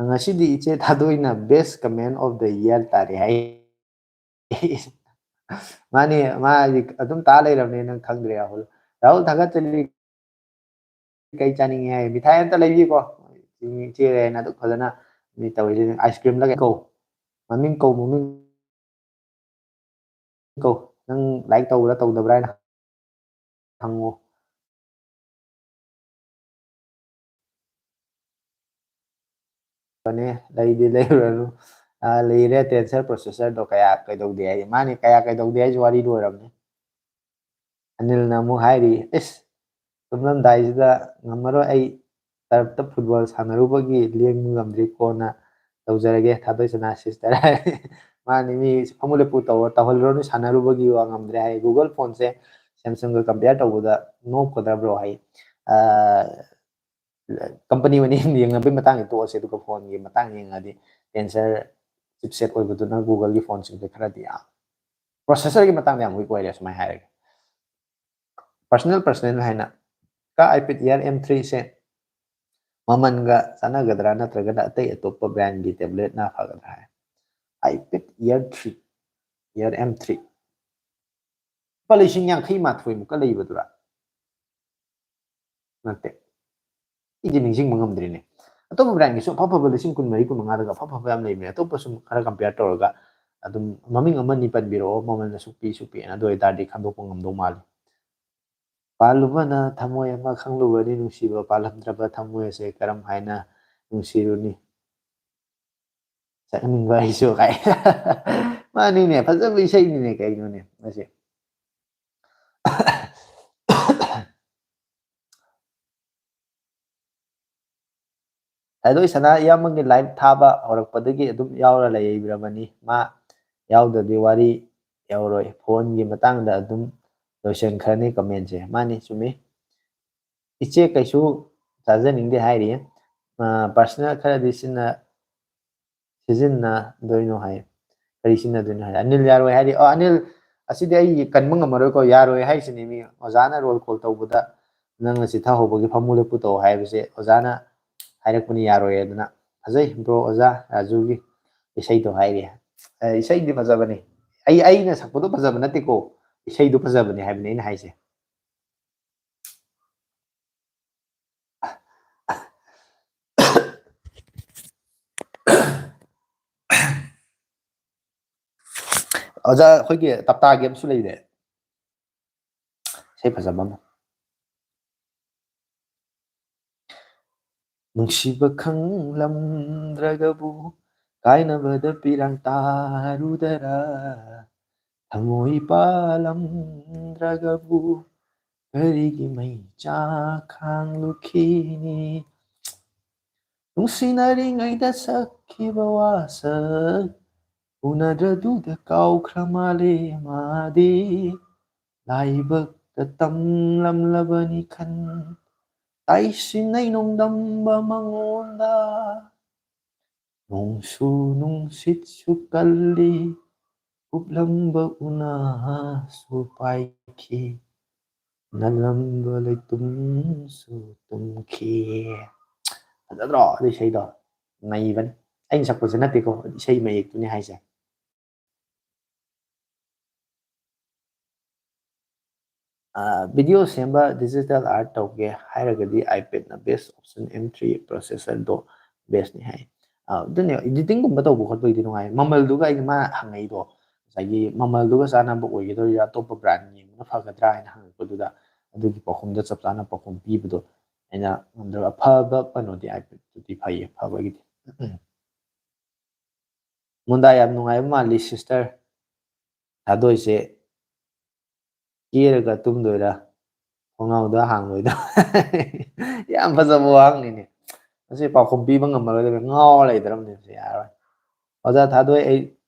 ꯉꯁꯤꯗꯤ ꯏꯆꯦ ꯊꯥꯗꯣꯏꯅ ꯕꯦꯁ ꯀꯃꯦꯟ ꯑꯣꯐ ꯗ ꯏꯌꯥꯔ ꯇꯥꯔꯦ ꯍꯥꯏ ꯃꯥꯅꯤ ꯃꯥꯗꯤ ꯑꯗꯨꯝ ꯇꯥ ꯂꯩꯔꯕꯅꯤ ꯅꯪ ꯈꯪꯗ꯭ꯔꯦ ꯔꯥꯍꯨꯜ ꯔꯥꯍꯨꯜ ꯊꯥꯒꯠꯆꯔꯤ ꯀꯩ ꯆꯥꯅꯤꯡꯉꯤ ꯍꯥꯏ ꯃꯤꯊꯥꯏ ꯑꯝꯇ ꯂꯩꯕꯤꯀꯣ ꯆꯦꯔꯦꯅ ꯑꯗꯨ ꯐꯖꯅ ꯃꯤ ꯇꯧꯔꯤꯁꯤ ꯑꯥꯏꯁ ꯀ꯭ꯔꯤꯝꯂ ꯀꯧ ꯃꯃꯤꯡ ꯀꯧ ꯃꯃꯤꯡ ꯀꯧ ꯅꯪ ꯂꯥꯏꯔꯤꯛ ꯇꯧꯕ꯭ꯔꯥ ꯇꯧꯗꯕ꯭ꯔꯥ ꯍꯥꯏꯅ ꯍꯪꯉꯨ ꯂꯩꯗꯤ ꯂꯩꯔꯨꯔꯅꯨ ꯂꯩꯔꯦ ꯇꯦꯟꯁꯔ ꯄ꯭ꯔꯣꯁꯦꯁꯔꯗꯣ ꯀꯌꯥ ꯀꯩꯗꯧꯗꯦ ꯍꯥꯏ ꯃꯥꯅꯤ ꯀꯌꯥ ꯀꯩꯗꯧꯗꯦ ꯍꯥꯏꯁꯨ ꯋꯥꯔꯤ ꯂꯣꯏꯔꯕꯅꯤ ꯑꯅꯤꯜꯅ ꯑꯃꯨꯛ ꯍꯥꯏꯔꯤ ꯏꯁ ꯇꯨꯝꯂꯝꯗꯥꯏꯁꯤꯗ ꯉꯝꯃꯔꯣꯏ ꯑꯩ ꯇꯔꯞꯇ ꯐꯨꯠꯕꯣꯜ ꯁꯥꯟꯅꯔꯨꯕꯒꯤ ꯂꯦꯡꯕ ꯉꯝꯗ꯭ꯔꯤ ꯀꯣꯟꯅ ꯇꯧꯖꯔꯒꯦ ꯊꯥꯗꯣꯏꯁꯅꯥ ꯁꯤꯁꯇꯔ ꯃꯥꯅꯤ ꯃꯤ ꯐꯃꯨ ꯂꯦꯞꯄꯨ ꯇꯧꯍꯜꯂꯨꯔꯅꯨ ꯁꯥꯟꯅꯔꯨꯕꯒꯤ ꯋꯥ ꯉꯝꯗ꯭ꯔꯦ ꯍꯥꯏ ꯒꯨꯒꯜ ꯐꯣꯟꯁꯦ ꯁꯦꯝꯁꯪꯒ ꯀꯝꯄꯤꯌꯔ ꯇꯧꯕꯗ ꯅꯣꯞꯀꯗꯕ꯭ꯔꯣ ꯍꯥꯏ ꯀꯝꯄꯅꯤ ꯑꯣꯏꯅ ꯌꯦꯡꯅꯕꯒꯤ ꯃꯇꯥꯡꯗ ꯇꯣꯛꯑꯁꯦ ꯑꯗꯨꯒ ꯐꯣꯟꯒꯤ ꯃꯇꯥꯡ ꯌꯦꯡꯉꯗꯤ ꯇꯦꯟꯁꯔ ꯆꯤꯞꯁꯦꯠ ꯑꯣꯏꯕꯗꯨꯅ ꯒꯨꯒꯜꯒꯤ ꯐꯣꯟꯁꯤꯡꯁꯦ ꯈꯔꯗꯤ ꯌꯥꯝ ꯄ꯭ꯔꯣꯁꯦꯁꯔꯒꯤ ꯃꯇꯥꯡꯗ ꯌꯥꯝ ꯋꯤꯛ ꯑꯣꯏꯔꯦ ꯁꯨꯃꯥꯏꯅ ꯍꯥꯏꯔꯒꯦ ꯄꯔꯁꯣꯅꯦꯜ ꯍꯥꯏꯅ iPad Air M3ꯁꯦ ꯃꯃꯟꯒ ꯆꯥꯟꯅꯒꯗ꯭ꯔꯥ ꯅꯠꯇ꯭ꯔꯒꯅ ꯑꯇꯩ ꯑꯇꯣꯞꯄ ꯕ꯭ꯔꯥꯟꯒꯤ ꯇꯦꯕ꯭ꯂꯦꯠꯅ ꯐꯒꯗ꯭ꯔꯥ ꯍꯥꯏ iPad Air M3 ꯂꯨꯄꯥ 82,000 ꯂꯩꯕꯗꯨꯔꯥ ꯅꯠꯇꯦ ꯑꯩꯗꯤ ꯅꯤꯡꯁꯤꯡꯕ ꯉꯝꯗ꯭ꯔꯤꯅꯦ ꯑꯇꯣꯞꯄ ꯕ꯭ꯔꯥꯟꯒꯤꯁꯨ ꯑꯐꯕ 24,000 ꯑꯐ ꯑꯐꯕ ꯌꯥꯝ ꯂꯩꯕꯅꯦ ꯑꯇꯣꯞꯄ ꯁꯨꯝ ꯈꯔ ꯀꯝꯄꯤꯌꯔ ꯇꯧꯔꯒ ꯑꯗꯨꯝ ꯃꯃꯤꯡ ꯑꯃꯅꯤ ꯄꯟꯕꯤꯔꯛꯑꯣ ꯃꯃꯜꯅ ꯁꯨꯛꯄꯤꯑꯅ ꯑꯗꯨ ꯑꯣꯏꯇꯥꯔꯗꯤ ꯈꯪꯗꯣꯛꯄ ꯉꯝꯗꯧ ꯃꯥꯜꯂꯤ ꯄꯥꯜꯂꯨꯕꯅ ꯊꯃꯣꯏ ꯑꯃ ꯈꯪꯂꯨꯕꯅꯤ ꯅꯨꯡꯁꯤꯕ ꯄꯥꯜꯂꯝꯗ꯭ꯔꯕ ꯊꯃꯣꯏ ꯑꯁꯦ ꯀꯔꯝ ꯍꯥꯏꯅ ꯅꯨꯡꯁꯤꯔꯨꯅꯤ ꯆꯠꯅꯤꯡꯕ ꯑꯩꯁꯨ ꯀꯥꯏ ꯃꯥꯅꯤꯅꯦ ꯐꯖꯕ ꯏꯁꯩꯅꯤꯅꯦ ꯀꯩꯅꯣꯅꯦ ꯃꯁꯤ ꯊꯥꯗꯣꯏꯁꯅꯥ ꯏꯌꯥꯝꯕꯒꯤ ꯂꯥꯏꯚ ꯊꯥꯕ ꯍꯧꯔꯛꯄꯗꯒꯤ ꯑꯗꯨꯝ ꯌꯥꯎꯔ ꯂꯩꯕꯤꯔꯕꯅꯤ ꯃꯥ ꯌꯥꯎꯗ꯭ꯔꯗꯤ ꯋꯥꯔꯤ ꯌꯧꯔꯣꯏ ꯐꯣꯟꯒꯤ ꯃꯇꯥꯡꯗ ꯑꯗꯨꯝ ꯂꯣꯏꯁꯤꯟꯈ꯭ꯔꯅꯤ ꯀꯃꯦꯟꯁꯦ ꯃꯥꯅꯤ ꯆꯨꯝꯃꯤ ꯏꯆꯦ ꯀꯩꯁꯨ ꯆꯥꯖꯅꯤꯡꯗꯦ ꯍꯥꯏꯔꯤ ꯄꯥꯔꯁꯣꯅꯦꯜ ꯈꯔꯗꯤ ꯁꯤꯖꯤꯟꯅꯗꯣꯏꯅꯣ ꯍꯥꯏ ꯀꯔꯤ ꯁꯤꯖꯤꯟꯅꯗꯣꯏꯅꯣ ꯍꯥꯏ ꯑꯅꯤꯜ ꯌꯥꯔꯣꯏ ꯍꯥꯏꯔꯤ ꯑꯅꯤꯜ ꯑꯁꯤꯗꯤ ꯑꯩ ꯀꯟꯕ ꯉꯝꯃꯔꯣꯏꯀꯣ ꯌꯥꯔꯣꯏ ꯍꯥꯏꯁꯤꯅꯤ ꯃꯤ ꯑꯣꯖꯥꯅ ꯔꯣꯜ ꯀꯣꯜ ꯇꯧꯕꯗ ꯅꯪꯅ ꯆꯤꯊꯍꯧꯕꯒꯤ ꯐꯃꯨ ꯂꯦꯞꯄꯨ ꯇꯧ ꯍꯥꯏꯕꯁꯦ ꯑꯣꯖꯥꯅ ꯍꯥꯏꯔꯛꯄꯅꯤ ꯌꯥꯔꯣꯏ ꯑꯗꯨꯅ ꯐꯖꯩ ꯕ꯭ꯔꯣ ꯑꯣꯖꯥ ꯔꯥꯖꯨꯒꯤ ꯏꯁꯩꯗꯣ ꯍꯥꯏꯔꯤ ꯏꯁꯩꯗꯤ ꯐꯖꯕꯅꯤ ꯑꯩꯅ ꯁꯛꯄꯗꯣ ꯐꯖꯕ ꯅꯠꯇꯦꯀꯣ ꯏꯁꯩꯗꯣ ꯐꯖꯕꯅꯤ ꯍꯥꯏꯕꯅꯤ ꯑꯩꯅ ꯍꯥꯏꯁꯦ ꯑꯣꯖꯥ ꯑꯩꯈꯣꯏꯒꯤ ꯇꯞꯇꯥꯒꯤ ꯑꯃꯁꯨ ꯂꯩꯔꯦ ꯏꯁꯩ ꯐꯖꯕ ꯑꯃ ꯅꯨꯡꯁꯤꯕ ꯈꯪꯂꯝꯗ꯭ꯔꯒꯕꯨ ꯀꯥꯏꯅꯕꯗ ꯄꯤꯔꯥꯡ ꯇꯥꯔꯨꯗꯔꯥ ꯊꯃꯣꯏ ꯄꯥꯜꯂꯝꯗ꯭ꯔꯒꯕꯨ ꯀꯔꯤꯒꯤ ꯃꯩꯆꯥꯛ ꯈꯥꯡꯂꯨꯈꯤꯅꯤ ꯅꯨꯡꯁꯤꯅꯔꯤꯉꯩꯗ ꯁꯛꯈꯤꯕ ꯋꯥꯁꯛ ꯎꯅꯗ꯭ꯔꯗꯨꯗ ꯀꯥꯎꯈ꯭ꯔ ꯃꯥꯜꯂꯦ ꯃꯥꯗꯤ ꯂꯥꯏꯕꯛꯇ ꯇꯝꯂꯝꯂꯕꯅꯤ ꯇꯥꯏꯁꯤꯟꯅꯩ ꯅꯣꯡꯗꯝꯕ ꯃꯉꯣꯟꯗ ꯅꯣꯡꯁꯨ ꯅꯨꯡꯁꯤꯠꯁꯨ ꯀꯜꯂꯤ ꯀꯨꯞꯂꯝꯕ ꯎꯅꯥꯁꯨ ꯄꯥꯏꯈꯤ ꯅꯂꯝꯕ ꯂꯩꯇꯨꯝꯁꯨ ꯇꯨꯝꯈꯤ ꯐꯖꯗ꯭ꯔꯣ ꯑꯗꯨ ꯏꯁꯩꯗꯣ ꯅꯩꯕꯅꯤ ꯑꯩꯅ ꯁꯛꯄꯁꯨ ꯅꯠꯇꯦꯀꯣ ꯏꯁꯩ ꯃꯌꯦꯛꯇꯨꯅꯤ ꯍꯥꯏꯁꯦ ꯚꯤꯗꯤꯑꯣ ꯁꯦꯝꯕ ꯗꯤꯖꯤꯇꯦꯜ ꯑꯥꯔꯠ ꯇꯧꯒꯦ ꯍꯥꯏꯔꯒꯗꯤ ꯑꯥꯏꯄꯦꯗꯅ ꯕꯦꯁ ꯑꯣꯞꯁꯟ M3 ꯄ꯭ꯔꯣꯁꯦꯁꯔꯗꯣ ꯕꯦꯁꯅꯤ ꯍꯥꯏ ꯑꯗꯨꯅꯦ ꯏꯗꯤꯇꯤꯡꯒꯨꯝꯕ ꯇꯧꯕ ꯈꯣꯠꯄꯒꯤꯗꯤ ꯅꯨꯡꯉꯥꯏ ꯃꯃꯜꯗꯨꯒ ꯑꯩꯅ ꯃꯥ ꯍꯪꯉꯛꯏꯗꯣ ꯉꯁꯥꯏꯒꯤ ꯃꯃꯜꯗꯨꯒ ꯆꯥꯟꯅꯕ ꯑꯣꯏꯒꯗꯧꯔꯤꯔꯥ ꯑꯇꯣꯞꯄ ꯕ꯭ꯔꯥꯟ ꯌꯦꯡꯕꯅ ꯐꯒꯗ꯭ꯔꯥ ꯍꯥꯏꯅ ꯍꯪꯉꯛꯄꯗꯨꯗ ꯑꯗꯨꯒꯤ ꯄꯥꯎꯈꯨꯝꯗ ꯆꯞ ꯆꯥꯅ ꯄꯥꯎꯈꯨꯝ ꯄꯤꯕꯗꯣ ꯑꯩꯅ ꯉꯝꯗꯕ ꯑꯐꯕ ꯀꯩꯅꯣꯗꯤ ꯑꯥꯏꯄꯦꯗꯇꯨꯗꯤ ꯐꯩꯌꯦ ꯐꯕꯒꯤꯗꯤ ꯃꯨꯟꯗꯥ ꯌꯥꯝ ꯅꯨꯡꯉꯥꯏꯕ ꯃꯥꯜꯂꯤ ꯁꯤꯁꯇꯔ ꯊꯥꯗꯣꯏꯁꯦ ꯀꯦꯔꯒ ꯇꯨꯝꯗꯣꯏꯔꯥ ꯊꯣꯡꯅꯥꯎꯗ ꯍꯥꯡꯂꯣꯏꯗ ꯌꯥꯝ ꯐꯖꯕ ꯋꯥꯍꯪꯅꯤꯅꯦ ꯃꯁꯤ ꯄꯥꯎꯈꯨꯝ ꯄꯤꯕ ꯉꯝꯃꯔꯣꯏꯗꯕ ꯉꯥꯎꯔ ꯂꯩꯗ꯭ꯔꯕꯅꯦ ꯌꯥꯔꯣꯏ ꯑꯣꯖꯥ ꯊꯥꯗꯣꯏ ꯑꯩ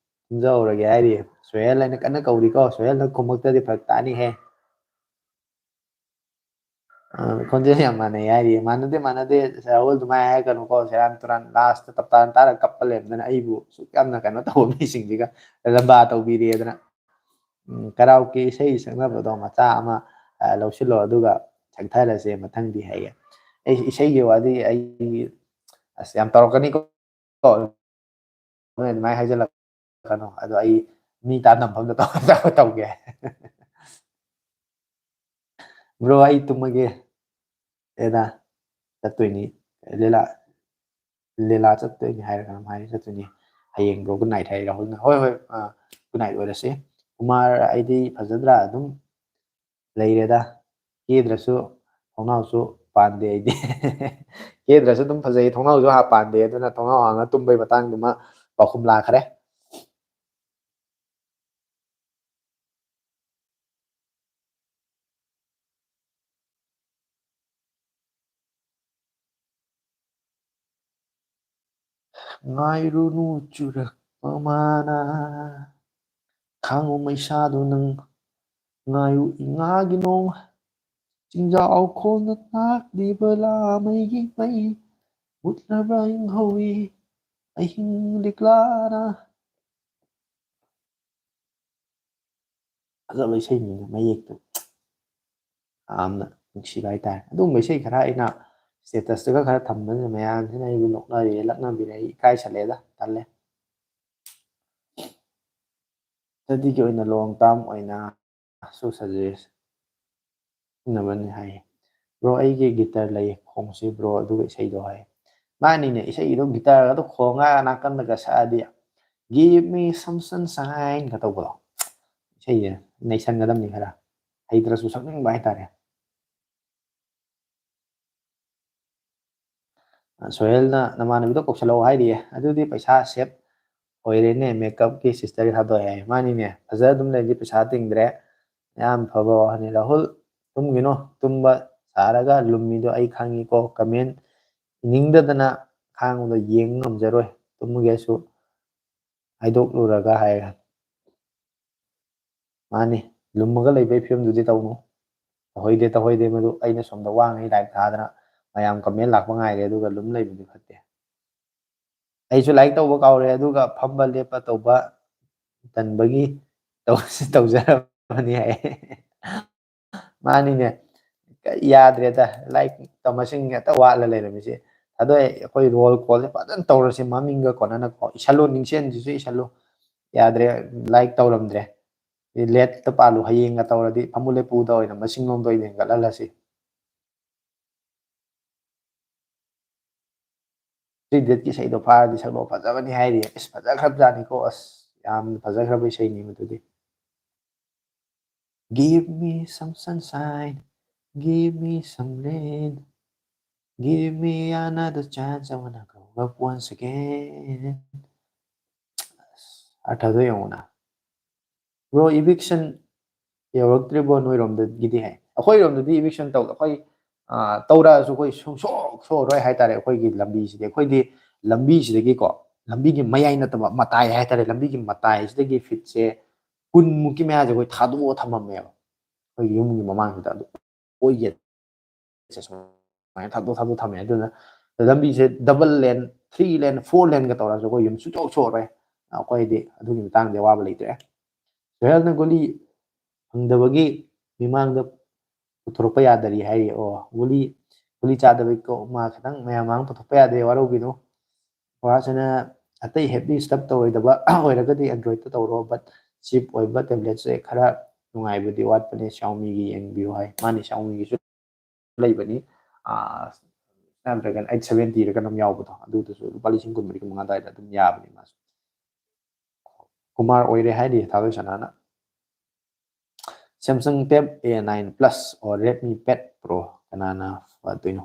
ꯇꯨꯝꯖꯍꯧꯔꯒꯦ ꯍꯥꯏꯔꯤ ꯁꯣꯍꯦꯜ ꯍꯥꯏꯅ ꯀꯟꯅ ꯀꯧꯔꯤꯀꯣ ꯁꯣꯍꯦꯜꯅ ꯈꯨꯝꯃꯛꯇꯗꯤ ꯐꯔꯛ ꯇꯥꯅꯤꯍꯦ ꯈꯣꯟꯖꯦꯜ ꯌꯥꯝ ꯃꯥꯟꯅꯩ ꯍꯥꯏꯔꯤ ꯃꯥꯟꯅꯗꯦ ꯔꯥꯍꯨꯜ ꯑꯗꯨꯃꯥꯏꯅ ꯍꯥꯏꯔꯛꯀꯅꯨꯀꯣ ꯁꯦꯔꯥꯟ ꯇꯨꯔꯥꯟ ꯂꯥꯁꯇ ꯇꯞꯇꯥꯅ ꯇꯥꯔꯒ ꯀꯞꯄ ꯂꯩꯔꯝꯗꯅ ꯑꯩꯕꯨ ꯁꯨꯛ ꯌꯥꯝꯅ ꯀꯩꯅꯣ ꯇꯧꯕ ꯃꯤꯁꯤꯡꯁꯤꯒ ꯂꯝꯕꯥ ꯇꯧꯕꯤꯔꯦꯗꯅ ꯀꯔꯥꯎꯀꯤ ꯏꯁꯩ ꯁꯛꯅꯕꯗꯣ ꯃꯆꯥ ꯑꯃ ꯂꯧꯁꯤꯜꯂꯣ ꯑꯗꯨꯒ ꯁꯛꯊꯔꯁꯦ ꯃꯊꯪꯗꯤ ꯍꯥꯏꯌꯦ ꯑꯩ ꯏꯁꯩꯒꯤ ꯋꯥꯗꯤ ꯑꯩ ꯑꯁ ꯌꯥꯝ ꯇꯧꯔꯛꯀꯅꯤꯀꯣ ꯅꯣꯏ ꯑꯗꯨꯃꯥꯏꯅ ꯍꯥꯏꯖꯜꯂꯛꯀꯅꯣ ꯑꯗꯣ ꯑꯩ ꯃꯤ ꯇꯥꯟꯅ ꯃꯐꯝꯗ ꯇꯧꯒꯦ ꯕ꯭ꯔꯣ ꯑꯩ ꯇꯨꯝꯃꯒꯦ ꯑꯦꯗꯥ ꯆꯠꯇꯣꯏꯅꯤ ꯂꯤꯂꯥ ꯂꯤꯂꯥ ꯆꯠꯇꯣꯏꯅꯤ ꯍꯥꯏꯔ ꯀꯩꯅꯣꯝ ꯍꯥꯏꯔꯤ ꯆꯠꯇꯣꯏꯅꯤ ꯍꯌꯦꯡ ꯕ꯭ꯔꯣ ꯒꯨꯗ ꯅꯥꯏꯠ ꯍꯥꯏꯔꯤ ꯔꯥꯍꯨꯜꯅ ꯍꯣꯏ ꯒꯨꯗ ꯅꯥꯏꯠ ꯑꯣꯏꯔꯁꯤ ꯀꯨꯃꯥꯔ ꯑꯩꯗꯤ ꯐꯖꯗ꯭ꯔꯥ ꯑꯗꯨꯝ ꯂꯩꯔꯦꯗ ꯀꯦꯗ꯭ꯔꯁꯨ ꯊꯣꯡꯅꯥꯎꯁꯨ ꯄꯥꯟꯗꯦ ꯑꯩꯗꯤ ꯀꯦꯗ꯭ꯔꯁꯨ ꯑꯗꯨꯝ ꯐꯖꯩ ꯊꯣꯡꯅꯥꯎꯁꯨ ꯄꯥꯟꯗꯦ ꯑꯗꯨꯅ ꯊꯣꯡꯅꯥꯎ ꯍꯥꯡꯉ ꯇꯨꯝꯕꯩ ꯃꯇꯥꯡꯗꯨꯃ ꯄꯥꯎꯈꯨꯝ ꯂꯥꯛꯈ꯭ꯔꯦ ꯉꯥꯏꯔꯨꯅꯨ ꯆꯨꯔꯛꯄ ꯃꯥꯅ ꯈꯥꯡꯉꯨ ꯃꯩꯁꯥꯗꯨ ꯅꯪ ꯉꯥꯏꯌꯨ ꯏꯉꯥꯒꯤ ꯅꯣꯡ ꯆꯤꯡꯖꯥꯎ ꯈꯣꯡꯅ ꯇꯥꯛꯂꯤꯕ ꯂꯥꯃꯩꯒꯤ ꯃꯩ ꯃꯨꯠꯂꯕ ꯏꯪꯍꯧꯏ ꯑꯍꯤꯡ ꯂꯤꯛꯂꯥꯅ ꯐꯖꯕ ꯏꯁꯩꯅꯤꯅ ꯃꯌꯦꯛꯇꯣ ꯌꯥꯝꯅ ꯅꯨꯡꯁꯤꯕ ꯍꯥꯏꯇꯥꯔꯦ ꯑꯗꯨꯒꯨꯝꯕ ꯏꯁꯩ ꯈꯔ ꯑꯩꯅ ꯁ꯭ꯇꯦꯇꯁꯇꯒ ꯈꯔ ꯊꯝꯕꯅꯤꯅ ꯃꯌꯥꯝꯁꯤꯅ ꯑꯩꯕꯨ ꯅꯣꯛꯅꯕꯤꯔꯦ ꯂꯛꯅꯕꯤꯔꯦ ꯑꯩ ꯏꯀꯥꯏꯁꯜꯂꯦꯗ ꯇꯜꯂꯦ ꯁ꯭ꯇꯗꯤꯒꯤ ꯑꯣꯏꯅ ꯂꯣꯡ ꯇꯥꯔꯝ ꯑꯣꯏꯅ ꯁꯨ ꯁꯖꯦꯁ ꯅꯕꯅꯤ ꯍꯥꯏꯌꯦ ꯕ꯭ꯔꯣ ꯑꯩꯒꯤ ꯒꯤꯇꯔ ꯂꯩ ꯈꯣꯡꯁꯤ ꯕ꯭ꯔꯣ ꯑꯗꯨꯒ ꯏꯁꯩꯗꯣ ꯍꯥꯏ ꯃꯥꯅꯤꯅꯦ ꯏꯁꯩꯗꯣ ꯒꯤꯇꯥꯔꯒꯗꯣ ꯈꯣꯡꯉꯒ ꯅꯥꯀꯟꯗꯒ ꯁꯛꯑꯗꯤ ꯒꯤꯞ ꯃꯤ ꯁꯝ ꯁꯟꯁꯥꯏꯟꯒ ꯇꯧꯕꯗꯣ ꯏꯁꯩꯁꯦ ꯅꯩꯁꯟꯒꯗꯕꯅꯤ ꯈꯔ ꯍꯩꯇ꯭ꯔꯁꯨ ꯁꯛꯅꯤꯡꯕ ꯍꯥꯏꯇꯥꯔꯦ ꯁꯣꯍꯦꯜꯅ ꯅꯃꯥꯟꯅꯕꯤꯗꯣ ꯀꯧꯁꯜꯂꯛꯑꯣ ꯍꯥꯏꯔꯤꯌꯦ ꯑꯗꯨꯗꯤ ꯄꯩꯁꯥ ꯁꯦꯞ ꯑꯣꯏꯔꯦꯅꯦ ꯃꯦꯀꯞꯀꯤ ꯁꯤꯁꯇꯔꯒꯤ ꯊꯥꯗꯣꯛꯑꯦ ꯍꯥꯏ ꯃꯥꯅꯤꯅꯦ ꯐꯖ ꯑꯗꯨꯝ ꯂꯩꯔꯗꯤ ꯄꯩꯁꯥ ꯇꯤꯡꯗ꯭ꯔꯦ ꯌꯥꯝ ꯐꯕ ꯋꯥꯅꯤ ꯔꯥꯍꯨꯜ ꯇꯨꯝꯒꯤꯅꯣ ꯇꯨꯝꯕ ꯁꯥꯔꯒ ꯂꯨꯝꯃꯤꯗꯣ ꯑꯩ ꯈꯪꯉꯤꯀꯣ ꯀꯃꯦꯟ ꯏꯅꯤꯡꯗꯗꯅ ꯈꯥꯡꯕꯗꯣ ꯌꯦꯡꯕ ꯉꯝꯖꯔꯣꯏ ꯇꯨꯝꯃꯒꯦꯁꯨ ꯍꯥꯏꯗꯣꯛꯂꯨꯔꯒ ꯍꯥꯏꯔꯦ ꯃꯥꯅꯤ ꯂꯨꯝꯃꯒ ꯂꯩꯕꯒꯤ ꯐꯤꯕꯝꯗꯨꯗꯤ ꯇꯧꯅꯨ ꯇꯧꯍꯩꯗꯦ ꯃꯗꯨ ꯑꯩꯅ ꯁꯣꯝꯗ ꯋꯥꯉꯩ ꯂꯥꯏꯔꯤꯛ ꯊꯥꯗꯅ ꯃꯌꯥꯝ ꯀꯃꯦꯟ ꯂꯥꯛꯄ ꯉꯥꯏꯔꯦ ꯑꯗꯨꯒ ꯂꯨꯝ ꯂꯩꯕꯗꯤ ꯐꯠꯇꯦ ꯑꯩꯁꯨ ꯂꯥꯏꯔꯤꯛ ꯇꯧꯕ ꯀꯥꯎꯔꯦ ꯑꯗꯨꯒ ꯐꯝꯕ ꯂꯦꯞꯄ ꯇꯧꯕ ꯇꯟꯕꯒꯤ ꯇꯧꯖꯔꯕꯅꯤ ꯍꯥꯏ ꯃꯥꯅꯤꯅꯦ ꯌꯥꯗ꯭ꯔꯦꯗ ꯂꯥꯏꯔꯤꯛ ꯃꯁꯤꯡ ꯍꯦꯛꯇ ꯋꯥꯠꯂ ꯂꯩꯔꯝꯃꯤꯁꯦ ꯑꯗꯣ ꯑꯩꯈꯣꯏ ꯔꯣꯜ ꯀꯣꯜꯁꯦ ꯐꯖꯅ ꯇꯧꯔꯁꯤ ꯃꯃꯤꯡꯒ ꯀꯣꯟꯅꯅꯀꯣ ꯏꯁꯜꯂꯨ ꯃꯤꯡꯁꯦꯟꯁꯤꯁꯨ ꯏꯁꯜꯂꯨ ꯌꯥꯗ꯭ꯔꯦ ꯂꯥꯏꯔꯤꯛ ꯇꯧꯔꯝꯗ꯭ꯔꯦ ꯂꯦꯠꯇ ꯄꯥꯜꯂꯨ ꯍꯌꯦꯡꯒ ꯇꯧꯔꯗꯤ ꯐꯃꯨ ꯂꯦꯞꯄꯨꯗ ꯑꯣꯏꯅ ꯃꯁꯤꯡꯂꯣꯝꯗ ꯑꯣꯏꯅ ꯍꯦꯟꯒꯠꯍꯜꯂꯁꯤ ꯊ꯭ꯔꯤ ꯏꯗꯤꯌꯠꯀꯤ ꯏꯁꯩꯗꯣ ꯐꯥꯔꯗꯤ ꯁꯛꯂꯛꯑꯣ ꯐꯖꯕꯅꯤ ꯍꯥꯏꯔꯤ ꯑꯁ ꯐꯖꯈ꯭ꯔꯕꯖꯥꯠꯅꯤꯀꯣ ꯑꯁ ꯌꯥꯝꯅ ꯐꯖꯈ꯭ꯔꯕ ꯏꯁꯩꯅꯤ ꯃꯗꯨꯗꯤ Give me some sunshine, give me some rain, give me another chance, I wanna grow up once again. ꯑꯔꯊꯗꯣ ꯌꯦꯡꯉꯨꯅ ꯕ꯭ꯔꯣ ꯏꯚꯤꯛꯁꯟ ꯌꯧꯔꯛꯇ꯭ꯔꯤꯕꯣ ꯅꯣꯏꯔꯣꯝꯗꯒꯤꯗꯤ ꯍꯥꯏ ꯑꯩꯈꯣꯏꯔꯣꯝꯗꯗꯤ ꯏꯚꯤꯛꯁꯟ ꯇꯧꯗ ꯑꯩꯈꯣꯏ ꯇꯧꯔꯛꯑꯁꯨ ꯑꯩꯈꯣꯏ ꯁꯣꯛꯑꯔꯣꯏ ꯍꯥꯏꯇꯥꯔꯦ ꯑꯩꯈꯣꯏꯒꯤ ꯂꯝꯕꯤꯁꯤꯗꯤ ꯑꯩꯈꯣꯏꯗꯤ ꯂꯝꯕꯤꯁꯤꯗꯒꯤꯀꯣ ꯂꯝꯕꯤꯒꯤ ꯃꯌꯥꯏ ꯅꯠꯇꯕ ꯃꯇꯥꯏ ꯍꯥꯏꯇꯥꯔꯦ ꯂꯝꯕꯤꯒꯤ ꯃꯇꯥꯏꯁꯤꯗꯒꯤ ꯐꯤꯠꯁꯦ ꯀꯨꯟꯃꯨꯛꯀꯤ ꯃꯌꯥꯁꯦ ꯑꯩꯈꯣꯏ ꯊꯥꯗꯣꯛꯑ ꯊꯝꯃꯝꯃꯦꯕ ꯑꯩꯈꯣꯏꯒꯤ ꯌꯨꯝꯒꯤ ꯃꯃꯥꯡꯁꯤꯗ ꯑꯗꯨ ꯑꯣꯏꯒꯦ ꯁꯨꯃꯥꯏꯅ ꯊꯥꯗꯣꯛ ꯊꯝꯃꯦ ꯑꯗꯨꯅ ꯂꯝꯕꯤꯁꯦ ꯗꯕꯜ ꯂꯦꯟ ꯊ꯭ꯔꯤ ꯂꯦꯟ ꯐꯣꯔ ꯂꯦꯟꯒ ꯇꯧꯔꯁꯨ ꯑꯩꯈꯣꯏ ꯌꯨꯝ ꯁꯨꯡꯁꯣꯛ ꯁꯣꯛꯑꯔꯣꯏ ꯑꯩꯈꯣꯏꯗꯤ ꯑꯗꯨꯒꯤ ꯃꯇꯥꯡꯗ ꯑꯋꯥꯕ ꯂꯩꯇ꯭ꯔꯦ ꯁꯣꯍꯦꯜꯅ ꯒꯨꯂꯤ ꯐꯪꯗꯕꯒꯤ ꯃꯤꯃꯥꯡꯗ ꯄꯨꯊꯣꯔꯛꯄ ꯌꯥꯗꯔꯤ ꯍꯥꯏꯔꯤ ꯑꯣ ꯒꯨꯂꯤ ꯆꯥꯗꯕꯩꯀꯣ ꯃꯥ ꯈꯤꯇꯪ ꯃꯌꯥꯝ ꯃꯥꯡ ꯄꯨꯊꯣꯛꯄ ꯌꯥꯗꯦ ꯋꯥꯔꯧꯕꯤꯅꯨ ꯋꯥꯁꯤꯅ ꯑꯇꯩ ꯍꯦꯚꯤ ꯁ꯭ꯇꯞ ꯇꯧꯔꯣꯏꯗꯕ ꯑꯣꯏꯔꯒꯗꯤ ꯑꯦꯟꯗ꯭ꯔꯣꯏꯗꯇ ꯇꯧꯔꯣ ꯕꯠ ꯆꯤꯞ ꯑꯣꯏꯕ ꯇꯦꯕ꯭ꯂꯦꯠꯁꯦ ꯈꯔ ꯅꯨꯡꯉꯥꯏꯕꯗꯤ ꯋꯥꯠꯄꯅꯦ ꯁꯥꯎꯃꯤꯒꯤ ꯌꯦꯡꯕꯤꯌꯨ ꯍꯥꯏ ꯃꯥꯅꯤ ꯁꯥꯎꯃꯤꯒꯤꯁꯨ ꯂꯩꯕꯅꯤ ꯁ꯭ꯅꯦꯞꯗ꯭ꯔꯦꯒꯟ 870ꯔ ꯀꯩꯅꯣꯝ ꯌꯥꯎꯕꯗꯣ ꯑꯗꯨꯗꯨꯁꯨ ꯂꯨꯄꯥ 20,000 ꯑꯗꯨꯋꯥꯏꯗ ꯑꯗꯨꯝ ꯌꯥꯕꯅꯤ ꯃꯥꯁꯨ ꯀꯨꯃꯥꯔ ꯑꯣꯏꯔꯦ ꯍꯥꯏꯔꯤ ꯊꯥꯒꯣꯏ ꯁꯅꯥꯅ ꯁꯦꯝꯁꯪ ꯇꯦꯕ A9 Plus or Redmi Pad Pro ꯀꯅꯥꯅ ꯐꯗꯣꯏꯅꯣ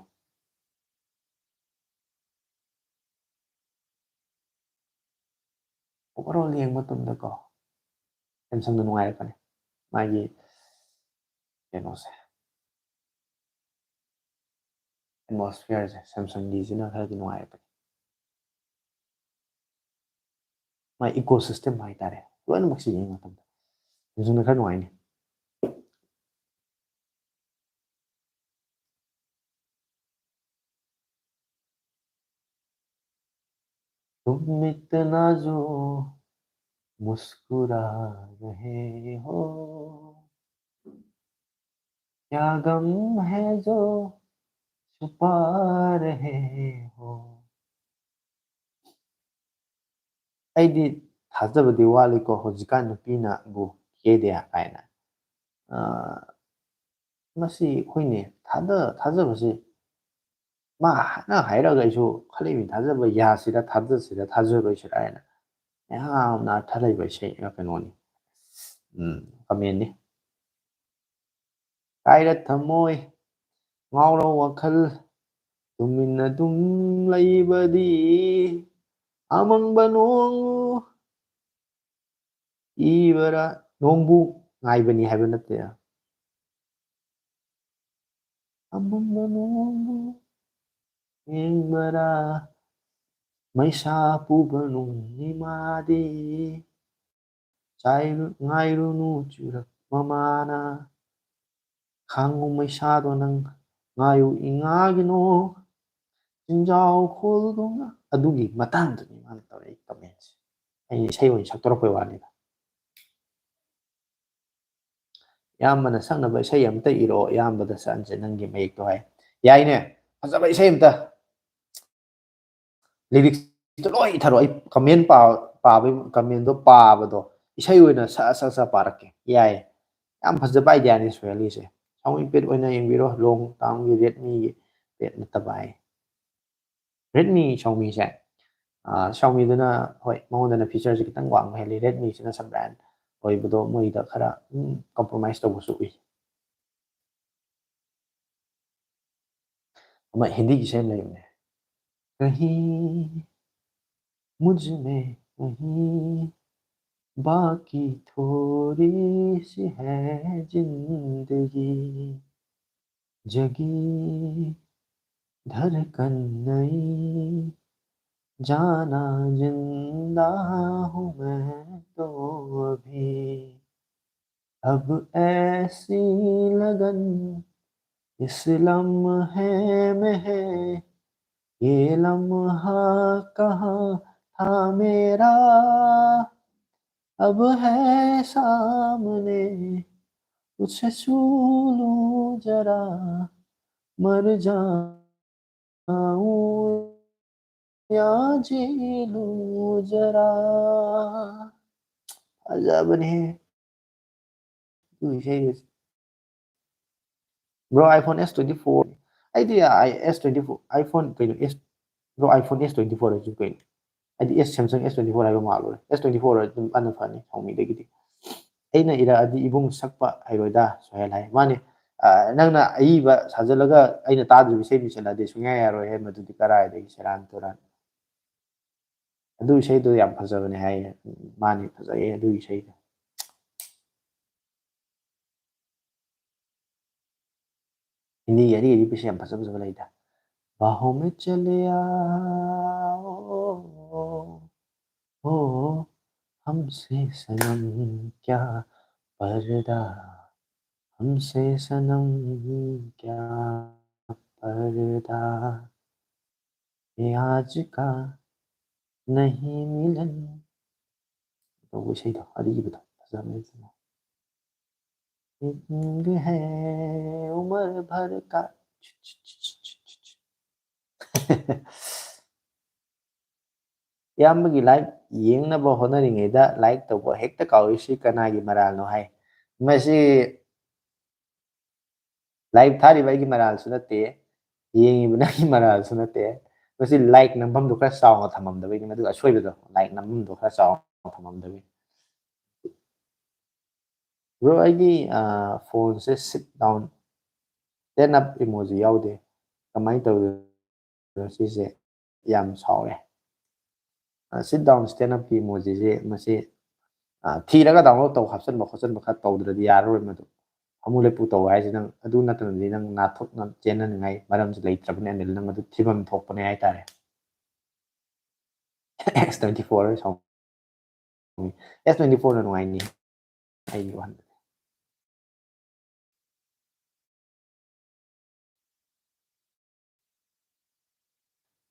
ꯑꯣꯚꯔꯑꯣꯜ ꯌꯦꯡꯕ ꯃꯇꯝꯗꯀꯣ ꯁꯦꯝꯁꯪꯅ ꯅꯨꯡꯉꯥꯏꯔꯛꯀꯅꯤ ꯃꯥꯒꯤ ꯀꯩꯅꯣꯁꯦ ꯑꯦꯠꯃꯣꯁꯐꯤꯌꯔꯁꯦ ꯁꯦꯝꯁꯪꯒꯤꯁꯤꯅ ꯈꯔꯗꯤ ꯅꯨꯡꯉꯥꯏꯔꯛꯀꯅꯤ ꯃꯥꯏ ꯏꯀꯣ ꯁꯤꯁꯇꯦꯝ ꯍꯥꯏꯇꯥꯔꯦ ꯂꯣꯏꯅꯃꯛꯁꯤ ꯌꯦꯡꯕ ꯃꯇꯝꯗ ꯁꯦꯝꯁꯪꯅ ꯈꯔ ꯅꯨꯡꯉꯥꯏꯅꯤ तुम इतना जो मुस्कुरा रहे हो क्या गम है जो छुपा रहे हो ꯑꯩꯗꯤ ꯊꯥꯖꯕꯗꯤ ꯋꯥꯠꯂꯤꯀꯣ ꯍꯧꯖꯤꯛꯀꯥꯟ ꯅꯨꯄꯤꯅꯕꯨ ꯀꯦꯗꯦ ꯀꯥꯏꯅ ꯃꯁꯤ ꯑꯩꯈꯣꯏꯅꯦ ꯊꯥꯖꯕꯁꯤ ꯃꯥ ꯍꯥꯏꯅ ꯍꯥꯏꯔꯒ ꯑꯩꯁꯨ ꯈꯜꯂꯤꯃꯤ ꯊꯥꯖꯕ ꯌꯥꯁꯤꯔ ꯊꯥꯖꯁꯤꯔ ꯊꯥꯖꯔꯣꯏꯁꯤꯔ ꯍꯥꯏꯅ ꯌꯥꯝꯅ ꯑꯔꯊ ꯂꯩꯕ ꯏꯁꯩ ꯀꯩꯅꯣꯅꯤ ꯀꯃꯦꯟꯅꯤ ꯀꯥꯏꯔ ꯊꯝꯃꯣꯏ ꯉꯥꯎꯔ ꯋꯥꯈꯜ ꯇꯨꯃꯤꯟꯅ ꯑꯗꯨꯝ ꯂꯩꯕꯗꯤ ꯑꯃꯪꯕ ꯅꯣꯡꯕꯨ ꯏꯕꯔꯥ ꯅꯣꯡꯕꯨ ꯉꯥꯏꯕꯅꯤ ꯍꯥꯏꯕ ꯅꯠꯇꯦ ꯑꯃꯪꯕ ꯅꯣꯡꯕꯨ ꯌꯦꯡꯕꯔꯥ ꯃꯩꯁꯥ ꯄꯨꯕ ꯅꯣꯡꯅꯤ ꯃꯥꯗꯤ ꯉꯥꯏꯔꯨꯅꯨ ꯆꯨꯔꯛꯄ ꯃꯥꯅ ꯈꯥꯡꯉꯨ ꯃꯩꯁꯥꯗꯣ ꯅꯪ ꯉꯥꯌꯨ ꯏꯉꯥꯒꯤꯅꯣ ꯆꯤꯡꯖꯥꯎ ꯈꯣꯜꯗꯨꯅ ꯑꯗꯨꯒꯤ ꯃꯇꯥꯡꯗꯨꯅꯤ ꯃꯥꯅ ꯇꯧꯔꯛꯏ ꯀꯃꯦꯟꯁꯦ ꯑꯩꯅ ꯏꯁꯩ ꯑꯣꯏꯅ ꯁꯛꯇꯣꯔꯛꯄꯩ ꯋꯥꯅꯤꯗ ꯏꯌꯥꯝꯕꯅ ꯁꯛꯅꯕ ꯏꯁꯩ ꯑꯃꯇ ꯏꯔꯛꯑꯣ ꯏꯌꯥꯝꯕꯗ ꯁꯛꯍꯟꯁꯦ ꯅꯪꯒꯤ ꯃꯌꯦꯛꯇꯣ ꯍꯥꯏ ꯌꯥꯏꯅꯦ ꯐꯖꯕ ꯏꯁꯩ ꯑꯃꯇ ꯂꯤꯔꯤꯛꯁꯇꯣ ꯂꯣꯏ ꯏꯊꯔꯛꯑꯣ ꯑꯩ ꯀꯃꯦꯟꯗꯣ ꯄꯥꯕꯗꯣ ꯏꯁꯩ ꯑꯣꯏꯅ ꯁꯛ ꯄꯥꯔꯛꯀꯦ ꯌꯥꯏ ꯌꯥꯝ ꯐꯖꯕ ꯑꯥꯏꯗꯤꯌꯥꯅꯤ ꯁꯣꯌꯦꯜꯂꯤꯁꯦ ꯁꯥꯎꯃꯤ ꯄꯦꯗ ꯑꯣꯏꯅ ꯌꯦꯡꯕꯤꯔꯣ ꯂꯣꯡ ꯇꯥꯝꯒꯤ ꯔꯦꯗꯃꯤꯒꯤ ꯄꯦꯗ ꯅꯠꯇꯕ ꯍꯥꯏ ꯔꯦꯗꯃꯤ ꯁꯥꯎꯃꯤꯁꯦ ꯁꯥꯎꯃꯤꯗꯨꯅ ꯍꯣꯏ ꯃꯉꯣꯟꯗꯅ ꯐꯤꯆꯔꯁꯦ ꯈꯤꯇꯪ ꯋꯥꯡꯕ ꯍꯦꯜꯂꯤ ꯔꯦꯗꯃꯤꯁꯤꯅ ꯁꯝ ꯕ꯭ꯔꯥꯟ ꯑꯣꯏꯕꯗꯣ ꯃꯣꯏꯗ ꯈꯔ ꯀꯝꯄ꯭ꯔꯣꯃꯥꯏꯁ ꯇꯧꯕꯁꯨ ꯎꯏ ꯑꯃ ꯍꯤꯟꯗꯤꯒꯤ ꯏꯁꯩ ꯑꯃ ꯂꯩꯕꯅꯦ कहीं मुझ में कहीं बाकी थोड़ी सी है जिंदगी जगी धड़कन नई जाना जिंदा हूँ मैं तो अभी अब ऐसी लगन इस लम्हे में है ये लम्हा कहाँ था मेरा अब है सामने उसे छू लूं जरा मर जाऊं या जी लूं जरा अजबने ब्रो आईफोन S24 ꯑꯩꯗꯤ S24 आईफोन कꯩꯅꯣ S ब्रो आईफोन S24 ꯍꯥꯏꯁꯨ ꯀꯩꯅꯣ ꯑꯩꯗꯤ ꯁꯦꯝꯁꯪ S24 ꯍꯥꯏꯕ ꯃꯥꯜꯂꯨꯔꯦ S24 ꯑꯗꯨꯝ ꯑꯅ ꯐꯅꯤ ꯁꯥꯎꯃꯤꯗꯒꯤꯗꯤ ꯑꯩꯅ ꯏꯔꯛꯑꯗꯤ ꯏꯕꯨꯡ ꯁꯛꯄ ꯍꯩꯔꯣꯏꯗ ꯁꯣꯍꯦꯜ ꯍꯥꯏ ꯃꯥꯅꯤ ꯅꯪꯅ ꯑꯏꯕ ꯁꯥꯖꯤꯜꯂꯒ ꯑꯩꯅ ꯇꯥꯗ꯭ꯔꯤꯕ ꯏꯁꯩ ꯃꯤꯁꯜꯂꯛꯑꯗꯤ ꯁꯨꯡꯌꯥ ꯌꯥꯔꯣꯏ ꯃꯗꯨꯗꯤ ꯀꯔꯥꯏꯗꯒꯤ ꯁꯦꯔꯥꯟ ꯇꯨꯔꯥꯟ ꯑꯗꯨ ꯏꯁꯩꯗꯣ ꯌꯥꯝ ꯐꯖꯕꯅꯦ ꯍꯥꯏꯌꯦ ꯃꯥꯅꯤ ꯐꯖꯩꯌꯦ ꯑꯗꯨ ꯏꯁꯩꯗꯣ हिंदी अरी अरी पीछे हम फसब फसब था बाहों में चले आओ हो हमसे सनम क्या पर्दा हमसे सनम क्या पर्दा ये आज का नहीं मिलन तो वो सही था अरी बताओ फसब है उम्र भर का ꯏꯌꯥꯝꯕꯒꯤ ꯂꯥꯏꯚ ꯌꯦꯡꯅꯕ ꯍꯣꯠꯅꯔꯤꯉꯩꯗ ꯂꯥꯏꯛ ꯇꯧꯕ ꯍꯦꯛꯇ ꯀꯥꯎꯏꯁꯤ ꯀꯅꯥꯒꯤ ꯃꯔꯥꯜꯅꯣ ꯍꯥꯏ ꯃꯁꯤ ꯂꯥꯏꯚ ꯊꯥꯔꯤꯕ ꯑꯩꯒꯤ ꯃꯔꯥꯜꯁꯨ ꯅꯠꯇꯦ ꯌꯦꯡꯉꯤꯕ ꯅꯪꯒꯤ ꯃꯔꯥꯜꯁꯨ ꯅꯠꯇꯦ ꯃꯁꯤ ꯂꯥꯏꯛ ꯅꯝꯐꯝꯗꯣ ꯈꯔ ꯆꯥꯎꯅ ꯊꯝꯃꯝꯗꯕꯒꯤꯅꯤ ꯃꯗꯨ ꯑꯁꯣꯏꯕꯗꯣ ꯂꯥꯏꯛ ꯅꯝꯐꯝꯗꯣ ꯈꯔ ꯆꯥꯎꯅ ꯊꯝꯃꯝꯗꯕꯒꯤ ꯕ꯭ꯔꯣ ꯑꯩꯒꯤ ꯐꯣꯟꯁꯦ ꯁꯤꯠ ꯗꯥꯎꯟ ꯁ꯭ꯇꯦꯟ ꯑꯞ ꯏꯃꯣꯖꯤ ꯌꯥꯎꯗꯦ ꯀꯃꯥꯏꯅ ꯇꯧꯗꯣꯏꯅꯣ ꯁꯤꯁꯦ ꯌꯥꯝ ꯁꯥꯎꯔꯦ ꯁꯤꯠ ꯗꯥꯎꯟ ꯁ꯭ꯇꯦꯟ ꯑꯞꯀꯤ ꯏꯃꯣꯖꯤꯁꯦ ꯃꯁꯤ ꯊꯤꯔꯒ ꯗꯥꯎꯟꯂꯣꯗ ꯇꯧ ꯍꯥꯞꯆꯤꯟꯕ ꯈꯣꯠꯆꯤꯟꯕ ꯈꯔ ꯇꯧꯗ꯭ꯔꯗꯤ ꯌꯥꯔꯔꯣꯏ ꯃꯗꯨ ꯐꯃꯨ ꯂꯦꯞꯄꯨ ꯇꯧꯕ ꯍꯥꯏꯁꯦ ꯅꯪ ꯑꯗꯨ ꯅꯠꯇꯅꯗꯤ ꯅꯪ ꯅꯥꯊꯣꯛꯅ ꯆꯦꯟꯅꯅꯤꯡꯉꯥꯏ ꯃꯔꯝꯁꯨ ꯂꯩꯇ꯭ꯔꯕꯅꯤ ꯑꯅꯤꯜ ꯅꯪ ꯑꯗꯨ ꯊꯤꯐꯝ ꯊꯣꯛꯄꯅꯦ ꯍꯥꯏꯇꯥꯔꯦ S24 ꯁꯥꯎ S24ꯅ ꯅꯨꯡꯉꯥꯏꯅꯤ ꯑꯩꯒꯤ ꯋꯥꯈꯜꯗ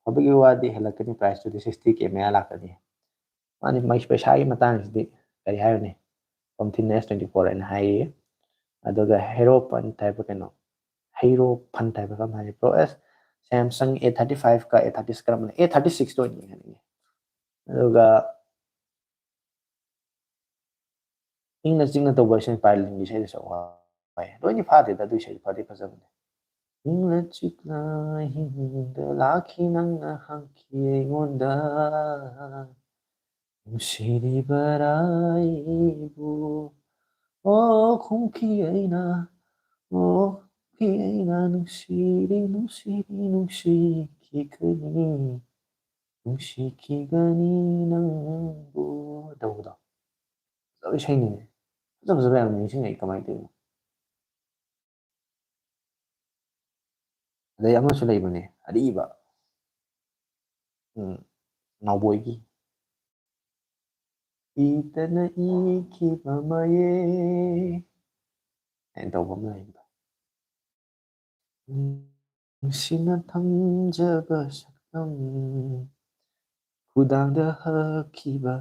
ꯐꯕꯒꯤ ꯋꯥꯗꯤ ꯍꯦꯜꯂꯛꯀꯅꯤ ꯄ꯭ꯔꯥꯏꯁꯇꯨꯗꯤ 60K ꯃꯌꯥ ꯂꯥꯛꯀꯅꯤ ꯃꯥꯅꯤ ꯄꯩꯁꯥꯒꯤ ꯃꯇꯥꯡꯁꯤꯗꯤ ꯀꯔꯤ ꯍꯥꯏꯔꯨꯅꯤ ꯄꯝꯊꯤꯟ S24 ꯍꯥꯏꯅ ꯍꯥꯏꯌꯦ ꯑꯗꯨꯒ ꯍꯦꯔꯣ ꯄꯟꯠ ꯍꯥꯏꯕ ꯀꯩꯅꯣ ꯍꯩꯔꯣ ꯐꯟꯠ ꯍꯥꯏꯕ ꯀꯔꯝ ꯍꯥꯏꯅꯤ ꯄ꯭ꯔꯣ ꯑꯦꯁ ꯁꯦꯝꯁꯪ A35ꯀ A36 ꯀꯔꯝꯕꯅ A36ꯇ ꯑꯣꯏꯅ ꯌꯦꯡꯍꯟꯅꯤꯡꯉꯤ ꯑꯗꯨꯒ ꯏꯪꯅ ꯆꯤꯡꯅ ꯇꯧꯕ ꯏꯁꯩ ꯄꯥꯏꯂꯤꯟꯒꯤ ꯏꯁꯩꯗꯁꯨ ꯍꯣꯏ ꯂꯣꯏꯅꯤ ꯐꯥꯗꯦꯗ ꯑꯗꯨ ꯏꯁꯩ ꯐꯗꯤ ꯐꯖꯕꯅꯦ ꯏꯪꯅ ꯆꯤꯛꯅ ꯍꯤꯡꯗ ꯂꯥꯛꯈꯤ ꯅꯪꯅ ꯍꯪꯈꯤ ꯑꯩꯉꯣꯟꯗ ꯅꯨꯡꯁꯤꯔꯤꯕꯔꯥ ꯑꯩꯕꯨ ꯑꯣ ꯈꯨꯝꯈꯤ ꯑꯩꯅ ꯑꯣ ꯈꯨꯝꯈꯤ ꯑꯩꯅ ꯅꯨꯡꯁꯤꯔꯤ ꯅꯨꯡꯁꯤꯔꯤ ꯅꯨꯡꯁꯤꯈꯤꯒꯅꯤ ꯅꯨꯡꯁꯤꯈꯤꯒꯅꯤ ꯅꯪꯕꯨ ꯇꯧꯕꯗꯣ ꯐꯖꯕ ꯏꯁꯩꯅꯤꯅꯦ ꯐꯖ ꯐꯖꯕ ꯌꯥꯝ ꯅꯤꯡꯁꯤꯡꯉꯛꯏ ꯀꯃꯥꯏꯅ ꯇꯧꯔꯤꯅꯣ ꯑꯗꯩ ꯑꯃꯁꯨ ꯂꯩꯕꯅꯦ ꯑꯔꯤꯕ ꯅꯥꯎꯕꯣꯏꯒꯤ ꯏꯇꯅ ꯏꯈꯤꯕ ꯃꯌꯦꯛ ꯍꯥꯏꯅ ꯇꯧꯕ ꯑꯃ ꯂꯩꯕꯗꯣ ꯅꯨꯡꯁꯤꯅ ꯊꯝꯖꯕ ꯁꯛꯇꯝ ꯈꯨꯗꯥꯡꯗ ꯍꯛꯈꯤꯕ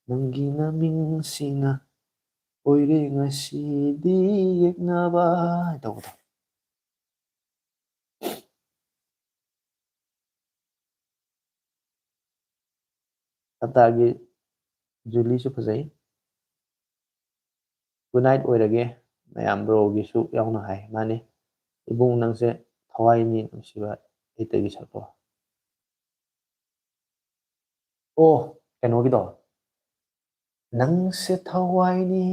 ꯅꯪꯒꯤ ꯅꯃꯤꯡꯁꯤꯅ ꯑꯣꯏꯔꯦ ꯉꯁꯤꯗꯤ ꯌꯦꯛꯅꯕ ꯇꯧꯕꯗꯣ ꯇꯥꯇꯥꯒꯤ ꯖꯨꯂꯤꯁꯨ ꯐꯖꯩ ꯒꯨꯗ ꯅꯥꯏꯠ ꯑꯣꯏꯔꯒꯦ ꯃꯌꯥꯝ ꯕ꯭ꯔꯣꯒꯤꯁꯨ ꯌꯥꯎꯅ ꯍꯥꯏ ꯃꯥꯅꯤ ꯏꯕꯨꯡ ꯅꯪꯁꯦ ꯊꯋꯥꯏꯅꯤ ꯅꯨꯡꯁꯤꯕ ꯂꯩꯇꯒꯤ ꯁꯛꯄꯣ ꯑꯣ ꯀꯩꯅꯣꯒꯤꯗꯣ ꯅꯪꯁꯦ ꯊꯋꯥꯏꯅꯤ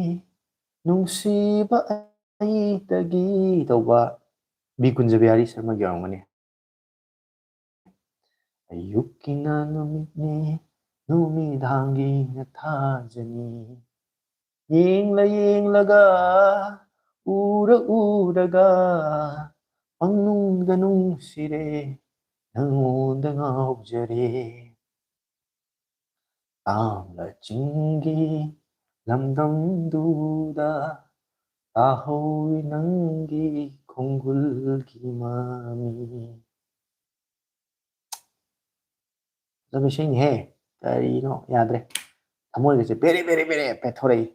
ꯅꯨꯡꯁꯤꯕ ꯑꯩꯇꯒꯤ ꯇꯧꯕ ꯕꯤ ꯀꯨꯟꯖꯕꯤꯍꯥꯔꯤ ꯁꯔꯃꯒꯤ ꯑꯣꯏꯔꯝꯒꯅꯤ ꯑꯌꯨꯛꯀꯤꯅ ꯅꯨꯃꯤꯠꯅꯤ ꯅꯨꯃꯤꯗꯥꯡꯒꯤꯅ ꯊꯥꯖꯅꯤ ꯌꯦꯡꯂ ꯌꯦꯡꯂꯒ ꯎꯔ ꯎꯔꯒ ꯄꯪꯅꯨꯡꯗ ꯅꯨꯡꯁꯤꯔꯦ ꯅꯪꯉꯣꯟꯗ ꯉꯥꯎꯖꯔꯦ ꯇꯥꯝꯂ ꯆꯤꯡꯒꯤ ꯂꯝꯗꯝꯗꯨꯗ ꯇꯥꯍꯧꯋꯤ ꯅꯪꯒꯤ ꯈꯣꯡꯒꯨꯜꯒꯤ ꯃꯃꯤ ꯐꯖꯕ ꯏꯁꯩꯅꯤꯍꯦ ꯀꯔꯤꯅꯣ ꯌꯥꯗ꯭ꯔꯦ ꯊꯃꯣꯏꯒꯁꯦ ꯕꯦꯔꯦ ꯕꯦꯔꯦ ꯕꯦꯔꯦ ꯄꯦꯊꯣꯔꯛꯏ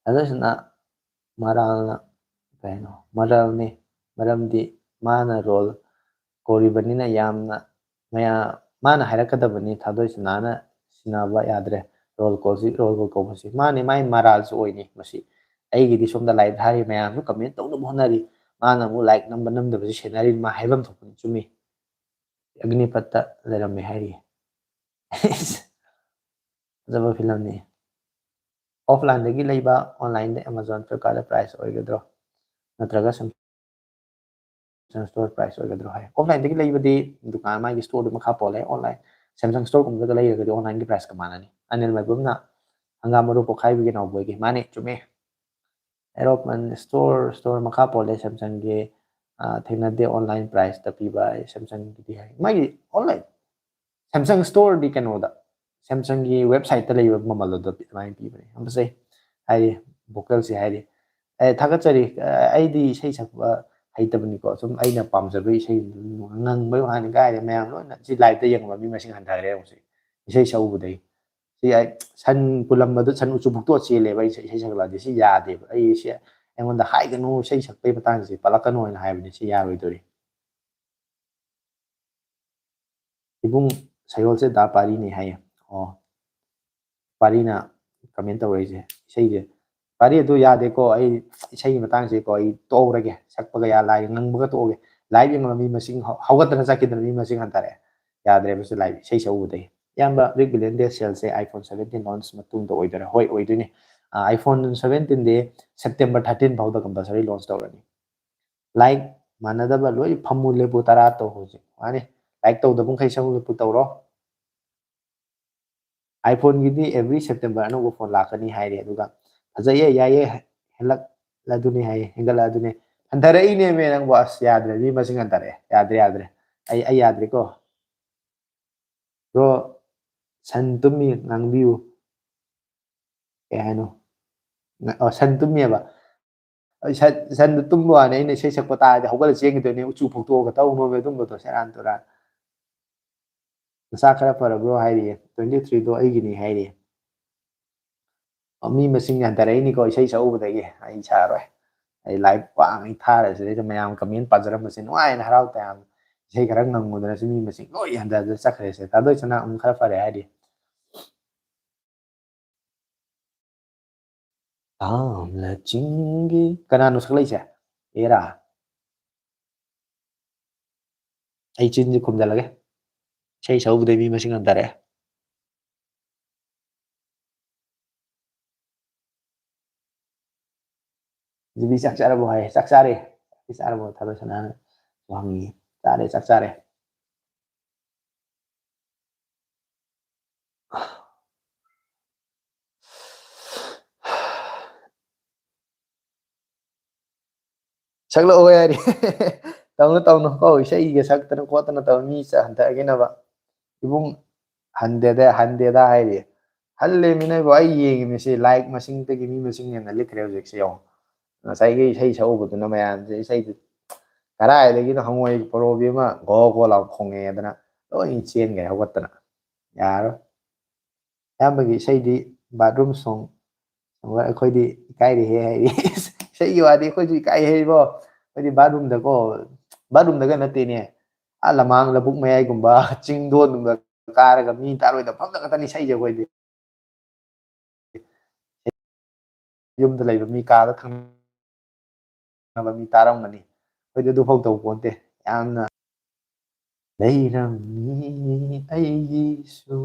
ꯑꯗꯨꯁꯤꯅ ꯃꯔꯥꯜꯅ ꯀꯩꯅꯣ ꯃꯔꯜꯅꯤ ꯃꯔꯝꯗꯤ ꯃꯥꯅ ꯔꯣꯜ ꯀꯣꯔꯤꯕꯅꯤꯅ ꯌꯥꯝꯅ ꯃꯥꯅ ꯍꯥꯏꯔꯛꯀꯗꯕꯅꯤ ꯊꯥꯗꯣꯏꯁꯅꯥꯅ ꯁꯤꯟꯅꯕ ꯌꯥꯗ꯭ꯔꯦ ꯔꯣꯜ ꯀꯣꯜ ꯀꯧꯕꯁꯤ ꯃꯥꯅꯤ ꯃꯥꯏ ꯃꯔꯥꯜꯁꯨ ꯑꯣꯏꯅꯤ ꯃꯁꯤ ꯑꯩꯒꯤꯗꯤ ꯁꯣꯝꯗ ꯂꯥꯏꯛ ꯊꯥꯔꯤ ꯃꯌꯥꯝꯁꯨ ꯀꯃꯦꯟ ꯇꯧꯅꯕ ꯍꯣꯠꯅꯔꯤ ꯃꯥꯅ ꯑꯃꯨꯛ ꯂꯥꯏꯛ ꯅꯝꯕ ꯅꯝꯗꯕꯁꯤ ꯁꯦꯟꯅꯔꯤ ꯃꯥ ꯍꯥꯏꯐꯝ ꯊꯣꯛꯄꯅꯤ ꯆꯨꯝꯃꯤ ꯑꯒꯅꯤꯄꯠꯇ ꯂꯩꯔꯝꯃꯦ ꯍꯥꯏꯔꯤ ꯐꯖꯕ ꯐꯤꯂꯝꯅꯤ ꯑꯣꯐꯂꯥꯏꯟꯗꯒꯤ ꯂꯩꯕ ꯑꯣꯟꯂꯥꯏꯟꯗ ꯑꯦꯃꯥꯖꯣꯟ ꯐ꯭ꯂꯤꯞꯀꯥꯔꯠꯇ ꯄ꯭ꯔꯥꯏꯁ ꯑꯣꯏꯒꯗ꯭ꯔꯣ ꯅꯠꯇ꯭ꯔꯒ ꯁ꯭ꯇꯣꯔ ꯄ꯭ꯔꯥꯏꯁ ꯑꯣꯏꯒꯗ꯭ꯔꯣ ꯍꯥꯏ ꯑꯣꯐꯂꯥꯏꯟꯗꯒꯤ ꯂꯩꯕꯗꯤ ꯗꯨꯀꯥꯟ ꯃꯥꯒꯤ ꯁ꯭ꯇꯣꯔꯗꯨ ꯃꯈꯥ ꯄꯣꯜꯂꯦ ꯑꯣꯟꯂꯥꯏꯟ ꯁꯦꯝꯁꯪ ꯁ꯭ꯇꯣꯔꯒꯨꯝꯕꯗꯒ ꯂꯩꯔꯒꯗꯤ ꯑꯣꯟꯂꯥꯏꯟꯒꯤ ꯄ꯭ꯔꯥꯏꯁꯀ ꯃꯥꯟꯅꯅꯤ ꯑꯅꯤꯜ ꯃꯥꯏꯕꯝꯅ ꯍꯪꯒꯥꯝ ꯃꯔꯨ ꯄꯣꯛꯈꯥꯏꯕꯒꯤ ꯅꯥꯎꯕꯣꯏꯒꯤ ꯃꯥꯅꯤ ꯆꯨꯝꯃꯦ ꯑꯦꯔꯣꯞꯃꯟ ꯁ꯭ꯇꯣꯔ ꯃꯈꯥ ꯄꯣꯜꯂꯦ ꯁꯦꯝꯁꯪꯒꯤ ꯊꯦꯡꯅꯗꯦ ꯑꯣꯟꯂꯥꯏꯟ ꯄ꯭ꯔꯥꯏꯁꯇ ꯄꯤꯕ ꯁꯦꯝꯁꯪꯒꯤꯗꯤ ꯍꯥꯏ ꯃꯥꯒꯤ ꯑꯣꯟꯂꯥꯏꯟ ꯁꯦꯝꯁꯪ ꯁ꯭ꯇꯣꯔꯗꯤ ꯀꯩꯅꯣꯗ ꯁꯦꯝꯁꯪꯒꯤ ꯋꯦꯕꯁꯥꯏꯠꯇ ꯂꯩꯕ ꯃꯃꯜ ꯑꯗꯨ ꯑꯗꯨꯃꯥꯏꯅ ꯄꯤꯕꯅꯦ ꯌꯥꯝ ꯐꯖꯩ ꯍꯥꯏꯔꯤ ꯚꯣꯀꯦꯜꯁꯤ ꯍꯥꯏꯔꯤ ꯊꯥꯒꯠꯆꯔꯤ ꯑꯩꯗꯤ ꯏꯁꯩ ꯁꯛꯄ ꯍꯩꯇꯕꯅꯤꯀꯣ ꯁꯨꯝ ꯑꯩꯅ ꯄꯥꯝꯖꯕ ꯏꯁꯩ ꯉꯪꯕꯩ ꯋꯥꯅꯤ ꯀꯥꯏꯗꯦ ꯃꯌꯥꯝ ꯂꯣꯏꯅ ꯁꯤ ꯂꯥꯏꯚꯇ ꯌꯦꯡꯕ ꯃꯤ ꯃꯁꯤꯡ ꯍꯟꯊꯈ꯭ꯔꯦ ꯍꯧꯖꯤꯛ ꯏꯁꯩ ꯁꯛꯎꯕꯗꯩ ꯁꯤ ꯑꯩ ꯁꯟ ꯄꯨꯜꯂꯝꯕꯗꯣ ꯁꯟ ꯎꯆꯨ ꯐꯨꯛꯇꯣ ꯆꯦꯜꯂꯦꯕ ꯑꯩ ꯏꯁꯩ ꯁꯛꯂꯛꯑꯗꯤ ꯁꯤ ꯌꯥꯗꯦꯕ ꯑꯩ ꯁꯤ ꯑꯩꯉꯣꯟꯗ ꯍꯥꯏꯒꯅꯨ ꯏꯁꯩ ꯁꯛꯄꯒꯤ ꯃꯇꯥꯡꯁꯦ ꯄꯜꯂꯛꯀꯅꯨ ꯍꯥꯏꯅ ꯍꯥꯏꯕꯅꯤ ꯁꯤ ꯌꯥꯔꯣꯏꯗꯣꯔꯤ ꯏꯕꯨꯡ ꯁꯌꯣꯜꯁꯦ ꯗꯥ ꯄꯥꯔꯤꯅꯦ ꯍꯥꯏꯌꯦ ꯑꯣ ꯄꯥꯔꯤꯅ ꯀꯃꯦꯟ ꯇꯧꯔꯛꯏꯁꯦ ꯏꯁꯩꯁꯦ ꯄꯥꯔꯤ ꯑꯗꯨ ꯌꯥꯗꯦꯀꯣ ꯑꯩ ꯏꯁꯩꯒꯤ ꯃꯇꯥꯡꯁꯦꯀꯣ ꯑꯩ ꯇꯣꯛꯍꯧꯔꯒꯦ ꯁꯛꯄꯒ ꯂꯥꯏ ꯉꯪꯕꯒ ꯇꯣꯛꯑꯒꯦ ꯂꯥꯏꯚ ꯌꯦꯡꯕ ꯃꯤ ꯃꯁꯤꯡ ꯍꯧꯒꯠꯇꯅ ꯆꯠꯈꯤꯗꯅ ꯃꯤ ꯃꯁꯤꯡ ꯍꯟꯊꯔꯛꯑꯦ ꯌꯥꯗ꯭ꯔꯦꯕꯁꯨ ꯂꯥꯏꯚ ꯏꯁꯩ ꯁꯛꯎꯕꯗꯒꯤ ꯏꯌꯥꯝꯕ ꯕꯤꯛ ꯕꯤꯂꯤꯌꯟ ꯗꯦ ꯁꯦꯜꯁꯦ iPhone 17 ꯂꯣꯟꯆ ꯃꯇꯨꯡꯗ ꯑꯣꯏꯗꯣꯏꯔꯥ ꯍꯣꯏ ꯑꯣꯏꯗꯣꯏꯅꯤ iPhone 17 September 13 ꯐꯥꯎꯗ ꯀꯝꯄꯜꯁꯔꯤ ꯂꯣꯟꯆ ꯇꯧꯔꯅꯤ ꯂꯥꯏꯛ ꯃꯥꯟꯅꯗꯕ ꯂꯣꯏ ꯐꯝꯃꯨ ꯂꯦꯞꯄꯨ ꯇꯔꯥ ꯇꯧ ꯍꯧꯖꯤꯛ ꯃꯥꯅꯤ ꯂꯥꯏꯛ ꯇꯧꯗꯕ ꯃꯈꯩ ꯁꯃꯨ ꯂꯦꯞꯄꯨ ꯇꯧꯔꯣ iPhoneꯒꯤꯗꯤ ꯑꯦꯕ꯭ꯔꯤ ꯁꯦꯞꯇꯦꯝꯕꯔ ꯑꯅꯧꯕ ꯐꯣꯟ ꯂꯥꯛꯀꯅꯤ ꯍꯥꯏꯔꯦ ꯑꯗꯨꯒ ꯐꯖꯩꯌꯦ ꯌꯥꯏꯌꯦ ꯍꯦꯜꯂꯛꯂꯗꯨꯅꯤ ꯍꯥꯏꯌꯦ ꯍꯦꯟꯒꯠꯂꯛꯑꯗꯨꯅꯤ ꯍꯟꯊꯔꯛꯏꯅꯦꯃꯦ ꯅꯪꯕꯨ ꯑꯁ ꯌꯥꯗ꯭ꯔꯦ ꯃꯤ ꯃꯁꯤꯡ ꯍꯟꯊꯔꯛꯑꯦ ꯌꯥꯗ꯭ꯔꯦ ꯑꯩ ꯌꯥꯗ꯭ꯔꯦꯀꯣ ꯕ꯭ꯔꯣ ꯁꯟ ꯇꯨꯝꯃꯤ ꯉꯥꯡꯕꯤꯌꯨ ꯀꯩ ꯍꯥꯏꯅꯣ ꯁꯟ ꯇꯨꯝꯃꯤꯑꯕ ꯁꯟꯗ ꯇꯨꯝꯕ ꯋꯥꯅꯤ ꯑꯩꯅ ꯏꯁꯩ ꯁꯛꯄ ꯇꯥꯔꯗꯤ ꯍꯧꯒꯠꯂ ꯆꯦꯟꯈꯤꯗꯣꯏꯅꯦ ꯎꯆꯨ ꯐꯣꯛꯇꯣꯛꯑꯒ ꯇꯧꯅꯣꯃꯦ ꯑꯗꯨꯝꯕꯗꯣ ꯁꯦꯔꯥꯟ ꯇꯨꯔꯥꯟ ꯅꯁꯥ ꯈꯔ ꯐꯔꯕ꯭ꯔꯣ ꯍꯥꯏꯔꯤꯌꯦ 23ꯗꯣ ꯑꯩꯒꯤꯅꯤ ꯍꯥꯏꯔꯤꯌꯦ ꯃꯤ ꯃꯁꯤꯡ ꯍꯟꯊꯔꯛꯏꯅꯤꯀꯣ ꯏꯁꯩ ꯁꯛꯎꯕꯗꯒꯤ ꯑꯩ ꯁꯥꯔꯣꯏ ꯑꯩ ꯂꯥꯏꯚ ꯋꯥꯡꯉꯩ ꯊꯥꯔꯁꯤꯗꯩꯗ ꯃꯌꯥꯝ ꯀꯃꯦꯟ ꯄꯥꯖꯔꯝꯕꯁꯦ ꯅꯨꯡꯉꯥꯏꯅ ꯍꯔꯥꯎ ꯇꯌꯥꯝꯅ ꯏꯁꯩ ꯈꯔ ꯉꯪꯉꯨꯗꯅꯁꯨ ꯃꯤ ꯃꯁꯤꯡ ꯂꯣꯏ ꯍꯟꯊꯗꯅ ꯆꯠꯈ꯭ꯔꯦꯁꯦ ꯇꯥꯗꯣꯏꯁꯅ ꯑꯃꯨꯛ ꯈꯔ ꯐꯔꯦ ꯍꯥꯏꯔꯤ ꯇꯥꯝꯂ ꯆꯤꯡꯒꯤ ꯀꯅꯥꯅꯣ ꯁꯛꯂꯛꯏꯁꯦ ꯑꯦꯔꯥ ꯑꯩ ꯆꯤꯟꯁꯦ ꯈꯨꯝꯖꯤꯜꯂꯒꯦ ꯏꯁꯩ ꯁꯛꯎꯕꯗꯩ ꯃꯤ ꯃꯁꯤꯡ ꯍꯟꯊꯔꯛꯑꯦ ꯖꯤꯕꯤ ꯆꯥꯛ ꯆꯥꯔꯕꯣ ꯍꯥꯏꯌꯦ ꯆꯥꯛ ꯆꯥꯔꯦ ꯆꯥꯔꯕꯣ ꯊꯥꯗꯣꯏꯁꯅꯥꯅ ꯍꯪꯉꯤ ꯆꯥꯔꯦ ꯆꯥꯛ ꯆꯥꯔꯦ ꯁꯛꯂꯛꯑꯣ ꯌꯥꯔꯤ ꯇꯧꯅꯨ ꯀꯣ ꯏꯁꯩꯒ ꯁꯛꯇꯅ ꯈꯣꯠꯇꯅ ꯇꯧ ꯃꯤ ꯍꯟꯊꯈꯤꯅꯕ ꯏꯕꯨꯡ ꯍꯟꯗꯦꯗ ꯍꯥꯏꯔꯤ ꯍꯜꯂꯦꯃꯤ ꯑꯩ ꯌꯦꯡꯉꯤꯃꯤꯁꯤ ꯂꯥꯏꯛ ꯃꯁꯤꯡꯗꯒꯤ ꯃꯤ ꯃꯁꯤꯡ ꯍꯦꯟꯅ ꯂꯤꯠꯈ꯭ꯔꯦ ꯍꯧꯖꯤꯛꯁꯦ ꯌꯦꯡꯉꯣ ꯉꯁꯥꯏꯒꯤ ꯏꯁꯩ ꯁꯛꯎꯕꯗꯨꯅ ꯃꯌꯥꯝꯁꯦ ꯏꯁꯩꯗꯨ ꯀꯗꯥꯏꯗꯒꯤꯅꯣ ꯍꯉꯣꯏ ꯄꯣꯔꯣꯕꯤ ꯑꯃ ꯒꯣ ꯂꯥꯎ ꯈꯣꯡꯉꯛꯑꯦꯗꯅ ꯂꯣꯏ ꯆꯦꯟꯒ꯭ꯔꯦ ꯍꯧꯒꯠꯇꯅ ꯌꯥꯔꯔꯣꯏ ꯑꯌꯥꯝꯕꯒꯤ ꯏꯁꯩꯗꯤ ꯕꯥꯠꯔꯨꯝ ꯁꯣꯡ ꯑꯩꯈꯣꯏꯗꯤ ꯏꯀꯥꯏꯔꯦꯍꯦ ꯍꯥꯏꯔꯤ ꯏꯁꯩꯒꯤ ꯋꯥꯗꯤ ꯑꯩꯈꯣꯏꯁꯨ ꯏꯀꯥꯏ ꯍꯩꯕꯣ ꯑꯩꯈꯣꯏꯗꯤ ꯕꯥꯠꯔꯨꯝꯗꯀꯣ ꯕꯥꯠꯔꯨꯝꯗꯒ ꯅꯠꯇꯦꯅꯦ ꯂꯃꯥꯡ ꯂꯧꯕꯨꯛ ꯃꯌꯥꯏꯒꯨꯝꯕ ꯆꯤꯡꯗꯣꯟꯒꯨꯝꯕ ꯀꯥꯔꯒ ꯃꯤ ꯇꯥꯔꯣꯏꯗꯕ ꯃꯐꯝꯗ ꯈꯛꯇꯅꯤ ꯏꯁꯩꯁꯦ ꯑꯩꯈꯣꯏꯗꯤ ꯌꯨꯝꯗ ꯂꯩꯕ ꯃꯤ ꯀꯥꯗ ꯊꯪꯅꯕ ꯃꯤ ꯇꯥꯔꯝꯒꯅꯤ ꯑꯩꯈꯣꯏꯗꯤ ꯑꯗꯨꯐꯥꯎ ꯇꯧ ꯄꯣꯟꯇꯦ ꯌꯥꯝꯅ ꯂꯩꯔꯝꯃꯤ ꯑꯩꯒꯤꯁꯨ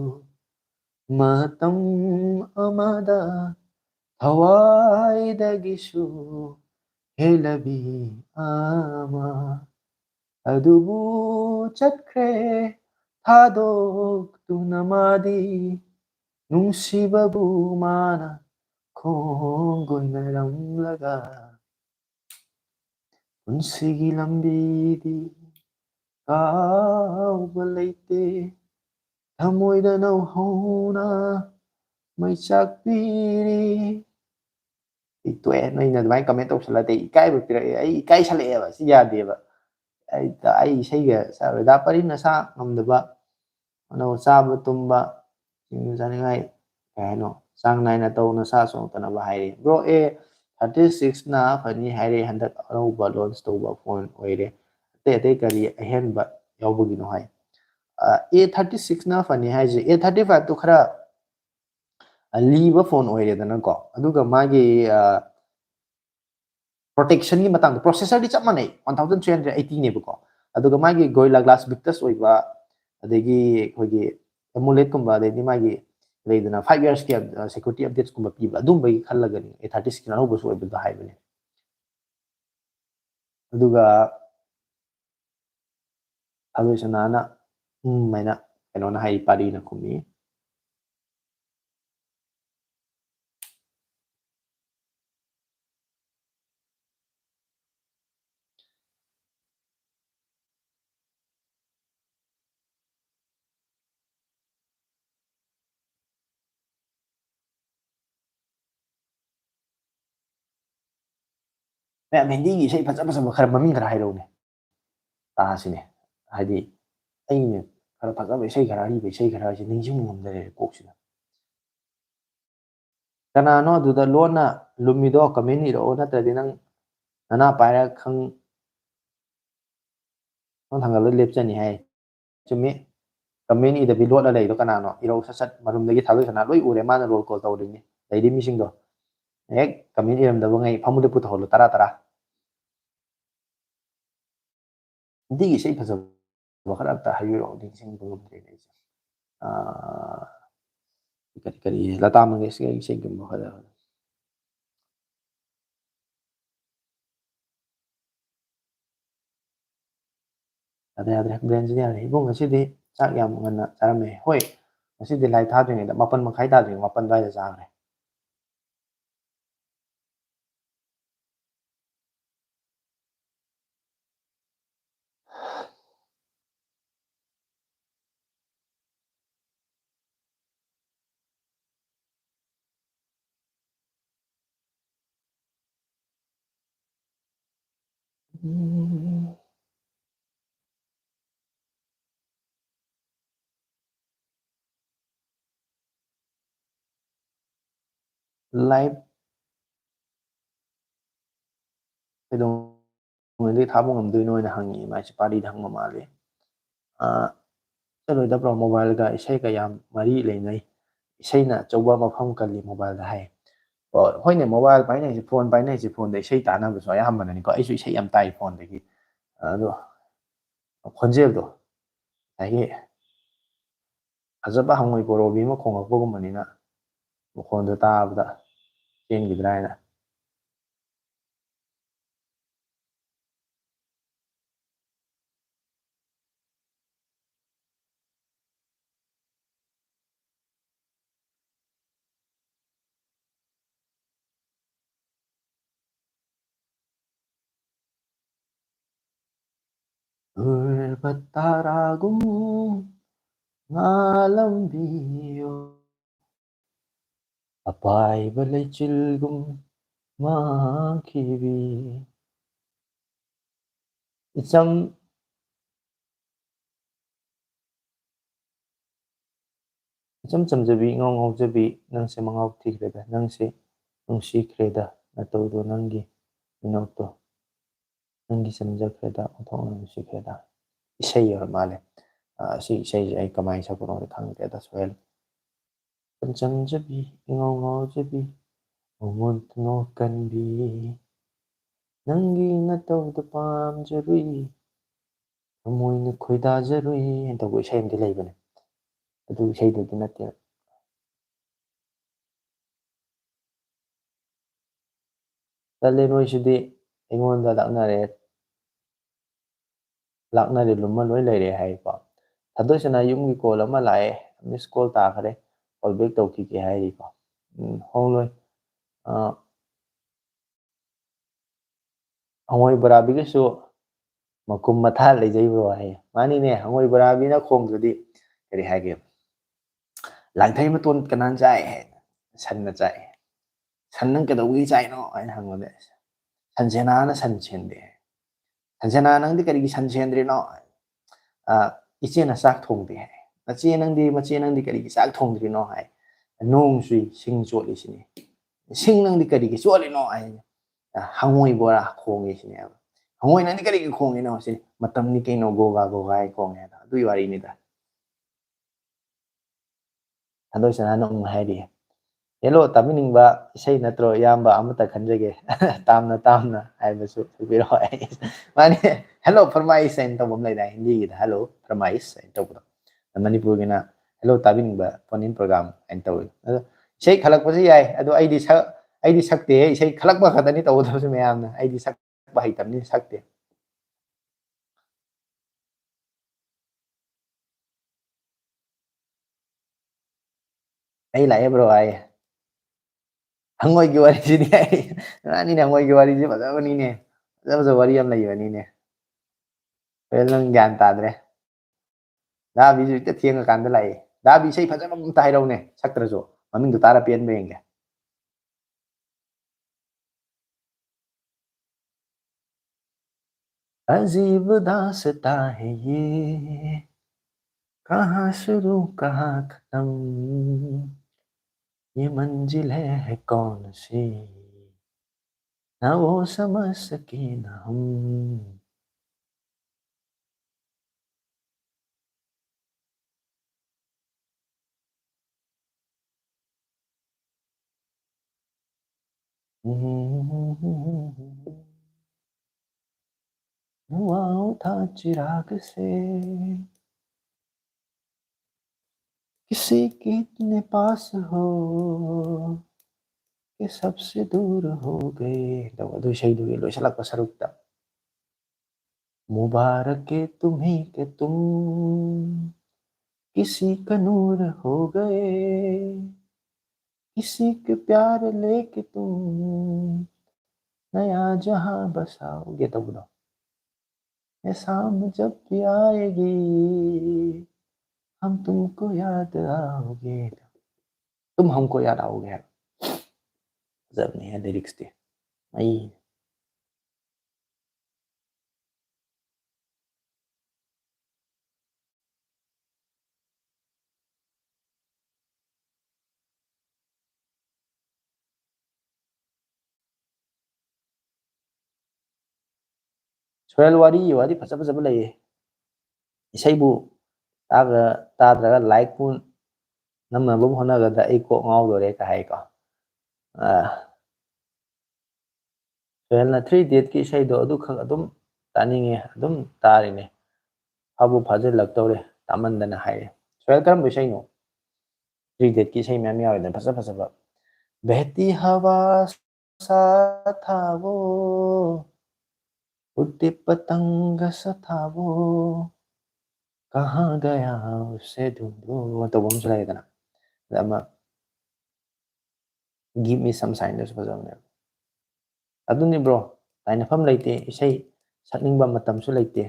ꯃꯇꯝ ꯑꯃꯗ ꯊꯋꯥꯏꯗꯒꯤꯁꯨ ꯍꯦꯜꯂꯕꯤ ꯑꯃ ꯑꯗꯨꯕꯨ ꯆꯠꯈ꯭ꯔꯦ ꯊꯥꯗꯣꯛꯇꯨꯅ ꯃꯥꯗꯤ ꯅꯨꯡꯁꯤꯕꯕꯨ ꯃꯥꯅ ꯈꯣꯡꯒꯨꯟꯅꯔꯝꯂꯒ ꯄꯨꯟꯁꯤꯒꯤ ꯂꯝꯕꯤꯗꯤ ꯀꯥꯎꯕ ꯂꯩꯇꯦ ꯊꯃꯣꯏꯗ ꯅꯧꯍꯧꯅ ꯃꯩ ꯆꯥꯛꯄꯤꯔꯤ ꯇꯣꯛꯑꯦ ꯅꯣꯏꯅ ꯑꯗꯨꯃꯥꯏꯅ ꯀꯃꯦꯟ ꯇꯧꯁꯜꯂꯗꯤ ꯏꯀꯥꯏꯕ ꯄꯤꯔꯛꯑꯦ ꯑꯩ ꯏꯀꯥꯏꯁꯜꯂꯛꯑꯦꯕ ꯁꯤ ꯌꯥꯗꯦꯕ ꯑꯩ ꯏꯁꯩꯒ ꯗꯥ ꯄꯔꯤ ꯅꯁꯥ ꯉꯝꯗꯕ ꯆꯥꯕ ꯇꯨꯝꯕ ꯆꯥꯅꯤꯡꯉꯥꯏ ꯀꯩ ꯍꯥꯏꯅꯣ ꯆꯥꯡ ꯅꯥꯏꯅ ꯇꯧ ꯅꯁꯥ ꯆꯣꯛꯊꯅꯕ ꯍꯥꯏꯔꯤ ꯕ꯭ꯔꯣ 36ꯅ ꯐꯅꯤ ꯍꯥꯏꯔꯦ ꯍꯟꯗꯛ ꯑꯅꯧꯕ ꯂꯣꯟꯆ ꯇꯧꯕ ꯐꯣꯟ ꯑꯣꯏꯔꯦ ꯑꯇꯩ ꯀꯔꯤ ꯑꯍꯦꯟꯕ ꯌꯥꯎꯕꯒꯤꯅꯣ ꯍꯥꯏ A36ꯅ ꯐꯅꯤ ꯍꯥꯏꯁꯦ A35ꯇꯣ ꯈꯔ ꯂꯤꯕ ꯐꯣꯟ ꯑꯣꯏꯔꯦꯗꯅꯀꯣ ꯑꯗꯨꯒ ꯃꯥꯒꯤ ꯄ꯭ꯔꯣꯇꯦꯛꯁꯟꯒꯤ ꯃꯇꯥꯡꯗ ꯄ꯭ꯔꯣꯁꯦꯁꯔꯗꯤ ꯆꯞ ꯃꯥꯟꯅꯩ 1380ꯅꯦꯕꯀꯣ ꯑꯗꯨꯒ ꯃꯥꯒꯤ ꯒꯣꯔꯤꯂꯥ ꯒ꯭ꯂꯥꯁ ꯕꯤꯛꯇꯁ ꯑꯣꯏꯕ ꯑꯗꯒꯤ ꯑꯩꯈꯣꯏꯒꯤ ꯑꯦꯃꯨꯂꯦꯠꯀꯨꯝꯕ ꯑꯗꯩꯗꯤ ꯃꯥꯒꯤ ꯂꯩꯗꯅ 5 yearsꯀꯤ ꯁꯦꯀ꯭ꯌꯨꯔꯤꯇꯤ ꯑꯞꯗꯦꯠꯁꯀꯨꯝꯕ ꯄꯤꯕ ꯑꯗꯨꯝꯕꯒꯤ ꯈꯜꯂꯒꯅꯤ A36 ꯑꯅꯧꯕꯁꯨ ꯑꯣꯏꯕꯗꯣ ꯍꯥꯏꯕꯅꯦ ꯑꯗꯨꯒ ꯊꯥꯗꯣꯏꯁꯅꯥꯅ ꯍꯥꯏꯅ ꯀꯩꯅꯣꯅ ꯍꯥꯏ ꯄꯥꯔꯤꯅ ꯈꯨꯝꯃꯤ ꯃꯌꯥꯝ ꯍꯤꯟꯗꯤꯒꯤ ꯏꯁꯩ ꯐꯖ ꯐꯖꯕ ꯈꯔ ꯃꯃꯤꯡ ꯈꯔ ꯍꯥꯏꯔꯛꯎꯅꯦ ꯇꯥꯁꯤꯅꯦ ꯍꯥꯏꯗꯤ ꯑꯩꯅ ꯈꯔ ꯐꯖꯕ ꯏꯁꯩ ꯈꯔ ꯑꯔꯤꯕ ꯏꯁꯩ ꯈꯔ ꯍꯥꯏꯁꯦ ꯅꯤꯡꯁꯤꯡꯕ ꯉꯝꯗꯔꯦ ꯀꯣꯛꯁꯤꯗ ꯀꯅꯥꯅꯣ ꯑꯗꯨꯗ ꯂꯣꯟꯅ ꯂꯨꯝꯃꯤꯗꯣ ꯀꯃꯦꯟ ꯏꯔꯛꯑꯣ ꯅꯠꯇ꯭ꯔꯗꯤ ꯅꯪ ꯅꯅꯥ ꯄꯥꯏꯔꯒ ꯅꯪ ꯊꯥꯡꯒꯠꯂ ꯂꯦꯞꯆꯅꯤ ꯍꯥꯏ ꯆꯨꯝꯃꯤ ꯀꯃꯦꯟ ꯏꯗꯕꯤ ꯂꯣꯠꯅ ꯂꯩꯗꯣ ꯀꯅꯥꯅꯣ ꯏꯔꯧ ꯁꯠ ꯁꯠ ꯃꯔꯨꯝꯗꯒꯤ ꯊꯥꯗꯣꯛꯁꯅꯥ ꯂꯣꯏ ꯎꯔꯦ ꯃꯥꯅ ꯔꯣꯜ ꯀꯣꯜ ꯇꯧꯔꯤꯅꯤ ꯂꯩꯔꯤ ꯃꯤꯁꯤꯡꯗꯣ ꯍꯦꯛ ꯀꯃꯦꯟ ꯏꯔꯝꯗꯕ ꯉꯩ ꯐꯃꯨꯡꯗ ꯄꯨꯊꯣꯛꯍꯜꯂꯣ ꯇꯔꯥ ꯇꯔꯥ ꯍꯤꯟꯗꯤꯒꯤ ꯏꯁꯩ ꯐꯖꯕ ꯈꯔ ꯑꯝꯇ ꯍꯥꯏꯕꯤꯔꯛꯑꯣ ꯅꯤꯡꯁꯤꯡꯕ ꯉꯝꯗ꯭ꯔꯦꯅꯦ ꯑꯩꯁꯦ ꯀꯔꯤ ꯀꯔꯤ ꯂꯇꯥ ꯃꯪꯒꯦꯁꯀꯔꯒꯤ ꯏꯁꯩꯒꯨꯝꯕ ꯈꯔ ꯌꯥꯗ꯭ꯔꯦ ꯌꯥꯗ꯭ꯔꯦ ꯕ꯭ꯔꯦꯟꯁꯤꯗꯤ ꯌꯥꯗ꯭ꯔꯦ ꯏꯕꯨꯡ ꯉꯁꯤꯗꯤ ꯆꯥꯛ ꯌꯥꯝ ꯉꯟꯅ ꯆꯥꯔꯝꯃꯦ ꯍꯣꯏ ꯉꯁꯤꯗꯤ ꯂꯥꯏꯠ ꯊꯥꯗ꯭ꯔꯤꯉꯩꯗ 8:30 ꯇꯥꯗ꯭ꯔꯤꯉꯩ 8 ꯑꯗꯨꯋꯥꯏꯗ ꯆꯥꯈ꯭ꯔꯦ ꯂꯥꯏꯚ ꯀꯩꯗꯧꯉꯩꯗꯩ ꯊꯥꯕ ꯉꯝꯗꯣꯏꯅꯣꯅ ꯍꯪꯉꯤ ꯃꯥꯏꯁꯦ ꯄꯥꯔꯤꯗ ꯍꯪꯕ ꯃꯥꯜꯂꯤ ꯆꯠꯂꯣꯏꯗꯕ꯭ꯔꯣ ꯃꯣꯕꯥꯏꯜꯒ ꯏꯁꯩꯒ ꯌꯥꯝ ꯃꯔꯤ ꯂꯩꯅꯩ ꯏꯁꯩꯅ ꯑꯆꯧꯕ ꯃꯐꯝ ꯀꯜꯂꯤ ꯃꯣꯕꯥꯏꯜꯗ ꯍꯥꯏ ꯍꯣꯏꯅꯦ ꯃꯣꯕꯥꯏꯜ ꯄꯥꯏꯅꯩꯁꯦ ꯐꯣꯟ ꯄꯥꯏꯅꯩꯁꯦ ꯐꯣꯟꯗ ꯏꯁꯩ ꯇꯥꯟꯅꯕꯁꯨ ꯑꯌꯥꯝꯕꯅꯅꯤꯀꯣ ꯑꯩꯁꯨ ꯏꯁꯩ ꯌꯥꯝ ꯇꯥꯏ ꯐꯣꯟꯗꯒꯤ ꯑꯗꯣ ꯈꯣꯟꯖꯦꯜꯗꯣ ꯉꯁꯥꯏꯒꯤ ꯐꯖꯕ ꯍꯉꯣꯏ ꯕꯣꯔꯣꯕꯤ ꯑꯃ ꯈꯣꯡꯉꯛꯄꯒꯨꯝꯕꯅꯤꯅ ꯃꯈꯣꯟꯗꯣ ꯇꯥꯕꯗ ꯆꯦꯟꯈꯤꯗ꯭ꯔꯥ ꯍꯥꯏꯅ ꯇꯥꯔꯥꯒꯨꯝ ꯉꯥꯂꯝꯕꯤꯌꯣ ꯑꯄꯥꯏꯕ ꯂꯩꯆꯤꯜꯒꯨꯝ ꯃꯥꯡꯈꯤꯕꯤ ꯏꯆꯝ ꯏꯆꯝ ꯆꯝꯖꯕꯤ ꯏꯉꯥꯎ ꯉꯥꯎꯖꯕꯤ ꯅꯪꯁꯦ ꯃꯉꯥꯎ ꯊꯤꯈ꯭ꯔꯦꯗ ꯅꯪꯁꯦ ꯅꯨꯡꯁꯤꯈ꯭ꯔꯦꯗ ꯅꯇꯧꯗꯣ ꯅꯪꯒꯤ ꯃꯤꯅꯣꯛꯇꯣ ꯅꯪꯒꯤ ꯆꯝꯖꯈ꯭ꯔꯦꯗ ꯑꯣꯟꯊꯣꯛꯅ ꯅꯨꯡꯁꯤꯈ꯭ꯔꯦꯗ ꯏꯁꯩ ꯑꯣꯏꯔ ꯃꯥꯜꯂꯦ ꯁꯤ ꯏꯁꯩꯁꯦ ꯑꯩ ꯀꯃꯥꯏꯅ ꯁꯛꯄꯅꯣꯗꯤ ꯈꯪꯗꯦꯗ ꯁꯣꯏꯍꯜ ꯆꯝꯖꯕꯤ ꯏꯉꯥꯎ ꯉꯥꯎꯖꯕꯤ ꯃꯃꯣꯟ ꯅꯣꯛꯀꯟꯕꯤ ꯅꯪꯒꯤ ꯅꯇꯧꯗꯣ ꯄꯥꯝꯖꯔꯨꯏ ꯊꯃꯣꯏꯅ ꯈꯣꯏꯗꯥꯖꯔꯨꯏ ꯍꯥꯏꯅ ꯇꯧꯕ ꯏꯁꯩ ꯑꯃꯗꯤ ꯂꯩꯕꯅꯦ ꯑꯗꯨ ꯏꯁꯩꯗꯨꯗꯤ ꯅꯠꯇꯦ ꯇꯜꯂꯦ ꯅꯣꯏꯁꯤꯗꯤ ꯑꯩꯉꯣꯟꯗ ꯂꯥꯛꯅꯔꯦ ꯂꯨꯝꯃ ꯂꯣꯏ ꯂꯩꯔꯦ ꯍꯥꯏꯀꯣ ꯊꯥꯗꯣꯏꯁꯅꯥ ꯌꯨꯝꯒꯤ ꯀꯣꯜ ꯑꯃ ꯂꯥꯛꯑꯦ ꯃꯤꯁ ꯀꯣꯜ ꯇꯥꯈꯔꯦ ꯀꯣꯜ ꯕꯦꯛ ꯇꯧꯈꯤꯒꯦ ꯍꯥꯏꯔꯤꯀꯣ ꯍꯣꯡꯂꯣꯏ ꯍꯉꯣꯏ ꯕꯣꯔꯥꯕꯤꯒꯤꯁꯨ ꯃꯈꯨꯝ ꯃꯊꯥ ꯂꯩꯖꯩꯕ꯭ꯔꯣ ꯍꯥꯏꯌꯦ ꯃꯥꯅꯤꯅꯦ ꯍꯉꯣꯏ ꯕꯣꯔꯥꯕꯤꯅ ꯈꯣꯡꯗ꯭ꯔꯗꯤ ꯀꯔꯤ ꯍꯥꯏꯒꯦ ꯂꯥꯡꯊꯩ ꯃꯇꯣꯟ ꯀꯅꯥꯅ ꯆꯥꯏ ꯍꯥꯏꯅ ꯁꯟꯅ ꯆꯥꯏ ꯁꯟ ꯅꯪ ꯀꯩꯗꯧꯕꯒꯤ ꯆꯥꯏꯅꯣ ꯍꯥꯏꯅ ꯍꯪꯕꯗ ꯁꯟꯁꯦꯅꯥꯅ ꯁꯟ ꯁꯦꯟꯗꯦ ꯁꯟꯖꯦꯅꯥ ꯅꯪꯗꯤ ꯀꯔꯤꯒꯤ ꯁꯟ ꯁꯦꯟꯗ꯭ꯔꯤꯅꯣ ꯏꯆꯦꯅ ꯆꯥꯛ ꯊꯣꯡꯗꯦ ꯍꯥꯏ ꯃꯆꯦ ꯅꯪꯗꯤ ꯀꯔꯤꯒꯤ ꯆꯥꯛ ꯊꯣꯡꯗ꯭ꯔꯤꯅꯣ ꯍꯥꯏ ꯅꯣꯡ ꯆꯨꯏ ꯁꯤꯡ ꯆꯣꯠꯂꯤꯁꯤꯅꯤ ꯁꯤꯡ ꯅꯪꯗꯤ ꯀꯔꯤꯒꯤ ꯆꯣꯠꯂꯤꯅꯣ ꯍꯥꯏ ꯍꯉꯣꯏ ꯕꯣꯔꯥ ꯈꯣꯡꯉꯤ ꯁꯤꯅꯦꯕ ꯍꯉꯣꯏ ꯅꯪꯗꯤ ꯀꯔꯤꯒꯤ ꯈꯣꯡꯉꯤꯅꯣ ꯁꯤ ꯃꯇꯝꯅꯤ ꯀꯩꯅꯣ ꯒꯣꯒꯥ ꯒꯣꯒꯥ ꯍꯥꯏ ꯈꯣꯡꯉꯦ ꯍꯥꯏꯗ ꯑꯗꯨꯒꯤ ꯋꯥꯔꯤꯅꯤꯗ ꯊꯥꯗꯣꯏꯁꯅꯥꯅ ꯍꯥꯏꯔꯤꯌꯦ ꯍꯦꯜꯂꯣ ꯇꯥꯕꯤꯅꯤꯡꯕ ꯏꯁꯩ ꯅꯠꯇ꯭ꯔꯣ ꯏꯌꯥꯝꯕ ꯑꯃꯇ ꯈꯟꯖꯒꯦ ꯇꯥꯝꯅ ꯇꯥꯝꯅ ꯍꯥꯏꯕꯁꯨ ꯁꯛꯄꯤꯔꯛꯑꯣ ꯑꯩ ꯃꯥꯅꯤ ꯍꯦꯜꯂꯣ ꯐꯔꯃꯥꯏꯁ ꯍꯥꯏꯅ ꯇꯧꯕ ꯑꯃ ꯂꯩꯗꯥꯏ ꯍꯤꯟꯗꯤꯒꯤꯗ ꯍꯦꯜꯂꯣ ꯐꯔꯃꯥꯏꯁ ꯍꯥꯏꯅ ꯇꯧꯕꯗꯣ ꯃꯅꯤꯄꯨꯔꯒꯤꯅ ꯍꯦꯜꯂꯣ ꯇꯥꯕꯤꯅꯤꯡꯕ ꯐꯣꯟ ꯏꯟ ꯄ꯭ꯔꯣꯒꯥꯝ ꯍꯥꯏꯅ ꯇꯧꯋꯤ ꯑꯗꯣ ꯏꯁꯩ ꯈꯜꯂꯛꯄꯁꯨ ꯌꯥꯏ ꯑꯗꯣ ꯑꯩꯗꯤ ꯁꯛꯇꯦꯍꯦ ꯏꯁꯩ ꯈꯜꯂꯛꯄ ꯈꯛꯇꯅꯤ ꯇꯧꯒꯗꯕꯁꯨ ꯃꯌꯥꯝꯅ ꯑꯩꯗꯤ ꯁꯛꯄ ꯍꯩꯇꯕꯅꯤꯅ ꯁꯛꯇꯦ ꯑꯩ ꯂꯥꯛꯑꯦ ꯕ꯭ꯔꯣ ꯍꯥꯏꯌꯦ ꯍꯪꯉꯣꯏꯒꯤ ꯋꯥꯔꯤꯁꯤꯗꯤ ꯃꯥꯅꯤꯅꯦ ꯍꯪꯉꯣꯏꯒꯤ ꯋꯥꯔꯤꯁꯤ ꯐꯖꯕꯅꯤꯅꯦ ꯐꯖ ꯐꯖꯕ ꯋꯥꯔꯤ ꯌꯥꯝ ꯂꯩꯕꯅꯤꯅꯦ ꯅꯪ ꯒ꯭ꯌꯥꯟ ꯇꯥꯗ꯭ꯔꯦ ꯗꯥꯕꯤꯁꯨ ꯍꯦꯛꯇ ꯊꯦꯡꯉꯀꯥꯟꯗ ꯂꯥꯛꯑꯦ ꯗꯥꯕꯤ ꯏꯁꯩ ꯐꯖꯕ ꯑꯝꯇ ꯍꯥꯏꯔꯧꯅꯦ ꯁꯛꯇ꯭ꯔꯁꯨ ꯃꯃꯤꯡꯗꯣ ꯇꯥꯔ ꯄꯦꯟꯕ ꯌꯦꯡꯒꯦ अजीब दास्ता है ये कहाँ शुरू कहाँ खत्म ये मंजिल है कौन सी, ना वो समझ सके ना हम. हुआ था चिराग से किसी के इतने पास हो कि सबसे दूर हो गए. ꯑꯗꯨ ꯏꯁꯩꯗꯨꯒꯤ ꯂꯣꯏꯁꯤꯜꯂꯛꯄ ꯁꯔꯨꯛꯇ मुबारक है तुम्हें कि तुम किसी का नूर हो गए, किसी के प्यार लेके तुम नया जहां बसाओगे तबलो. ये शाम जब भी आएगी हम तुमको याद आओगे, तुम हमको याद आओगे. फजबनी है लिरिक्स दी मई. सोयल वारी वारी फजब फजब लइए. इसाइबु ताद्रगा लाइक पु नम्नबु होनगदा अई को ngawdore ka hai ko. सोहेलना थ्री डेट की इसाइदो अदु खक अदुम तानिंगे अदुम तारिने. फाबु फाजिल्लक्तौरे तामंदना हाइरे. सोहेल करम इसाइनो थ्री डेट की इसाई मैम यावेदन फजब फजब. बहती हवा सा था वो, उड़ती पतंग सा था वो, कहाँ गया उसे ढूंढो तो बम चलाएदना. अमा गिव मी सम साइन दस फजबने. अदुनी ब्रो ताइनफम लेते इसाई सकनिंगबा मतमसु लेते.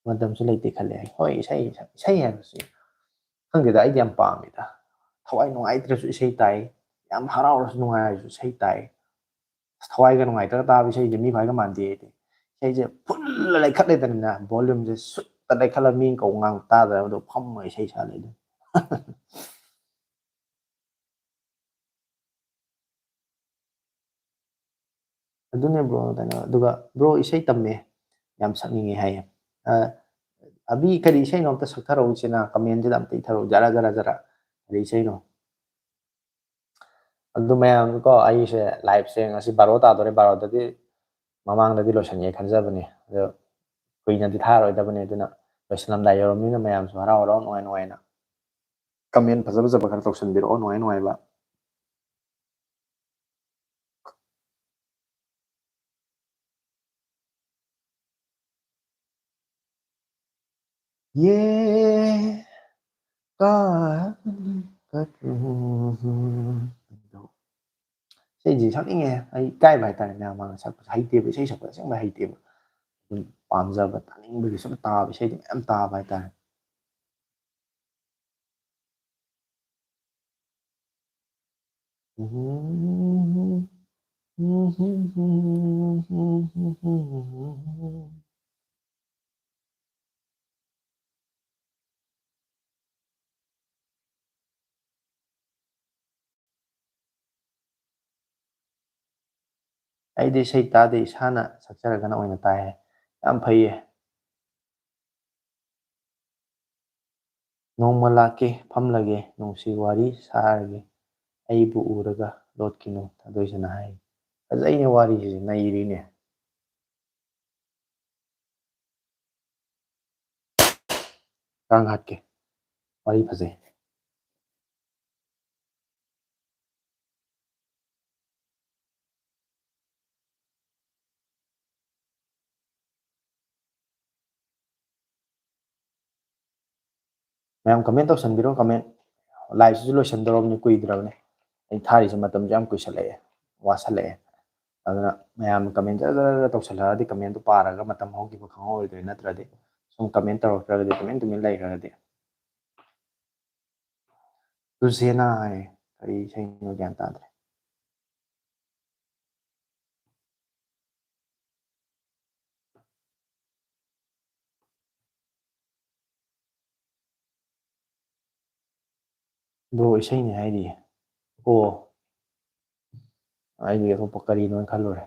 मतमसु लेते खले. होय इसाई इसाई है खंगेदा आई याम पामेदा. थवाई नुंगाइत्रसु इसाई ताई, याम हराउरसु नुंगाइरसु इसाई ताई. थवाईगा नुंगाइत्र ताब इसाई जे मी फाइगा मानदे एते. इसाई जे फुल लेखटलेदना वॉल्यूम जे सुत्ता लेखला मी को ngang तादा दो फम इसाई सा लेदे. अदुने ब्रो तना दुगा ब्रो इसाई तम्मे याम सकनिंगे हाय. अभी करी इसाई नो त सकथरो उचिना कमेंट जे दम इथरो जरा जरा जरा करी इसाई नो. अदु मयाम को आइसे लाइव से ngasi baro ta dore baro dadi mamang dadi loisanye khanjabani. अदो kuina di tharoidabani aduna loisalamda yoromina mayam su hara hara noi noi na comment फजब फजब खर तौसनबिरो noi noi ba. ये का 이제 sakninge ai kai bai ta na ma sak hai te bi sei sak sang bai hai te pam za ba taning bi sum ta bi sei am ta bai ta. ꯑꯩꯗꯤ ꯏꯁꯩ ꯇꯥꯗꯦ ꯏꯁꯥꯅ ꯁꯛꯆꯔꯒꯅ ꯑꯣꯏꯅ ꯇꯥꯏ. ꯌꯥꯝ ꯐꯩꯌꯦ. ꯅꯣꯡꯃ ꯂꯥꯛꯀꯦ ꯐꯝꯂꯒꯦ ꯅꯨꯡꯁꯤ ꯋꯥꯔꯤ ꯁꯥꯔꯒꯦ ꯑꯩꯕꯨ ꯎꯔꯒ ꯂꯣꯠꯈꯤꯅꯨ ꯊꯥꯗꯣꯏꯁꯅ ꯍꯥꯏ. ꯐꯖꯩꯅꯦ ꯋꯥꯔꯤꯁꯤꯁꯦ ꯅꯩꯔꯤꯅꯦ. ꯀꯥꯡ ꯍꯥꯠꯀꯦ ꯋꯥꯔꯤ ꯐꯖꯩ. ꯃꯌꯥꯝ ꯀꯃꯦꯟ ꯇꯧꯁꯟꯕꯤꯔꯣ ꯀꯃꯦꯟ. ꯂꯥꯏꯚꯁꯤꯁꯨ ꯂꯣꯏꯁꯟꯗꯧꯔꯕꯅꯤ ꯀꯨꯏꯗ꯭ꯔꯕꯅꯤ. ꯑꯩ ꯊꯥꯔꯤꯁꯦ ꯃꯇꯝꯁꯨ ꯌꯥꯝ ꯀꯨꯏꯁꯜꯂꯛꯑꯦ ꯋꯥꯁꯜꯂꯛꯑꯦ. ꯑꯗꯨꯅ ꯃꯌꯥꯝ ꯀꯃꯦꯟ ꯖꯔ ꯖꯔ ꯇꯧꯁꯜꯂꯛꯑꯗꯤ ꯀꯃꯦꯟꯗꯨ ꯄꯥꯔꯒ ꯃꯇꯝ ꯍꯧꯈꯤꯕ ꯈꯪꯍꯧꯔꯣꯏꯗꯣꯏ. ꯅꯠꯇ꯭ꯔꯗꯤ ꯁꯨꯝ ꯀꯃꯦꯟ ꯇꯧꯔꯛꯇ꯭ꯔꯒꯗꯤ ꯇꯨꯃꯤꯟ ꯇꯨꯃꯤꯟ ꯂꯩꯈ꯭ꯔꯒꯗꯤ. ꯇꯨꯖꯦꯅ ꯍꯥꯏ ꯀꯔꯤ ꯏꯁꯩꯅꯣ ꯒ꯭ꯌꯥꯟ ꯇꯥꯗ꯭ꯔꯦ. ꯕ꯭ꯔꯣ ꯏꯁꯩꯅꯤ ꯍꯥꯏꯔꯤꯌꯦ ꯑꯣ ꯑꯩꯗꯤ ꯑꯇꯣꯞꯄ ꯀꯔꯤꯅꯣ ꯈꯜꯂꯨꯔꯦ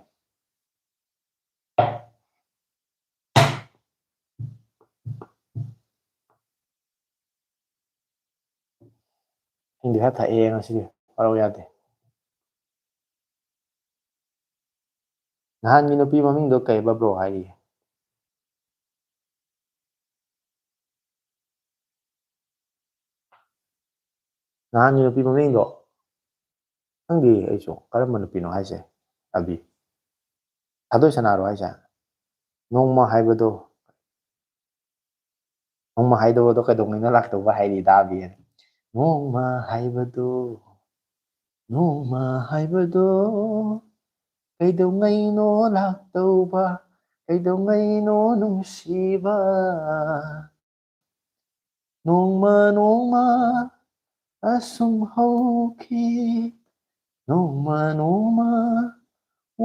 ꯏꯁꯤꯡꯗꯤ ꯈꯔ ꯊꯛꯑꯦ ꯉꯁꯤꯗꯤ ꯋꯥꯔꯧ ꯌꯥꯗꯦ ꯅꯍꯥꯟꯒꯤ ꯅꯨꯄꯤ ꯃꯃꯤꯡꯗꯣ ꯀꯩꯕ ꯕ꯭ꯔꯣ ꯍꯥꯏꯔꯤꯌꯦ ꯅꯍꯥꯟꯒꯤ ꯅꯨꯄꯤ ꯃꯃꯤꯡꯗꯣ ꯈꯪꯗꯦ ꯑꯩꯁꯨ ꯀꯔꯝꯕ ꯅꯨꯄꯤꯅꯣ ꯍꯥꯏꯁꯦ ꯑꯕꯤ ꯊꯥꯗꯣꯏ ꯁꯅꯥꯔꯣ ꯍꯥꯏꯁꯦ ꯅꯣꯡꯃ ꯍꯥꯏꯕꯗꯣ ꯅꯣꯡꯃ ꯍꯥꯏꯗꯧꯕꯗꯣ ꯀꯩꯗꯧꯉꯩꯅꯣ ꯂꯥꯛꯇꯧꯕ ꯍꯥꯏꯔꯤ ꯇꯥꯕꯤ ꯅꯣꯡꯃ ꯍꯥꯏꯕꯗꯣ ꯅꯣꯡꯃ ꯍꯥꯏꯕꯗꯣ ꯀꯩꯗꯧꯉꯩꯅꯣ ꯂꯥꯛꯇꯧꯕ ꯀꯩꯗꯧꯉꯩꯅꯣ ꯅꯨꯡꯁꯤꯕ ꯅꯣꯡꯃ ꯅꯣꯡꯃ ꯑꯁꯨꯝ ꯍꯧꯈꯤ ꯅꯣꯡꯃ ꯅꯣꯡꯃ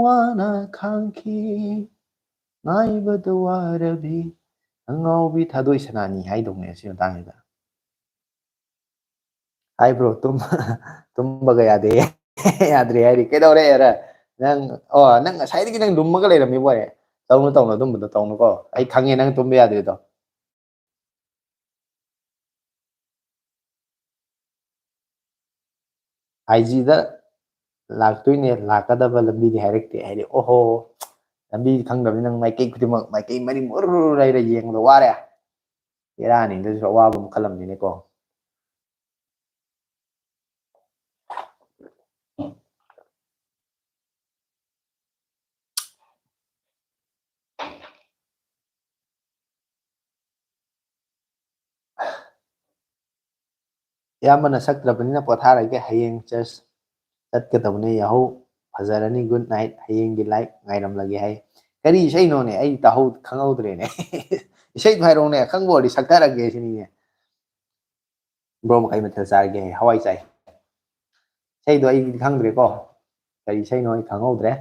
ꯋꯥꯅ ꯈꯥꯡꯈꯤ ꯉꯥꯏꯕꯗ ꯋꯥꯔꯕꯤ ꯑꯉꯥꯎꯕꯤ ꯊꯥꯗꯣꯏ ꯁꯅꯥꯅꯤ ꯍꯥꯏꯗꯧꯅꯦ ꯁꯤ ꯃꯇꯥꯡꯁꯤꯗ ꯍꯥꯏꯕ꯭ꯔꯣ ꯇꯨꯝꯕꯒ ꯌꯥꯗꯦ ꯌꯥꯗ꯭ꯔꯦ ꯍꯥꯏꯗꯤ ꯀꯩꯗꯧꯔꯦꯔ ꯅꯪ ꯑꯣ ꯅꯪ ꯉꯁꯥꯏꯗꯒꯤ ꯅꯪ ꯂꯨꯝꯃꯒ ꯂꯩꯔꯝꯃꯤ ꯕꯣꯏꯔꯦ ꯇꯧꯅꯨ ꯇꯧꯅꯨ ꯑꯗꯨꯝꯕꯗꯣ ꯇꯧꯅꯨꯀꯣ ꯑꯩ ꯈꯪꯉꯦ ꯅꯪ ꯇꯨꯝꯕ ꯌꯥꯗ꯭ꯔꯤꯗꯣ ꯑꯥꯏꯖꯤꯗ ꯂꯥꯛꯇꯣꯏꯅꯦ ꯂꯥꯛꯀꯗꯕ ꯂꯝꯕꯤꯗꯤ ꯍꯥꯏꯔꯛꯇꯦ ꯍꯥꯏꯗꯤ ꯑꯣꯍꯣ ꯂꯝꯕꯤ ꯈꯪꯗꯕꯅꯤ ꯅꯪ ꯃꯥꯏꯀꯩ ꯈꯨꯗꯤꯡꯃꯛ ꯃꯥꯏꯀꯩ ꯃꯔꯤ ꯃꯔꯨ ꯂꯩꯔ ꯌꯦꯡꯕꯗ ꯋꯥꯔꯦ ꯏꯔꯥꯅꯤꯗꯁꯨ ꯑꯋꯥꯕ ꯑꯃ ꯈꯜꯂꯝꯅꯤꯅꯦꯀꯣ ꯏꯌꯥꯝꯕꯅ ꯁꯛꯇ꯭ꯔꯕꯅꯤꯅ ꯄꯣꯊꯥꯔꯒꯦ ꯍꯌꯦꯡ ꯆꯔꯆ ꯆꯠꯀꯗꯕꯅꯦ ꯌꯥꯍꯧ ꯐꯖꯔꯅꯤ ꯒꯨꯗ ꯅꯥꯏꯠ ꯍꯌꯦꯡꯒꯤ ꯂꯥꯏꯠ ꯉꯥꯏꯔꯝꯂꯒꯦ ꯍꯥꯏ ꯀꯔꯤ ꯏꯁꯩꯅꯣꯅꯦ ꯑꯩ ꯈꯪꯍꯧꯗ꯭ꯔꯦꯅꯦ ꯏꯁꯩꯗꯣ ꯍꯥꯏꯔꯛꯎꯅꯦ ꯈꯪꯕ ꯑꯣꯏꯔꯗꯤ ꯁꯛꯊꯔꯛꯀꯦ ꯁꯤꯅꯤꯅꯦ ꯕ꯭ꯔꯣ ꯀꯩ ꯃꯊꯦꯜ ꯆꯥꯔꯒꯦ ꯍꯋꯥꯏ ꯆꯥꯏ ꯏꯁꯩꯗꯣ ꯑꯩꯗꯤ ꯈꯪꯗ꯭ꯔꯦꯀꯣ ꯀꯔꯤ ꯏꯁꯩꯅꯣ ꯑꯩ ꯈꯪꯍꯧꯗ꯭ꯔꯦ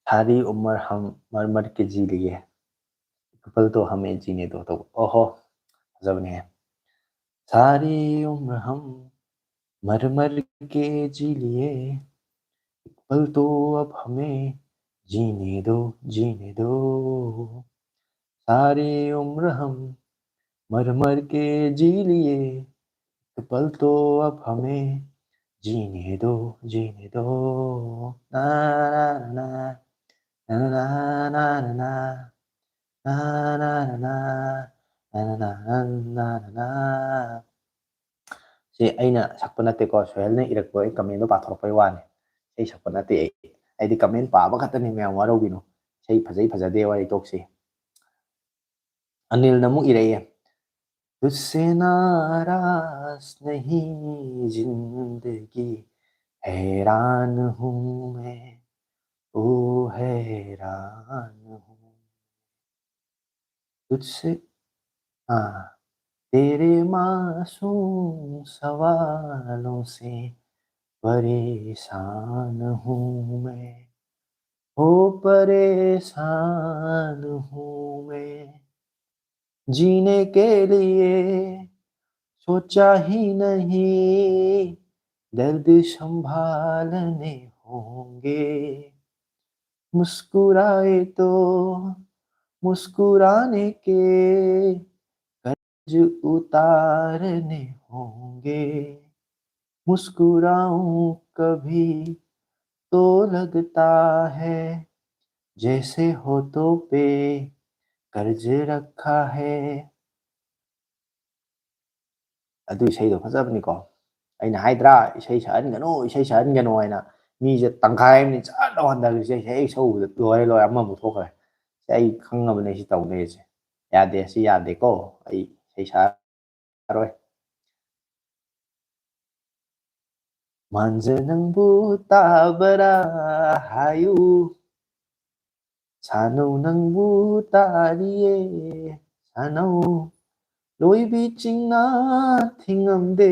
ꯁꯥꯔꯤ ꯎꯃꯔ हम मरमर के जी लिए कपल तो हमें जीने दो तो ओहो फजबने सारी उम्र हम मर मर के जी लिए पल तो अब हमें जीने दो सारी उम्र हम मर मर के जी लिए पल तो अब हमें जीने दो ना ना ना ना ना ना ना na na na na na na na na ꯁꯤ ꯑꯩꯅ ꯁꯛꯄ ꯅꯠꯇꯦꯀꯣ ꯁꯣꯍꯦꯜꯅ ꯏꯔꯛꯄ ꯑꯩ ꯀꯃꯦꯟꯗꯣ ꯄꯥꯊꯣꯔꯛꯄꯩ ꯋꯥꯅꯤ ꯏꯁꯩ ꯁꯛꯄ ꯅꯠꯇꯦ ꯑꯩꯗꯤ ꯀꯃꯦꯟ ꯄꯥꯕ ꯈꯛꯇꯅꯤ ꯃꯌꯥꯝ ꯋꯥꯔꯧꯕꯤꯅꯨ ꯏꯁꯩ ꯐꯖꯩ ꯐꯖꯗꯦ ꯋꯥꯔꯤ ꯇꯣꯛꯁꯤ ꯑꯅꯤꯜꯅ ꯑꯃꯨꯛ ꯏꯔꯛꯑꯦ तुझसे नाराज नहीं जिंदगी हैरान हूँ मैं ओ हैरान हूँ तुझसे हाँ तेरे मासूम सवालों से परेशान हूँ मैं हो परेशान हूँ मैं जीने के लिए सोचा ही नहीं दर्द संभालने होंगे मुस्कुराए तो मुस्कुराने के कर्ज उतारने होंगे मुस्कुराऊं कभी तो लगता है जैसे होठों पे कर्ज रखा है ꯑꯗꯨ ꯏꯁꯩꯗꯣ ꯐꯖꯕꯅꯤꯀꯣ ꯑꯩꯅ ꯍꯥꯏꯗ꯭ꯔꯥ ꯏꯁꯩ ꯁꯛꯍꯟꯒꯅꯨ ꯍꯥꯏꯅ ꯃꯤꯁꯦ ꯇꯪꯈꯥꯏ ꯑꯃꯅꯤ ꯆꯠ ꯂꯥꯎ ꯍꯟꯊꯈ꯭ꯔꯤꯁꯦ ꯍꯦꯛ ꯁꯛꯎꯕꯗ ꯂꯣꯏꯔꯦ ꯑꯃꯃꯨꯛ ꯊꯣꯛꯈ꯭ꯔꯦ ꯁꯤ ꯑꯩ ꯈꯪꯉꯕꯅꯦ ꯁꯤ ꯇꯧꯅꯦꯁꯦ ꯌꯥꯗꯦ ꯁꯤ ꯌꯥꯗꯦꯀꯣ ꯑꯩ ꯏꯁꯩ ꯁꯛꯑꯔꯣꯏ ꯃꯥꯟꯖ ꯅꯪꯕꯨ ꯇꯥꯕꯔꯥ ꯍꯥꯏꯌꯨ ꯁꯥꯅꯧ ꯅꯪꯕꯨ ꯇꯥꯔꯤꯌꯦ ꯁꯥꯅꯧ ꯂꯣꯏꯕꯤ ꯆꯤꯡꯅ ꯊꯤꯡꯉꯝꯗꯦ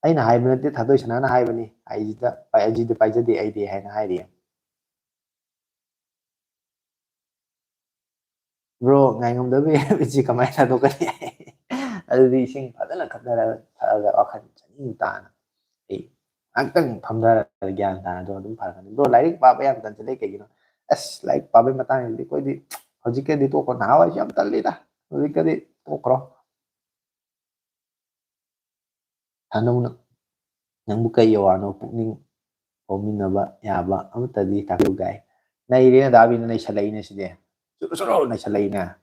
ꯑꯩꯅ ꯍꯥꯏꯕ ꯅꯠꯇꯦ ꯊꯥꯗꯣꯏ ꯁꯅꯥꯅ ꯍꯥꯏꯕꯅꯤ ꯑꯩꯖꯤꯗ ꯄꯥꯏꯖꯗꯦ ꯑꯩꯗꯤ ꯍꯥꯏꯅ ꯍꯥꯏꯔꯤ Bro ngai ngomdabi bichi kamai thadokani adudi ising fadana khatnara thaga wakhan chaning tana ei angtang phamdara gyan tana do dum pharkani bro lairik paba yam tan chale kegino as like paba matang di koi di hojike di to ko nawa yam talida hojike di to kro hanuna nangbu kai yawano pukning hominaba yaba amutadi taku gai naire da bin nai salai ne side suru suru nai salai na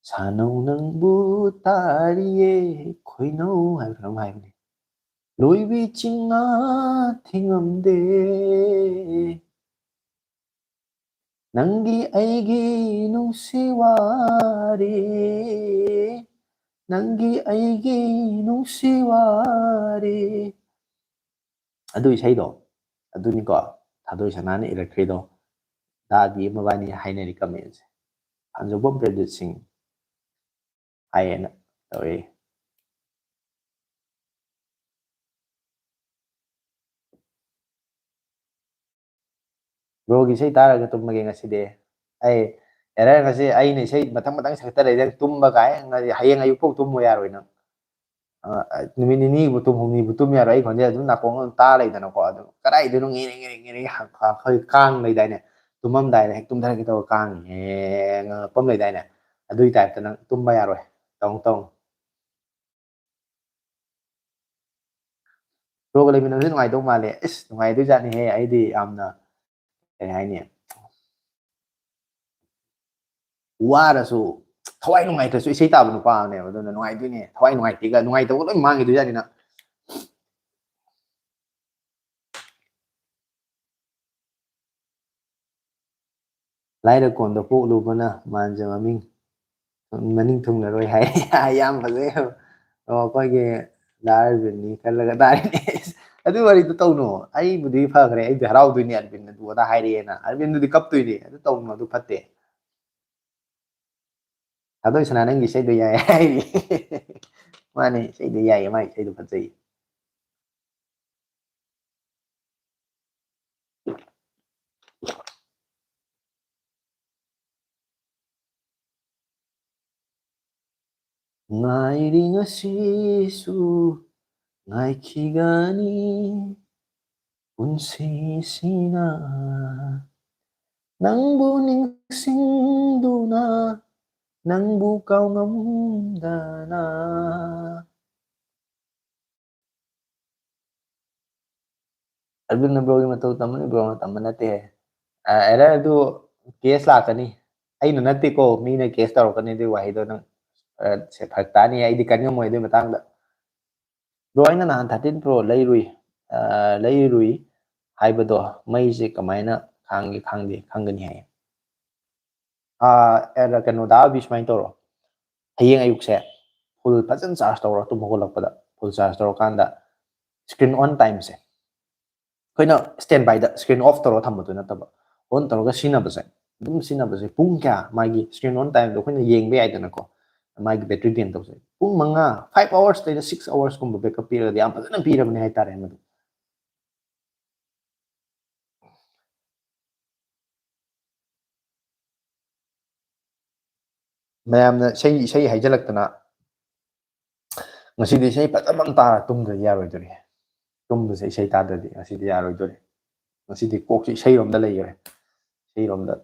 Sanau nangbu tariye khoinau haibram haibni loibi chingna thingamde nangi aigi nungsiwari nangi aigi nungsiwari adu isaido aduni ko thadoi sanani irakrido dadi mabani hainari comments anjobom Pradeep Singh haina tawi bro gi sei taraga tumage ngaside ai era ngasi ai nei sei matang matang sakta le tumba kai ngasi hayeng ayu pok tummo yaroi na numi ni butum humni butum yaroi khonje adum nakong ta lai dana ko adum karai du ngi ngi ngi ngi ha khoi kang lai dai ne tumam dai ne tum dai ki to kang he pom lai dai ne adui type ta nang tumba yaroi tong tong bro ga le min ngai dong male is ngai du jani he ai di amna ai hai ne warasu thawai nungai ta su isei ta bu pa ne do nungai du ne thawai nungai ti ga nungai to loi mangi du jani na lai da kon da po lu bana manja maming maning thung na roi hai yam phale ko ge dar bin ni kala ga dar ni adu wari to tau no ai budi pha gre ai harau du ni arbin du da hai re na arbin du kap tu ni adu tau no du phatte adoi sana nang gi sei du yai ai mani sei du yai mai sei du phatsai ngai ring si su ngai khigani punsisina nangbu ningsingduna nangbu kaungamdana albin bro gi matau tamani bro tamana te era du case la kani ai na nati ko mi na case taro kani du wai do nang se phakta ni ai di kan ngomoi du matang da bro aina na 13 pro leirui haibado mai se kamaina khangi khangdi khangani hai era kano da bi smain toro hayeng ayuk se full pajan charge toro tum hogolak pada full charge toro kanda screen on time se koina stand by the screen off toro thambadu na taba on toro ga sina base dum sina base pung kya magi screen on time do koina yeng be aidana ko magi battery din to se pung manga 5 hours to 6 hours kum backup period yam padana pirabne hay tare madu mayamna sei haijalak ngasi di sei padam ta tum da yaroi dori tum da sei ta da di ngasi di yaroi dori ngasi di kok sei rom da lei re sei rom da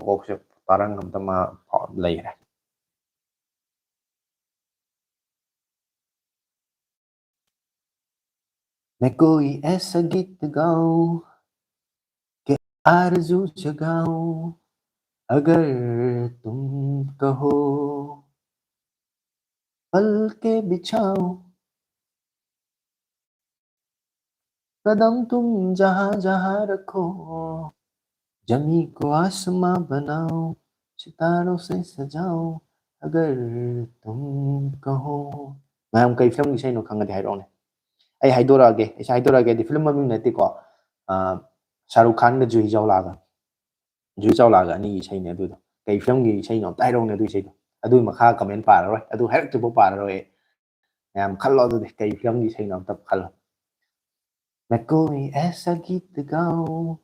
kok se parang ngam ta ma lei re मैं कोई ऐसा गीत गाऊं कि आरज़ू जगाऊं अगर तुम कहो पल के बिछाऊं कदम तुम जहां जहां रखो जमी को आसमां बनाऊं सितारों से सजाऊं अगर तुम कहो मैम कई फिल्म की no खंगदे हाइरोने ai haidorage ai haidorage di film mami nati ko shahrukh khan ga jui chau laga ni sei ne du kai film gi sei no tai rong ne du sei adu ma kha comment pa roi adu hai tu pa roi yam khallo du kai film gi sei no tab khal मैं कोई ऐसा गीत गाऊं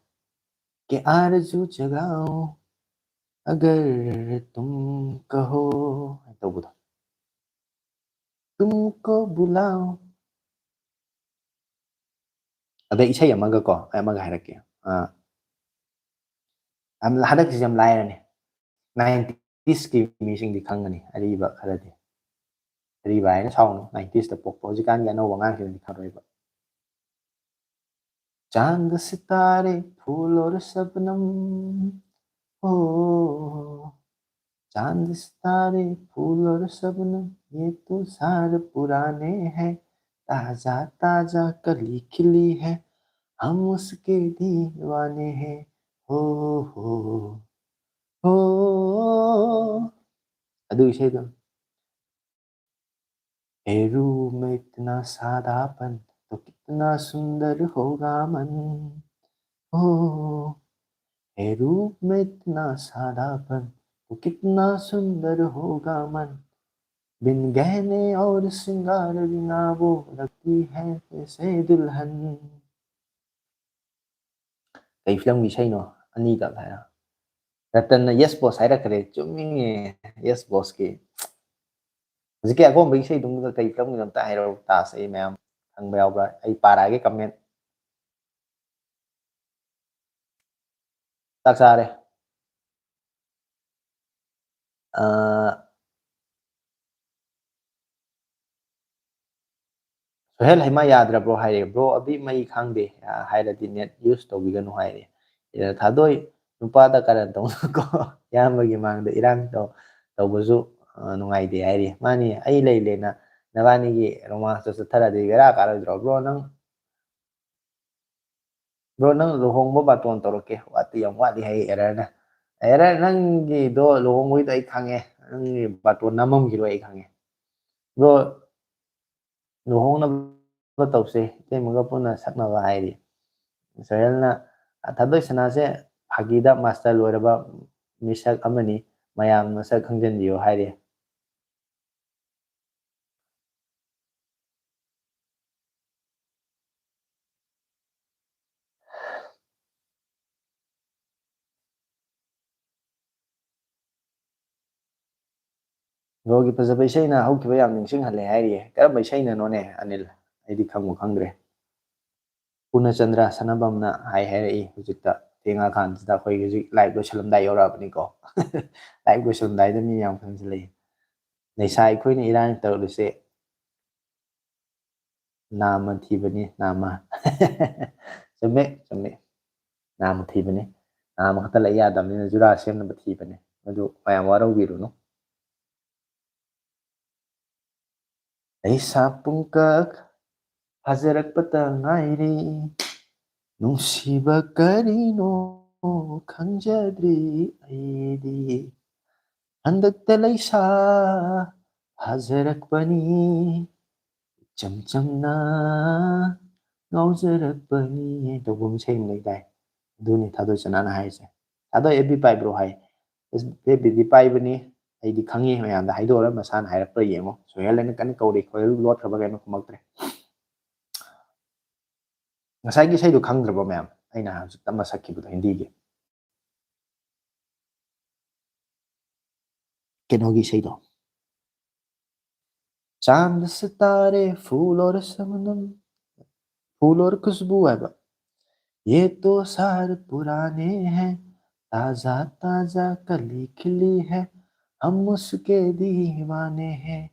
कि आरज़ू जगाऊं अगर तुम कहो तꯧꯕꯗꯣ तुमको बुलाओ ꯑꯗꯩ ꯏꯁꯩ ꯑꯃꯒꯀꯣ ꯑꯩ ꯑꯃꯒ ꯍꯥꯏꯔꯛꯀꯦ ꯍꯟꯗꯛꯁꯤ ꯌꯥꯝ ꯂꯥꯏꯔꯅꯤ 90sꯀꯤ ꯃꯤꯁꯤꯡꯗꯤ ꯈꯪꯒꯅꯤ ꯑꯔꯤꯕ ꯈꯔꯗꯤ ꯑꯔꯤꯕ ꯍꯥꯏꯅ ꯁꯥꯎꯅꯨ 90sꯇ ꯄꯣꯛꯄ ꯍꯧꯖꯤꯛꯀꯥꯟꯒꯤ ꯑꯅꯧꯕ ꯑꯉꯥꯡꯁꯤꯡꯗꯤ खरोꯏꯕ चांद सितारे फूल और शबनम ओ चांद सितारे फूल और शबनम ये तो सारे पुराने हैं ताजा ताजा कली खिली है हम उसके दीवाने हैं हो हो हो अदु इसेदो ए रूम में इतना सादापन तो कितना सुंदर होगा मन हो ए रूप में इतना सादापन तो कितना सुंदर होगा मन बिन गहने और श्रृंगार बिना वो लगती है जैसे दुल्हन कई फिल्म की इसेनो अनी का है रतन यस बॉस हायरखरे चुम्मिंगे यस बॉस की ꯍꯧꯖꯤꯛꯀꯤ ꯑꯀꯣꯟꯕꯒꯤ ꯏꯁꯩꯗꯨꯝꯒ ꯀꯩ ꯐꯤꯂꯝꯒꯤꯅꯣ ꯑꯝꯇ ꯍꯥꯏꯔꯛꯑꯣ ꯇꯥꯁꯦ ꯑꯩ ꯃꯌꯥꯝ ꯈꯪꯕ ꯌꯥꯎꯕ꯭ꯔꯥ ꯑꯩ ꯄꯥꯔꯛꯑꯒꯦ ꯀꯃꯦꯟ ꯆꯥꯛ ꯆꯥꯔꯦ सोहेल हैमा याद्रब्रो हायरे ब्रो अभी मई खांदे हायरदि नेट यूज तौबिगनु हायरे थादोय नुपादा करन तौको यामबगी मांगदा इरांग तौबजु नुंगाइदे हायरे मानी अई लई लेना नबानीगी रोमांस चथरादि बेरा कारद्रो ब्रो नंग लुहोंगबो बातोन तौरके वाती यम वादी हाय एररना एरर नंगी दो लुहोंगबोई तो आई खांगे नंगी बातोन नममगिरो आई खांगे ब्रो लुहोंगना तौसे तेमगा पुना सकनबा हायरी सोहेलना थादोय सनासे फागीदा मास्टर लोरबा मिसक अमनी मयाम मसक खंगजनबियो हायरी ब्रोगी फजबा इसेना हौखिबा याम निंगसिंग हले हायरी करम इसेना नोने अनिल आइदि खंगो खंगद्रे पूर्ण चंद्र सनबमना हाय हायरई हुजिकता तेंगा खानसिदा अखोय हुजिक लाइव लोसलमदाय यौराबनिको लाइव लोसलमदायदा मी याम खंगसलई नैसा अखोयना इरान तौलुसे नाम थीबनी नाम चुम्मे चुम्मे नाम थीबनी नाम खता लई यादबनिना जुरा सेमनबा थीबनी मदु मयाम वारौबिरुनु ऐसा पुंकक फजरकपता ngairi nungsiba karino खंजद्री ऐदी हंदकता लैसा फजरकपनी चमचमना ngौजरकपनी तौबम सेम लैदाय दुनी थादोय चनाना हायसे थादोय एबी पाइब्रो हाय एबी पाइबनी ꯑꯩꯗꯤ ꯈꯪꯉꯤ ꯃꯌꯥꯝꯗ ꯍꯥꯏꯗꯣꯛꯑꯔ ꯃꯁꯥꯅ ꯍꯥꯏꯔꯛꯄ꯭ꯔꯥ ꯌꯦꯡꯉꯣ ꯁꯣꯍꯦꯜ ꯀꯟꯅ ꯀꯧꯔꯤ ꯈꯣꯏꯍꯦꯜ ꯂꯣꯠꯈ꯭ꯔꯕ ꯀꯩꯅꯣ ꯈꯨꯝꯃꯛꯇ꯭ꯔꯦ ꯉꯁꯥꯏꯒꯤ ꯏꯁꯩꯗꯣ ꯈꯪꯗ꯭ꯔꯕꯣ ꯃꯌꯥꯝ ꯑꯩꯅ ꯍꯧꯖꯤꯛ ꯇꯞꯅ ꯁꯛꯈꯤꯕꯗꯣ ꯍꯤꯟꯗꯤꯒꯤ ꯀꯩꯅꯣꯒꯤ ꯏꯁꯩꯗꯣ चांद सितारे फूल और शबनम फूल और खुशबू है ये तो सारे पुराने हैं ताजा ताजा कली खिली है हम उसके दीवाने हैं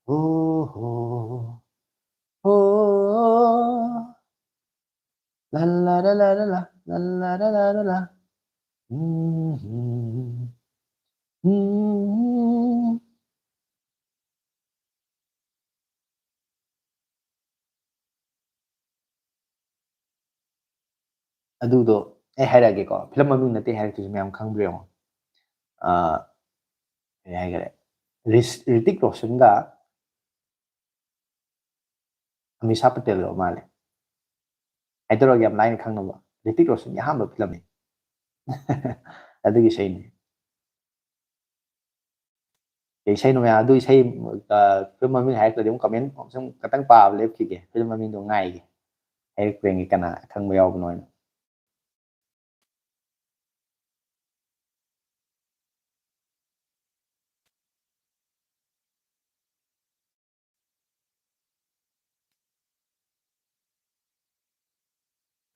हो हो हो ला ला ला ला ला ला ला ला ला ला ला ꯑꯗꯨꯗꯣ ꯑꯩ ꯍꯥꯏꯔꯛꯑꯒꯦꯀꯣ ꯐꯤꯂꯝ ꯃꯃꯤꯡ ꯅꯠꯇꯦ ꯍꯥꯏꯔꯛꯇꯣꯏꯁꯦ ꯃꯌꯥꯝ ꯈꯪꯕ꯭ꯔꯥ ꯌꯦꯡꯉꯣ ꯀꯩ ꯍꯥꯏꯈꯔꯦ ꯔꯤꯇꯤꯛ ꯔꯣꯁꯟꯒ ꯑꯃꯤꯁꯥ ꯄꯇꯦꯜꯒ ꯃꯥꯜꯂꯦ ꯍꯥꯏꯗꯣꯔꯛꯑꯒꯦ ꯌꯥꯝ ꯂꯥꯏꯅ ꯈꯪꯅꯕ ꯔꯤꯇꯤꯛ ꯔꯣꯁꯟꯒꯤ ꯑꯍꯥꯟꯕ ꯐꯤꯂꯝꯅꯤ ꯑꯗꯨꯒꯤ ꯏꯁꯩꯅꯤ ꯏꯁꯩꯅꯣ ꯃꯌꯥꯝ ꯑꯗꯨ ꯏꯁꯩ ꯐꯤꯂꯝ ꯃꯃꯤꯡ ꯍꯥꯏꯔꯛꯇ꯭ꯔꯗꯤ ꯑꯃꯨꯛ ꯀꯃꯦꯟ ꯁꯨꯝ ꯈꯇꯪ ꯄꯥꯕ ꯂꯦꯞꯈꯤꯒꯦ ꯐꯤꯂꯝ ꯃꯃꯤꯡꯗꯣ ꯉꯥꯏꯒꯦ ꯍꯥꯏꯔꯛꯄ꯭ꯔꯦꯡꯒꯤ ꯀꯅꯥ ꯈꯪꯕ ꯌꯥꯎꯕꯅꯣ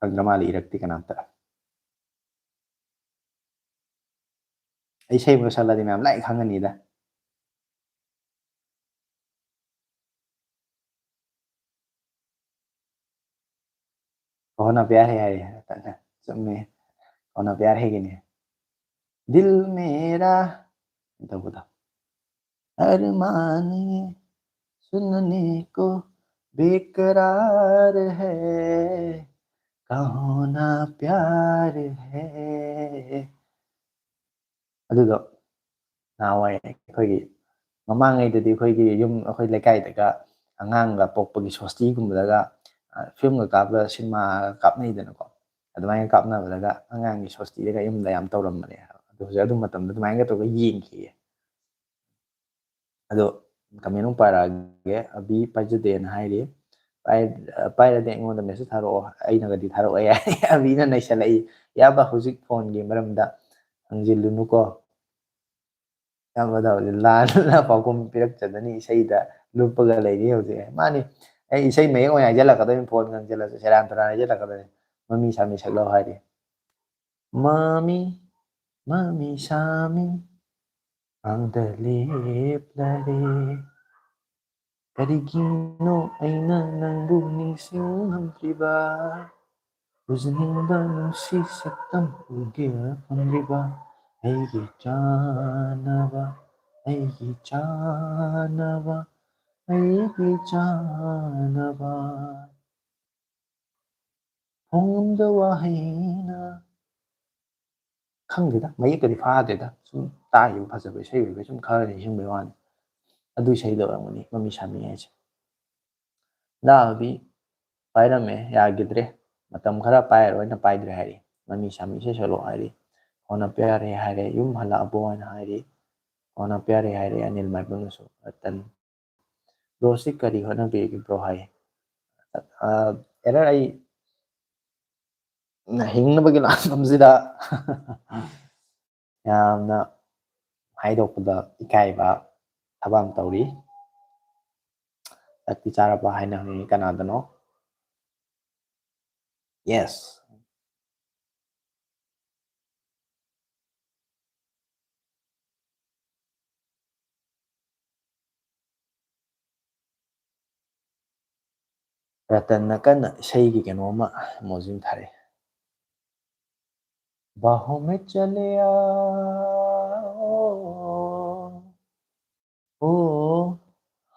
ꯈꯪꯗ꯭ꯔ ꯃꯥꯜꯂꯦ ꯏꯔꯛꯇꯦ ꯀꯅꯥꯝꯇ ꯑꯩ ꯏꯁꯩ ꯁꯛꯂꯗꯤ ꯃꯌꯥꯝ ꯂꯥꯏ ꯈꯪꯉꯅꯤꯗ होना प्यार है यार चुम्मे होना प्यार है कि नहीं दिल मेरा तबुदा अरमान ये सुनने को बेकरार है कहो ना प्यार है ꯑꯗꯨꯗꯣ ꯅꯍꯥꯟꯋꯥꯏ ꯑꯩꯈꯣꯏꯒꯤ ꯃꯃꯥꯡꯉꯩꯗꯗꯤ ꯑꯩꯈꯣꯏꯒꯤ ꯌꯨꯝ ꯑꯩꯈꯣꯏ ꯂꯩꯀꯥꯏꯗꯒ ꯑꯉꯥꯡꯒ ꯄꯣꯛꯄꯒꯤ ꯁꯣꯁꯇꯤꯒꯨꯝꯕꯗꯒ ꯐꯤꯂꯝꯒ ꯀꯥꯞꯄ ꯁꯤꯅꯦꯃꯥꯒ ꯀꯥꯞꯅꯩꯗꯅꯀꯣ ꯑꯗꯨꯃꯥꯏꯅ ꯀꯥꯞꯅꯕꯗꯒ ꯑꯉꯥꯡꯒꯤ ꯁꯣꯁꯇꯤꯗꯒ ꯌꯨꯝꯗ ꯌꯥꯝ ꯇꯧꯔꯝꯕꯅꯦ ꯑꯗꯣ ꯍꯧꯖꯤꯛ ꯑꯗꯨ ꯃꯇꯝꯗ ꯑꯗꯨꯃꯥꯏꯅꯒ ꯇꯧꯔꯒ ꯌꯦꯡꯈꯤꯌꯦ ꯑꯗꯣ ꯀꯃꯦꯟ ꯑꯃꯨꯛ ꯄꯥꯔꯛꯑꯒꯦ ꯑꯕꯤ ꯄꯥꯏꯖꯗꯦꯅ ꯍꯥꯏꯔꯤ ꯄꯥꯏꯔꯗꯤ ꯑꯩꯉꯣꯟꯗ ꯃꯦꯁꯦꯖ ꯊꯥꯔꯛꯑꯣ ꯑꯩꯅꯒꯗꯤ ꯊꯥꯔꯛꯑꯣ ꯌꯥꯏ ꯑꯕꯤꯅ ꯅꯩꯁꯜꯂꯛꯏ ꯏꯌꯥꯝꯕ ꯍꯧꯖꯤꯛ ꯐꯣꯟꯒꯤ ꯃꯔꯝꯗ ꯍꯪꯖꯤꯜꯂꯨꯅꯨꯀꯣ ꯏꯌꯥꯝꯕꯗ ꯍꯧꯖꯤꯛ ꯂꯥꯟꯅ ꯄꯥꯎꯈꯨꯝ ꯄꯤꯔꯛꯆꯗꯅꯤ ꯏꯁꯩꯗ ꯂꯨꯞꯄꯒ ꯂꯩꯔꯤ ꯍꯧꯖꯤꯛ ꯃꯥꯅꯤ ꯑꯩ ꯏꯁꯩ ꯃꯌꯦꯛ ꯑꯣꯏꯅ ꯍꯥꯏꯖꯜꯂꯛꯀꯗꯣꯏꯅꯤ ꯐꯣꯟ ꯉꯪꯖꯜꯂꯁꯨ ꯁꯦꯔꯥꯟ ꯇꯨꯔꯥꯟ ꯍꯥꯏꯖꯜꯂꯛꯀꯗꯣꯏꯅꯤ ꯃꯃꯤ ꯁꯥꯃꯤ ꯁꯛꯂꯣ ꯍꯥꯏꯔꯤ ꯃꯃꯤ ꯃꯃꯤ ꯁꯥꯃꯤ ꯃꯥꯡꯗ ꯂꯦꯞꯂꯔꯦ ꯀꯔꯤꯒꯤꯅꯣ ꯑꯩꯅ ꯅꯪꯕꯨ ꯅꯤꯡꯁꯤꯡꯉꯝꯗ꯭ꯔꯤꯕ ꯎꯖꯅꯤꯡꯕ ꯅꯨꯡꯁꯤ ꯁꯛꯇꯝ ꯎꯒꯦꯅ ꯐꯪꯗ꯭ꯔꯤꯕ ꯑꯩꯒꯤ ꯆꯥꯅꯕ ꯑꯩꯒꯤ ꯆꯥꯅꯕ ꯑꯩꯒꯤ ꯆꯥꯅꯕ ꯐꯣꯡꯗ ꯋꯥꯍꯩꯅ ꯈꯪꯗꯦꯗ ꯃꯌꯦꯛꯀꯗꯤ ꯐꯥꯗꯦꯗ ꯁꯨꯝ ꯇꯥꯈꯤꯕ ꯐꯖꯕ ꯏꯁꯩ ꯑꯣꯏꯕꯩ ꯁꯨꯝ ꯈꯔ ꯅꯤꯡꯁꯤꯡꯕꯩ ꯋꯥꯅꯤ ꯑꯗꯨ ꯏꯁꯩꯗꯣ ꯑꯣꯏꯔꯝꯒꯅꯤ ꯃꯃꯤ ꯁꯥꯃꯤ ꯍꯥꯏꯁꯦ ꯅꯥꯕꯤ ꯄꯥꯏꯔꯝꯃꯦ ꯌꯥꯈꯤꯗ꯭ꯔꯦ ꯃꯇꯝ ꯈꯔ ꯄꯥꯏꯔꯔꯣꯏꯅ ꯄꯥꯏꯗ꯭ꯔꯦ ꯍꯥꯏꯔꯤ ꯃꯃꯤ ꯁꯥꯃꯤ ꯏꯁꯩ ꯁꯛꯂꯛꯑꯣ ꯍꯥꯏꯔꯤ ꯍꯣꯅ ꯄ꯭ꯌꯥꯔꯦ ꯍꯥꯏꯔꯦ ꯌꯨꯝ ꯍꯜꯂꯛꯑꯕꯣ ꯍꯥꯏꯅ ꯍꯥꯏꯔꯤ ꯍꯣꯅ ꯄ꯭ꯌꯥꯔꯦ ꯍꯥꯏꯔꯦ ꯑꯅꯤꯜ ꯃꯥꯏꯕꯝꯅꯁꯨ ꯔꯇꯟ ꯕ꯭ꯔꯣꯁꯤ ꯀꯔꯤ ꯍꯣꯠꯅꯕꯤꯔꯤꯒꯦ ꯕ꯭ꯔꯣ ꯍꯥꯏ ꯑꯦꯔꯔ ꯑꯩ ꯍꯤꯡꯅꯕꯒꯤ ꯂꯥꯟꯐꯝꯁꯤꯗ ꯌꯥꯝꯅ ꯍꯥꯏꯗꯣꯛꯄꯗ ꯏꯀꯥꯏꯕ ꯊꯕꯛ ꯑꯃ ꯇꯧꯔꯤ ꯆꯥꯛꯇꯤ ꯆꯥꯔꯕ ꯍꯥꯏꯅ ꯍꯪꯉꯤ ꯀꯅꯥꯗꯅꯣ ꯌꯦꯁ ꯔꯇꯟꯅ ꯀꯟꯅ ꯏꯁꯩꯒꯤ ꯀꯩꯅꯣꯝꯃ ꯃꯣꯖꯤꯝ ꯊꯥꯔꯛꯑꯦ बाहों में चले आओ ओ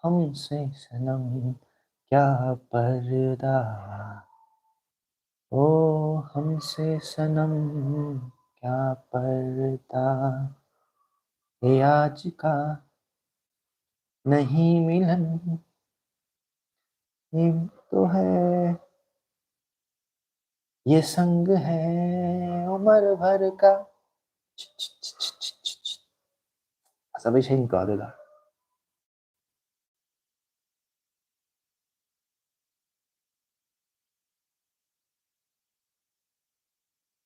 हमसे सनम क्या पर्दा ओ हमसे सनम क्या पर्दा ये आज का नहीं मिलन ये तो है ये संग है उम्र भर का ꯐꯖꯕ ꯏꯁꯩꯅꯤꯀꯣ ꯑꯗꯨꯗ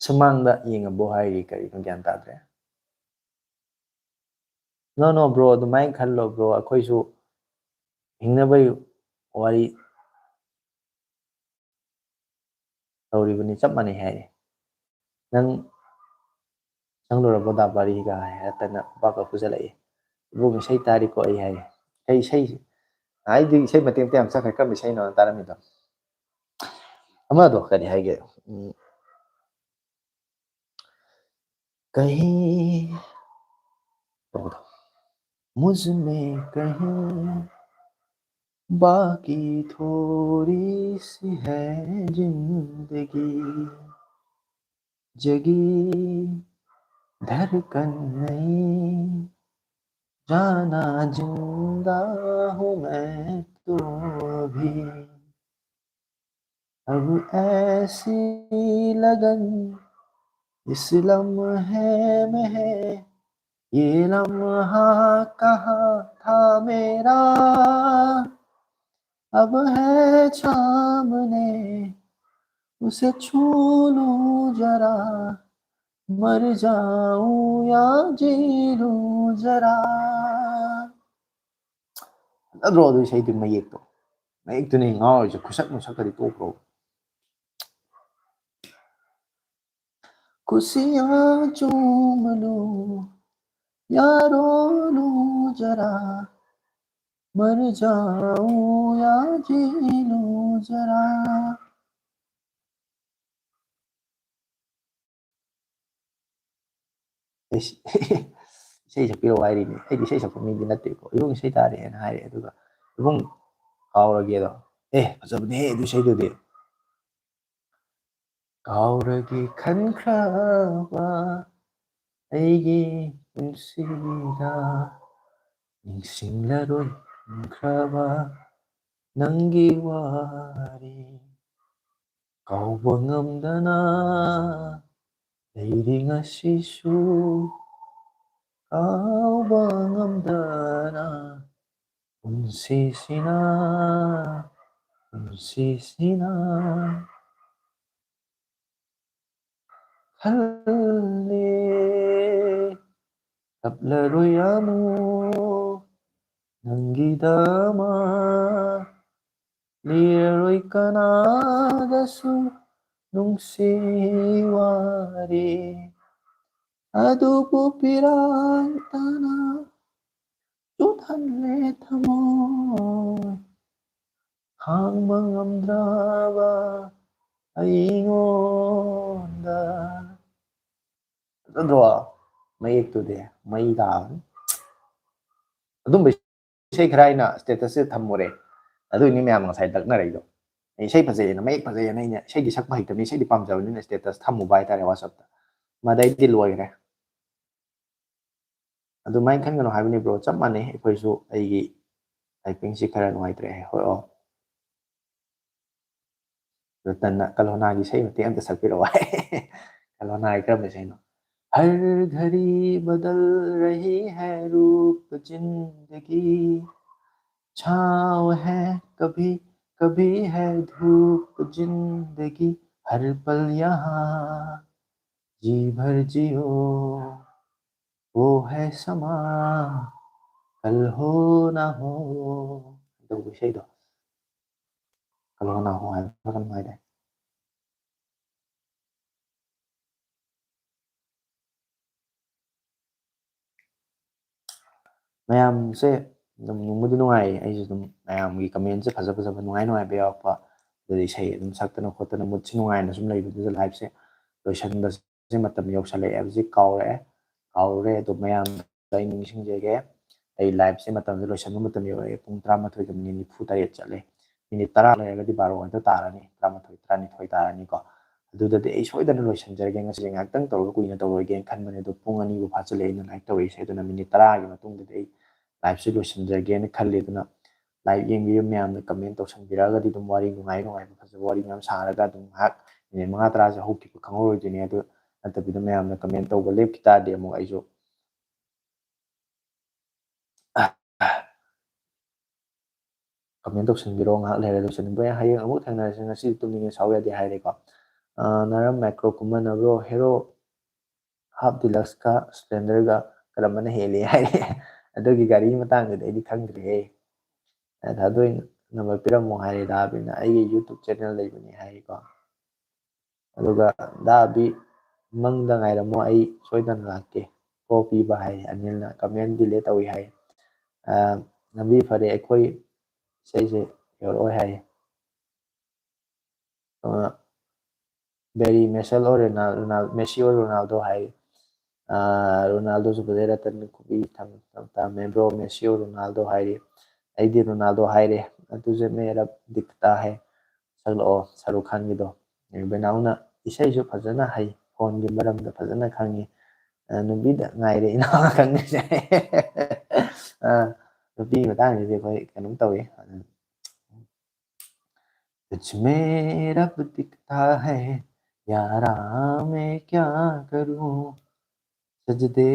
ꯁꯨꯃꯥꯡꯗ ꯌꯦꯡꯉꯕꯣ ꯍꯥꯏꯔꯤ ꯀꯔꯤꯅꯣ ꯒ꯭ꯌꯥꯟ ꯇꯥꯗ꯭ꯔꯦ ꯅꯣ ꯅꯣ ꯕ꯭ꯔꯣ ꯑꯗꯨꯃꯥꯏꯅ ꯈꯜꯂꯣ ꯕ꯭ꯔꯣ ꯑꯩꯈꯣꯏꯁꯨ ꯍꯤꯡꯅꯕꯒꯤ ꯋꯥꯔꯤ ꯇꯧꯔꯤꯕꯅꯤ ꯆꯞ ꯃꯥꯟꯅꯩ ꯍꯥꯏꯔꯤ ꯅꯪ ꯆꯪꯂꯨꯔꯕꯣ ꯗꯥꯕꯥꯔꯤꯒ ꯍꯥꯏꯔꯇꯅ ꯈꯨꯄꯥꯛꯀ ꯄꯨꯁꯜꯂꯛꯏ ꯏꯕꯨꯡ ꯏꯁꯩ ꯇꯥꯔꯤꯀꯣ ꯑꯩ ꯍꯥꯏ ꯀꯩ ꯏꯁꯩ ꯑꯩꯗꯤ ꯏꯁꯩ ꯃꯇꯦꯛ ꯃꯇꯦꯛ ꯌꯥꯝ ꯆꯠꯈ꯭ꯔꯦ ꯀꯔꯝꯕ ꯏꯁꯩꯅꯣ ꯇꯥꯔꯝꯃꯤꯗꯣ ꯑꯃꯗꯣ ꯀꯔꯤ ꯍꯥꯏꯒꯦ कहीं मुझ में कहीं बाकी थोड़ी सी है जिंदगी जगी धड़कन नहीं जाना जिंदा हूँ मैं तो अभी अब ऐसी लगन इस लम्हे में है ये लम्हा कहाँ था मेरा अब है सामने उसे छू लूं जरा मर जाऊं या जी लूं जरा ꯅꯠꯇ꯭ꯔꯣ ꯑꯗꯨ ꯏꯁꯩꯗꯨ ꯃꯌꯦꯛꯇꯨꯅꯤ ꯉꯥꯎꯔꯤꯁꯦ ꯈꯨꯁꯛ ꯅꯨꯡꯁꯛꯀꯗꯤ ꯇꯣꯛꯈ꯭ꯔꯣ खुशियाँ चूम लूं या रो लूं जरा, मर जाऊं या जी लूं जरा. इसꯩ ꯁꯛꯄꯤꯔꯛꯑꯣ ꯍꯥꯏꯔꯤꯅꯦ. ꯑꯩꯗꯤ ꯏꯁꯩ ꯁꯛꯄ ꯃꯤꯗꯤ ꯅꯠꯇꯦꯀꯣ. ꯏꯕꯨꯡ ꯏꯁꯩ ꯇꯥꯔꯛꯑꯦꯅ ꯍꯥꯏꯔꯦ. ꯑꯗꯨꯒ ꯏꯕꯨꯡ ꯀꯥꯎꯔꯒꯦꯗꯣ. ꯐꯖꯕꯅꯦꯍꯦ ꯑꯗꯨ ꯏꯁꯩꯗꯨꯗꯤ. ꯀꯥꯎꯔꯒꯦ ꯈꯟꯈ꯭ꯔꯕ ꯑꯩꯒꯤ ꯄꯨꯟꯁꯤꯗ ꯅꯤꯡꯁꯤꯡꯂꯔꯣꯏ ꯈꯟꯈ꯭ꯔꯕ ꯅꯪꯒꯤ ꯋꯥꯔꯤ ꯀꯥꯎꯕ ꯉꯝꯗꯅ ꯂꯩꯔꯤ ꯉꯁꯤꯁꯨ ꯀꯥꯎꯕ ꯉꯝꯗꯅ ꯄꯨꯟꯁꯤꯁꯤꯅ ꯄꯨꯟꯁꯤꯁꯤꯅ ꯈꯜꯂꯦ ꯀꯞꯂꯔꯣꯏ ꯑꯃꯨꯛ ꯅꯪꯒꯤꯗꯃꯛ ꯂꯤꯔꯔꯣꯏ ꯀꯅꯥꯗꯁꯨ ꯅꯨꯡꯁꯤ ꯋꯥꯔꯤ ꯑꯗꯨꯕꯨ ꯄꯤꯔꯥꯟꯇꯅ ꯆꯨꯠꯍꯜꯂꯦ ꯊꯃꯣꯏ ꯈꯥꯡꯕ ꯉꯝꯗ꯭ꯔꯕ ꯑꯩꯉꯣꯟꯗ. ꯐꯖꯗ꯭ꯔꯣ ꯃꯌꯦꯛꯇꯨꯗꯤ ꯃꯩ ꯇꯥꯕꯅꯤ. ꯑꯗꯨꯝꯕ ꯏꯁꯩ ꯈꯔ ꯑꯩꯅ ꯁ꯭ꯇꯦꯇꯁꯁꯦ ꯊꯝꯃꯨꯔꯦ. ꯑꯗꯨꯏꯅꯤ ꯃꯌꯥꯝ ꯉꯁꯥꯏ ꯇꯛꯅꯔꯛꯏꯗꯣ. ꯏꯁꯩ ꯐꯖꯩꯌꯦꯅ, ꯃꯌꯦꯛ ꯐꯖꯩꯌꯦꯅ ꯑꯩꯅ ꯏꯁꯩꯗꯤ ꯁꯛꯄ ꯍꯩꯇꯕꯅꯤ, ꯏꯁꯩꯗꯤ ꯄꯥꯝꯖꯕꯅꯤꯅ ꯁ꯭ꯇꯦꯇꯁ ꯊꯝꯃꯨꯕ ꯍꯥꯏꯇꯥꯔꯦ ꯋꯥꯆꯞꯇ. ꯃꯗꯩꯗꯤ ꯂꯣꯏꯈ꯭ꯔꯦ. ꯑꯗꯨꯃꯥꯏꯅ ꯈꯟꯒꯅꯨ ꯍꯥꯏꯕꯅꯤ ꯕ꯭ꯔꯣ. ꯆꯞ ꯃꯥꯟꯅꯩ ꯑꯩꯈꯣꯏꯁꯨ. ꯑꯩꯒꯤ ꯇꯥꯏꯄꯤꯡꯁꯤ ꯈꯔ ꯅꯨꯡꯉꯥꯏꯇ꯭ꯔꯦ. ꯍꯣꯏ. ꯔꯇꯟꯅ ꯀꯜꯍꯣꯅꯥꯒꯤ ꯏꯁꯩ ꯃꯇꯦꯛ ꯑꯝꯇ ꯁꯛꯄꯤꯔꯛꯑꯣ. ꯀꯜꯍꯣꯅꯥꯒꯤ ꯀꯔꯝꯕ ꯏꯁꯩꯅꯣ? हर घड़ी बदल रही है रूप जिंदगी, छाँव है कभी कभी है धूप जिंदगी, हर पल यहाँ जी भर जियो वो है समा कल हो ना हो. ꯑꯗꯨꯒ ꯏꯁꯩꯗꯣ ꯀꯜ ꯍꯣ ꯅꯥ ꯍꯣ ꯍꯥꯏꯕ ꯀꯩꯅꯣꯝ ꯍꯥꯏꯗꯥꯏ. ꯃꯌꯥꯝꯁꯦ ꯑꯗꯨꯝ ꯅꯨꯡꯕꯨꯗꯤ ꯅꯨꯡꯉꯥꯏꯌꯦ. ꯑꯩꯁꯨ ꯑꯗꯨꯝ ꯃꯌꯥꯝꯒꯤ ꯀꯃꯦꯟꯁꯦ ꯐꯖ ꯐꯖꯕ ꯅꯨꯡꯉꯥꯏꯕ ꯌꯥꯎꯔꯛꯄ, ꯑꯗꯨꯗꯤ ꯏꯁꯩ ꯑꯗꯨꯝ ꯁꯛꯇꯅ ꯈꯣꯠꯇꯅ ꯃꯨꯠꯁꯤ ꯅꯨꯡꯉꯥꯏꯅ ꯁꯨꯝ ꯂꯩꯕꯗꯨꯗ ꯂꯥꯏꯐꯁꯦ ꯂꯣꯏꯁꯤꯟꯕꯁꯦ ꯃꯇꯝ ꯌꯧꯁꯜꯂꯛꯑꯦ. ꯍꯧꯖꯤꯛ ꯀꯥꯎꯔꯨꯔꯦ. ꯑꯗꯣ ꯃꯌꯥꯝꯗ ꯑꯩ ꯅꯤꯡꯁꯤꯡꯖꯒꯦ, ꯑꯩ ꯂꯥꯏꯐꯁꯦ ꯃꯇꯝꯁꯦ ꯂꯣꯏꯁꯤꯟꯕ ꯃꯇꯝ ꯌꯧꯔꯛꯑꯦ. ꯄꯨꯡ 11:47 ꯆꯠꯂꯦ. ꯃꯤꯅꯤꯠ 10 ꯂꯩꯔꯒꯗꯤ 12 ꯉꯥꯛꯇ ꯇꯥꯔꯅꯤ. 11, 12 ꯇꯥꯔꯅꯤꯀꯣ. ꯑꯗꯨꯗꯗꯤ ꯑꯩ ꯁꯣꯏꯗꯅ ꯂꯣꯏꯁꯤꯟꯖꯔꯒꯦ. ꯉꯁꯤꯁꯦ ꯉꯥꯏꯍꯥꯛꯇꯪ ꯇꯧꯔꯒ ꯀꯨꯏꯅ ꯇꯧꯔꯣꯏꯒꯦꯅ ꯈꯟꯕꯅꯦ. ꯑꯗꯣ ꯄꯨꯡ 2ꯕꯨ ꯐꯥꯖꯤꯜꯂꯛꯑꯦ ꯑꯩꯅ ꯂꯥꯏꯚ ꯇꯧꯔꯛꯏꯁꯦ. ꯑꯗꯨꯅ ꯃꯤꯅꯤꯠ 10ꯒꯤ ꯃꯇꯨꯡꯗꯗꯤ ꯑꯩ ꯂꯥꯏꯚꯁꯦ ꯂꯣꯏꯁꯤꯟꯖꯒꯦꯅ ꯈꯜꯂꯤ. ꯑꯗꯨꯅ ꯂꯥꯏꯚ ꯌꯦꯡꯕꯤꯕ ꯃꯌꯥꯝꯅ ꯀꯃꯦꯟ ꯇꯧꯁꯟꯕꯤꯔꯛꯑꯒꯗꯤ ꯑꯗꯨꯝ ꯋꯥꯔꯤ ꯅꯨꯡꯉꯥꯏꯕ ꯐꯖꯕ ꯋꯥꯔꯤ ꯃꯌꯥꯝ ꯁꯥꯔꯒ ꯑꯗꯨꯝ ꯉꯥꯏꯍꯥꯛ ꯃꯤꯅꯤꯠ 5-10ꯁꯦ ꯍꯧꯈꯤꯕ ꯈꯪꯍꯧꯔꯣꯏꯗꯣꯏꯅꯦ. ꯑꯗꯨ ꯅꯠꯇꯕꯤꯗ ꯃꯌꯥꯝꯅ ꯀꯃꯦꯟ ꯇꯧꯕ ꯂꯦꯞꯈꯤ ꯇꯥꯔꯗꯤ ꯑꯃꯨꯛ ꯑꯩꯁꯨ ꯀꯃꯦꯟ ꯇꯧꯁꯟꯕꯤꯔꯣ. ꯉꯥꯏꯍꯥꯛ ꯂꯩꯔ ꯂꯣꯏꯁꯤꯟꯕ ꯌꯥꯏ. ꯍꯌꯦꯡ ꯑꯃꯨꯛ ꯊꯦꯡꯅꯔꯁꯤ. ꯉꯁꯤꯗꯤ ꯇꯨꯝꯅꯤꯡꯉꯦ ꯁꯥꯎ ꯌꯥꯗꯦ ꯍꯥꯏꯔꯦꯀꯣ. ꯅꯔꯝ ꯃꯥꯏꯀ꯭ꯔꯣ ꯀꯨꯝꯃꯟꯅꯕ꯭ꯔꯣ, ꯍꯦꯔꯣ ꯍꯥꯞ ꯗꯤꯂꯛꯁꯀ ꯁ꯭ꯄ꯭ꯂꯦꯟꯗꯔꯒ ꯀꯔꯝꯕꯅ ꯍꯦꯜꯂꯤ ꯍꯥꯏꯔꯦ. ꯑꯗꯨꯒꯤ ꯒꯥꯔꯤꯒꯤ ꯃꯇꯥꯡꯗꯗꯤ ꯑꯩꯗꯤ ꯈꯪꯗ꯭ꯔꯦꯍꯦ. ꯊꯥꯗꯣꯏ ꯅꯝꯕꯔ ꯄꯤꯔꯝꯃꯣ ꯍꯥꯏꯔꯦ ꯗꯥꯕꯤꯅ. ꯑꯩꯒꯤ ꯌꯨꯇꯨꯕ ꯆꯦꯅꯦꯜ ꯂꯩꯕꯅꯤ ꯍꯥꯏꯔꯤꯀꯣ. ꯑꯗꯨꯒ ꯗꯥꯕꯤ ꯃꯪꯗ ꯉꯥꯏꯔꯝꯃꯣ ꯑꯩ ꯁꯣꯏꯗꯅ ꯂꯥꯛꯀꯦ ꯀꯣ ꯄꯤꯕ ꯍꯥꯏ. ꯑꯅꯤꯜꯅ ꯀꯃꯦꯟ ꯗꯤꯂꯦ ꯇꯧꯏ ꯍꯥꯏ. ꯂꯝꯕꯤ ꯐꯔꯦ ꯑꯩꯈꯣꯏ ꯏꯁꯩꯁꯦ ꯌꯧꯔꯛꯑꯣꯏ ꯍꯥꯏ. ꯕꯦꯔꯤ ꯃꯦꯁꯦꯜ ꯑꯣꯔ ꯃꯦꯁꯤ ꯑꯣꯔ ꯔꯣꯅꯥꯜꯗꯣ ꯍꯥꯏ. ꯔꯣꯅꯥꯜꯗꯣꯁꯨ ꯐꯖꯩ. ꯔꯇꯟ ꯈꯨꯕꯤ ꯊꯝꯃꯦ ꯕ꯭ꯔꯣ, ꯃꯦꯁꯤ ꯑꯣꯔ ꯔꯣꯅꯥꯜꯗꯣ ꯍꯥꯏꯔꯤ. ꯑꯩꯗꯤ ꯔꯣꯅꯥꯜꯗꯣ ꯍꯥꯏꯔꯦ. ꯑꯗꯨꯁꯨ ꯃꯦꯔꯥ ꯗꯤꯛꯇꯥ ꯍꯥꯏ. ꯁꯛꯂꯛꯑꯣ ꯁꯥꯔꯨꯛ ꯈꯥꯟꯒꯤꯗꯣ. ꯕꯦꯅꯥꯎꯅ ꯏꯁꯩꯁꯨ ꯐꯖꯅ ꯍꯩ, ꯐꯣꯟꯒꯤ ꯃꯔꯝꯗ ꯐꯖꯅ ꯈꯪꯉꯤ, ꯅꯨꯄꯤꯗ ꯉꯥꯏꯔꯦ ꯏꯅꯥꯎꯅ ꯈꯪꯉꯤꯁꯦ. ꯅꯨꯄꯤꯒꯤ ꯃꯇꯥꯡꯁꯤꯗꯤ ꯑꯩꯈꯣꯏ ꯀꯩꯅꯣꯝ ꯇꯧꯏ. तुझमें रब दिखता है यारा मैं क्या करूं, सजदे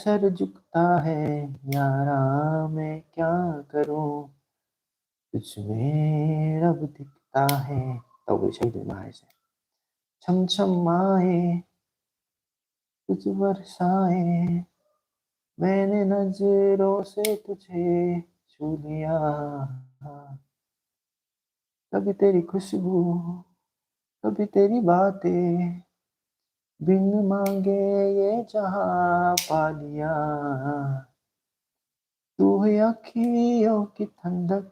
सर झुकता है यारा मैं क्या करूं, तुझमें रब दिखता है तꯧꯕ ꯏꯁꯩꯗꯨꯅ ꯍꯥꯏꯁꯦ. छम छम आए तुझ बरसाए मैंने नजरों से तुझे छू लिया, कभी तेरी खुशबू कभी तेरी बातें बिन मांगे ये जहां पा लिया तू ही अखियों की ठंडक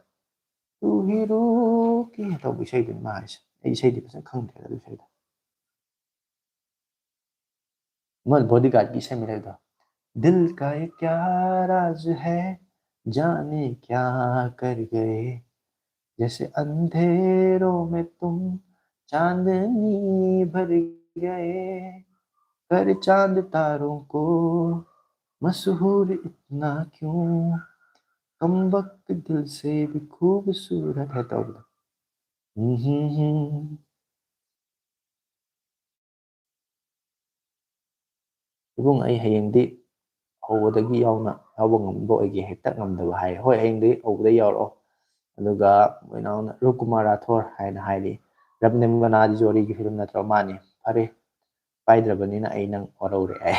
तू ही रूह की ꯇꯧꯕ ꯏꯁꯩꯗꯨꯅꯤ ꯃꯥ ꯍꯥꯏꯁꯦ ꯑꯩ ꯏꯁꯩꯗꯤ ꯐꯖꯅ ꯈꯪꯗꯦ ꯑꯗꯨ ꯏꯁꯩꯗꯣ ꯃꯣꯏ ꯕꯣꯗꯤꯒꯥꯔꯗꯀꯤ ꯏꯁꯩ ꯑꯃ ꯂꯩꯕꯗꯣ दिल का ये क्या राज है जाने क्या कर गए जैसे अंधेरों में तुम चांदनी भर गए कर चांद तारों को मशहूर इतना क्यों कम वक्त दिल से भी खूबसूरत है तौबा ibung ay hayengdi hꯧꯕꯗꯒꯤ ꯌꯥꯎꯅ ꯌꯥꯎꯕ ꯉꯝꯕ ꯑꯣꯏꯒꯦ ꯍꯦꯛꯇ ꯉꯝꯗꯕ ꯍꯥꯏ ꯍꯣꯏ ꯍꯌꯦꯡꯗꯒꯤ ꯍꯧꯕꯗ ꯌꯥꯎꯔꯛꯑꯣ ꯑꯗꯨꯒ ꯃꯣꯏꯅꯥꯎꯅ ꯔꯨꯞꯀꯨꯃꯥꯔ ꯔꯥꯊꯣꯔ ꯍꯥꯏꯅ ꯍꯥꯏꯔꯤ ꯔꯕꯅꯦꯝꯒꯅꯥꯗꯤ ꯖꯣꯔꯤꯒꯤ ꯐꯤꯂꯝ ꯅꯠꯇ꯭ꯔꯣ ꯃꯥꯅꯤ ꯐꯔꯦ ꯄꯥꯏꯗ꯭ꯔꯕꯅꯤꯅ ꯑꯩ ꯅꯪ ꯋꯥꯔꯧꯔꯦ ꯍꯥꯏ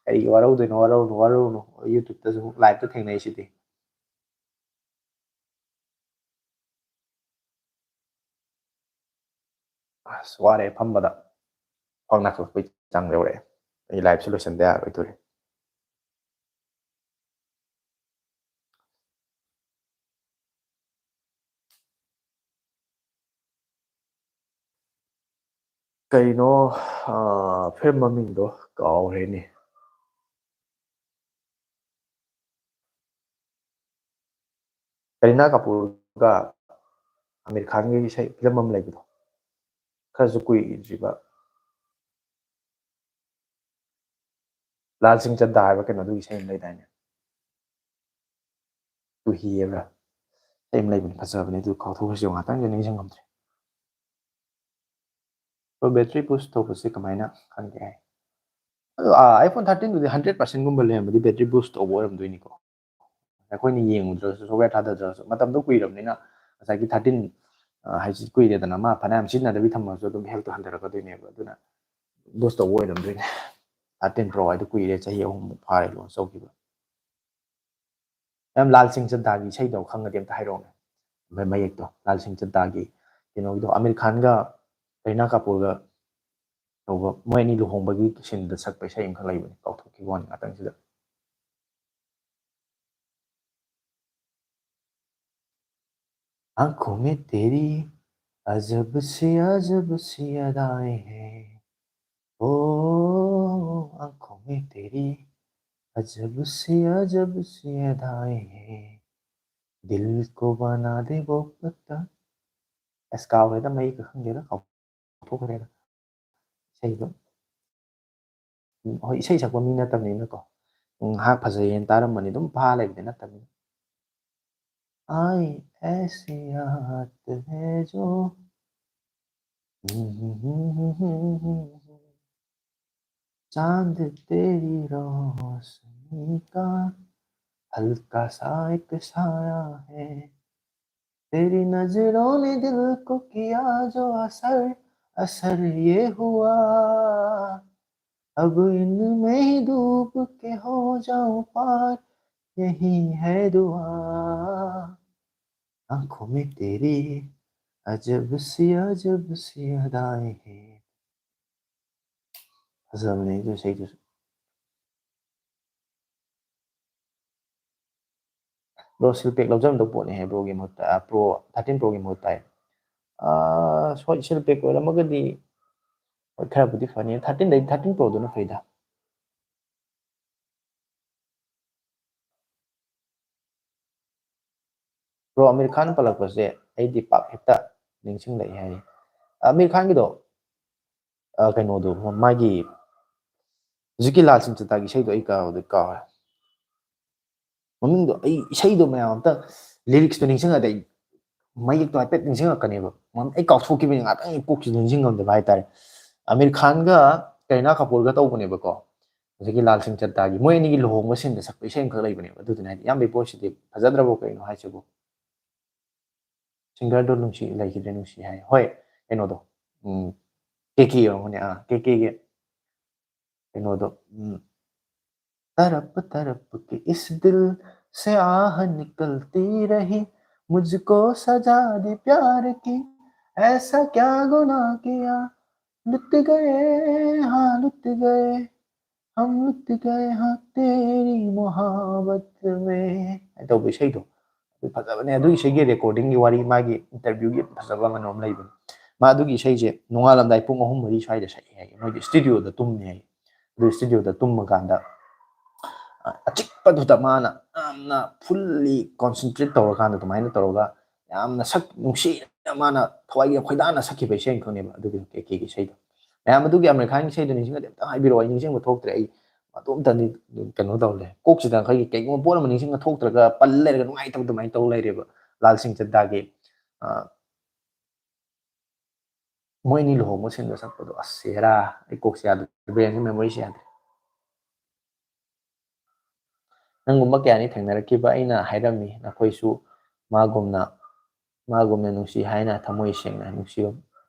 ꯀꯔꯤꯒꯤ ꯋꯥꯔꯧꯗꯣꯏꯅꯣ ꯋꯥꯔꯧꯅꯨ ꯋꯥꯔꯧꯅꯨ ꯌꯨꯇ꯭ꯌꯨꯕꯇꯁꯨ ꯂꯥꯏꯚꯇ ꯊꯦꯡꯅꯩꯁꯤꯗꯤ ꯑꯁ ꯋꯥꯔꯦ ꯐꯝꯕꯗ ꯈ꯭ꯋꯥꯡ ꯅꯥꯈꯠꯂꯛꯄꯩ ꯆꯥꯡ ꯌꯧꯔꯛꯑꯦ ꯑꯩ ꯂꯥꯏꯚꯁꯨ ꯂꯣꯏꯁꯤꯟꯕ ꯌꯥꯔꯣꯏ ꯇꯧꯔꯤ ꯀꯩꯅꯣ ꯐꯤꯂꯝ ꯃꯃꯤꯡꯗꯣ ꯀꯥꯎꯔꯦꯅꯦ ꯀꯔꯤꯅꯥ ꯀꯥꯄꯨꯔꯒ ꯑꯃꯤꯔ ꯈꯥꯟꯒꯤ ꯏꯁꯩ ꯐꯤꯂꯝ ꯑꯃ ꯂꯩꯕꯗꯣ ꯈꯔꯁꯨ ꯀꯨꯏꯗ꯭ꯔꯤꯕ ꯂꯥꯜ ꯁꯤꯡ ꯆꯠꯗꯥ ꯍꯥꯏꯕ ꯀꯩꯅꯣ ꯑꯗꯨꯒꯤ ꯏꯁꯩ ꯑꯃ ꯂꯩꯗꯥꯏꯅꯦ ꯇꯨꯍꯤ ꯍꯥꯏꯕ꯭ꯔꯥ ꯏꯁꯩ ꯑꯃ ꯂꯩꯕꯅꯤ ꯐꯖꯕꯅꯦ ꯑꯗꯨ ꯀꯥꯎꯊꯣꯛꯈ꯭ꯔꯁꯤ ꯉꯥꯛꯇꯪꯁꯦ ꯅꯤꯡꯁꯤꯡꯉꯝꯗ꯭ꯔꯦ ꯕꯦꯇ꯭ꯔꯤ ꯄꯨꯁ ꯇꯧꯕꯁꯦ ꯀꯃꯥꯏꯅ ꯈꯪꯒꯦ ꯍꯥꯏ ꯑꯗꯣ iPhone 13ꯗꯨꯗꯤ 100%ꯒꯨꯝꯕ ꯂꯩꯔꯝꯕꯗꯤ ꯕꯦꯇ꯭ꯔꯤ ꯕꯨꯁ ꯇꯧꯕ ꯑꯣꯏꯔꯝꯗꯣꯏꯅꯤꯀꯣ ꯑꯩꯈꯣꯏꯅ ꯌꯦꯡꯉꯨꯗ꯭ꯔꯁꯨ ꯁꯣꯐꯋꯦꯌꯔ ꯊꯥꯗꯗ꯭ꯔꯁꯨ ꯃꯇꯝꯗꯣ ꯀꯨꯏꯔꯕꯅꯤꯅ ꯉꯁꯥꯏꯒꯤ 13 ꯍꯥꯏꯁꯤ ꯀꯨꯏꯔꯦꯗꯅ ꯃꯥ ꯐꯅꯌꯥꯝ ꯁꯤꯖꯤꯟꯅꯗꯕꯤ ꯊꯝꯃꯁꯨ ꯑꯗꯨꯝ ꯍꯦꯜꯇꯣ ꯍꯟꯊꯔꯛꯀꯗꯣꯏꯅꯦꯕ ꯑꯗꯨꯅ ꯕꯨꯁ ꯇꯧꯕ ꯑꯣꯏꯔꯝꯗꯣꯏꯅꯦ 13 Pro ꯍꯥꯏꯗꯣ ꯀꯨꯏꯔꯦ ꯆꯍꯤ 3 ꯐꯥꯔꯦ ꯂꯣꯟꯆ ꯇꯧꯈꯤꯕ ꯌꯥꯝ ꯂꯥꯜ ꯁꯤꯡ ꯆꯗꯥꯒꯤ ꯏꯁꯩꯗꯣ ꯈꯪꯉꯗꯤ ꯑꯝꯇ ꯍꯥꯏꯔꯛꯑꯣꯅꯦ ꯃꯌꯦꯛꯇꯣ ꯂꯥꯜ ꯁꯤꯡ ꯆꯗꯥꯒꯤ ꯀꯩꯅꯣꯒꯤꯗꯣ ꯑꯃꯤꯔ ꯈꯥꯟꯒ ꯀꯔꯤꯅꯥ ꯀꯥꯄꯨꯔꯒ ꯇꯧꯕ ꯃꯣꯏ ꯑꯅꯤ ꯂꯨꯍꯣꯡꯕꯒꯤ ꯁꯤꯟꯗ ꯁꯛꯄ ꯏꯁꯩ ꯑꯃꯈꯛ ꯂꯩꯕꯅꯤ ꯀꯥꯎꯊꯣꯛꯈꯤꯕ ꯋꯥꯅꯤ ꯉꯥꯛꯇꯪꯁꯤꯗ आंखों में तेरी अजब सी अदाएं हैं ओ आंखों में तेरी अजब सी अदाएं हैं दिल को बना दे वो पता ꯑꯁ ꯀꯥꯎꯔꯦꯗ ꯃꯌꯦꯛꯀ ꯈꯪꯗꯦꯗ ꯀꯥꯎꯊꯣꯛꯈ꯭ꯔꯦꯗ ꯏꯁꯩꯗꯣ ꯍꯣꯏ ꯏꯁꯩ ꯁꯛꯄ ꯃꯤ ꯅꯠꯇꯕꯅꯤꯅꯀꯣ ꯉꯥꯏꯍꯥꯛ ꯐꯖꯩꯌꯦꯅ ꯇꯥꯔꯝꯕꯅꯤ ꯑꯗꯨꯝ फा लेबꯗꯤ नत्तबनी आई ऐसी रात है जो चांद तेरी रोशनी का हल्का सा एक साया है तेरी नजरों ने दिल को किया जो असर असर ये हुआ अब इनमें ही डूब के हो जाऊं पार यही है दुआ आंखों में तेरी अजब सी अदाएं हैं फजबने जो सही जो ꯕ꯭ꯔꯣ ꯁꯤꯜꯄꯦꯛ ꯂꯧꯖꯔꯝꯗꯧ ꯄꯣꯠꯅꯤ ꯍꯦ ꯕ꯭ꯔꯣꯒꯤ ꯃꯍꯨꯠꯇ ꯄ꯭ꯔꯣ 13 ꯄ꯭ꯔꯣꯒꯤ ꯃꯍꯨꯠꯇ ꯍꯣꯏ ꯁꯤꯜꯄꯦꯛ ꯑꯣꯏꯔꯝꯃꯒꯗꯤ ꯍꯣꯏ ꯈꯔꯕꯨꯗꯤ ꯐꯅꯤ 13ꯗꯩ 13 ꯄ꯭ꯔꯣꯗꯨꯅ ꯐꯩꯗ ꯕ꯭ꯔꯣ ꯑꯃꯤꯔ ꯈꯥꯟ ꯄꯜꯂꯛꯄꯁꯦ ꯑꯩꯗꯤ ꯄꯥꯛ ꯍꯦꯛꯇ ꯅꯤꯡꯁꯤꯡꯂꯛꯏ ꯍꯥꯏ ꯑꯃꯤꯔ ꯈꯥꯟꯒꯤꯗꯣ ꯀꯩꯅꯣꯗꯣ ꯃꯥꯒꯤ ꯍꯧꯖꯤꯛꯀꯤ ꯂꯥꯜ ꯁꯤꯡ ꯆꯗꯥꯒꯤ ꯏꯁꯩꯗꯣ ꯑꯩ ꯀꯥꯎꯔꯦ ꯃꯃꯤꯡꯗꯣ ꯑꯩ ꯏꯁꯩꯗꯣ ꯃꯌꯥꯝ ꯑꯝꯇ ꯂꯤꯔꯤꯛꯁꯇꯣ ꯅꯤꯡꯁꯤꯡꯉꯗꯤ ꯑꯩ ꯃꯌꯦꯛꯇꯣ ꯍꯥꯏꯐꯦꯠ ꯅꯤꯡꯁꯤꯡꯉꯛꯀꯅꯦꯕ ꯑꯩ ꯀꯥꯎꯊꯣꯛꯈꯤꯕꯅꯤ ꯉꯥꯛꯇꯪ ꯑꯩ ꯀꯣꯛꯁꯤꯗ ꯅꯤꯡꯁꯤꯡꯉꯝꯗꯕ ꯍꯥꯏꯇꯥꯔꯦ ꯑꯃꯤꯔ ꯈꯥꯟꯒ ꯀꯔꯤꯅꯥ ꯀꯥꯄꯨꯔꯒ ꯇꯧꯕꯅꯦꯕꯀꯣ ꯍꯧꯖꯤꯛꯀꯤ ꯂꯥꯜ ꯁꯤꯡ ꯆꯗꯥꯒꯤ ꯃꯣꯏ ꯑꯅꯤꯒꯤ ꯂꯨꯍꯣꯡꯕ ꯁꯤꯟꯗ ꯁꯛꯄ ꯏꯁꯩ ꯑꯃꯈꯛ ꯂꯩꯕꯅꯦꯕ ꯑꯗꯨꯗꯨꯅ ꯍꯥꯏꯗꯤ ꯏꯌꯥꯝꯕꯩ ꯄꯣꯠꯁꯤꯗꯤ ꯐꯖꯗ꯭ꯔꯕꯣ ꯀꯩꯅꯣ ꯍꯥꯏꯁꯤꯕꯨ ꯁꯤꯡꯒꯔꯗꯣ ꯅꯨꯡꯁꯤ ꯂꯩꯈꯤꯗ꯭ꯔꯦ ꯅꯨꯡꯁꯤ ꯍꯥꯏ ꯍꯣꯏ ꯀꯩꯅꯣꯗꯣ ꯀꯦꯀꯦ ꯑꯣꯏꯔꯝꯒꯅꯤ ꯀꯦꯀꯦꯒꯤ कौनोदो तरफ तरफ के इस दिल से आह निकलती रही मुझको सजा दी प्यार की ऐसा क्या गुनाह किया लुट गए हाँ लुट गए हम लुट गए हाँ तेरी मोहब्बत में तꯧꯕ ꯏꯁꯩꯗꯣ ꯐꯖꯕꯅꯦ ꯑꯗꯨꯒꯤ ꯏꯁꯩꯒꯤ ꯔꯦꯀꯣꯔꯗꯤꯡꯒꯤ ꯋꯥꯔꯤ ꯃꯥꯒꯤ ꯏꯟꯇꯔꯚ꯭ꯌꯨꯒꯤ ꯐꯖꯕ ꯀꯩꯅꯣꯝ ꯂꯩꯕꯅꯦ ꯃꯥ ꯑꯗꯨꯒꯤ ꯏꯁꯩꯁꯦ ꯅꯣꯡꯉꯥꯜꯂꯝꯗꯥꯏ ꯄꯨꯡ 3-4 ꯁ꯭ꯋꯥꯏꯗ ꯁꯛꯑꯦ ꯍꯥꯏꯌꯦ ꯃꯣꯏꯒꯤ ꯁ꯭ꯇꯨꯗꯤꯑꯣꯗ ꯇꯨꯝꯃꯦ ꯍꯥꯏꯌꯦ ꯑꯗꯨ ꯁ꯭ꯇꯨꯗꯤꯑꯣꯗ ꯇꯨꯝꯃ ꯀꯥꯟꯗ ꯑꯆꯤꯛꯄꯗꯨꯗ ꯃꯥꯅ ꯌꯥꯝꯅ ꯐꯨꯜꯂꯤ ꯀꯣꯟꯁꯦꯟꯇ꯭ꯔꯦꯠ ꯇꯧꯔꯀꯥꯟꯗ ꯑꯗꯨꯃꯥꯏꯅ ꯇꯧꯔꯒ ꯌꯥꯝꯅ ꯁꯛ ꯅꯨꯡꯁꯤꯅ ꯃꯥꯅ ꯊꯋꯥꯏꯒꯤ ꯈꯣꯏꯗꯥꯅ ꯁꯛꯈꯤꯕ ꯏꯁꯩ ꯑꯃꯈꯛꯅꯦꯕ ꯑꯗꯨꯒꯤ ꯀꯦꯀꯦꯒꯤ ꯏꯁꯩꯗꯣ ꯃꯌꯥꯝ ꯑꯗꯨꯒꯤ ꯑꯃꯤꯔ ꯈꯥꯟꯒꯤ ꯏꯁꯩꯗꯣ ꯅꯤꯡꯁꯤꯡꯉꯗꯤ ꯑꯝꯇꯪ ꯍꯥꯏꯕꯤꯔꯛꯑꯣ ꯑꯩ ꯅꯤꯡꯁꯤꯡꯕ ꯊꯣꯛꯇ꯭ꯔꯦ ꯑꯩ ꯃꯇꯣꯝꯇꯅꯤ ꯀꯩꯅꯣ ꯇꯧꯔꯦ ꯀꯣꯛꯁꯤꯗ ꯑꯩꯈꯣꯏꯒꯤ ꯀꯩꯒꯨꯝꯕ ꯄꯣꯠ ꯑꯃ ꯅꯤꯡꯁꯤꯡꯕ ꯊꯣꯛꯇ꯭ꯔꯒ ꯄꯜ ꯂꯩꯔꯒ ꯅꯨꯡꯉꯥꯏꯇꯕ ꯑꯗꯨꯃꯥꯏꯅ ꯇꯧ ꯂꯩꯔꯦꯕ ꯂꯥꯜ ꯁꯤꯡ ꯆꯗ꯭ꯗꯥꯒꯤ ꯃꯣꯏꯅꯤ ꯂꯨꯍꯣꯡꯕ ꯁꯤꯟꯗ ꯁꯛꯄꯗꯣ ꯑꯁ ꯍꯦꯔꯥ ꯑꯩ ꯀꯣꯛꯁꯦ ꯌꯥꯗ꯭ꯔꯦ ꯕ꯭ꯔꯦꯟꯁꯦ ꯃꯦꯃꯣꯔꯤꯁꯦ ꯌꯥꯗ꯭ꯔꯦ ꯅꯪꯒꯨꯝꯕ ꯀꯌꯥꯅꯤ ꯊꯦꯡꯅꯔꯛꯈꯤꯕ ꯑꯩꯅ ꯍꯥꯏꯔꯝꯃꯤ ꯅꯈꯣꯏꯁꯨ ꯃꯥꯒꯨꯝꯅ ꯅꯨꯡꯁꯤ ꯍꯥꯏꯅ ꯊꯃꯣꯏ ꯁꯦꯡꯅ ꯅꯨꯡꯁꯤꯕ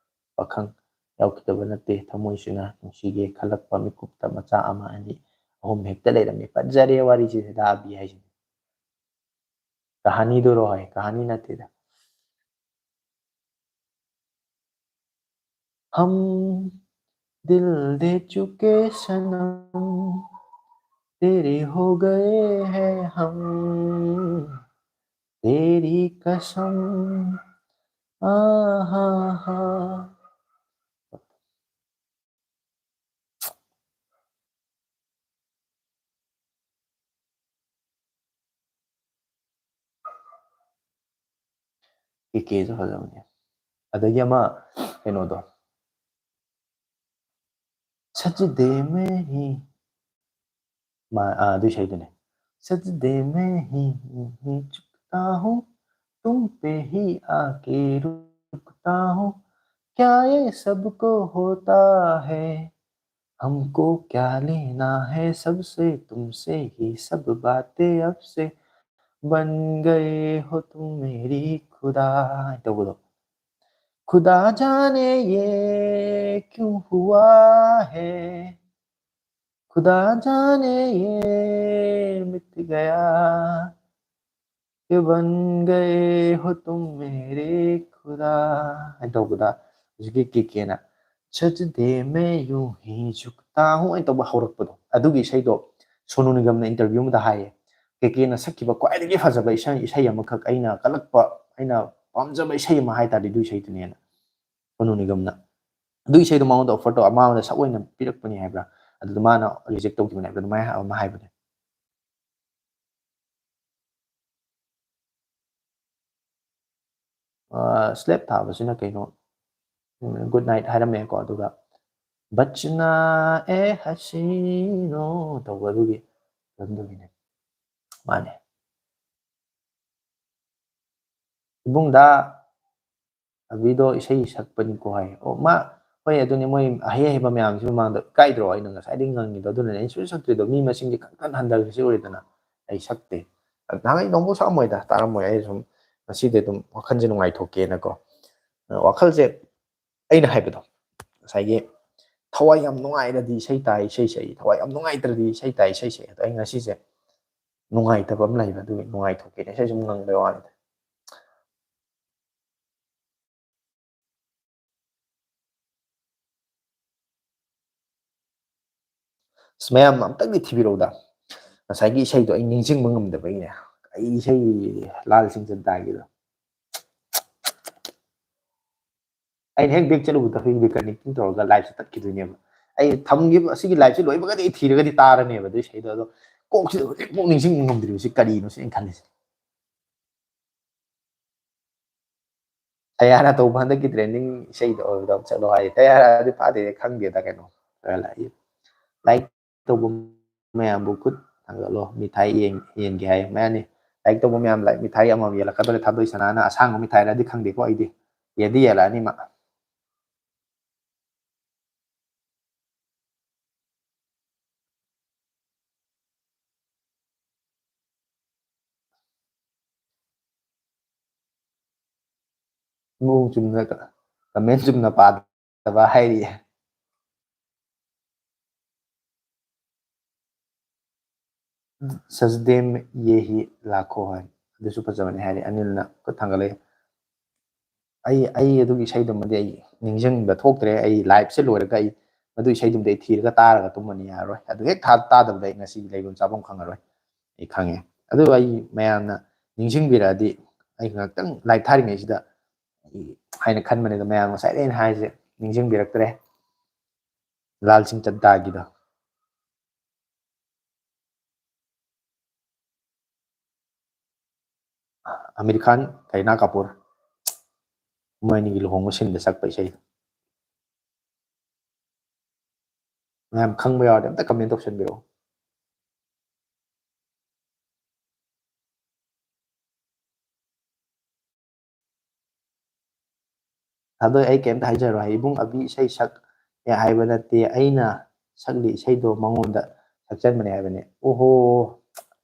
ꯄꯥꯈꯪ ꯌꯥꯎꯈꯤꯗꯕ ꯅꯠꯇꯦ ꯊꯃꯣꯏꯁꯤꯅ ꯅꯨꯡꯁꯤꯒꯦ ꯈꯜꯂꯛꯄ ꯃꯤꯀꯨꯞꯇ ꯃꯆꯥ ꯑꯃ ꯑꯅꯤ ꯑꯍꯨꯝ ꯍꯦꯛꯇ ꯂꯩꯔꯝꯃꯤ ꯐꯖꯔꯦ ꯋꯥꯔꯤꯁꯤ ꯗꯥꯕꯤ ꯍꯥꯏꯁꯤꯅꯤ कहानीदुरो है कहानी नतीदा हम दिल दे चुके सनम तेरे हो गए हैं हम तेरी कसम आ हा हा ꯀꯦꯀꯦꯁꯨ ꯐꯖꯕꯅꯦ ꯑꯗꯒꯤ ꯑꯃ ꯀꯩꯅꯣꯗꯣ सजदे में ही ꯑꯗꯨ ꯏꯁꯩꯗꯨꯅꯦ सजदे में ही झुकता हूँ तुम पे ही आके रुकता हूँ क्या ये सबको होता है हमको क्या लेना है सबसे तुमसे ही सब बातें अब से बन गए हो तुम मेरी खुदा तꯧꯕꯗꯣ खुदा जाने ये क्यों हुआ है खुदा जाने ये मिट गया कि बन गए हो तुम मेरे खुदा ꯍꯥꯏꯅ ꯇꯧꯕꯗ ꯍꯧꯖꯤꯛꯀꯤ ꯀꯤꯀꯦꯅ सजदे में यूं ही झुकता हूं ꯑꯩꯅ ꯇꯧꯕ ꯍꯧꯔꯛꯄꯗꯣ ꯑꯗꯨꯒꯤ ꯏꯁꯩꯗꯣ ꯁꯣꯅꯨ ꯅꯤꯒꯝꯅ ꯏꯟꯇꯔꯚ꯭ꯌꯨ ꯑꯃꯗ ꯍꯥꯏꯌꯦ ꯀꯦꯀꯦꯅ ꯁꯛꯈꯤꯕ ꯈ꯭ꯋꯥꯏꯗꯒꯤ ꯐꯖꯕ ꯏꯁꯩ ꯑꯃꯈꯛ ꯑꯩꯅ ꯀꯜꯂꯛꯄ ꯑꯩꯅ ꯄꯥꯝꯖꯕ ꯏꯁꯩ ꯑꯃ ꯍꯥꯏꯇꯥꯔꯗꯤ ꯑꯗꯨ ꯏꯁꯩꯗꯨꯅꯦꯅ ꯁꯣꯅꯨ ꯅꯤꯒꯝꯅ ꯑꯗꯨ ꯏꯁꯩꯗꯣ ꯃꯉꯣꯟꯗ ꯑꯣꯐꯔ ꯇꯧ ꯃꯉꯣꯟꯗ ꯁꯛ ꯑꯣꯏꯅ ꯄꯤꯔꯛꯄꯅꯤ ꯍꯥꯏꯕ꯭ꯔꯥ ꯑꯗꯨꯗ ꯃꯥꯅ ꯔꯤꯖꯦꯛ ꯇꯧꯈꯤꯕꯅꯦ ꯍꯥꯏꯕ꯭ꯔꯥ ꯑꯗꯨꯃꯥꯏꯅ ꯑꯃ ꯍꯥꯏꯕꯅꯦ ꯁ꯭ꯂꯦꯞ ꯊꯥꯕꯁꯤꯅ ꯀꯩꯅꯣ ꯒꯨꯗ ꯅꯥꯏꯠ ꯍꯥꯏꯔꯝꯃꯦꯀꯣ ꯑꯗꯨꯒ बचना ए हसीनो तꯧꯕ ꯑꯗꯨꯒꯤ ꯂꯝꯗꯨꯒꯤꯅꯦ ꯃꯥꯅꯦ ꯏꯕꯨꯡꯗ ꯑꯕꯤꯗꯣ ꯏꯁꯩ ꯁꯛꯄꯅꯤꯀꯣ ꯍꯥꯏ ꯑꯣ ꯃꯥ ꯍꯣꯏ ꯑꯗꯨꯅꯤ ꯃꯣꯏ ꯑꯍꯩ ꯑꯍꯩꯕ ꯃꯌꯥꯝꯁꯤ ꯃꯃꯥꯡꯗ ꯏꯀꯥꯏꯗ꯭ꯔꯣ ꯑꯩꯅ ꯉꯁꯥꯏꯗꯒꯤ ꯉꯪꯉꯤꯗꯣ ꯑꯗꯨꯅꯅꯦ ꯑꯩꯅ ꯁꯨꯡꯁꯛ ꯁꯛꯇ꯭ꯔꯤꯗꯣ ꯃꯤ ꯃꯁꯤꯡꯗꯤ ꯈꯟ ꯍꯟꯊꯔꯛꯄꯁꯤ ꯎꯔꯦꯗꯅ ꯑꯩ ꯁꯛꯇꯦ ꯅꯍꯥꯟꯒꯩ ꯅꯣꯡꯐꯥꯎ ꯁꯛꯑꯝꯃꯣꯏꯗ ꯇꯥꯔꯝꯃꯣꯏ ꯑꯩ ꯁꯨꯝ ꯉꯁꯤꯗꯤ ꯑꯗꯨꯝ ꯋꯥꯈꯜꯁꯦ ꯅꯨꯡꯉꯥꯏꯊꯣꯛꯀꯦꯅꯀꯣ ꯋꯥꯈꯜꯁꯦ ꯑꯩꯅ ꯍꯥꯏꯕꯗꯣ ꯉꯁꯥꯏꯒꯤ ꯊꯋꯥꯏ ꯌꯥꯝ ꯅꯨꯡꯉꯥꯏꯔꯗꯤ ꯏꯁꯩ ꯇꯥꯏ ꯏꯁꯩ ꯁꯛꯏ ꯊꯋꯥꯏ ꯌꯥꯝ ꯅꯨꯡꯉꯥꯏꯇ꯭ꯔꯗꯤ ꯏꯁꯩ ꯇꯥꯏ ꯏꯁꯩ ꯁꯛꯏ ꯑꯗꯣ ꯑꯩ ꯉꯁꯤꯁꯦ ꯅꯨꯡꯉꯥꯏꯇꯕ ꯑꯃ ꯂꯩꯕ ꯑꯗꯨꯒꯤ ꯅꯨꯡꯉꯥꯏꯊꯣꯛꯀꯦꯅ ꯏꯁꯩ ꯁꯨꯝ ꯉꯪꯕꯩ ꯋꯥꯅꯤꯗ ꯃꯌꯥꯝ ꯑꯝꯇꯪꯗꯤ ꯊꯤꯕꯤꯔꯛꯎꯗ ꯉꯁꯥꯏꯒꯤ ꯏꯁꯩꯗꯣ ꯑꯩ ꯅꯤꯡꯁꯤꯡꯕ ꯉꯝꯗꯕꯩꯅꯦ ꯑꯩ ꯏꯁꯩ ꯂꯥꯜ ꯁꯤꯡ ꯆꯗ꯭ꯗꯥꯒꯤꯗꯣ ꯑꯩꯅ ꯍꯦꯛ ꯕꯦꯛ ꯆꯠꯂꯨꯕꯗ ꯑꯩꯈꯣꯏꯒꯤ ꯀꯅꯦꯛꯇꯤꯡ ꯇꯧꯔꯒ ꯂꯥꯏꯚꯁꯦ ꯇꯠꯈꯤꯗꯣꯏꯅꯦꯕ ꯑꯩ ꯊꯝꯈꯤꯕ ꯑꯁꯤꯒꯤ ꯂꯥꯏꯚꯁꯦ ꯂꯣꯏꯕꯒꯗꯤ ꯑꯩ ꯊꯤꯔꯒꯗꯤ ꯇꯥꯔꯅꯦꯕ ꯑꯗꯨ ꯏꯁꯩꯗꯣ ꯑꯗꯣ ꯀꯣꯛꯁꯤꯗ ꯍꯧꯖꯤꯛꯐꯥꯎ ꯅꯤꯡꯁꯤꯡꯕ ꯉꯝꯗ꯭ꯔꯤꯕꯁꯤ ꯀꯔꯤꯅꯣ ꯁꯤ ꯑꯩꯅ ꯈꯜꯂꯤꯁꯦ ꯇꯌꯥꯔꯥ ꯇꯧꯕ ꯍꯟꯗꯛꯀꯤ ꯇ꯭ꯔꯦꯟꯗꯤꯡ ꯏꯁꯩꯗꯣ ꯑꯣꯏꯕꯗꯣ ꯆꯠꯂꯣ ꯍꯥꯏ ꯇꯌꯥꯔꯥꯗꯤ ꯐꯥꯗꯦ ꯈꯪꯗꯦꯗ ꯀꯩꯅꯣ ꯈꯔ ꯂꯥꯛꯏ ꯂꯥꯏꯛ ꯇꯧꯕ ꯃꯌꯥꯝꯕꯨ ꯈꯨꯠ ꯊꯥꯡꯒꯠꯂꯣ ꯃꯤꯊꯥꯏ ꯌꯦꯟꯒꯦ ꯍꯥꯏ ꯃꯌꯥꯝꯅꯤ ꯂꯥꯏꯛ ꯇꯧꯕ ꯃꯌꯥꯝ ꯃꯤꯊꯥꯏ ꯑꯃꯃꯝ ꯌꯦꯜꯂꯛꯀꯗꯧꯔꯦ ꯊꯥꯗꯣꯏ ꯁꯅꯥꯅ ꯑꯁꯥꯡꯕ ꯃꯤꯊꯥꯏꯔꯗꯤ ꯈꯪꯗꯦꯀꯣ ꯑꯩꯗꯤ ꯌꯦꯟꯗꯤ ꯌꯦꯜꯂꯛꯑꯅꯤ ꯃꯥ ꯃꯑꯣꯡ ꯆꯨꯝꯅ ꯀꯃꯦꯟ ꯆꯨꯝꯅ ꯄꯥꯗꯕ ꯍꯥꯏꯔꯤꯌꯦ ꯁꯖꯗꯦꯝ ꯌꯦꯍꯤ ꯂꯥꯈꯣ ꯍꯥꯏ ꯑꯗꯨꯁꯨ ꯐꯖꯕꯅꯤ ꯍꯥꯏꯔꯤ ꯑꯅꯤꯜꯅ ꯈꯨꯠ ꯊꯥꯡꯒꯠꯂꯛꯏ ꯑꯩ ꯑꯗꯨꯒꯤ ꯏꯁꯩꯗꯨꯃꯗꯤ ꯑꯩ ꯅꯤꯡꯁꯤꯡꯕ ꯊꯣꯛꯇ꯭ꯔꯦ ꯑꯩ ꯂꯥꯏꯚꯁꯦ ꯂꯣꯏꯔꯒ ꯑꯩ ꯃꯗꯨ ꯏꯁꯩꯗꯨꯃꯗꯤ ꯑꯩ ꯊꯤꯔꯒ ꯇꯥꯔꯒ ꯇꯨꯝꯃꯅꯤ ꯌꯥꯔꯣꯏ ꯑꯗꯨ ꯍꯦꯛ ꯇꯥꯗꯕꯗ ꯑꯩ ꯉꯁꯤ ꯂꯩꯐꯝ ꯆꯥꯐꯝ ꯈꯪꯉꯔꯣꯏ ꯑꯩ ꯈꯪꯉꯦ ꯑꯗꯨ ꯑꯩ ꯃꯌꯥꯝꯅ ꯅꯤꯡꯁꯤꯡꯕꯤꯔꯛꯑꯗꯤ ꯑꯩ ꯉꯥꯛꯇꯪ ꯂꯥꯏꯚ ꯊꯥꯔꯤꯉꯩꯁꯤꯗ ꯍꯥꯏꯅ ꯈꯟꯕꯅꯦ ꯑꯗꯣ ꯃꯌꯥꯝ ꯉꯁꯥꯏꯗꯩ ꯑꯩꯅ ꯍꯥꯏꯔꯤꯁꯦ ꯅꯤꯡꯁꯤꯡꯕꯤꯔꯛꯇ꯭ꯔꯦ ꯂꯥꯜ ꯁꯤꯡ ꯆꯠꯗꯥꯒꯤꯗꯣ ꯑꯃꯤꯔ ꯈꯥꯟ ꯀꯔꯤꯅꯥ ꯀꯥꯄꯨꯔ ꯃꯣꯏ ꯑꯅꯤꯒꯤ ꯂꯨꯍꯣꯡꯕ ꯁꯤꯟꯗ ꯁꯛꯄ ꯏꯁꯩ ꯃꯌꯥꯝ ꯈꯪꯕ ꯌꯥꯎꯔꯗꯤ ꯑꯝꯇ ꯀꯃꯦꯟ ꯇꯧꯁꯟꯕꯤꯔꯛꯑꯣ ꯑꯗꯣ ꯑꯩ ꯀꯩꯝꯇ ꯍꯥꯏꯖꯔꯣꯏ ꯏꯕꯨꯡ ꯑꯕꯤ ꯏꯁꯩ ꯁꯛ ꯍꯥꯏꯕ ꯅꯠꯇꯦ ꯑꯩꯅ ꯁꯛꯂꯤ ꯏꯁꯩꯗꯣ ꯃꯉꯣꯟꯗ ꯁꯛꯆꯟꯕꯅꯦ ꯍꯥꯏꯕꯅꯦ ꯑꯣꯍꯣ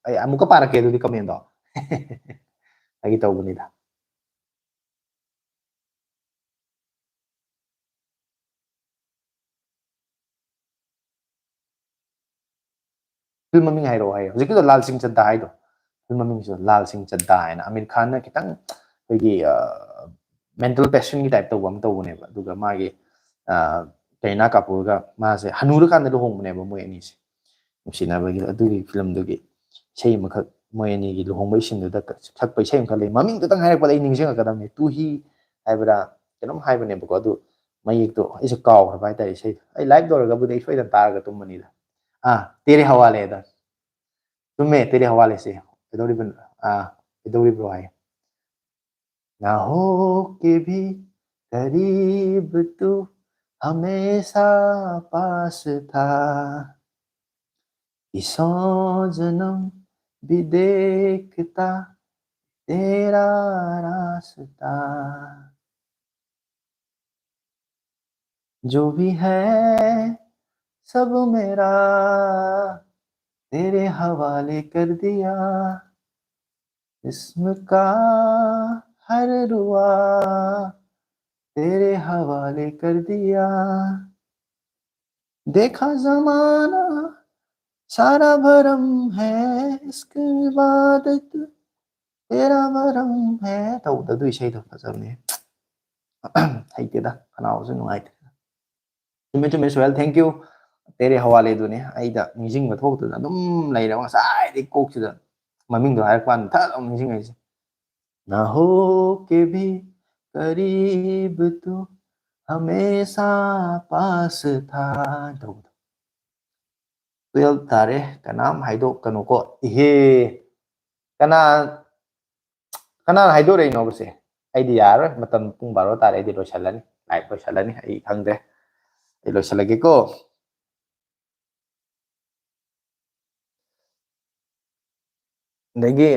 ꯑꯩ ꯑꯃꯨꯛꯀ ꯄꯥꯔꯛꯀꯦ ꯑꯗꯨꯗꯤ ꯀꯃꯦꯟꯗꯣ ꯑꯩꯒꯤ ꯇꯧꯕꯅꯤꯗ ꯐꯤꯜꯝ ꯃꯃꯤꯡ ꯍꯥꯏꯔꯛꯑꯣ ꯍꯥꯏꯌꯣ ꯍꯧꯖꯤꯛꯀꯤꯗꯣ ꯂꯥꯜ ꯁꯤꯡ ꯆꯠꯗꯥ ꯍꯥꯏꯗꯣ ꯐꯤꯜꯝ ꯃꯃꯤꯡꯁꯤꯗ ꯂꯥꯜ ꯁꯤꯡ ꯆꯠꯗꯥ ꯍꯥꯏꯅ ꯑꯃꯤꯔ ꯈꯥꯟꯅ ꯈꯤꯇꯪ ꯑꯩꯈꯣꯏꯒꯤ ꯃꯦꯟꯇꯦꯜ ꯄꯦꯁꯟꯒꯤ ꯇꯥꯏꯞ ꯇꯧꯕ ꯑꯃ ꯇꯧꯕꯅꯦꯕ ꯑꯗꯨꯒ ꯃꯥꯒꯤ ꯀꯔꯤꯅꯥ ꯀꯥꯄꯨꯔꯒ ꯃꯥꯁꯦ ꯍꯅꯨꯔꯀꯥꯟꯗ ꯂꯨꯍꯣꯡꯕꯅꯦꯕ ꯃꯣꯏ ꯑꯅꯤꯁꯦ ꯅꯨꯡꯁꯤꯅꯕꯒꯤ ꯑꯗꯨꯒꯤ ꯐꯤꯂꯝꯗꯨꯒꯤ ꯏꯁꯩ ꯑꯃꯈꯛ ꯃꯣꯏ ꯑꯅꯤꯒꯤ ꯂꯨꯍꯣꯡꯕ ꯏꯁꯤꯡꯗꯨꯗ ꯁꯛꯄ ꯏꯁꯩ ꯑꯃꯈꯛ ꯂꯩ ꯃꯃꯤꯡꯗꯨꯇꯪ ꯍꯥꯏꯔꯛꯄꯗ ꯑꯩ ꯅꯤꯡꯁꯤꯡꯉꯛꯀꯗꯕꯅꯤ ꯇꯨꯍꯤ ꯍꯥꯏꯕ꯭ꯔꯥ ꯀꯩꯅꯣꯝ ꯍꯥꯏꯕꯅꯦꯕꯀꯣ ꯑꯗꯨ ꯃꯌꯦꯛꯇꯣ ꯑꯩꯁꯨ ꯀꯥꯎꯈ꯭ꯔꯕ ꯍꯥꯏꯇꯥꯔꯦ ꯏꯁꯩꯗꯣ ꯑꯩ ꯂꯥꯏꯚ ꯂꯣꯏꯔꯒꯕꯨꯗꯤ ꯑꯩ ꯁꯣꯏꯗꯅ ꯇꯥꯔꯒ ꯇꯨꯝꯃꯅꯤꯗ ꯇꯦꯔꯦ ꯍꯋꯥꯂꯦꯗ ꯆꯨꯝꯃꯦ ꯇꯦꯔꯦ ꯍꯋꯥꯂꯦꯁꯦ ꯀꯩꯗꯧꯔꯤꯕꯅꯣ ꯀꯩꯗꯧꯔꯤꯕ꯭ꯔꯣ ꯍꯥꯏ ना हो के भी करीब तू हमेशा पास था कि 100 जन्म भी देखता तेरा रास्ता जो भी है सब मेरा तेरे हवाले कर दिया जिस्म का हर रुआ तेरे हवाले कर दिया देखा जमाना सारा भरम है इसक इबादत तेरा भरम है ꯇꯧꯕꯗ ꯑꯗꯨ ꯏꯁꯩꯗꯣ ꯐꯖꯕꯅꯦ ꯍꯩꯇꯦꯗ ꯈꯅꯥꯎꯁꯨ ꯅꯨꯡꯉꯥꯏꯇꯦ ꯆꯨꯝꯃꯦ ꯆꯨꯝꯃꯦ ꯁꯣꯍꯦꯜ ꯊꯦꯡꯛ ꯌꯨ ꯇꯦꯔꯦ ꯍꯋꯥꯂꯦꯗꯨꯅꯦ ꯑꯩꯗ ꯅꯤꯡꯁꯤꯡꯕ ꯊꯣꯛꯇꯗꯅ ꯑꯗꯨꯝ ꯂꯩꯔꯕ ꯉꯁꯥꯏꯗꯩ ꯀꯣꯛꯁꯤꯗ ꯃꯃꯤꯡꯗꯣ ꯍꯥꯏꯔꯛꯄ ꯀꯥꯟꯗ ꯊꯠ ꯑꯃꯨꯛ ꯅꯤꯡꯁꯤꯡꯉꯛꯏꯁꯦ ना हो के भी करीब तू हमेशा पास था ꯇꯧꯕꯗꯣ 12 ꯇꯥꯔꯦ ꯀꯅꯥꯝ ꯍꯥꯏꯗꯣꯛꯀꯅꯨꯀꯣ ꯏꯍꯦ ꯀꯅꯥ ꯀꯅꯥꯅ ꯍꯥꯏꯗꯣꯔꯛꯏꯅꯣꯕꯁꯦ ꯑꯩꯗꯤ ꯌꯥꯔꯔꯣꯏ ꯃꯇꯝ ꯄꯨꯡ 12 ꯇꯥꯔꯦ ꯑꯩꯗꯤ ꯂꯣꯏꯁꯤꯜꯂꯅꯤ ꯂꯥꯏꯚ ꯂꯣꯏꯁꯤꯜꯂꯅꯤ ꯑꯩ ꯈꯪꯗ꯭ꯔꯦ ꯑꯩ ꯂꯣꯏꯁꯤꯜꯂꯒꯦꯀꯣ ꯑꯗꯒꯤ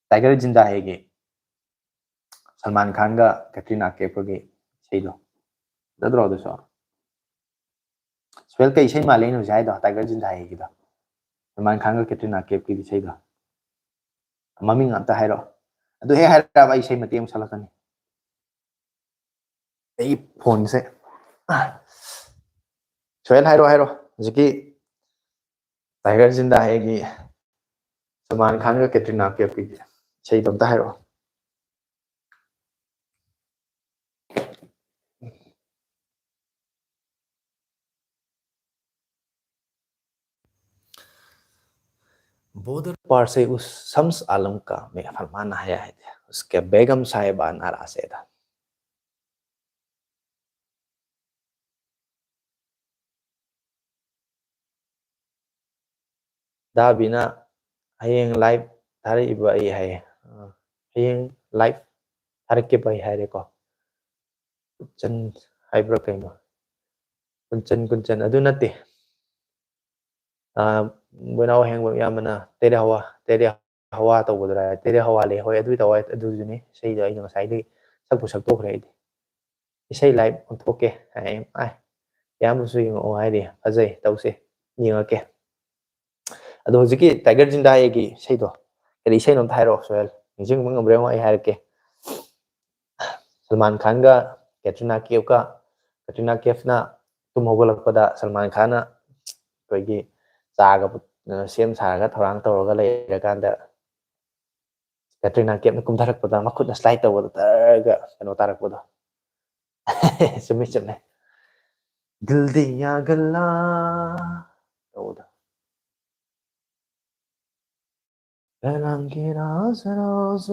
ꯇꯥꯏꯒꯔ ꯖꯤꯟꯗꯥ ꯍꯦꯒꯤ ꯁꯜꯃꯥꯟ ꯈꯥꯟꯒ ꯀꯦꯇ꯭ꯔꯤꯅꯥ ꯀꯦꯐꯀꯒꯤ ꯏꯁꯩꯗꯣ ꯐꯖꯗ꯭ꯔꯣ ꯑꯗꯨꯁꯨ ꯁꯣꯍꯦꯜ ꯀꯩ ꯏꯁꯩ ꯃꯥꯜꯂꯦ ꯑꯩꯅ ꯍꯧꯖꯤꯛ ꯍꯥꯏꯗꯣ ꯇꯥꯏꯒꯔ ꯖꯤꯟꯗꯥ ꯍꯦꯒꯤꯗꯣ ꯁꯜꯃꯥꯟ ꯈꯥꯟꯒ ꯀꯦꯇ꯭ꯔꯤꯅꯥ ꯀꯦꯐꯀꯤ ꯏꯁꯩꯗꯣ ꯃꯃꯤꯡ ꯑꯝꯇ ꯍꯥꯏꯔꯛꯑꯣ ꯑꯗꯨ ꯍꯦꯛ ꯍꯥꯏꯔꯛꯑꯕ ꯑꯩ ꯏꯁꯩ ꯃꯇꯦꯛ ꯑꯃ ꯁꯛꯂꯛꯀꯅꯤ ꯑꯩ ꯐꯣꯟꯁꯦ ꯁꯣꯍꯦꯜ ꯍꯥꯏꯔꯣ ꯍꯥꯏꯔꯣ ꯍꯧꯖꯤꯛꯀꯤ ꯇꯥꯏꯒꯔ ꯖꯤꯟꯗꯥ ꯍꯦꯒꯤ ꯁꯜꯃꯥꯟ ꯈꯥꯟꯒ ꯀꯦꯇ꯭ꯔꯤꯅꯥ ꯀꯦꯐꯀꯤ ꯏꯁꯩꯗꯣ ꯑꯝꯇ ꯍꯥꯏꯔꯛꯑꯣ बॉर्डर पार से उस शम्स आलम का मैं फरमान आया है उसके बेगम साहिबा नाराज है दाबीना हयेंग लाइव थारइबा अई हाय हयेंग लाइव थारके बै हायरेको कुचन हाइब्रा कइनो कुंचन अदु नते बोनाव हेंग यामना तेरे हवा तौबदरा तेरे हवाले होय अदु तवय अदुजुनी सही दा इन साइड सकपु सकतोखरे आइदि इसै लाइव ओंथोके हाय आय यामसु यंगो हायदि फजै तौसे यंगके अदो हजिकी टाइगर जिंदाएगी सैदो करी सैनो थाइरो सोयल निजिंग मंगब्रे मैं हायरके सलमान खान का कैटरीना कैफ ना तुम होगलकपदा सलमान खान कोई चागा ꯁꯦꯝ ꯁꯥꯔꯒ ꯊꯧꯔꯥꯡ ꯇꯧꯔꯒ ꯂꯩꯔꯀꯥꯟꯗ ꯀꯇ꯭ꯔꯤꯅꯥ ꯀꯦꯞꯅ ꯀꯨꯝꯊꯔꯛꯄꯗ ꯃꯈꯨꯠꯅ ꯁ꯭ꯂꯥꯏꯠ ꯇꯧꯕꯗ ꯇꯔꯒ ꯀꯩꯅꯣ ꯇꯥꯔꯛꯄꯗꯣ. ꯆꯨꯝꯃꯦ ꯆꯨꯝꯃꯦ. दिल दिया गल्ला तꯧꯕꯗꯣ. रंगी राज रोज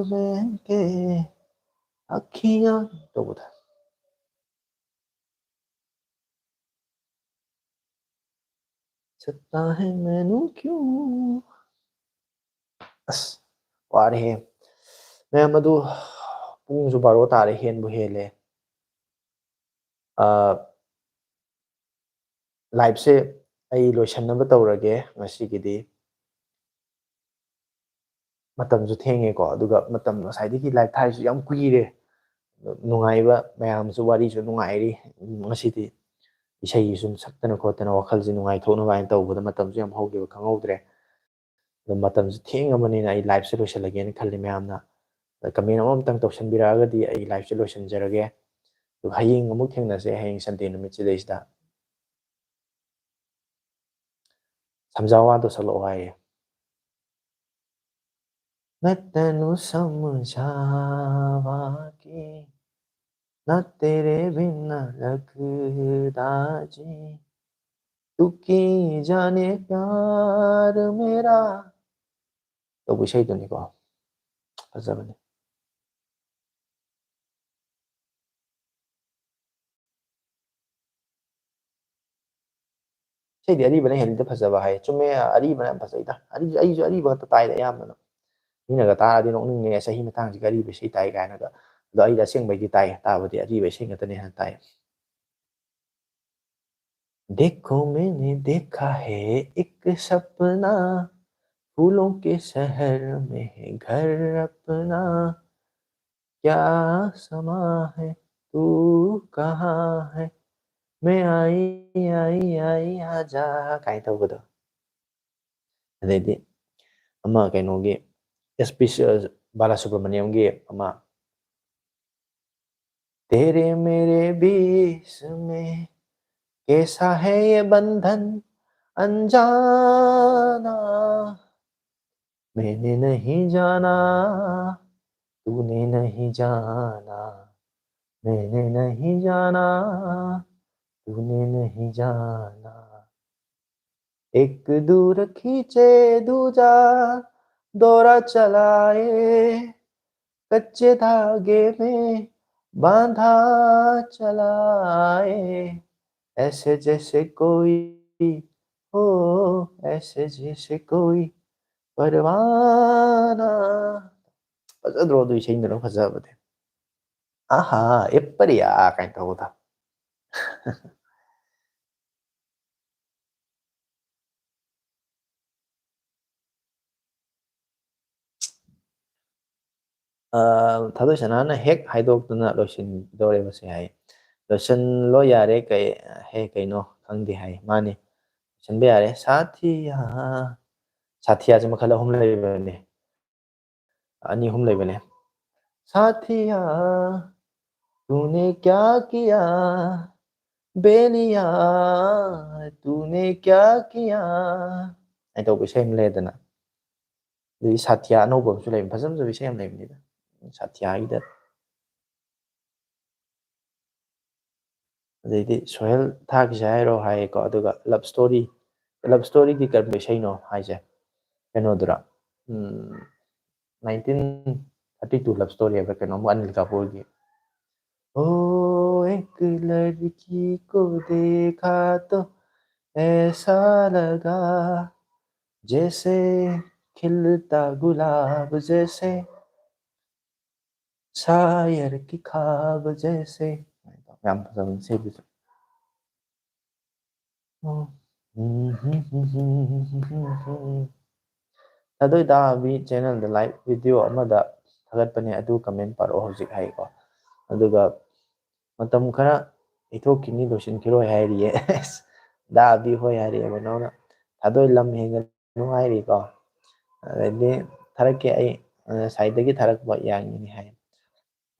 के अखियां तꯧꯕꯗो. सकता है मैनू क्यों. ꯑꯁ ꯋꯥꯔꯦꯍꯦ ꯃꯌꯥꯝ ꯑꯗꯨ ꯄꯨꯡꯁꯨ 12 ꯇꯥꯔꯦ ꯍꯦꯟꯕꯨ ꯍꯦꯜꯂꯦ. ꯂꯥꯏꯚꯁꯦ ꯑꯩ ꯂꯣꯏꯁꯟꯅꯕ ꯇꯧꯔꯒꯦ ꯉꯁꯤꯒꯤꯗꯤ. ꯃꯇꯝꯁꯨ ꯊꯦꯡꯉꯦꯀꯣ ꯑꯗꯨꯒ ꯃꯇꯝ ꯉꯁꯥꯏꯗꯒꯤ ꯂꯥꯏꯚ ꯊꯥꯔꯤꯁꯨ ꯌꯥꯝ ꯀꯨꯏꯔꯦ. ꯅꯨꯡꯉꯥꯏꯕ ꯃꯌꯥꯝꯁꯨ ꯋꯥꯔꯤꯁꯨ ꯅꯨꯡꯉꯥꯏꯔꯤ. ꯉꯁꯤꯗꯤ ꯏꯁꯩ ꯁꯨꯝ ꯁꯛꯇꯅ ꯈꯣꯠꯇꯅ ꯋꯥꯈꯜꯁꯦ ꯅꯨꯡꯉꯥꯏꯊꯣꯛꯅꯕ ꯍꯥꯏꯅ ꯇꯧꯕꯗ ꯃꯇꯝꯁꯨ ꯌꯥꯝ ꯍꯧꯈꯤꯕ ꯈꯪꯍꯧꯗ꯭ꯔꯦ. ꯑꯗꯣ ꯃꯇꯝꯁꯨ ꯊꯦꯡꯉꯕꯅꯤꯅ ꯑꯩ ꯂꯥꯏꯚꯁꯦ ꯂꯣꯏꯁꯤꯜꯂꯒꯦꯅ ꯈꯜꯂꯤ ꯃꯌꯥꯝꯅ ꯀꯃꯦꯟ ꯑꯃꯇꯪ ꯇꯧꯁꯟꯕꯤꯔꯛꯑꯒꯗꯤ ꯑꯩ ꯂꯥꯏꯚꯁꯦ ꯂꯣꯏꯁꯤꯟꯖꯔꯒꯦ. ꯑꯗꯨꯒ ꯍꯌꯦꯡ ꯑꯃꯨꯛ ꯊꯦꯡꯅꯁꯦ ꯍꯌꯦꯡ ꯁꯟꯗꯦ ꯅꯨꯃꯤꯠꯁꯤꯗꯩꯁꯤꯗ. समझावा तो सलो आए. मैं तेनू समझावा कि ना तेरे बिना लगदा जी. तू की जाने प्यार मेरा. तो इसैदुनिको फजबने. इसैदी अरीबना हेलिदा फजबा हाय. चुम्मे अरीबना याम फजैदा. अरीसु अरीबा खत्ता ताइदा यामना. मीनगा तारादि नोकनिंगे चही मतांगसि अरीबा इसै ताइ कायनागा. अदो अꯩꯗꯤ ꯑꯁꯦꯡꯕꯩꯗꯤ ꯇꯥꯏ ꯇꯥꯕꯗꯤ अरीबा इसै ngतने हान ताइ. देखो मैंने देखा है एक सपना फूलों के शहर में है घर अपना क्या समा है तू कहाँ है मैं आई आई आई आजा काई तꯧꯕꯗꯣ. ꯑꯗꯩꯗꯤ ꯑꯃ ꯀꯩꯅꯣꯒꯤ SP बालासुब्रमण्यमꯒꯤ अमा तेरे मेरे बीच में कैसा है ये बंधन अनजाना मैंने नहीं जाना तूने नहीं जाना मैंने नहीं जाना तूने नहीं जाना एक दूर खींचे दूजा दौरा चलाए कच्चे धागे में बांधा चलाए ऐसे जैसे कोई हो ऐसे जैसे कोई परवाना. फजद्रो ꯑꯗꯨ ꯏꯁꯩꯗꯨꯅ ꯐꯖꯕꯗꯤ. आहा एप्परिया काई तꯧꯕꯗꯣ. ꯊꯥꯗꯣꯏꯁꯅꯥꯅ ꯍꯦꯛ ꯍꯥꯏꯗꯣꯛꯇꯨꯅ ꯂꯣꯏꯁꯤꯟꯗꯧꯔꯦꯕꯁꯦ ꯍꯥꯏ. ꯂꯣꯏꯁꯤꯜꯂꯣ ꯌꯥꯔꯦ ꯀꯩꯅꯣ ꯈꯪꯗꯦ ꯍꯥꯏ. ꯃꯥꯅꯤ ꯂꯣꯏꯁꯤꯟꯕ ꯌꯥꯔꯦ. साथिया साथियाꯁꯦ ꯃꯈꯜ ꯑꯍꯨꯝ ꯂꯩꯕꯅꯦ. ꯑꯅꯤ ꯑꯍꯨꯝ ꯂꯩꯕꯅꯦ. साथिया तूने क्या किया बेलिया तूने क्या किया ꯑꯩ ꯇꯧꯕ ꯏꯁꯩ ꯑꯃ ꯂꯩꯗꯅ. ꯑꯗꯒꯤ ꯁꯥꯊꯤꯌꯥ ꯑꯅꯧꯕ ꯑꯃꯁꯨ ꯂꯩꯕꯅꯤ. ꯐꯖ ꯐꯖꯕ ꯏꯁꯩ ꯌꯥꯝ ꯂꯩꯕꯅꯤꯗ ꯁꯥꯊꯤꯌꯥꯒꯤꯗ. ꯑꯗꯩꯗꯤ ꯁꯣꯍꯦꯜ ꯊꯥꯈꯤꯁꯦ ꯍꯥꯏꯔꯣ ꯍꯥꯏꯌꯦꯀꯣ. ꯑꯗꯨꯒ ꯂꯞ ꯁ꯭ꯇꯣꯔꯤꯗꯤ ꯀꯔꯝꯕ ꯏꯁꯩꯅꯣ ꯍꯥꯏꯁꯦ ꯀꯩꯅꯣꯗꯨꯔꯥ 1932 लव स्टोरी है कौन अनिल कपूर की. ओ एक लड़की को देखा तो ऐसा लगा जैसे खिलता गुलाब जैसे शायर की ख्वाब जैसे. याम फजबन इसैꯗꯨꯁꯨ. ꯊꯥꯗꯣꯏ ꯇꯥꯕꯤ ꯆꯦꯅꯦꯜꯗ ꯂꯥꯏꯚ ꯚꯤꯗꯤꯑꯣ ꯑꯃꯗ ꯊꯥꯒꯠꯄꯅꯦ ꯑꯗꯨ ꯀꯃꯦꯟ ꯄꯥꯔꯛꯑꯣ ꯍꯧꯖꯤꯛ ꯍꯥꯏꯀꯣ. ꯑꯗꯨꯒ ꯃꯇꯝ ꯈꯔ ꯏꯊꯣꯛꯈꯤꯅꯤ ꯂꯣꯏꯁꯤꯟꯈꯤꯔꯣꯏ ꯍꯥꯏꯔꯤꯌꯦ. ꯗꯥꯕꯤ ꯍꯣꯏ ꯍꯥꯏꯔꯤꯌꯦ ꯕꯅꯣꯅ. ꯊꯥꯗꯣꯏ ꯂꯝ ꯍꯦꯟꯒꯅꯨ ꯍꯥꯏꯔꯤꯀꯣ. ꯑꯗꯩꯗꯤ ꯊꯥꯔꯛꯀꯦ ꯑꯩ ꯁꯥꯏꯗꯒꯤ ꯊꯥꯔꯛꯄ ꯌꯥꯒꯅꯤ ꯍꯥꯏ.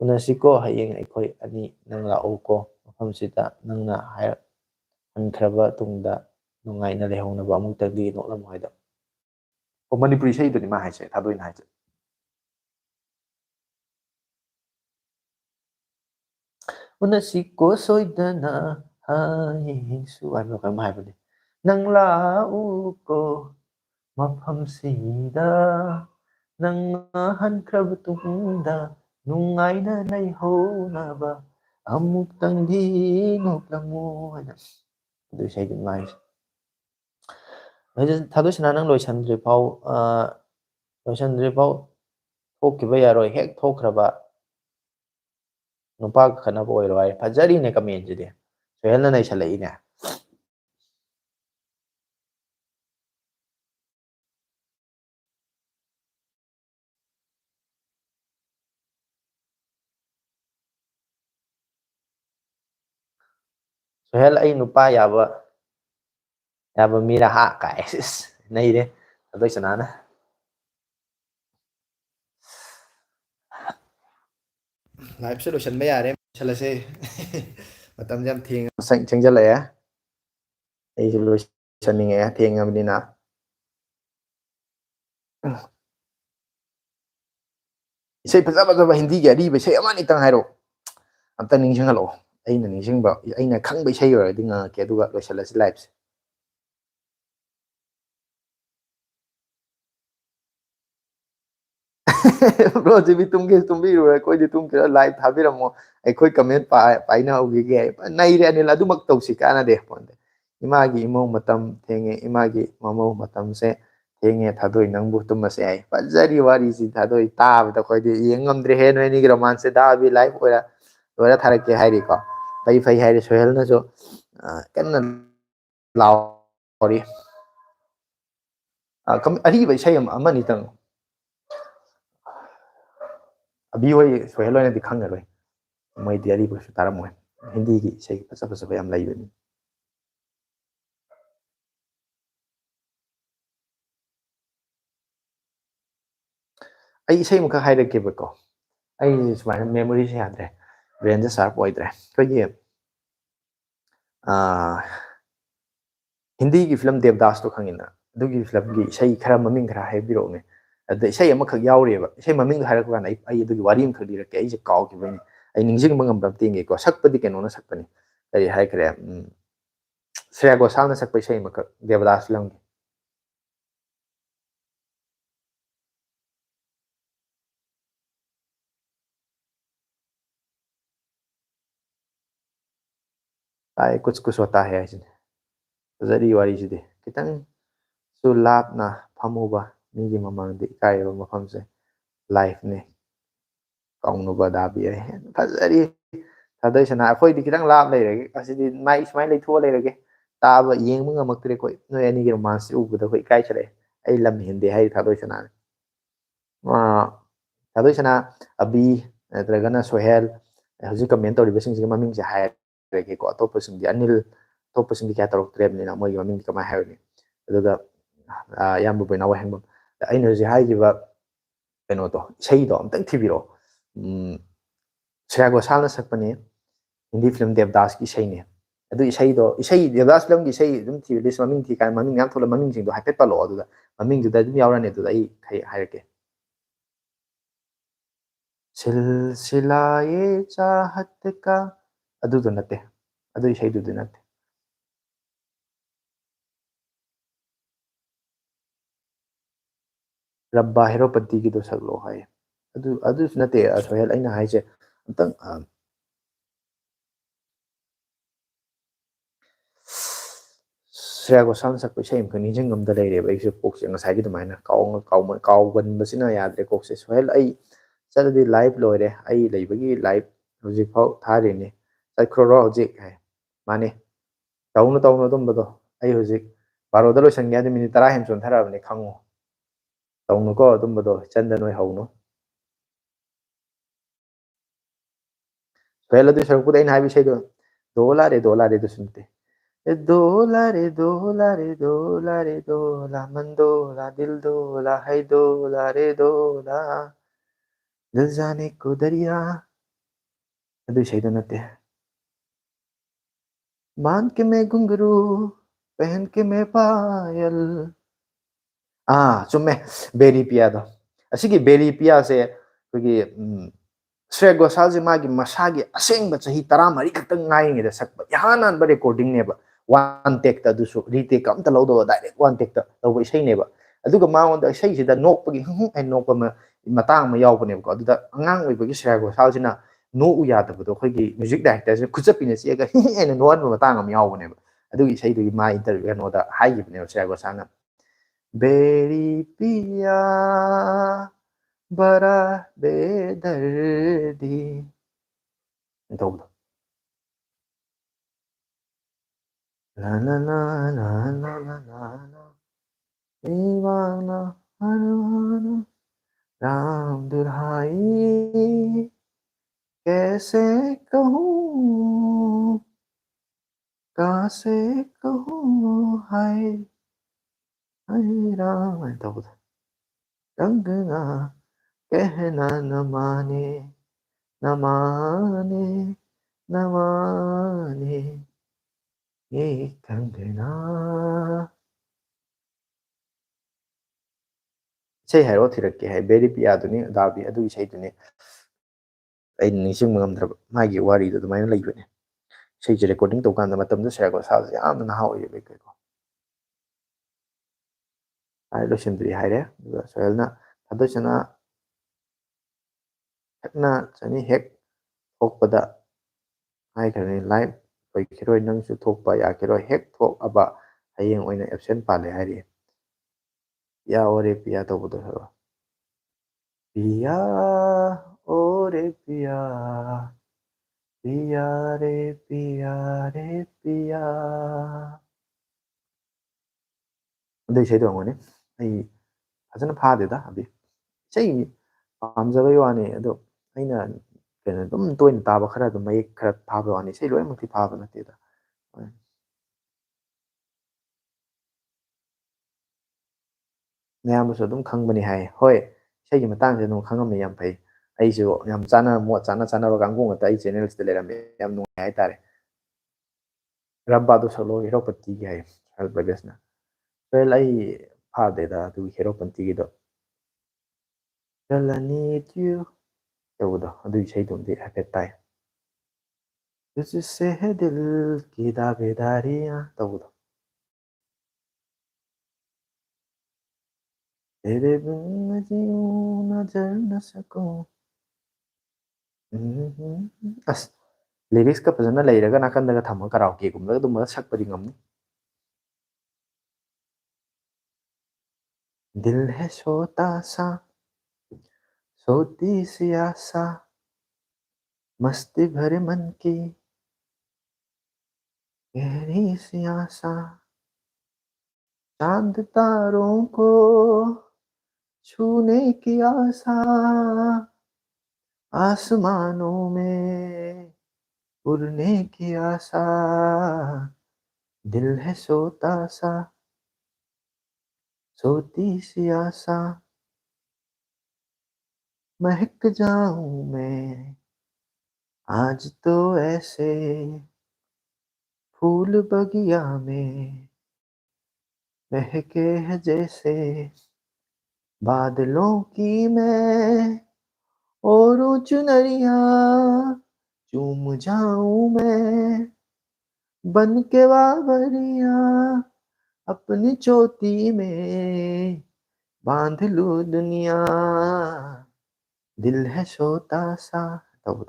ꯎꯅꯁꯤꯀꯣ ꯍꯌꯦꯡ ꯑꯩꯈꯣꯏ ꯑꯅꯤ ꯅꯪ ꯂꯥꯛꯎꯀꯣ ꯃꯐꯝꯁꯤꯗ ꯅꯪꯅ ꯍꯟꯈ꯭ꯔꯕ ꯇꯨꯡꯗ ꯅꯨꯡꯉꯥꯏꯅ ꯂꯩꯍꯧꯅꯕ ꯑꯃꯨꯛꯇꯪꯗꯤ ꯅꯣꯛꯂꯝꯃꯣꯏꯗ. Manipuri isaiduni ma haise thadoina haise unasiko soidana haisu ai mo mai bani nang la u ko mapam sida nang han krab tungda nungaina nai hona ba amuk tang di no plamu ana du sai din mai thadusna nang loisandri pau loisandri pau thokkiba yaroi hek thokraba nupa kanaba oiroi fajari ne comment jide sohelna nai salai ne sohel ai nupa yaba mira ha kai nei de adoi sanana live solution ba yare chalase matam jam thing sang changjala ya ai solution ni ya thing amdina isai faza faza hindi ga ri ba sai amani tang hairo amta ningsing halo aina ningsing ba aina khang ba sai ora dinga ke duga loisalasi live bro ji bi tumbi ro koi di tum kira live thabiramo ai khoi comment paina ugi ge nai re anila du mak tausi kana de ponde imagi imo matam thenge imagi mamo matam se thenge thadoi nangbu tumase ai pajari wari si thadoi tab da khoi di yengam dre he no ni romance da bi live ora ora thara ke hairi ko fai hairi sohel na jo kanna law ori ari ba sai amani tang abi hoi sohel na di khang roi mai di ari ba su taram moi hindi gi sai pasa yam lai bani ai isai muka hairake ba ko ai sumai memory se yadre brain se sharp oidre ko ye hindi gi film devdas to khangina dugi film gi isai khara maming khara haibiro ne ada isai ama khak yaure ba isai maming harak kan ai dugi wari am khadi rake ai je kaw ki bani ai ningjing mangam dam tinge ko sakpadi keno na sakpani ai hai kare Shreya Ghoshal na sakpai isai ma devdas film gi ai kuch hota hai ai zari wari jide kitang su lap na phamuba mi gi mamang di kai ba mafam se life ne kaungnuba dabi ai fazari thadai sana akhoi di kitang lap leirage asidi mai smai leitho leirage taba yengma ngamaktre koi noi ani gi romance ubada koi kai chale ai lam hindi hai thadoi sana thadoi sana abi natragana sohel hauji comment tori besing ji maming ja hai rege ko to pasing di anil to pasing di kya torok trem ni na moi maming kama hai ni aduga yambu bena wa hengba aina ji hai ji ba keno to sei do amtang thibiro Shreya Ghoshal na sakpani hindi film devdas ki sei ne adu isai do isai devdas film ki sei dum thi list maming thi kan maming yam thola maming jing do happet palo adu maming ju da dum yawra ne du ai hairake silsilaye chahat ka adu do nate adu isai du nate rabba hero patti ki do saklo hai adu nate sohel aina hai je amtang Shreya Ghoshal sakpai sai am khani jing am da leire ba isu pok se ngasai gi dumaina kaw ban basina yadre kok se sohel ai chadadi live loire ai leibagi live hojik phau thari ni sai khoro hojik hai mane tawna dum bado ai hojik baro da lo sang ya de minute 10 hem chon thara bani khango tawna ko dum bado chanda noi hauno sohel adu sarku dai na bi sai do dolare do sunte dola mandola dil dola hai dola दिल जाने को दरिया adu sai do nate मान के मैं घुंघरू पहन के मैं पायल ꯆꯨꯝꯃꯦ ꯕꯦꯔꯤ ꯄꯤꯌꯥꯗꯣ ꯑꯁꯤꯒꯤ ꯕꯦꯔꯤ ꯄꯤꯌꯥꯁꯦ ꯑꯩꯈꯣꯏꯒꯤ ꯁ꯭ꯔꯦꯌꯥ ꯒꯣꯁꯥꯜꯁꯦ ꯃꯥꯒꯤ ꯃꯁꯥꯒꯤ ꯑꯁꯦꯡꯕ ꯆꯍꯤ 14 ꯈꯛꯇꯪ ꯉꯥꯏꯔꯤꯉꯩꯗ ꯁꯛꯄ ꯏꯍꯥꯟ ꯍꯥꯟꯕ ꯔꯦꯀꯣꯔꯗꯤꯡꯅꯦꯕ ꯋꯥꯟ ꯇꯦꯛꯇ ꯑꯗꯨꯁꯨ ꯔꯤꯇꯦꯛ ꯑꯝꯇ ꯂꯧꯗꯕ ꯗꯥꯏꯔꯦꯛ ꯋꯥꯟ ꯇꯦꯛꯇ ꯇꯧꯕ ꯏꯁꯩꯅꯦꯕ ꯑꯗꯨꯒ ꯃꯉꯣꯟꯗ ꯏꯁꯩꯁꯤꯗ ꯅꯣꯛꯄꯒꯤ ꯍꯥꯏꯅ ꯅꯣꯛꯄ ꯃꯇꯥꯡ ꯑꯃ ꯌꯥꯎꯕꯅꯦꯕꯀꯣ ꯑꯗꯨꯗ ꯑꯉꯥꯡ ꯑꯣꯏꯕꯒꯤ ꯁ꯭ꯔꯦꯌꯥ ꯒꯣꯁꯥꯜꯁꯤꯅ ꯅꯣꯛꯎ ꯌꯥꯗꯕꯗꯣ ꯑꯩꯈꯣꯏꯒꯤ ꯃ꯭ꯌꯨꯖꯤꯛ ꯗꯥꯏꯔꯦꯛꯇꯔꯁꯤꯅ ꯈꯨꯆꯞꯄꯤꯅ ꯆꯤꯛꯑꯒ ꯍꯦꯟꯅ ꯅꯣꯛꯍꯟꯕ ꯃꯇꯥꯡ ꯑꯃ ꯌꯥꯎꯕꯅꯦꯕ ꯑꯗꯨꯒꯤ ꯏꯁꯩꯗꯨꯒꯤ ꯃꯥ ꯏꯟꯇꯔꯚꯤꯌꯨ ꯀꯩꯅꯣꯗ ꯍꯥꯏꯈꯤꯕꯅꯦꯕ ꯁ꯭ꯔꯦꯌꯥ ꯒꯣꯁꯥꯜꯅ बेरी पिया बड़ा बेदर्दी तौबदो ला ला ला ला ला ला ला ला दीवाना परवाना राम दुल्हाई कैसे कहूँ कैसे कहूँ हाय हाय राम तौबदो कंगना कहना न माने न माने न माने ये कंगना इसे हाइरो थिरक्के हाय बेरी पियादुनी दाबी अदुगी इसेदुनी ꯑꯩꯅ ꯅꯤꯡꯁꯤꯡꯕ ꯉꯝꯗ꯭ꯔꯕ ꯃꯥꯒꯤ ꯋꯥꯔꯤꯗꯣ ꯑꯗꯨꯃꯥꯏꯅ ꯂꯩꯕꯅꯦ ꯏꯁꯩꯁꯦ ꯔꯦꯀꯣꯔꯗꯤꯡ ꯇꯧꯀꯥꯟꯗ ꯃꯇꯝꯗ ꯁ꯭ꯔꯦꯌꯥ ꯒꯣꯁꯥꯜꯁꯦ ꯌꯥꯝꯅ ꯅꯍꯥ ꯑꯣꯏꯌꯦꯕ ꯀꯩꯀꯣ ꯍꯥꯏ ꯂꯣꯏꯁꯤꯟꯗ꯭ꯔꯤ ꯍꯥꯏꯔꯦ ꯑꯗꯨꯒ ꯁꯣꯍꯦꯜꯅ ꯊꯥꯗꯣꯏꯁꯅꯥ ꯍꯦꯛꯅ ꯆꯅꯤ ꯍꯦꯛ ꯊꯣꯛꯄꯗ ꯍꯥꯏꯈ꯭ꯔꯅꯤ ꯂꯥꯏꯚ ꯑꯣꯏꯈꯤꯔꯣꯏ ꯅꯪꯁꯨ ꯊꯣꯛꯄ ꯌꯥꯈꯤꯔꯣꯏ ꯍꯦꯛ ꯊꯣꯛꯑꯕ ꯍꯌꯦꯡ ꯑꯣꯏꯅ ꯑꯦꯕꯁꯦꯟ ꯄꯥꯜꯂꯦ ꯍꯥꯏꯔꯤ ꯄꯤꯌꯥ ꯑꯣꯔꯦ ꯄꯤꯌꯥ ꯇꯧꯕꯗꯣ ꯍꯥꯏꯕ पिया ओरे पिया पिया पिया रे पिया ꯑꯗꯨ ꯏꯁꯩꯗꯣ ꯑꯣꯏꯔꯝꯒꯅꯤ ꯑꯩ ꯐꯖꯅ ꯐꯥꯗꯦꯗ ꯑꯗꯨ ꯏꯁꯩ ꯄꯥꯝꯖꯕꯩ ꯋꯥꯅꯤ ꯑꯗꯣ ꯑꯩꯅ ꯀꯩꯅꯣ ꯑꯗꯨꯝ ꯇꯣꯏꯅ ꯇꯥꯕ ꯈꯔ ꯑꯗꯨꯝ ꯃꯌꯦꯛ ꯈꯔ ꯐꯥꯕ ꯋꯥꯅꯤ ꯏꯁꯩ ꯂꯣꯏꯅꯃꯛꯇꯤ ꯐꯥꯕ ꯅꯠꯇꯦꯗ ꯃꯌꯥꯝꯕꯁꯨ ꯑꯗꯨꯝ ꯈꯪꯕꯅꯤ ꯍꯥꯏ ꯍꯣꯏ ꯏꯁꯩꯒꯤ ꯃꯇꯥꯡꯁꯦ ꯑꯗꯨꯝ ꯈꯪꯉꯝꯃꯦ ꯌꯥꯝ ꯐꯩ ꯑꯩꯁꯨ ꯌꯥꯝ ꯃꯣꯠ ꯆꯥꯟꯅꯕ ꯀꯥꯡꯕꯨ ꯉꯥꯛꯇ ꯑꯩ ꯆꯦꯅꯦꯜꯁꯤꯗ ꯂꯩꯔꯝꯃꯦ ꯌꯥꯝ ꯅꯨꯡꯉꯥꯏ ꯍꯥꯏꯇꯥꯔꯦ ꯔꯝꯕꯥꯗꯣ ꯁꯛꯂꯣ ꯍꯤꯔꯣꯄꯇꯤꯒꯤ ꯍꯥꯏ ꯁꯍꯦꯜ ꯕ꯭ꯔꯒꯦꯁꯅ ꯁꯍꯦꯜ ꯑꯩ ꯐꯥꯗꯦꯗ ꯑꯗꯨꯒꯤ ꯍꯤꯔꯣꯄꯇꯤꯒꯤꯗꯣ ꯆꯂꯅꯤ ꯇ꯭ꯌꯨ ꯇꯧꯕꯗꯣ ꯑꯗꯨꯒꯤ ꯏꯁꯩꯗꯨꯝꯗꯤ ꯍꯥꯏꯐꯦꯠ ꯇꯥꯏ तुझसे है दिल की दावेदारियां तौबदो तेरे बिन मैं जीऊं न जल न सकूं ꯑꯁ ꯂꯤꯔꯤꯛꯁꯀ ꯐꯖꯅ ꯂꯩꯔꯒ ꯅꯥꯀꯟꯗꯒ ꯊꯝꯃꯒ ꯀꯔꯥꯎꯀꯦꯒꯨꯝꯕꯗ ꯑꯗꯨꯝꯕ ꯁꯛꯄꯗꯤ ꯉꯝꯅꯤ दिल है छोटा सा छोटी सी आशा मस्ती भरे मन की गहरी सी आशा चांद तारों को छूने की आशा आसमानों में उड़ने की आशा दिल है सोता सा सोती सी आशा महक जाऊं मैं आज तो ऐसे फूल बगिया में महके है जैसे बादलों की मैं और चुनरिया चूम जाऊं मैं बन के बावरिया अपनी चोटी में बांध लूं दुनिया दिल है छोटा सा तब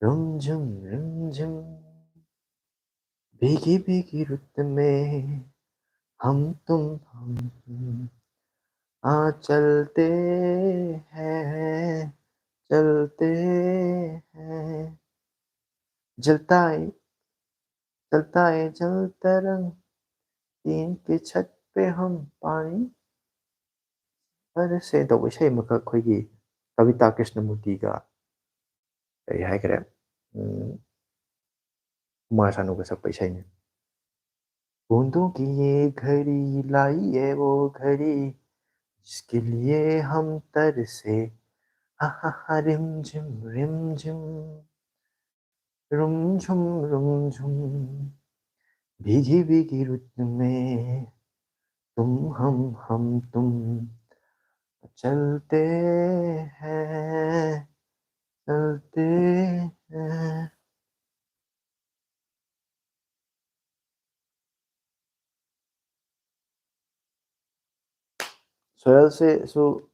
रुम झुम भीगी भीगी रुत में हम तुम आ हैं चलते हैं जलता है चलता है जलता रंग टीन की छत पे हम पानी बरसे तꯧꯕ ꯏꯁꯩ ꯑꯃꯈꯛ ꯑꯩꯈꯣꯏꯒꯤ कविता कृष्णमूर्तिꯒ ꯀꯔꯤ ꯍꯥꯏꯈꯔꯦ कुमार सानूꯒ सꯛꯄ ꯏꯁꯩꯅꯤ बूंदों की ये घड़ी लाई है वो घड़ी जिसके लिए हम तरसे Ha ha ha rim jim rum झुम भीगी भीगी रुत में हम तुम चलते हैं चलते हैं. 소열세 수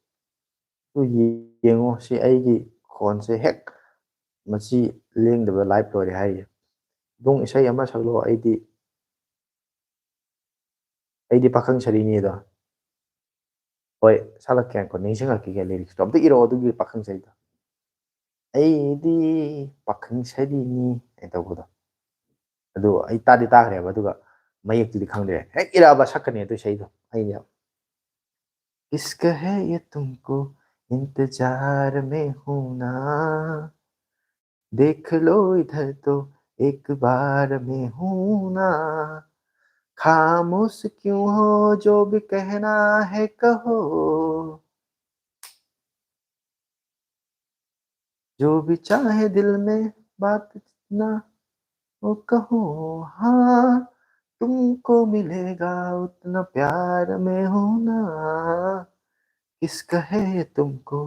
ꯌꯦꯡꯉꯣ ꯁꯤ ꯑꯩꯒꯤ ꯈꯣꯟꯁꯦ ꯍꯦꯛ ꯃꯁꯤ ꯂꯦꯡꯗꯕ ꯂꯥꯏꯞ ꯂꯣꯏꯔꯦ ꯍꯥꯏꯔꯤ. ꯗꯨꯡ ꯏꯁꯩ ꯑꯃ ꯁꯛꯂꯣ. ꯑꯩꯗꯤ ꯄꯥꯈꯪ ꯁꯔꯤꯅꯤꯗꯣ. ꯍꯣꯏ ꯁꯛꯂꯛꯀꯦ ꯅꯤꯡꯁꯤꯡꯂꯛꯈꯤꯒꯦ ꯂꯤꯔꯤꯛꯁꯇꯣ ꯑꯝꯇ ꯏꯔꯛꯑꯣ ꯑꯗꯨꯒꯤ ꯄꯥꯈꯪ ꯁꯔꯤꯗꯣ. ꯑꯩꯗꯤ ꯄꯥꯈꯪ ꯁꯔꯤꯅꯤ ꯍꯥꯏꯅ ꯇꯧꯕꯗꯣ. ꯑꯗꯨ ꯑꯩ ꯇꯥꯗꯤ ꯇꯥꯈ꯭ꯔꯦꯕ ꯑꯗꯨꯒ ꯃꯌꯦꯛꯇꯨꯗꯤ ꯈꯪꯗ꯭ꯔꯦ. ꯍꯦꯛ ꯏꯔꯛꯑꯕ ꯁꯛꯀꯅꯤ ꯑꯗꯨ ꯏꯁꯩꯗꯣ ꯑꯩꯅ. किसका है ये तुमको इंतजार में हूं ना देख लो इधर तो एक बार में हूं ना खामोश क्यों हो जो भी कहना है कहो जो भी चाहे दिल में बात ना वो कहो हाँ तुमको मिलेगा उतना प्यार में हूं ना किसका है ये तुमको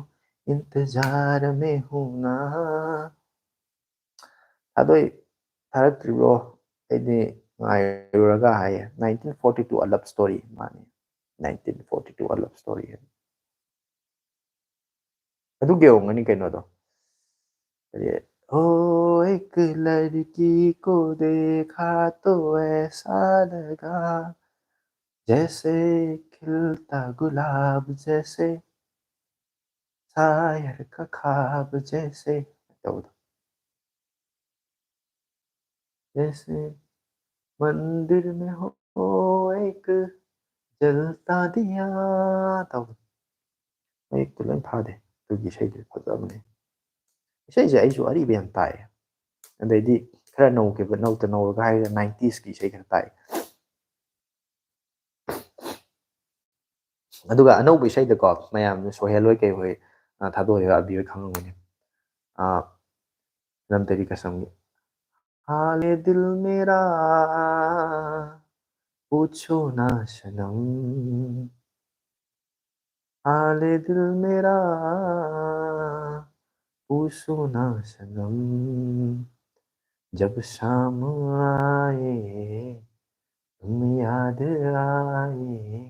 इंतजार में हूं ना. ꯑꯗꯣ ꯊꯥꯔꯛꯇ꯭ꯔꯤꯕ꯭ꯔꯣ ꯑꯩꯗꯤ ꯉꯥꯏꯔꯨꯔꯒ ꯍꯥꯏꯌꯦ. 1942 ꯑ ꯂꯞ ꯁ꯭ꯇꯣꯔꯤ. ꯃꯥꯅꯤ 1942 ꯑ ꯂꯞ ꯁ꯭ꯇꯣꯔꯤ. ꯑꯗꯨꯒꯤ ꯑꯣꯏꯔꯝꯒꯅꯤ ꯀꯩꯅꯣꯗꯣ. ओ एक लड़की को देखा तो ऐसा लगा जैसे खिलता गुलाब जैसे शायर का ख्वाब जैसे तꯧꯕꯗꯣ. जैसे मंदिर में हो एक जलता दिया तꯧꯕꯗꯣ. ꯃꯌꯦꯛꯇꯨ ꯂꯣꯏ ꯐꯥꯗꯦ. ꯑꯗꯨꯒꯤ ꯏꯁꯩꯗꯨ ꯐꯖꯕꯅꯦ. ꯏꯁꯩꯁꯦ ꯑꯩꯁꯨ ꯑꯔꯤꯕ ꯌꯥꯝ ꯇꯥꯏ. ꯑꯗꯩꯗꯤ ꯈꯔ ꯅꯧꯇ ꯅꯧꯔꯒ ꯍꯥꯏꯔꯒ 90sꯀꯤ ꯏꯁꯩ ꯈꯔ ꯇꯥꯏ. ꯑꯗꯨꯒ ꯑꯅꯧꯕ ꯏꯁꯩꯗꯀꯣ ꯃꯌꯥꯝꯅ ꯁꯣꯍꯦꯜ ꯍꯣꯏ ꯀꯩ ꯍꯣꯏ ꯊꯥꯗꯣꯛꯏꯕ ꯑꯕꯤ ꯍꯣꯏ ꯈꯪꯉꯝꯒꯅꯤ. ꯅꯝ ꯇꯦरी कसम हाले दिल मेरा पूछो ना सनम हाले दिल मेरा पूछो ना सनम जब शाम आए तुम याद आए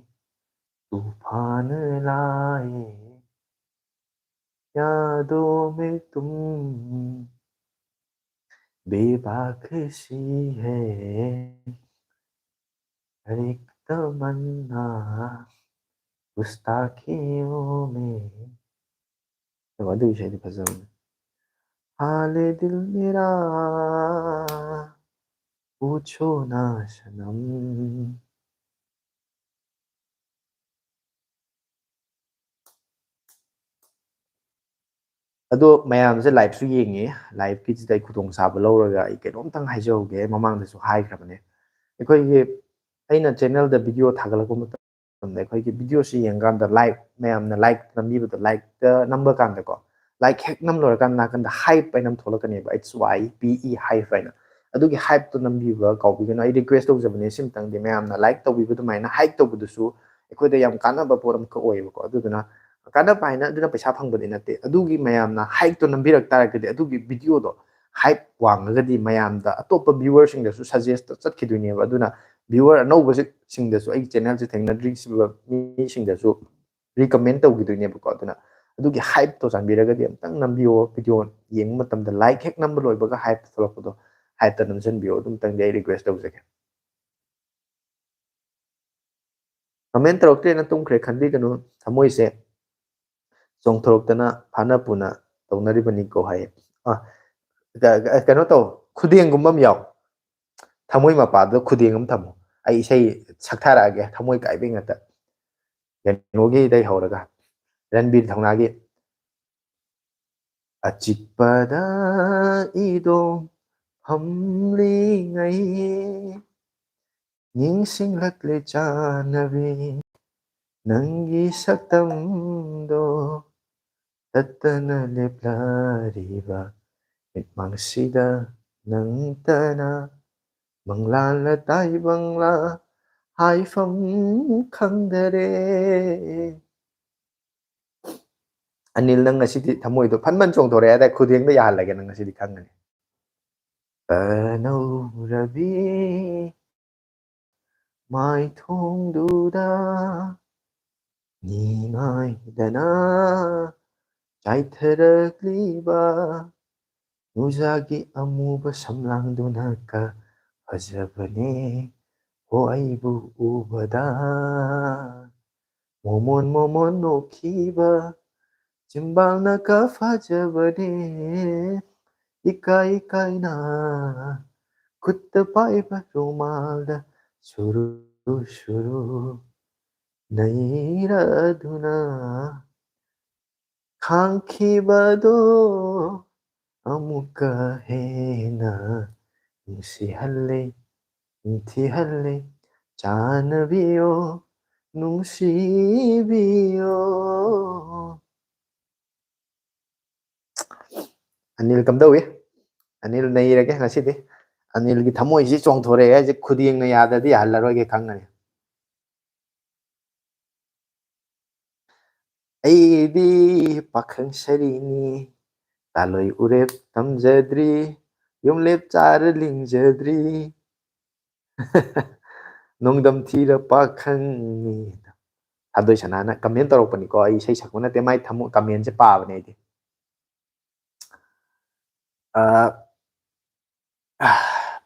तूफान लाए यादों में तुम बेबाक सी है हर एक तमन्ना गुस्ताखियों में. अदुगी इसैदो फजबने. हाले दिल मेरा पूछो ना सनम. ꯑꯗꯣ ꯃꯌꯥꯝꯁꯦ ꯂꯥꯏꯚꯁꯨ ꯌꯦꯡꯉꯤ. ꯂꯥꯏꯚꯀꯤꯁꯤꯗ ꯑꯩ ꯈꯨꯗꯣꯡꯆꯥꯕ ꯂꯧꯔꯒ ꯑꯩ ꯀꯩꯅꯣꯝꯇꯪ ꯍꯥꯏꯖꯍꯧꯒꯦ. ꯃꯃꯥꯡꯗꯁꯨ ꯍꯥꯏꯈ꯭ꯔꯕꯅꯦ. ꯑꯩꯈꯣꯏꯒꯤ ꯑꯩꯅ ꯆꯦꯅꯦꯜꯗ ꯚꯤꯗꯤꯑꯣ ꯊꯥꯒꯠꯂꯛꯄ ꯃꯇꯝꯗ ꯑꯩꯈꯣꯏꯒꯤ ꯚꯤꯗꯤꯑꯣꯁꯤ ꯌꯦꯡꯀꯥꯟꯗ ꯂꯥꯏꯛ ꯃꯌꯥꯝꯅ ꯂꯥꯏꯛ ꯅꯝꯕꯤꯕꯗꯣ ꯂꯥꯏꯛꯇ ꯅꯝꯕ ꯀꯥꯟꯗꯀꯣ ꯂꯥꯏꯛ ꯍꯦꯛ ꯅꯝ ꯂꯣꯏꯔꯀꯥꯟꯗ ꯅꯥꯀꯟꯗ ꯍꯥꯏꯞ ꯍꯥꯏꯅ ꯑꯃ ꯊꯣꯛꯂꯛꯀꯅꯦꯕ. HYPE ꯍꯥꯏꯞ ꯍꯥꯏꯅ. ꯑꯗꯨꯒꯤ ꯍꯥꯏꯞꯇꯣ ꯅꯝꯕꯤꯕ ꯀꯥꯎꯕꯤꯒꯅꯨ. ꯑꯩ ꯔꯤꯀ꯭ꯋꯦꯁ ꯇꯧꯖꯕꯅꯦ ꯁꯤꯝꯇꯪꯗꯤ ꯃꯌꯥꯝꯅ ꯂꯥꯏꯛ ꯇꯧꯕꯤꯕ ꯑꯗꯨꯃꯥꯏꯅ ꯍꯥꯏꯞ ꯇꯧꯕꯗꯨꯁꯨ ꯑꯩꯈꯣꯏꯗ ꯌꯥꯝ ꯀꯥꯟꯅꯕ ꯄꯣꯠ ꯑꯃꯈꯛ ꯑꯣꯏꯌꯦꯕꯀꯣ. ꯑꯗꯨꯗꯨꯅ ꯀꯥꯟꯅꯕ ꯍꯥꯏꯅ ꯑꯗꯨꯅ ꯄꯩꯁꯥ ꯐꯪꯕꯗꯤ ꯅꯠꯇꯦ. ꯑꯗꯨꯒꯤ ꯃꯌꯥꯝꯅ ꯍꯥꯏꯞꯇꯣ ꯅꯝꯕꯤꯔꯛ ꯇꯥꯔꯒꯗꯤ ꯑꯗꯨꯒꯤ ꯚꯤꯗꯤꯑꯣꯗꯣ ꯍꯥꯏꯞ ꯋꯥꯡꯉꯒꯗꯤ ꯃꯌꯥꯝꯗ ꯑꯇꯣꯞꯄ ꯚ꯭ꯌꯨꯋꯔꯁꯤꯡꯗꯁꯨ ꯁꯖꯦꯁ ꯆꯠꯈꯤꯗꯣꯏꯅꯦꯕ. ꯑꯗꯨꯅ ꯚ꯭ꯌꯨꯋꯔ ꯑꯅꯧꯕꯁꯤꯡꯗꯁꯨ ꯑꯩꯒꯤ ꯆꯦꯅꯦꯜꯁꯦ ꯊꯦꯡꯅꯗ꯭ꯔꯤꯕ ꯃꯤꯁꯤꯡꯗꯁꯨ ꯔꯤꯀꯃꯦꯟ ꯇꯧꯈꯤꯗꯣꯏꯅꯦꯕꯀꯣ. ꯑꯗꯨꯅ ꯑꯗꯨꯒꯤ ꯍꯥꯏꯞꯇꯣ ꯆꯥꯟꯕꯤꯔꯒꯗꯤ ꯑꯝꯇꯪ ꯅꯝꯕꯤꯌꯣ. ꯚꯤꯗꯤꯑꯣ ꯌꯦꯡꯕ ꯃꯇꯝꯗ ꯂꯥꯏꯛ ꯍꯦꯛ ꯅꯝꯕ ꯂꯣꯏꯕꯒ ꯍꯥꯏꯞ ꯊꯣꯛꯂꯛꯄꯗꯣ ꯍꯥꯏꯞꯇ ꯅꯝꯁꯤꯟꯕꯤꯌꯣ. ꯑꯗꯨꯝꯇꯪꯗꯤ ꯑꯩ ꯔꯤꯀ꯭ꯋꯦꯁ ꯇꯧꯖꯒꯦ. ꯀꯃꯦꯟ ꯇꯧꯔꯛꯇ꯭ꯔꯦꯅ ꯇꯨꯝꯈ꯭ꯔꯦ ꯈꯟꯕꯤꯒꯅꯨ. ꯊꯃꯣꯏꯁꯦ ꯆꯣꯡꯊꯣꯔꯛꯇꯅ ꯐꯥꯅ ꯄꯨꯅ ꯇꯧꯅꯔꯤꯕꯅꯤꯀꯣ ꯍꯥꯏꯌꯦ. ꯀꯩꯅꯣ ꯇꯧ. ꯈꯨꯗꯦꯡꯒꯨꯝꯕ ꯑꯃ ꯌꯥꯎ. ꯊꯃꯣꯏ ꯃꯄꯥꯗꯨꯗ ꯈꯨꯗꯦꯡ ꯑꯃ ꯊꯝꯃꯨ. ꯑꯩ ꯏꯁꯩ ꯁꯛꯊꯔꯛꯑꯒꯦ ꯊꯃꯣꯏ ꯀꯥꯏꯕꯩ ꯉꯥꯛꯇ. ꯀꯩꯅꯣꯒꯤꯗꯩ ꯍꯧꯔꯒ ꯔꯟꯕꯤꯔ ꯊꯧꯅꯥꯒꯤ ꯑꯆꯤꯛꯄꯗ ꯏꯗꯣꯝ ꯐꯝꯂꯤꯉꯩ ꯅꯤꯡꯁꯤꯡꯂꯛꯂꯦ ꯆꯥꯟꯅꯕꯤ ꯅꯪꯒꯤ ꯁꯛꯇꯝꯗꯣ ꯇꯠꯇꯅ ꯂꯦꯞꯂꯔꯤꯕ ꯃꯤꯠꯃꯥꯡꯁꯤꯗ ꯅꯪꯇꯅ ꯃꯪꯂꯥꯟꯂ ꯇꯥꯏꯕꯪꯂꯥ ꯍꯥꯏꯐꯝ ꯈꯪꯗꯔꯦ. ꯑꯅꯤꯜ ꯅꯪ ꯉꯁꯤꯗꯤ ꯊꯃꯣꯏꯗꯣ ꯐꯟꯃꯟ ꯆꯣꯡꯊꯣꯔꯛꯑꯦ ꯍꯥꯏꯗꯥꯏ ꯈꯨꯗꯦꯡꯗ ꯌꯥꯍꯜꯂꯒꯦ ꯅꯪ ꯉꯁꯤꯗꯤ ꯈꯪꯒꯅꯤ. ꯑꯅꯧꯔꯕꯤ ꯃꯥꯏꯊꯣꯡꯗꯨꯗ ꯅꯤꯡꯉꯥꯏꯗꯅ ꯆꯥꯏꯊꯔꯛꯂꯤꯕ ꯅꯨꯡꯖꯥꯒꯤ ꯑꯃꯨꯕ ꯁꯝꯂꯥꯡꯗꯨꯅꯀ ꯐꯖꯕꯅꯦ ꯍꯣ ꯑꯩꯕꯨ ꯎꯕꯗ ꯃꯣꯃꯣꯟ ꯃꯣꯃꯣꯟ ꯅꯣꯛꯈꯤꯕ ꯆꯤꯝꯕꯥꯜꯅꯀ ꯐꯖꯕꯅꯦ ꯏꯀꯥꯏ ꯏꯀꯥꯏꯅ ꯈꯨꯠꯇ ꯄꯥꯏꯕ ꯔꯨꯃꯥꯜꯗ ꯁꯨꯔꯨ ꯁꯨꯔꯨ ꯅꯩꯔꯗꯨꯅ ꯈꯥꯡꯈꯤꯕꯗꯣ ꯑꯃꯨꯛꯀ ꯍꯦꯟꯅ ꯅꯨꯡꯁꯤꯍꯜꯂꯦ ꯅꯤꯡꯊꯤꯍꯜꯂꯦ ꯆꯥꯟꯅꯕꯤꯌꯣ ꯅꯨꯡꯁꯤꯕꯤꯌꯣ. ꯑꯅꯤꯜ ꯀꯝꯗꯧꯏ? ꯑꯅꯤꯜ ꯅꯩꯔꯒꯦ ꯉꯁꯤꯗꯤ. ꯑꯅꯤꯜꯒꯤ ꯊꯃꯣꯏꯁꯤ ꯆꯣꯡꯊꯣꯔꯛꯑꯦ ꯍꯥꯏꯁꯦ ꯈꯨꯗꯦꯡꯅ ꯌꯥꯗ꯭ꯔꯗꯤ ꯌꯥꯍꯜꯂꯔꯣꯏꯒꯦ ꯈꯪꯒꯅꯤ. ꯑꯩꯗꯤ ꯄꯥꯈꯪ ꯁꯔꯤꯅꯤ ꯇꯥꯂꯣꯏ ꯎꯔꯦꯞ ꯊꯝꯖꯗ꯭ꯔꯤ ꯌꯨꯝꯂꯦꯞ ꯆꯥꯔ ꯂꯤꯡꯖꯗ꯭ꯔꯤ ꯅꯣꯡꯗꯝ ꯊꯤꯔ ꯄꯥꯈꯪꯅꯤ. ꯊꯥꯗꯣꯏ ꯁꯅꯥꯅ ꯀꯃꯦꯟ ꯇꯧꯔꯛꯄꯅꯤꯀꯣ, ꯑꯩ ꯏꯁꯩ ꯁꯛꯄ ꯅꯠꯇꯦ, ꯃꯥꯏ ꯀꯃꯦꯟꯁꯦ ꯄꯥꯕꯅꯦ ꯑꯩꯗꯤ.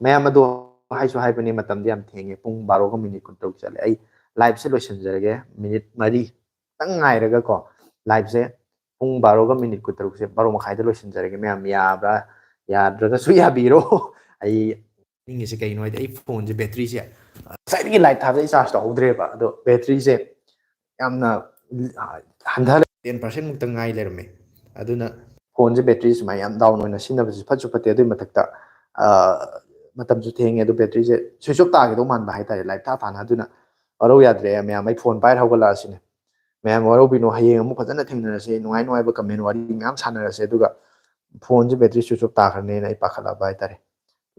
ꯃꯌꯥꯝ ꯑꯗꯣ ꯍꯥꯏꯁꯨ ꯍꯥꯏꯕꯅꯤ ꯃꯇꯝꯗꯤ ꯌꯥꯝ ꯊꯦꯡꯉꯦ, ꯄꯨꯡ 12:13 ꯆꯠꯂꯦ. ꯑꯩ ꯂꯥꯏꯚꯁꯦ ꯂꯣꯏꯁꯤꯟꯖꯔꯒꯦ, ꯃꯤꯅꯤꯠ 4 ꯈꯤꯇꯪ ꯉꯥꯏꯔꯒꯀꯣ ꯂꯥꯏꯚꯁꯦ ꯄꯨꯡ 12:13ꯁꯦ 12:30ꯗ ꯂꯣꯏꯁꯤꯟꯖꯔꯒꯦ. ꯃꯌꯥꯝ ꯌꯥꯕ꯭ꯔꯥ ꯌꯥꯗ꯭ꯔꯒꯁꯨ ꯌꯥꯕꯤꯔꯣ. ꯑꯩ ꯅꯤꯡꯉꯤꯁꯦ ꯀꯩꯅꯣ ꯍꯥꯏꯗꯤ ꯑꯩ ꯐꯣꯟꯁꯦ ꯕꯦꯇ꯭ꯔꯤꯁꯦ ꯉꯁꯥꯏꯗꯒꯤ ꯂꯥꯏꯚ ꯊꯥꯕꯗ ꯑꯩ ꯆꯥꯔꯖ ꯇꯧꯍꯧꯗ꯭ꯔꯦꯕ, ꯑꯗꯣ ꯕꯦꯇ꯭ꯔꯤꯁꯦ ꯌꯥꯝꯅ ꯍꯟꯊꯔꯦ, 10% ꯃꯨꯛꯇ ꯉꯥꯏ ꯂꯩꯔꯝꯃꯦ. ꯑꯗꯨꯅ ꯐꯣꯟꯁꯦ ꯕꯦꯇ꯭ꯔꯤ ꯁꯨꯃꯥꯏꯅ ꯌꯥꯝ ꯗꯥꯎꯟ ꯑꯣꯏꯅ ꯁꯤꯖꯤꯟꯅꯕꯁꯤ ꯐꯠꯁꯨ ꯐꯠꯇꯦ. ꯑꯗꯨꯏ ꯃꯊꯛꯇ ꯃꯇꯝꯁꯨ ꯊꯦꯡꯉꯦ, ꯑꯗꯣ ꯕꯦꯇ꯭ꯔꯤꯁꯦ ꯁ꯭ꯋꯤꯆ ꯑꯣꯐ ꯇꯥꯒꯗꯧ ꯃꯥꯟꯕ ꯍꯥꯏꯇꯥꯔꯦ ꯂꯥꯏꯚ ꯊꯥꯅ. ꯑꯗꯨꯅ ꯋꯥꯔꯧ ꯌꯥꯗ꯭ꯔꯦ ꯃꯌꯥꯝ, ꯑꯩ ꯐꯣꯟ ꯄꯥꯏꯔ ꯍꯧꯒꯠꯂꯛꯑꯁꯤꯅꯦ. ꯃꯌꯥꯝ ꯋꯥꯔꯧꯕꯤꯅꯣ, ꯍꯌꯦꯡ ꯑꯃꯨꯛ ꯐꯖꯅ ꯊꯦꯡꯅꯔꯁꯦ, ꯅꯨꯡꯉꯥꯏ ꯅꯨꯡꯉꯥꯏꯕ ꯀꯃꯦꯟ ꯋꯥꯔꯤ ꯃꯌꯥꯝ ꯁꯥꯟꯅꯔꯁꯦ. ꯑꯗꯨꯒ ꯐꯣꯟꯁꯦ ꯕꯦꯇ꯭ꯔꯤ ꯁ꯭ꯋꯤꯆ ꯑꯣꯐ ꯇꯥꯈ꯭ꯔꯅꯦꯅ ꯑꯩ ꯄꯥꯈꯠꯂꯛꯑꯕ ꯍꯥꯏꯇꯥꯔꯦ.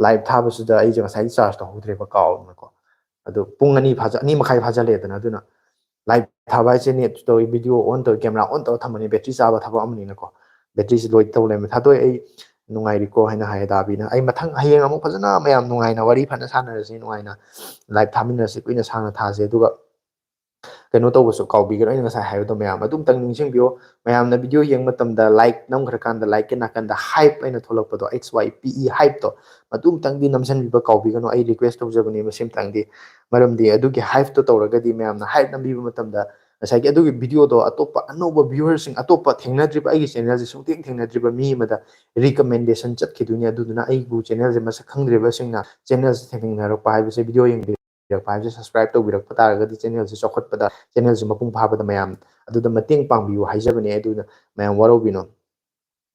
ꯂꯥꯏꯚ ꯊꯥꯕꯁꯤꯗ ꯑꯩꯁꯦ ꯉꯁꯥꯏ ꯆꯥꯔꯖ ꯇꯧꯍꯧꯗ꯭ꯔꯦꯕ ꯀꯥꯎꯗꯅꯀꯣ. ꯑꯗꯣ ꯄꯨꯡ 2:30 ꯐꯥꯖꯜꯂꯛꯑꯦꯗꯅ. ꯑꯗꯨꯅ ꯂꯥꯏꯚ ꯊꯥꯕ ꯍꯥꯏꯁꯦ ꯅꯦꯠ ꯇꯧꯋꯤ, ꯚꯤꯗꯤꯑꯣ ꯑꯣꯟ ꯇꯧꯋꯤ, ꯀꯦꯃꯦꯔꯥ ꯑꯣꯟ ꯇꯧꯔ ꯊꯝꯕꯅꯤ, ꯕꯦꯇ꯭ꯔꯤ ꯆꯥꯕ ꯊꯕꯛ ꯑꯃꯅꯤꯅꯀꯣ. ꯕꯦꯇ꯭ꯔꯤꯁꯤ ꯂꯣꯏ ꯇꯧ ꯂꯩꯔꯝꯃꯦ. ꯊꯥꯗꯣꯏ ꯑꯩ ꯅꯨꯡꯉꯥꯏꯔꯤꯀꯣ ꯍꯥꯏꯅ ꯍꯥꯏꯌꯦ ꯗꯥꯕꯤꯅ. ꯑꯩ ꯃꯊꯪ ꯍꯌꯦꯡ ꯑꯃꯨꯛ ꯐꯖꯅ ꯃꯌꯥꯝ ꯅꯨꯡꯉꯥꯏꯅ ꯋꯥꯔꯤ ꯐꯖꯅ ꯁꯥꯟꯅꯔꯁꯤ, ꯅꯨꯡꯉꯥꯏꯅ ꯂꯥꯏꯚ ꯊꯥꯃꯤꯟꯅꯔꯁꯤ, ꯀꯨꯏꯅ ꯁꯥꯡꯅ ꯊꯥꯁꯦ. ꯑꯗꯨꯒ ꯀꯩꯅꯣ ꯇꯧꯕꯁꯨ ꯀꯥꯎꯕꯤꯒꯅꯨ, ꯑꯩꯅ ꯉꯁꯥꯏ ꯍꯥꯏꯕꯗꯣ ꯃꯌꯥꯝ ꯑꯗꯨꯝꯇꯪ ꯅꯤꯡꯁꯤꯡꯕꯤꯌꯣ. ꯃꯌꯥꯝꯅ ꯚꯤꯗꯤꯑꯣ ꯌꯦꯡꯕ ꯃꯇꯝꯗ ꯂꯥꯏꯛ ꯅꯝꯈ꯭ꯔꯀꯥꯟꯗ ꯂꯥꯏꯛꯀꯤ ꯅꯥꯀꯟꯗ ꯍꯥꯏꯞ ꯑꯩꯅ ꯊꯣꯛꯂꯛꯄꯗꯣ, HYPE ꯍꯥꯏꯞꯇꯣ, ꯑꯗꯨꯝꯇꯪꯗꯤ ꯅꯝꯁꯤꯟꯕꯤꯕ ꯀꯥꯎꯕꯤꯒꯅꯨ. ꯑꯩ ꯔꯤꯀ꯭ꯋꯦꯁ ꯇꯧꯖꯕꯅꯤ ꯃꯁꯤꯃꯇꯪꯗꯤ. ꯃꯔꯝꯗꯤ ꯑꯗꯨꯒꯤ ꯍꯥꯏꯞꯇꯣ ꯇꯧꯔꯒꯗꯤ ꯃꯌꯥꯝꯅ ꯍꯥꯏꯞ ꯅꯝꯕꯤꯕ ꯃꯇꯝꯗ ꯉꯁꯥꯏꯒꯤ ꯑꯗꯨꯒꯤ ꯚꯤꯗꯤꯑꯣꯗꯣ ꯑꯇꯣꯞꯄ ꯑꯅꯧꯕ ꯚ꯭ꯌꯨꯋꯔꯁꯤꯡ, ꯑꯇꯣꯞꯄ ꯊꯦꯡꯅꯗ꯭ꯔꯤꯕ, ꯑꯩꯒꯤ ꯆꯦꯅꯦꯜꯁꯦ ꯁꯨꯡꯊꯦꯡ ꯊꯦꯡꯅꯗ꯭ꯔꯤꯕ ꯃꯤ ꯑꯃꯗ ꯔꯤꯀꯃꯦꯟꯗꯦꯁꯟ ꯆꯠꯈꯤꯗꯣꯏꯅꯤ. ꯑꯗꯨꯗꯨꯅ ꯑꯩꯕꯨ ꯆꯦꯅꯦꯜꯁꯦ ꯃꯁꯛ ꯈꯪꯗ꯭ꯔꯤꯕꯁꯤꯡꯅ ꯆꯦꯅꯦꯜꯁꯦ ꯊꯦꯡꯅꯔꯛꯄ ꯍꯥꯏꯕꯁꯦ, ꯚꯤꯗꯤꯑꯣ ꯌꯦꯡꯕꯤꯔꯛꯄ ꯍꯥꯏꯕꯁꯦ, ꯁꯕꯁꯀ꯭ꯔꯥꯏꯕ ꯇꯧꯕꯤꯔꯛꯄ ꯇꯥꯔꯒꯗꯤ ꯆꯦꯅꯦꯜꯁꯦ ꯆꯥꯎꯈꯠꯄꯗ, ꯆꯦꯅꯦꯜꯁꯦ ꯃꯄꯨꯡ ꯐꯥꯕꯗ ꯃꯌꯥꯝ ꯑꯗꯨꯗ ꯃꯇꯦꯡ ꯄꯥꯡꯕꯤꯌꯨ ꯍꯥꯏꯖꯕꯅꯦ. ꯑꯗꯨꯅ ꯃꯌꯥꯝ ꯋꯥꯔꯧꯕꯤꯅꯣ.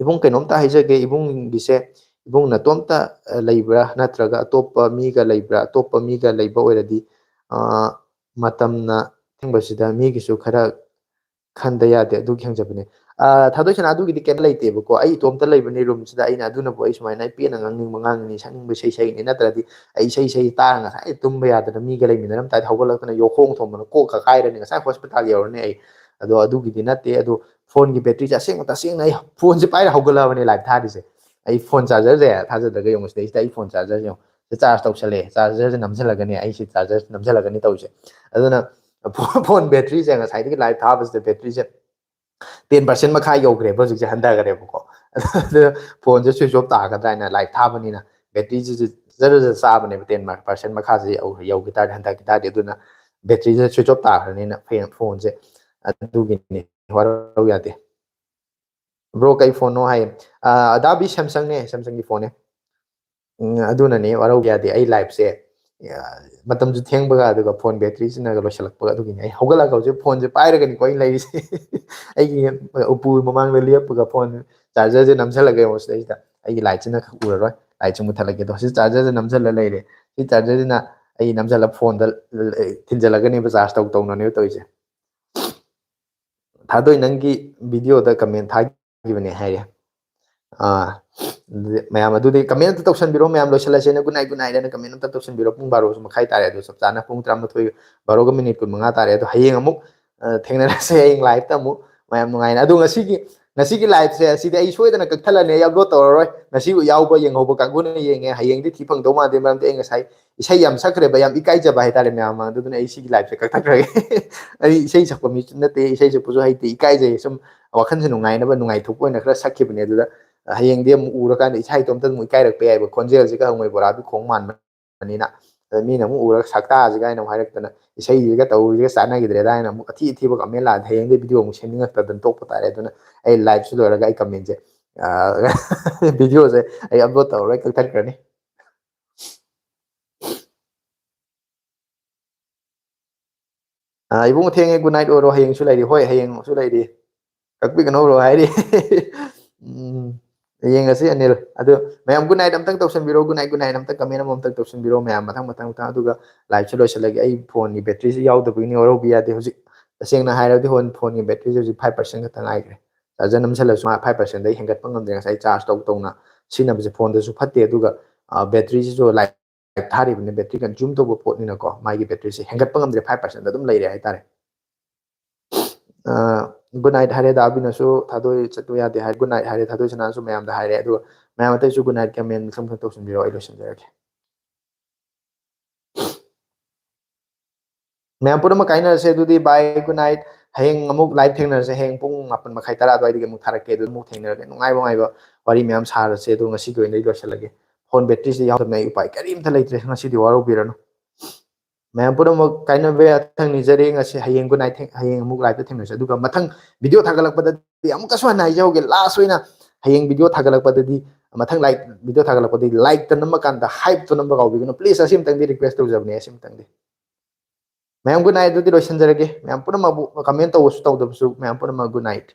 ꯏꯕꯨꯡ ꯀꯩꯅꯣꯝꯇ ꯍꯥꯏꯖꯒꯦ, ꯏꯕꯨꯡꯒꯤꯁꯦ ꯏꯕꯨꯡ ꯅꯇꯣꯝꯇ ꯂꯩꯕ꯭ꯔꯥ ꯅꯠꯇ꯭ꯔꯒ ꯑꯇꯣꯞꯄ ꯃꯤꯒ ꯂꯩꯕ꯭ꯔꯥ? ꯑꯇꯣꯞꯄ ꯃꯤꯒ ꯂꯩꯕ ꯑꯣꯏꯔꯗꯤ ꯃꯇꯝꯅ ꯊꯦꯡꯕꯁꯤꯗ ꯃꯤꯒꯤꯁꯨ ꯈꯔ ꯈꯟꯗ ꯌꯥꯗꯦ, ꯑꯗꯨꯒꯤ ꯍꯪꯖꯕꯅꯦ. ꯊꯥꯗꯣꯏꯁꯅꯥ ꯑꯗꯨꯒꯤꯗꯤ ꯀꯩꯝ ꯂꯩꯇꯦꯕꯀꯣ. ꯑꯩ ꯏꯇꯣꯝꯇ ꯂꯩꯕꯅꯤ ꯔꯨꯝꯁꯤꯗ, ꯑꯩꯅ ꯑꯗꯨꯅꯕꯨ ꯑꯩ ꯁꯨꯃꯥꯏꯅ ꯑꯩ ꯄꯦꯟꯅ ꯉꯥꯡꯅꯤꯡꯕ ꯉꯥꯡꯉꯤꯅꯤ, ꯁꯛꯅꯤꯡꯕ ꯏꯁꯩ ꯁꯛꯏꯅꯤ. ꯅꯠꯇ꯭ꯔꯗꯤ ꯑꯩ ꯏꯁꯩ ꯇꯥꯔ ꯉꯁꯥꯏ ꯇꯨꯝꯕ ꯌꯥꯗꯅ ꯃꯤꯒ ꯂꯩꯃꯤꯟꯅꯔꯝ ꯇꯥꯔꯗꯤ ꯍꯧꯒꯠꯂꯛꯇꯅ ꯌꯣꯈꯣꯡ ꯊꯣꯡꯕꯅ ꯀꯣꯛꯀ ꯀꯥꯏꯔꯅꯤ, ꯉꯁꯥꯏ ꯍꯣꯁꯄꯤꯇꯥꯜ ꯌꯧꯔꯅꯤ ꯑꯩ. ꯑꯗꯣ ꯑꯗꯨꯒꯤꯗꯤ ꯅꯠꯇꯦ. ꯑꯗꯣ ꯐꯣꯟꯒꯤ ꯕꯦꯇ꯭ꯔꯤꯁꯦ ꯑꯁꯦꯡꯕ ꯇꯁꯦꯡꯅ ꯑꯩ ꯐꯣꯟꯁꯦ ꯄꯥꯏꯔ ꯍꯧꯒꯠꯂꯛꯑꯕꯅꯦ ꯂꯥꯏꯚ ꯊꯥꯔꯤꯁꯦ. ꯑꯩ ꯐꯣꯟ ꯆꯥꯔꯖꯔꯁꯦ ꯊꯥꯖꯗ꯭ꯔꯒ ꯌꯦꯡꯉꯨ, ꯁꯤꯗꯩꯁꯤꯗ ꯑꯩ ꯐꯣꯟ ꯆꯥꯔꯖꯔꯁꯦ ꯌꯦꯡꯉꯨ, ꯆꯥꯔꯖ ꯇꯧꯁꯜꯂꯛꯑꯦ, ꯆꯥꯔꯖꯔꯁꯦ ꯅꯝꯁꯤꯜꯂꯒꯅꯤ ꯑꯩꯁꯤ ꯆꯥꯔꯖꯔ ꯅꯝꯁꯤꯜꯂꯒꯅꯤ ꯇꯧꯔꯤꯁꯦ. ꯑꯗꯨꯅ ꯐꯣꯟ ꯕꯦꯇ꯭ꯔꯤꯁꯦ ꯉꯁꯥꯏꯗꯒꯤ ꯂꯥꯏꯚ ꯊꯥꯕꯁꯤꯗ ꯕꯦꯇ꯭ꯔꯤꯁꯦ 10% ꯃꯈꯥ ꯌꯧꯈ꯭ꯔꯦꯕ, ꯍꯧꯖꯤꯛꯁꯦ ꯍꯟꯊꯈ꯭ꯔꯦꯕꯀꯣ. ꯑꯗꯨꯅ ꯐꯣꯟꯁꯦ ꯁ꯭ꯋꯤꯆ ꯑꯣꯐ ꯇꯥꯒꯗ꯭ꯔꯥ ꯍꯥꯏꯅ ꯂꯥꯏꯚ ꯊꯥꯕꯅꯤꯅ ꯕꯦꯇ꯭ꯔꯤꯁꯤꯁꯨ ꯖꯔ ꯖꯔ ꯆꯥꯕꯅꯦꯕ, 10% ꯃꯈꯥꯁꯦ ꯌꯧꯈꯤ ꯇꯥꯔꯗꯤ, ꯍꯟꯊꯈꯤ ꯇꯥꯔꯗꯤ. ꯑꯗꯨꯅ ꯕꯦꯇ꯭ꯔꯤꯁꯦ ꯁ꯭ꯋꯤꯆ ꯑꯣꯐ ꯇꯥꯈ꯭ꯔꯅꯤꯅ ꯐꯣꯟꯁꯦ, ꯑꯗꯨꯒꯤꯅꯤ, ꯋꯥꯔꯧ ꯌꯥꯗꯦ. ꯕ꯭ꯔꯣ ꯀꯩ ꯐꯣꯟꯅꯣ ꯍꯥꯏꯌꯦ? ꯑꯗꯥꯕꯤ ꯁꯦꯝꯁꯪꯅꯦ, ꯁꯦꯝꯁꯪꯒꯤ ꯐꯣꯟꯅꯦ. ꯑꯗꯨꯅꯅꯦ ꯋꯥꯔꯧ ꯌꯥꯗꯦ. ꯑꯩ ꯂꯥꯏꯚꯁꯦ ꯃꯇꯝꯁꯨ ꯊꯦꯡꯕꯒ, ꯑꯗꯨꯒ ꯐꯣꯟ ꯕꯦꯇ꯭ꯔꯤꯁꯤꯅꯒ ꯂꯣꯏꯁꯤꯜꯂꯛꯄꯒ, ꯑꯗꯨꯒꯤꯅꯤ ꯑꯩ ꯍꯧꯒꯠꯂꯒ ꯍꯧꯖꯤꯛ ꯐꯣꯟꯁꯦ ꯄꯥꯏꯔꯒꯅꯤꯀꯣ ꯑꯩ ꯂꯩꯔꯤꯁꯦ. ꯑꯩꯒꯤ ꯎꯄꯨ ꯃꯃꯥꯡꯗ ꯂꯦꯞꯄꯒ ꯐꯣꯟ ꯆꯥꯔꯖꯔꯁꯦ ꯅꯝꯁꯤꯜꯂꯒ ꯌꯦꯡꯉꯣ, ꯁꯤꯗꯩꯁꯤꯗ ꯑꯩꯒꯤ ꯂꯥꯏꯠꯁꯤꯅ ꯎꯔꯔꯣꯏ, ꯂꯥꯏꯠꯁꯨ ꯃꯨꯠꯊꯠꯂꯒꯦ. ꯑꯗꯣ ꯁꯤ ꯆꯥꯔꯖꯔꯁꯦ ꯅꯝꯁꯤꯜꯂ ꯂꯩꯔꯦ. ꯁꯤ ꯆꯥꯔꯖꯔꯁꯤꯅ ꯑꯩ ꯅꯝꯁꯤꯜꯂ ꯐꯣꯟꯗ ꯊꯤꯟꯖꯜꯂꯒꯅꯦꯕ ꯆꯥꯔꯖ ꯇꯧꯅꯅꯦꯕ ꯇꯧꯔꯤꯁꯦ. ꯊꯥꯗꯣꯏ ꯅꯪꯒꯤ ꯚꯤꯗꯤꯑꯣꯗ ꯀꯃꯦꯟ ꯒꯤꯕꯅꯦ ꯍꯥꯏꯔꯤ ꯃꯌꯥꯝ ꯑꯗꯨꯗꯤ ꯀꯃꯦꯟ ꯑꯝꯇ ꯇꯧꯁꯟꯕꯤꯔꯣ ꯃꯌꯥꯝ ꯂꯣꯏꯁꯤꯜꯂꯁꯦꯅ ꯒꯨꯗ ꯅꯥꯏꯠ ꯍꯥꯏꯅ ꯀꯃꯦꯟ ꯑꯝꯇ ꯇꯧꯁꯟꯕꯤꯔꯣ ꯄꯨꯡ 12:30 ꯇꯥꯔꯦ ꯑꯗꯣ ꯆꯞ ꯆꯥꯅ ꯄꯨꯡ 12 12ꯒ ꯃꯤꯅꯤꯠ 15 ꯇꯥꯔꯦ ꯑꯗꯣ ꯍꯌꯦꯡ ꯑꯃꯨꯛ ꯊꯦꯡꯅꯔꯁꯦ ꯍꯌꯦꯡ ꯂꯥꯏꯚꯇ ꯑꯃꯨꯛ ꯃꯌꯥꯝ ꯅꯨꯡꯉꯥꯏꯅ ꯑꯗꯣ ꯉꯁꯤꯒꯤ ꯂꯥꯏꯚꯁꯦ ꯑꯁꯤꯗꯤ ꯑꯩ ꯁꯣꯏꯗꯅ ꯀꯛꯊꯠꯂꯅꯤ ꯑꯩ ꯑꯞꯂꯣꯗ ꯇꯧꯔꯔꯣꯏ ꯉꯁꯤ ꯌꯥꯎꯕ ꯌꯦꯡꯍꯧꯕ ꯀꯥꯡꯕꯨꯅ ꯌꯦꯡꯉꯦ ꯍꯌꯦꯡꯗꯤ ꯊꯤ ꯐꯪꯗꯧ ꯃꯥꯟꯗꯦ ꯃꯔꯝꯗꯤ ꯑꯩ ꯉꯁꯥꯏ ꯏꯁꯩ ꯌꯥꯝ ꯁꯛꯈ꯭ꯔꯦꯕ ꯌꯥꯝ ꯏꯀꯥꯏꯖꯕ ꯍꯥꯏꯇꯥꯔꯦ ꯃꯌꯥꯝ ꯑꯗꯨꯗꯨꯅ ꯑꯩ ꯁꯤꯒꯤ ꯂꯥꯏꯚꯁꯦ ꯀꯛꯊꯠꯈ꯭ꯔꯒꯦ ꯑꯩ ꯏꯁꯩ ꯁꯛꯄ ꯃꯤꯁꯨ ꯅꯠꯇꯦ ꯏꯁꯩ ꯁꯛꯄꯁꯨ ꯍꯩꯇꯦ ꯏꯀꯥꯏꯖꯩ ꯁꯨꯝ ꯋꯥꯈꯜꯁꯦ ꯅꯨꯡꯉꯥꯏꯅꯕ ꯅꯨꯡꯉꯥꯏꯊꯣꯛꯄ ꯑꯣꯏꯅ ꯈꯔ ꯁꯛꯈꯤꯕꯅꯦ ꯑꯗꯨꯗ ꯍꯌꯦꯡꯗꯤ ꯑꯃꯨꯛ ꯎꯔꯀꯥꯟꯗ ꯏꯁꯥ ꯏꯇꯣꯝꯇ ꯑꯃꯨꯛ ꯏꯀꯥꯏꯔꯛꯄ ꯌꯥꯏꯕ ꯈꯣꯟꯖꯦꯜꯁꯤꯒ ꯍꯪꯉꯣꯏ ꯕꯣꯔꯥꯕꯤ ꯈꯣꯡ ꯃꯥꯟꯕꯅꯤꯅ ꯑꯗ ꯃꯤꯅ ꯑꯃꯨꯛ ꯎꯔꯒ ꯁꯛꯇꯥꯁꯤꯒ ꯍꯥꯏꯅ ꯑꯃꯨꯛ ꯍꯥꯏꯔꯛꯇꯅ ꯏꯁꯩꯁꯤꯒ ꯇꯧꯔꯤꯁꯤꯒ ꯆꯥꯟꯅꯈꯤꯗ꯭ꯔꯦꯗ ꯍꯥꯏꯅ ꯑꯃꯨꯛ ꯑꯊꯤ ꯑꯊꯤꯕ ꯀꯃꯦꯟ ꯂꯥꯛꯑꯗꯤ ꯍꯌꯦꯡꯗꯤ ꯚꯤꯗꯤꯑꯣ ꯑꯃꯨꯛ ꯁꯦꯝꯅꯤꯡꯉꯛꯇꯗꯅ ꯇꯣꯛꯄ ꯇꯥꯔꯦ ꯑꯗꯨꯅ ꯑꯩ ꯂꯥꯏꯚꯁꯤ ꯂꯣꯏꯔꯒ ꯑꯩ ꯀꯃꯦꯟꯁꯦ ꯚꯤꯗꯤꯑꯣꯁꯦ ꯑꯩ ꯑꯞꯂꯣꯗ ꯇꯧꯔꯔꯣꯏ ꯀꯛꯊꯠꯈ꯭ꯔꯅꯤ ꯏꯕꯨꯡ ꯊꯦꯡꯉꯦ ꯒꯨꯗ ꯅꯥꯏꯠ ꯑꯣꯏꯔꯣ ꯍꯌꯦꯡꯁꯨ ꯂꯩꯔꯤ ꯍꯣꯏ ꯍꯌꯦꯡꯁꯨ ꯂꯩꯔꯤ ꯀꯛꯄꯤꯒꯅꯧꯔꯣ ꯍꯥꯏꯔꯤ ꯌꯦꯡꯉꯁꯤ ꯑꯅꯤꯜ ꯑꯗꯨ ꯃꯌꯥꯝ ꯒꯨꯗ ꯅꯥꯏꯠ ꯑꯝꯇꯪ ꯇꯧꯁꯟꯕꯤꯔꯣ ꯒꯨꯗ ꯅꯥꯏꯠ ꯑꯝꯇ ꯀꯃꯦꯟ ꯑꯃꯇꯪ ꯇꯧꯁꯟꯕꯤꯔꯣ ꯃꯌꯥꯝ ꯃꯊꯪ ꯑꯗꯨꯒ ꯂꯥꯏꯚꯁꯦ ꯂꯣꯏꯁꯤꯜꯂꯒꯦ ꯑꯩ ꯐꯣꯟꯒꯤ ꯕꯦꯇ꯭ꯔꯤꯁꯤ ꯌꯥꯎꯗꯕꯒꯤꯅꯤ ꯋꯥꯔꯧꯕꯤ ꯌꯥꯗꯦ ꯍꯧꯖꯤꯛ ꯇꯁꯦꯡꯅ ꯍꯥꯏꯔꯕꯗꯤ ꯐꯣꯟꯒꯤ ꯕꯦꯇ꯭ꯔꯤꯁꯤ ꯍꯧꯖꯤꯛ 5% ꯈꯛꯇ ꯉꯥꯏꯈ꯭ꯔꯦ ꯆꯥꯔꯖꯔ ꯅꯝꯁꯤꯜꯂꯁꯨ 5%ꯗꯒꯤ ꯍꯦꯟꯒꯠꯄ ꯉꯝꯗ꯭ꯔꯦ ꯉꯁꯥꯏ ꯆꯥꯔꯖ ꯇꯧꯅ ꯁꯤꯖꯤꯟꯅꯕꯁꯦ ꯐꯣꯟꯗꯁꯨ ꯐꯠꯇꯦ ꯑꯗꯨꯒ ꯕꯦꯇ꯭ꯔꯤꯁꯤꯁꯨ ꯂꯥꯏꯚ ꯊꯥꯔꯤꯕꯅꯤ ꯕꯦꯇ꯭ꯔꯤ ꯀꯟꯖꯨꯝ ꯇꯧꯕ ꯄꯣꯠꯅꯤꯅꯀꯣ ꯃꯥꯒꯤ ꯕꯦꯇ꯭ꯔꯤꯁꯦ ꯍꯦꯟꯒꯠꯄ ꯉꯝꯗ꯭ꯔꯦ 5% ꯑꯗꯨꯝ ꯂꯩꯔꯦ ꯍꯥꯏꯇꯥꯔꯦ ꯒꯨꯗ ꯅꯥꯏꯠ ꯍꯥꯏꯔꯦ ꯗꯥ ꯑꯕꯤꯅꯁꯨ ꯊꯥꯗꯣꯏ ꯆꯠꯄ ꯌꯥꯗꯦ ꯍꯥꯏ ꯒꯨꯗ ꯅꯥꯏꯠ ꯍꯥꯏꯔꯦ ꯊꯥꯗꯣꯏꯁꯅꯥꯁꯨ ꯃꯌꯥꯝꯗ ꯍꯥꯏꯔꯦ ꯑꯗꯨꯒ ꯃꯌꯥꯝ ꯑꯇꯩꯁꯨ ꯒꯨꯗ ꯅꯥꯏꯠ ꯀꯃꯦꯟ ꯃꯊꯪ ꯇꯧꯁꯤꯟꯕꯤꯔꯣ ꯑꯩ ꯂꯣꯏꯁꯤꯟꯖꯔꯒꯦ ꯃꯌꯥꯝ ꯄꯨꯝꯅꯃꯛ ꯀꯥꯏꯅꯔꯁꯦ ꯑꯗꯨꯗꯤ ꯕꯥꯏ ꯒꯨꯗ ꯅꯥꯏꯠ ꯍꯌꯦꯡ ꯑꯃꯨꯛ ꯂꯥꯏꯚ ꯊꯦꯡꯅꯔꯁꯦ ꯍꯌꯦꯡ ꯄꯨꯡ 9:30 ꯑꯗꯨꯋꯥꯏꯗꯒꯤ ꯑꯃꯨꯛ ꯊꯥꯔꯛꯀꯦ ꯑꯗꯨ ꯑꯃꯨꯛ ꯊꯦꯡꯅꯔꯒꯦ ꯅꯨꯡꯉꯥꯏꯕ ꯋꯥꯔꯤ ꯃꯌꯥꯝ ꯁꯥꯔꯁꯦ ꯑꯗꯣ ꯉꯁꯤꯒꯤ ꯑꯣꯏꯅꯗꯤ ꯂꯣꯏꯁꯤꯜꯂꯒꯦ ꯐꯣꯟ ꯕꯦꯇ꯭ꯔꯤꯁꯤ ꯌꯥꯎꯗꯕꯅ ꯑꯩ ꯎꯄꯥꯏ ꯀꯔꯤꯝꯇ ꯂꯩꯇ꯭ꯔꯦ ꯉꯁꯤꯗꯤ ꯋꯥꯔꯧꯕꯤꯔꯅꯨ ꯃꯌꯥꯝ ꯄꯨꯝꯅꯃꯛ ꯀꯥꯏꯅꯕ ꯌꯥꯊꯪ ꯅꯤꯖꯔꯤ ꯉꯁꯤ ꯍꯌꯦꯡ ꯒꯨꯗ ꯅꯥꯏꯠ ꯍꯌꯦꯡ ꯑꯃꯨꯛ ꯂꯥꯏꯚꯇ ꯊꯦꯡꯅꯔꯁꯦ ꯑꯗꯨꯒ ꯃꯊꯪ ꯚꯤꯗꯤꯑꯣ ꯊꯥꯒꯠꯂꯛꯄꯗꯗꯤ ꯑꯃꯨꯛꯀꯁꯨ ꯍꯟꯅ ꯍꯥꯏꯖꯍꯧꯒꯦ ꯂꯥꯁ ꯑꯣꯏꯅ ꯍꯌꯦꯡ ꯚꯤꯗꯤꯑꯣ ꯊꯥꯒꯠꯂꯛꯄꯗꯗꯤ ꯃꯊꯪ ꯚꯤꯗꯤꯑꯣ ꯊꯥꯒꯠꯂꯛꯄꯗꯗꯤ ꯂꯥꯏꯛꯇ ꯅꯝꯃꯀꯥꯟꯗ ꯍꯥꯏꯞꯇꯣ ꯅꯝꯕ ꯀꯥꯎꯕꯤꯒꯅꯨ ꯄ꯭ꯂꯤꯖ ꯑꯁꯤꯃꯇꯪꯗꯤ ꯔꯤꯀ꯭ꯋꯦꯁ ꯇꯧꯖꯕꯅꯦ ꯑꯁꯤꯃꯇꯪꯗꯤ ꯃꯌꯥꯝ ꯒꯨꯗ ꯅꯥꯏꯠ ꯑꯗꯨꯗꯤ ꯂꯣꯏꯁꯤꯟꯖꯔꯒꯦ ꯃꯌꯥꯝ ꯄꯨꯝꯅꯃꯛꯕꯨ ꯀꯃꯦꯟ ꯇꯧꯕꯁꯨ ꯇꯧꯗꯕꯁꯨ ꯃꯌꯥꯝ ꯄꯨꯝꯅꯃꯛ ꯒꯨꯗ ꯅꯥꯏꯠ